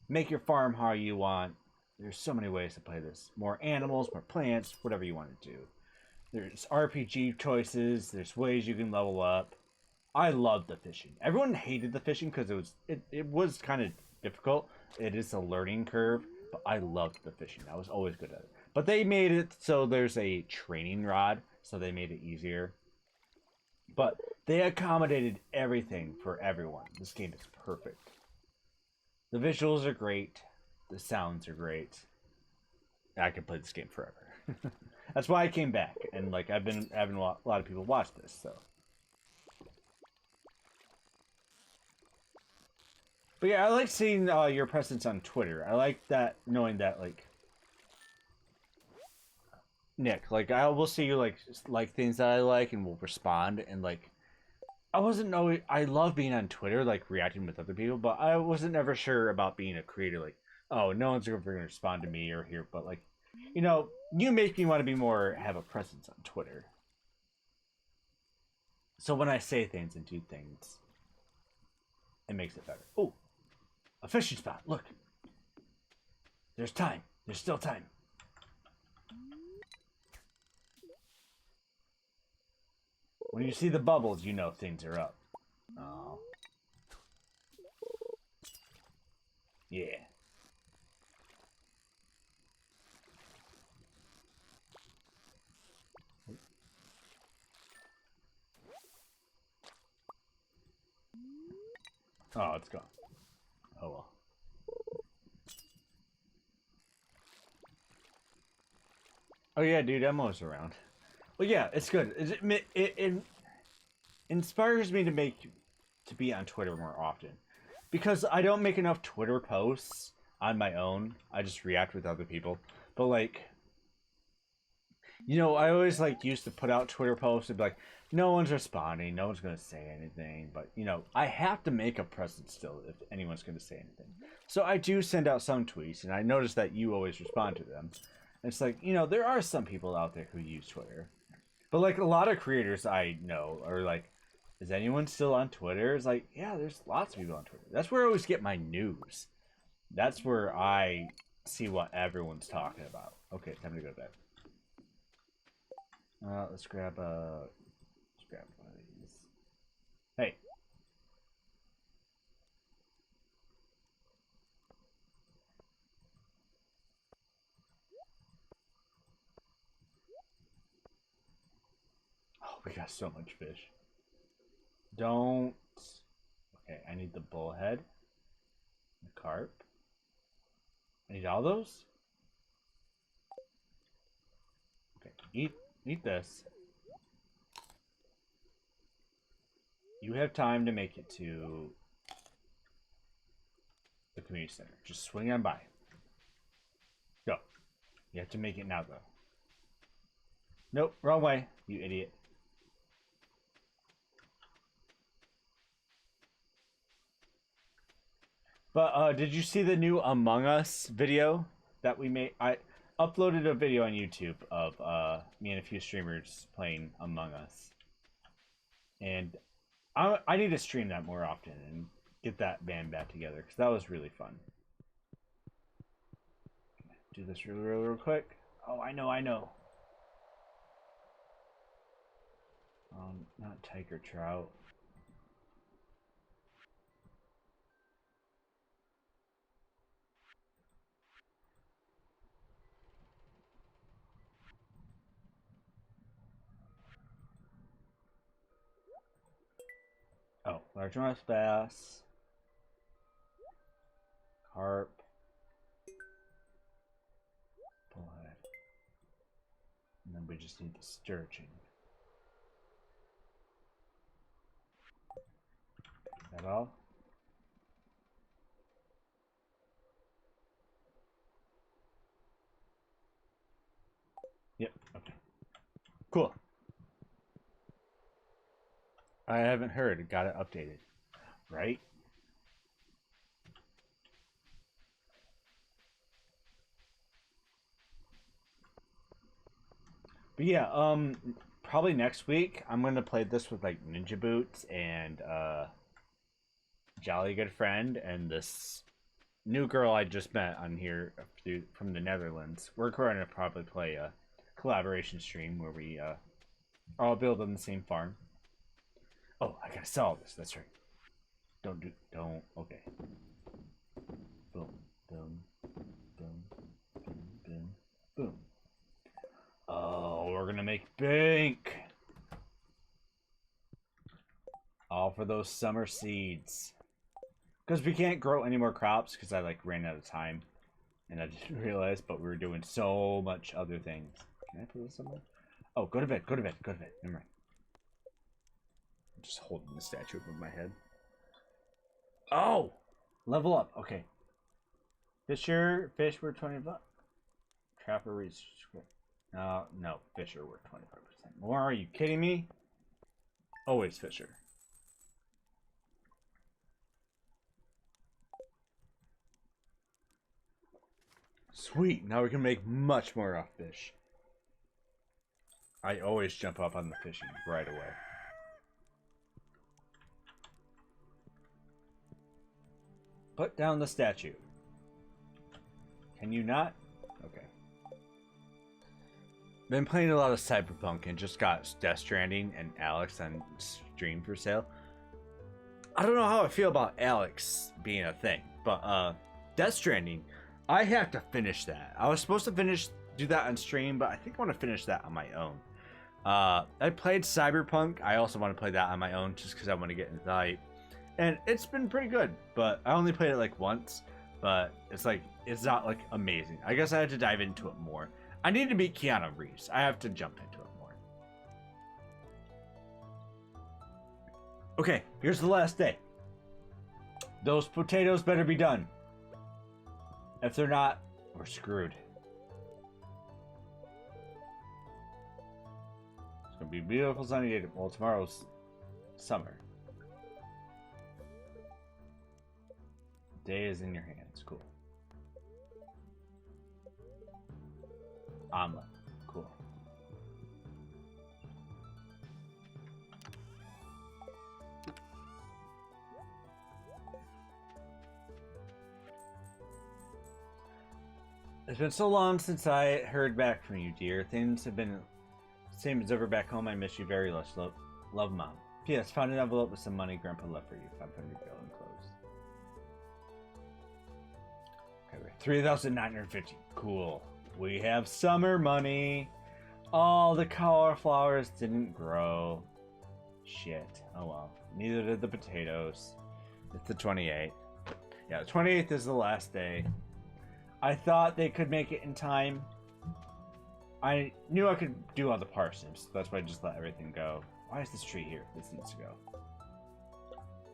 S1: make your farm how you want. There's so many ways to play this. More animals, more plants, whatever you want to do. There's RPG choices, there's ways you can level up. I love the fishing. Everyone hated the fishing because it was kind of difficult. It is a learning curve, but I loved the fishing. I was always good at it. But they made it so there's a training rod, so they made it easier. But they accommodated everything for everyone. This game is perfect. The visuals are great. The sounds are great. I could play this game forever. That's why I came back, and like I've been having a lot of people watch this. So, but yeah, I like seeing your presence on Twitter. I like that, knowing that like Nick, like I will see you like things that I like, and will respond, and like I wasn't always. I love being on Twitter, like reacting with other people, but I wasn't ever sure about being a creator. Like, oh, no one's ever going to respond to me or here, but like, you make me want to be more have a presence on Twitter. So when I say things and do things, it makes it better. Oh, a fishing spot. Look, there's time. There's still time. When you see the bubbles, you know things are up. Oh, yeah. Oh, it's gone. Oh well. Oh yeah, dude, Emo's around. Well, yeah, it's good. It inspires me to be on Twitter more often, because I don't make enough Twitter posts on my own. I just react with other people. But like, I always like used to put out Twitter posts and be like, no one's responding, no one's gonna say anything. But I have to make a presence still if anyone's gonna say anything. So I do send out some tweets, and I notice that you always respond to them. And it's like, there are some people out there who use Twitter, but like a lot of creators I know are like, is anyone still on Twitter? It's like, yeah, there's lots of people on Twitter. That's where I always get my news. That's where I see what everyone's talking about. Okay, time to go to bed. Let's grab one of these. Hey. Oh, we got so much fish. Don't. Okay, I need the bullhead. The carp. I need all those. Okay, eat this. You have time to make it to the community center. Just swing on by. Go. You have to make it now, though. Nope, wrong way, you idiot. But did you see the new Among Us video that we made? I uploaded a video on YouTube of me and a few streamers playing Among Us, and I need to stream that more often and get that band back together, because that was really fun. Do this real quick. Oh, I know. Not tiger trout. Oh, largemouth bass, carp, bullhead, and then we just need the sturgeon. Is that all? Yep. Okay. Cool. I haven't heard. Got it updated. Right? But yeah, probably next week I'm gonna play this with like Ninja Boots and Jolly Good Friend and this new girl I just met on here from the Netherlands. We're going to probably play a collaboration stream where we all build on the same farm. Oh, I gotta sell this. That's right. Don't. Okay. Boom, boom, boom, boom, boom, boom. Oh, we're gonna make bank. All for those summer seeds. Because we can't grow any more crops because I like ran out of time. And I didn't realize, but we were doing so much other things. Can I put this somewhere? Oh, go to bed, go to bed, go to bed. Never mind. I'm just holding the statue above my head. Oh! Level up. Okay. Fisher, fish were 20 bucks. Trapper reached. No, Fisher were 25% more. Are you kidding me? Always Fisher. Sweet. Now we can make much more off fish. I always jump up on the fishing right away. Put down the statue. Can you not? Okay. Been playing a lot of Cyberpunk and just got Death Stranding and Alex on stream for sale. I don't know how I feel about Alex being a thing, but Death Stranding, I have to finish that. I was supposed to do that on stream, but I think I want to finish that on my own. I played Cyberpunk. I also want to play that on my own just because I want to get into the hype. And it's been pretty good, but I only played it like once. But it's like, it's not like amazing. I guess I have to dive into it more. I need to meet Keanu Reeves. I have to jump into it more. Okay, here's the last day. Those potatoes better be done. If they're not, we're screwed. It's gonna be a beautiful sunny day. Well, tomorrow's summer. Day is in your hands. Cool. Omelet. Cool. It's been so long since I heard back from you, dear. Things have been the same as ever back home. I miss you very much. Love, Mom. P.S. Found an envelope with some money Grandpa left for you. 500 bill enclosed. Okay, we're 3,950. Cool. We have summer money. All the cauliflowers didn't grow. Shit. Oh well. Neither did the potatoes. It's the 28th. Yeah, the 28th is the last day. I thought they could make it in time. I knew I could do all the parsnips. That's why I just let everything go. Why is this tree here? This needs to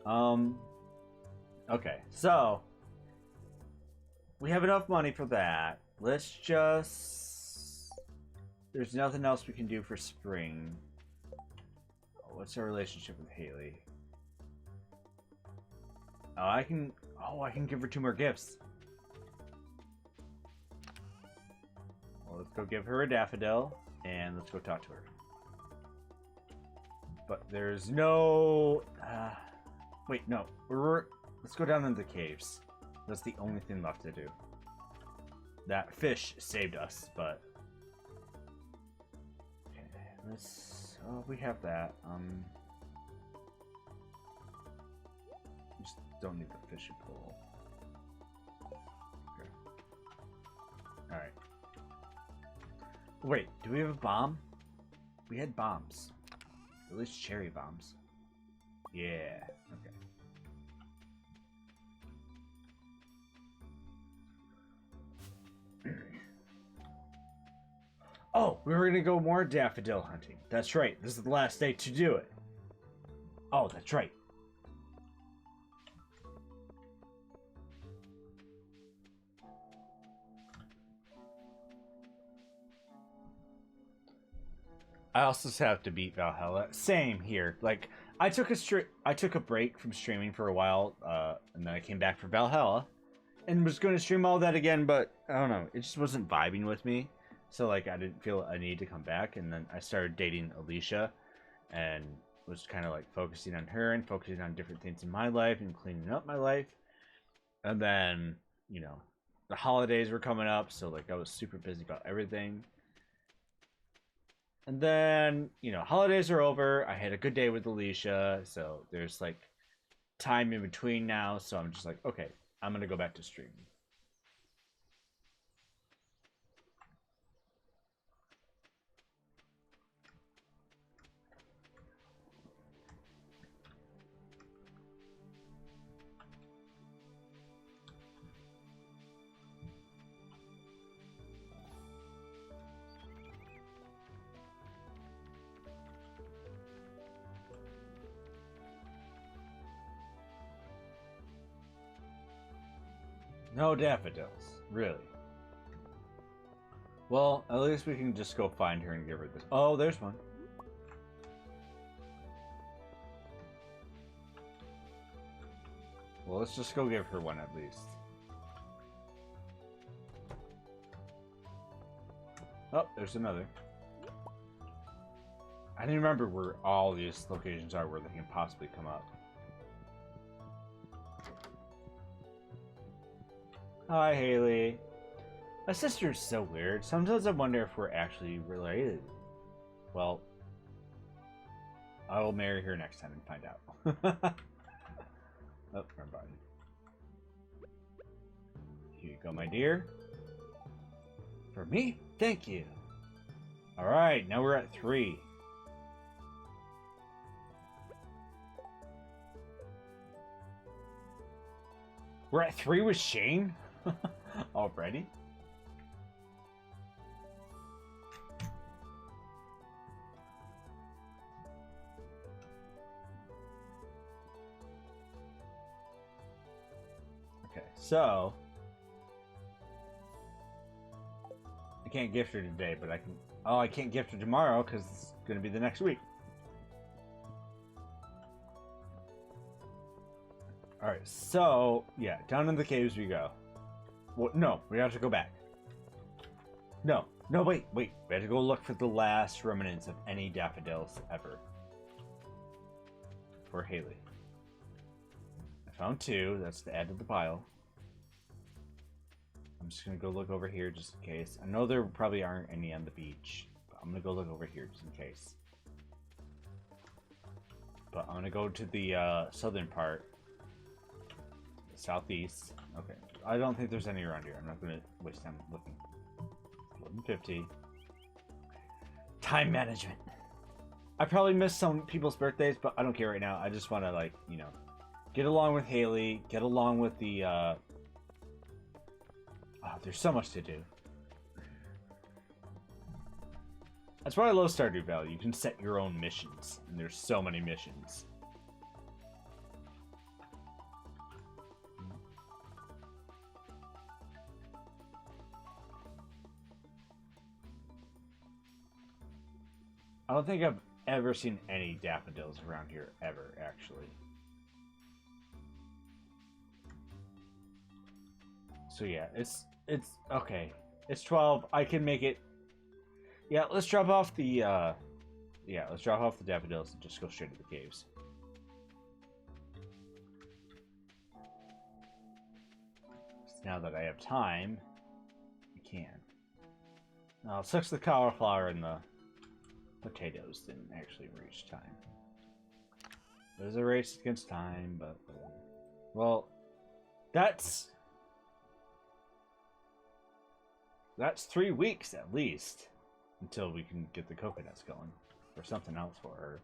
S1: go. Okay, so we have enough money for that. Let's just... There's nothing else we can do for spring. What's our relationship with Haley? Oh, I can give her 2 more gifts. Well, let's go give her a daffodil, and let's go talk to her. But there's no... wait, no. Let's go down into the caves. That's the only thing left to do. That fish saved us, but... Okay, let's... Oh, we have that. Just don't need the fishing pole. Okay. Alright. Wait, do we have a bomb? We had bombs. At least cherry bombs. Yeah, okay. Oh, we were gonna go more daffodil hunting. That's right, this is the last day to do it. Oh, that's right. I also have to beat Valhalla. Same here. Like, I took a break from streaming for a while, and then I came back for Valhalla, and was going to stream all that again, but I don't know, it just wasn't vibing with me. So like, I didn't feel a need to come back, and then I started dating Alicia, and was kind of like focusing on her and focusing on different things in my life and cleaning up my life. And then, you know, the holidays were coming up, so like I was super busy about everything. And then, you know, holidays are over. I had a good day with Alicia, so there's like time in between now. So I'm just like, okay, I'm gonna go back to streaming. No daffodils. Really? Well, at least we can just go find her and give her this. Oh, there's one. Well, let's just go give her one at least. Oh, there's another. I didn't remember where all these locations are where they can possibly come up. Hi, Haley. My sister's so weird. Sometimes I wonder if we're actually related. Well, I will marry her next time and find out. Oh, wrong button. Here you go, my dear. For me? Thank you. Alright, now we're at 3. We're at 3 with Shane? Already? Okay, so I can't gift her today, but I can. Oh, I can't gift her tomorrow because it's going to be the next week. Alright, so yeah, down in the caves we go. Well, no, we have to go back. No, wait. We have to go look for the last remnants of any daffodils ever. For Haley. I found 2. That's to add to the pile. I'm just gonna go look over here just in case. I know there probably aren't any on the beach, but I'm gonna go look over here just in case. But I'm gonna go to the southern part. The southeast. Okay. I don't think there's any around here. I'm not gonna waste time looking. 11:50. Time management. I probably missed some people's birthdays, but I don't care right now. I just want to, like, you know, get along with Haley, get along with the, oh, there's so much to do. That's why I love Stardew Valley. You can set your own missions, and there's so many missions. I don't think I've ever seen any daffodils around here, ever, actually. So yeah, it's okay. It's 12. I can make it. Yeah, let's drop off the let's drop off the daffodils and just go straight to the caves. Now that I have time, I can. Now, it sucks the cauliflower and the potatoes didn't actually reach time. There's a race against time, but well, that's 3 weeks at least until we can get the coconuts going or something else for her.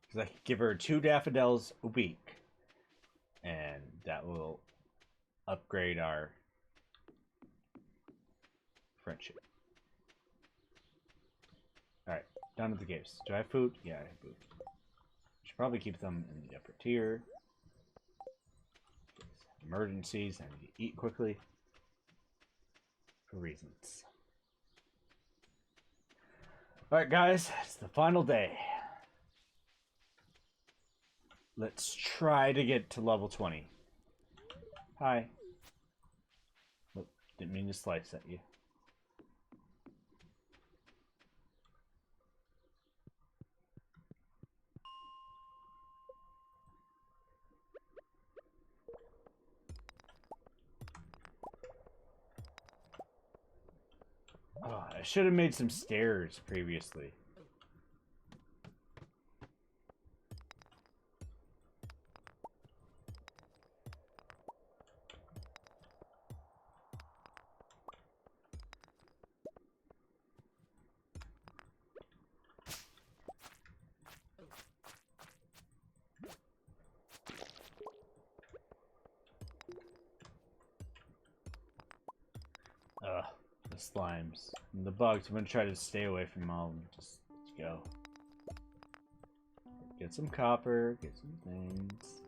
S1: Because I could give her 2 daffodils a week, and that will upgrade our friendship. Alright, down to the caves. Do I have food? Yeah, I have food. Should probably keep them in the upper tier. Emergencies, I need to eat quickly. For reasons. Alright guys, it's the final day. Let's try to get to level 20. Hi. Oh, didn't mean to slice at you. Oh, I should have made some stairs previously. Ugh, the slimes and the bugs. I'm gonna try to stay away from all of them. Just go. Get some copper, get some things.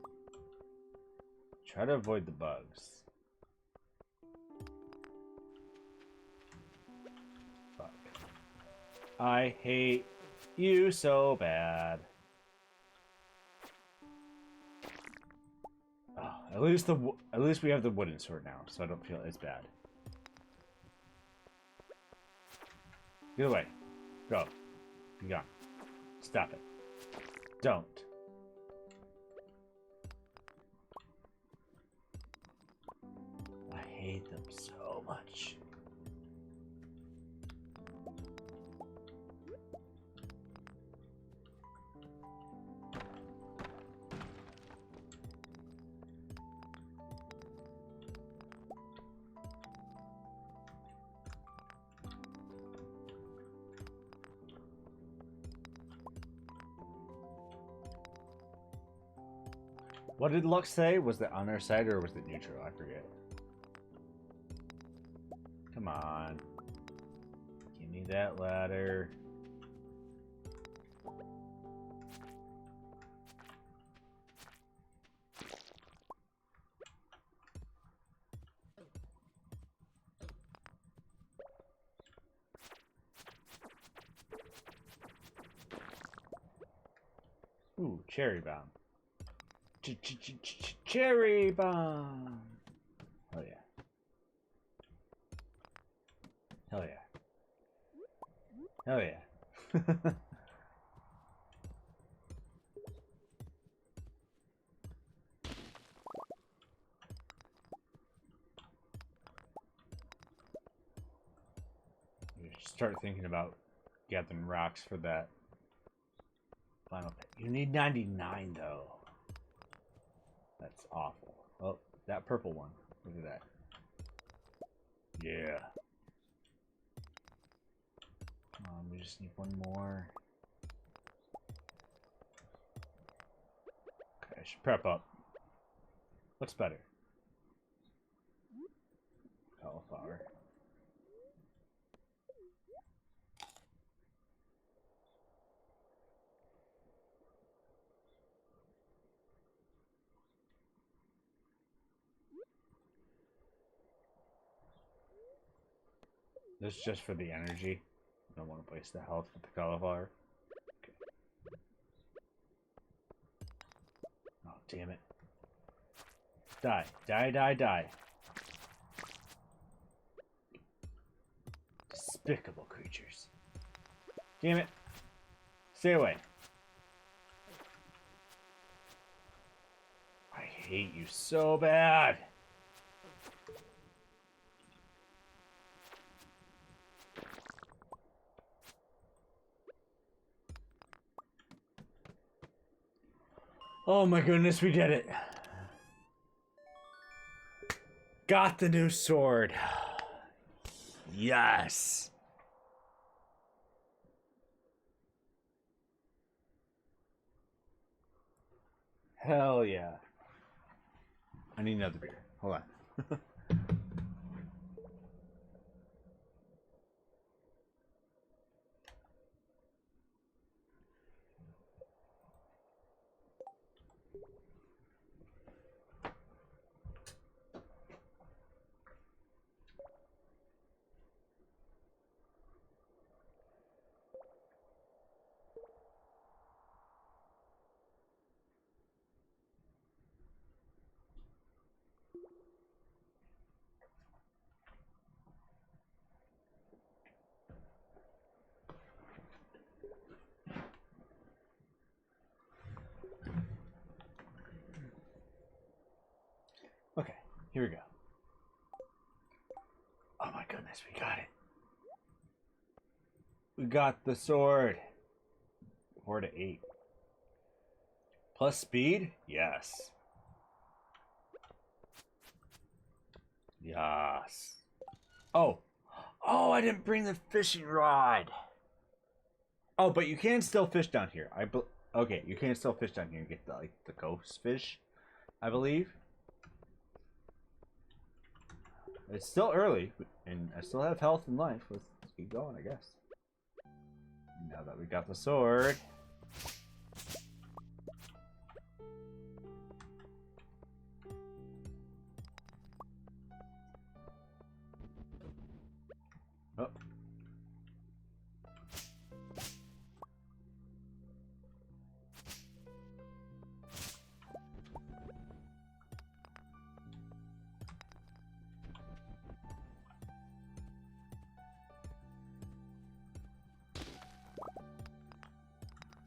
S1: Try to avoid the bugs. Fuck. I hate you so bad. Oh, at least we have the wooden sword now, so I don't feel as bad. Get away. Go. Be gone. Stop it. Don't. I hate them so much. What did Lux say? Was it on our side or was it neutral? I forget. Come on. Give me that ladder. Ooh, cherry bomb. Cherry bomb. Oh yeah. Hell yeah. Hell yeah. You start thinking about gathering rocks for that final pit. You need 99 though. That's awful. Oh, that purple one. Look at that. Yeah. We just need one more. Okay, I should prep up. What's better? Cauliflower. This is just for the energy. I don't want to waste the health with the cauliflower. Okay. Oh, damn it. Die. Die, die, die. Despicable creatures. Damn it. Stay away. I hate you so bad. Oh my goodness, we did it. Got the new sword. Yes. Hell yeah. I need another beer. Hold on. Okay, here we go. Oh my goodness, we got it. We got the sword. 4 to 8. Plus speed? Yes. Yes. Oh. Oh, I didn't bring the fishing rod. Oh, but you can still fish down here. Okay, you can still fish down here and get the ghost fish, I believe. It's still early, and I still have health and life. Let's keep going, I guess. Now that we got the sword.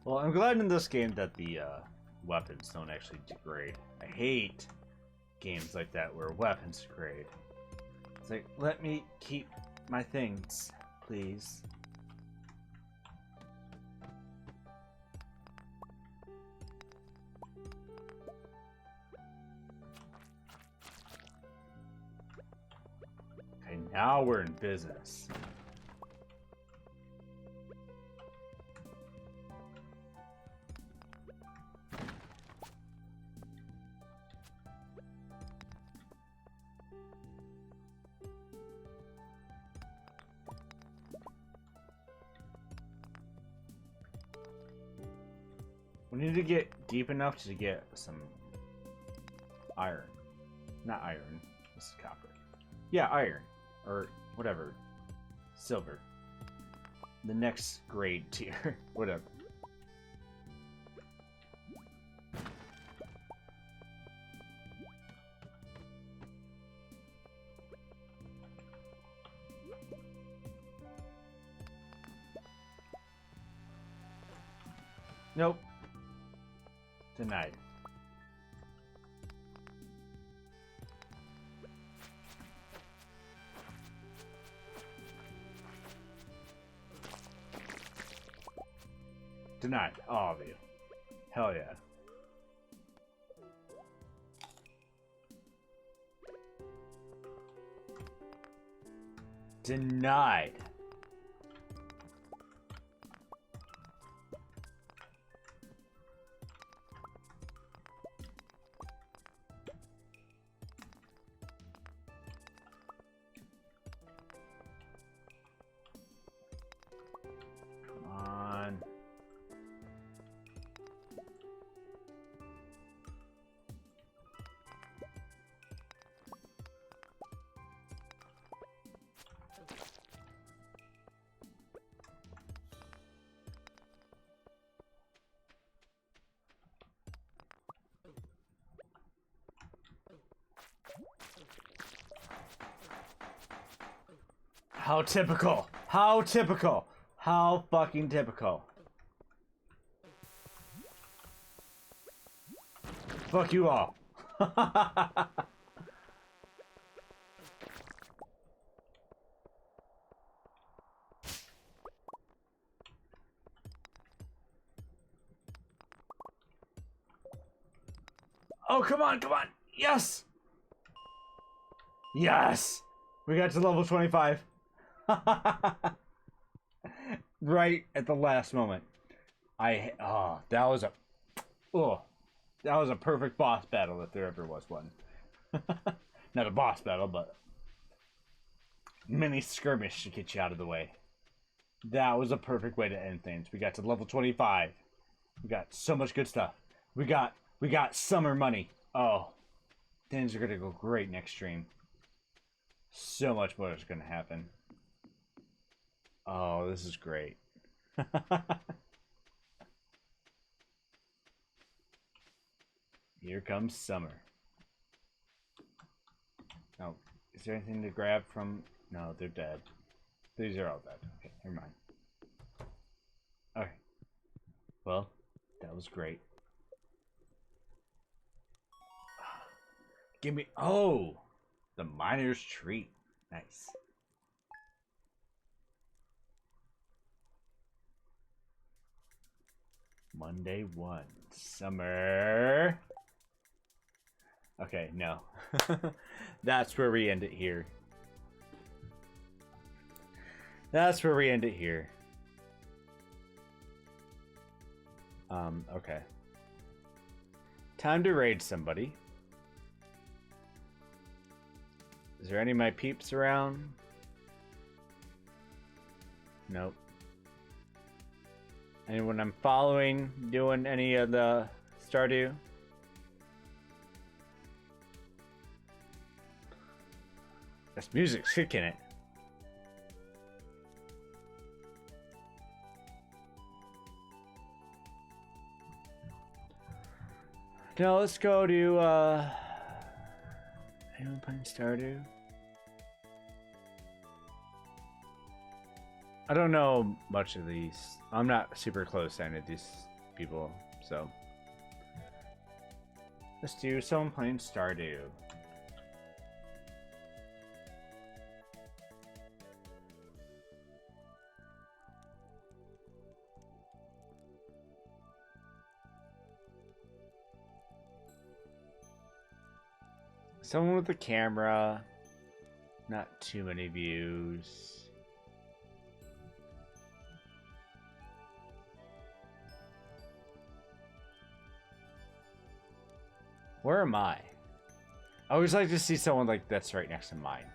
S1: Well, I'm glad in this game that the weapons don't actually degrade. I hate games like that where weapons degrade. It's like, let me keep my things, please. Okay, now we're in business. We need to get deep enough to get some iron. Not iron. This is copper. Yeah, iron. Or whatever. Silver. The next grade tier. Whatever. Nope. Denied. Denied. All of you. Hell yeah. Denied. Come on. How typical. How typical. How fucking typical. Fuck you all. Oh, come on, come on. Yes. Yes. We got to level 25. Right at the last moment. That was a perfect boss battle if there ever was one. Not a boss battle, but mini skirmish to get you out of the way. That was a perfect way to end things. We got to level 25. We got so much good stuff. We got summer money. Oh, things are gonna go great next stream. So much more is gonna happen. Oh, this is great. Here comes summer. Oh, is there anything to grab from? No, they're dead. These are all dead. Okay, never mind. Okay. Well, that was great. Give me... Oh! The miner's treat. Nice. Monday 1. Summer. Okay, no. That's where we end it here. That's where we end it here. Okay. Time to raid somebody. Is there any of my peeps around? Nope. Anyone I'm following doing any of the Stardew? This music's kicking it. Now let's go to anyone playing Stardew? I don't know much of these. I'm not super close to any of these people. So let's do someone playing Stardew. Someone with a camera, not too many views. Where am I? I always like to see someone like that's right next to mine.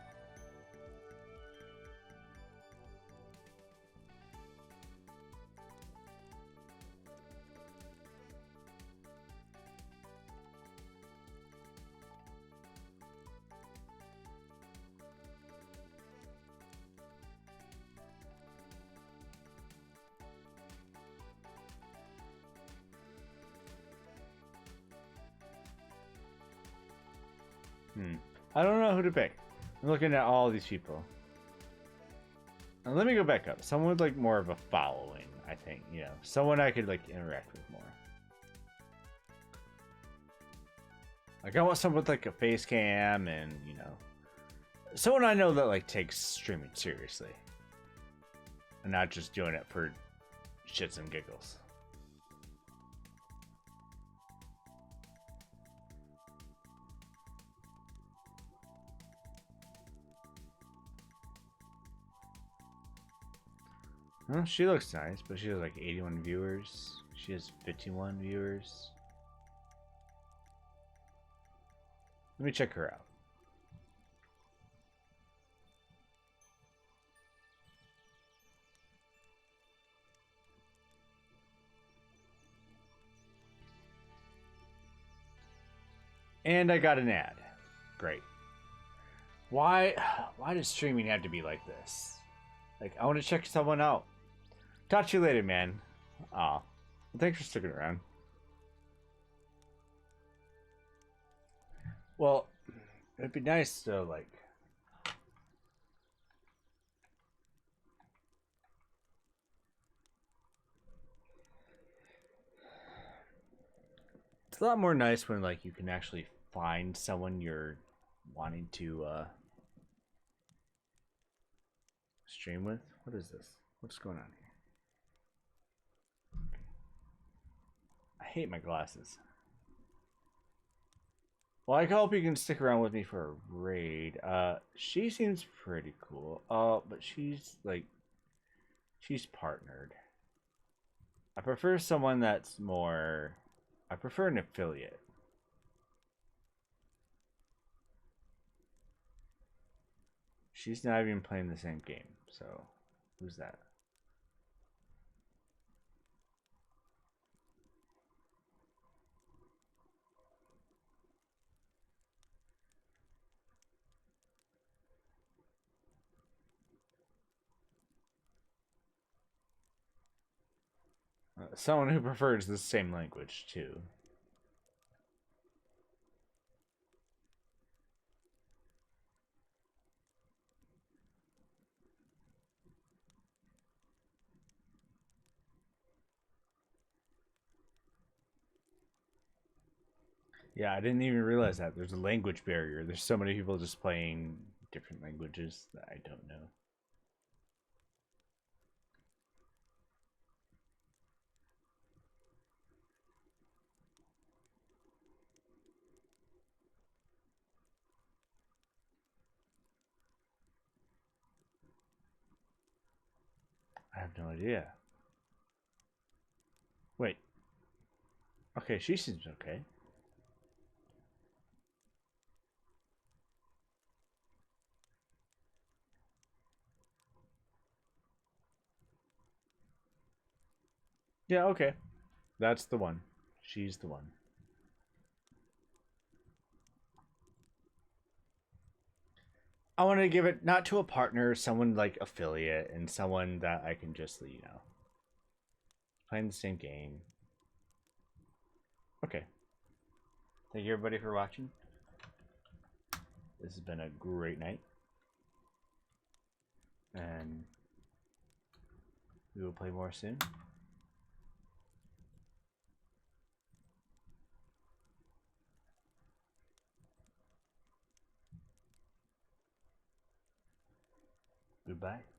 S1: I don't know who to pick. I'm looking at all these people. And let me go back up. Someone with like more of a following, I think, you know. Someone I could like interact with more. Like I want someone with like a face cam and, you know, someone I know that like takes streaming seriously. And not just doing it for shits and giggles. Well, she looks nice, but she has like 81 viewers. She has 51 viewers. Let me check her out. And I got an ad. Great. Why does streaming have to be like this? Like, I want to check someone out. Talk to you later, man. Aw. Well, thanks for sticking around. Well, it'd be nice to, like... It's a lot more nice when, like, you can actually find someone you're wanting to, stream with. What is this? What's going on here? I hate my glasses. Well, I hope you can stick around with me for a raid. She seems pretty cool. But she's like, she's partnered. I prefer someone that's more. I prefer an affiliate. She's not even playing the same game. So, who's that? Someone who prefers the same language too. Yeah, I didn't even realize that. There's a language barrier. There's so many people just playing different languages that I don't know. I have no idea. Wait. Okay, she seems okay. Yeah, okay. That's the one. She's the one. I want to give it not to a partner, someone like affiliate, and someone that I can just, you know, playing the same game. Okay. Thank you everybody for watching. This has been a great night. And we will play more soon. Goodbye.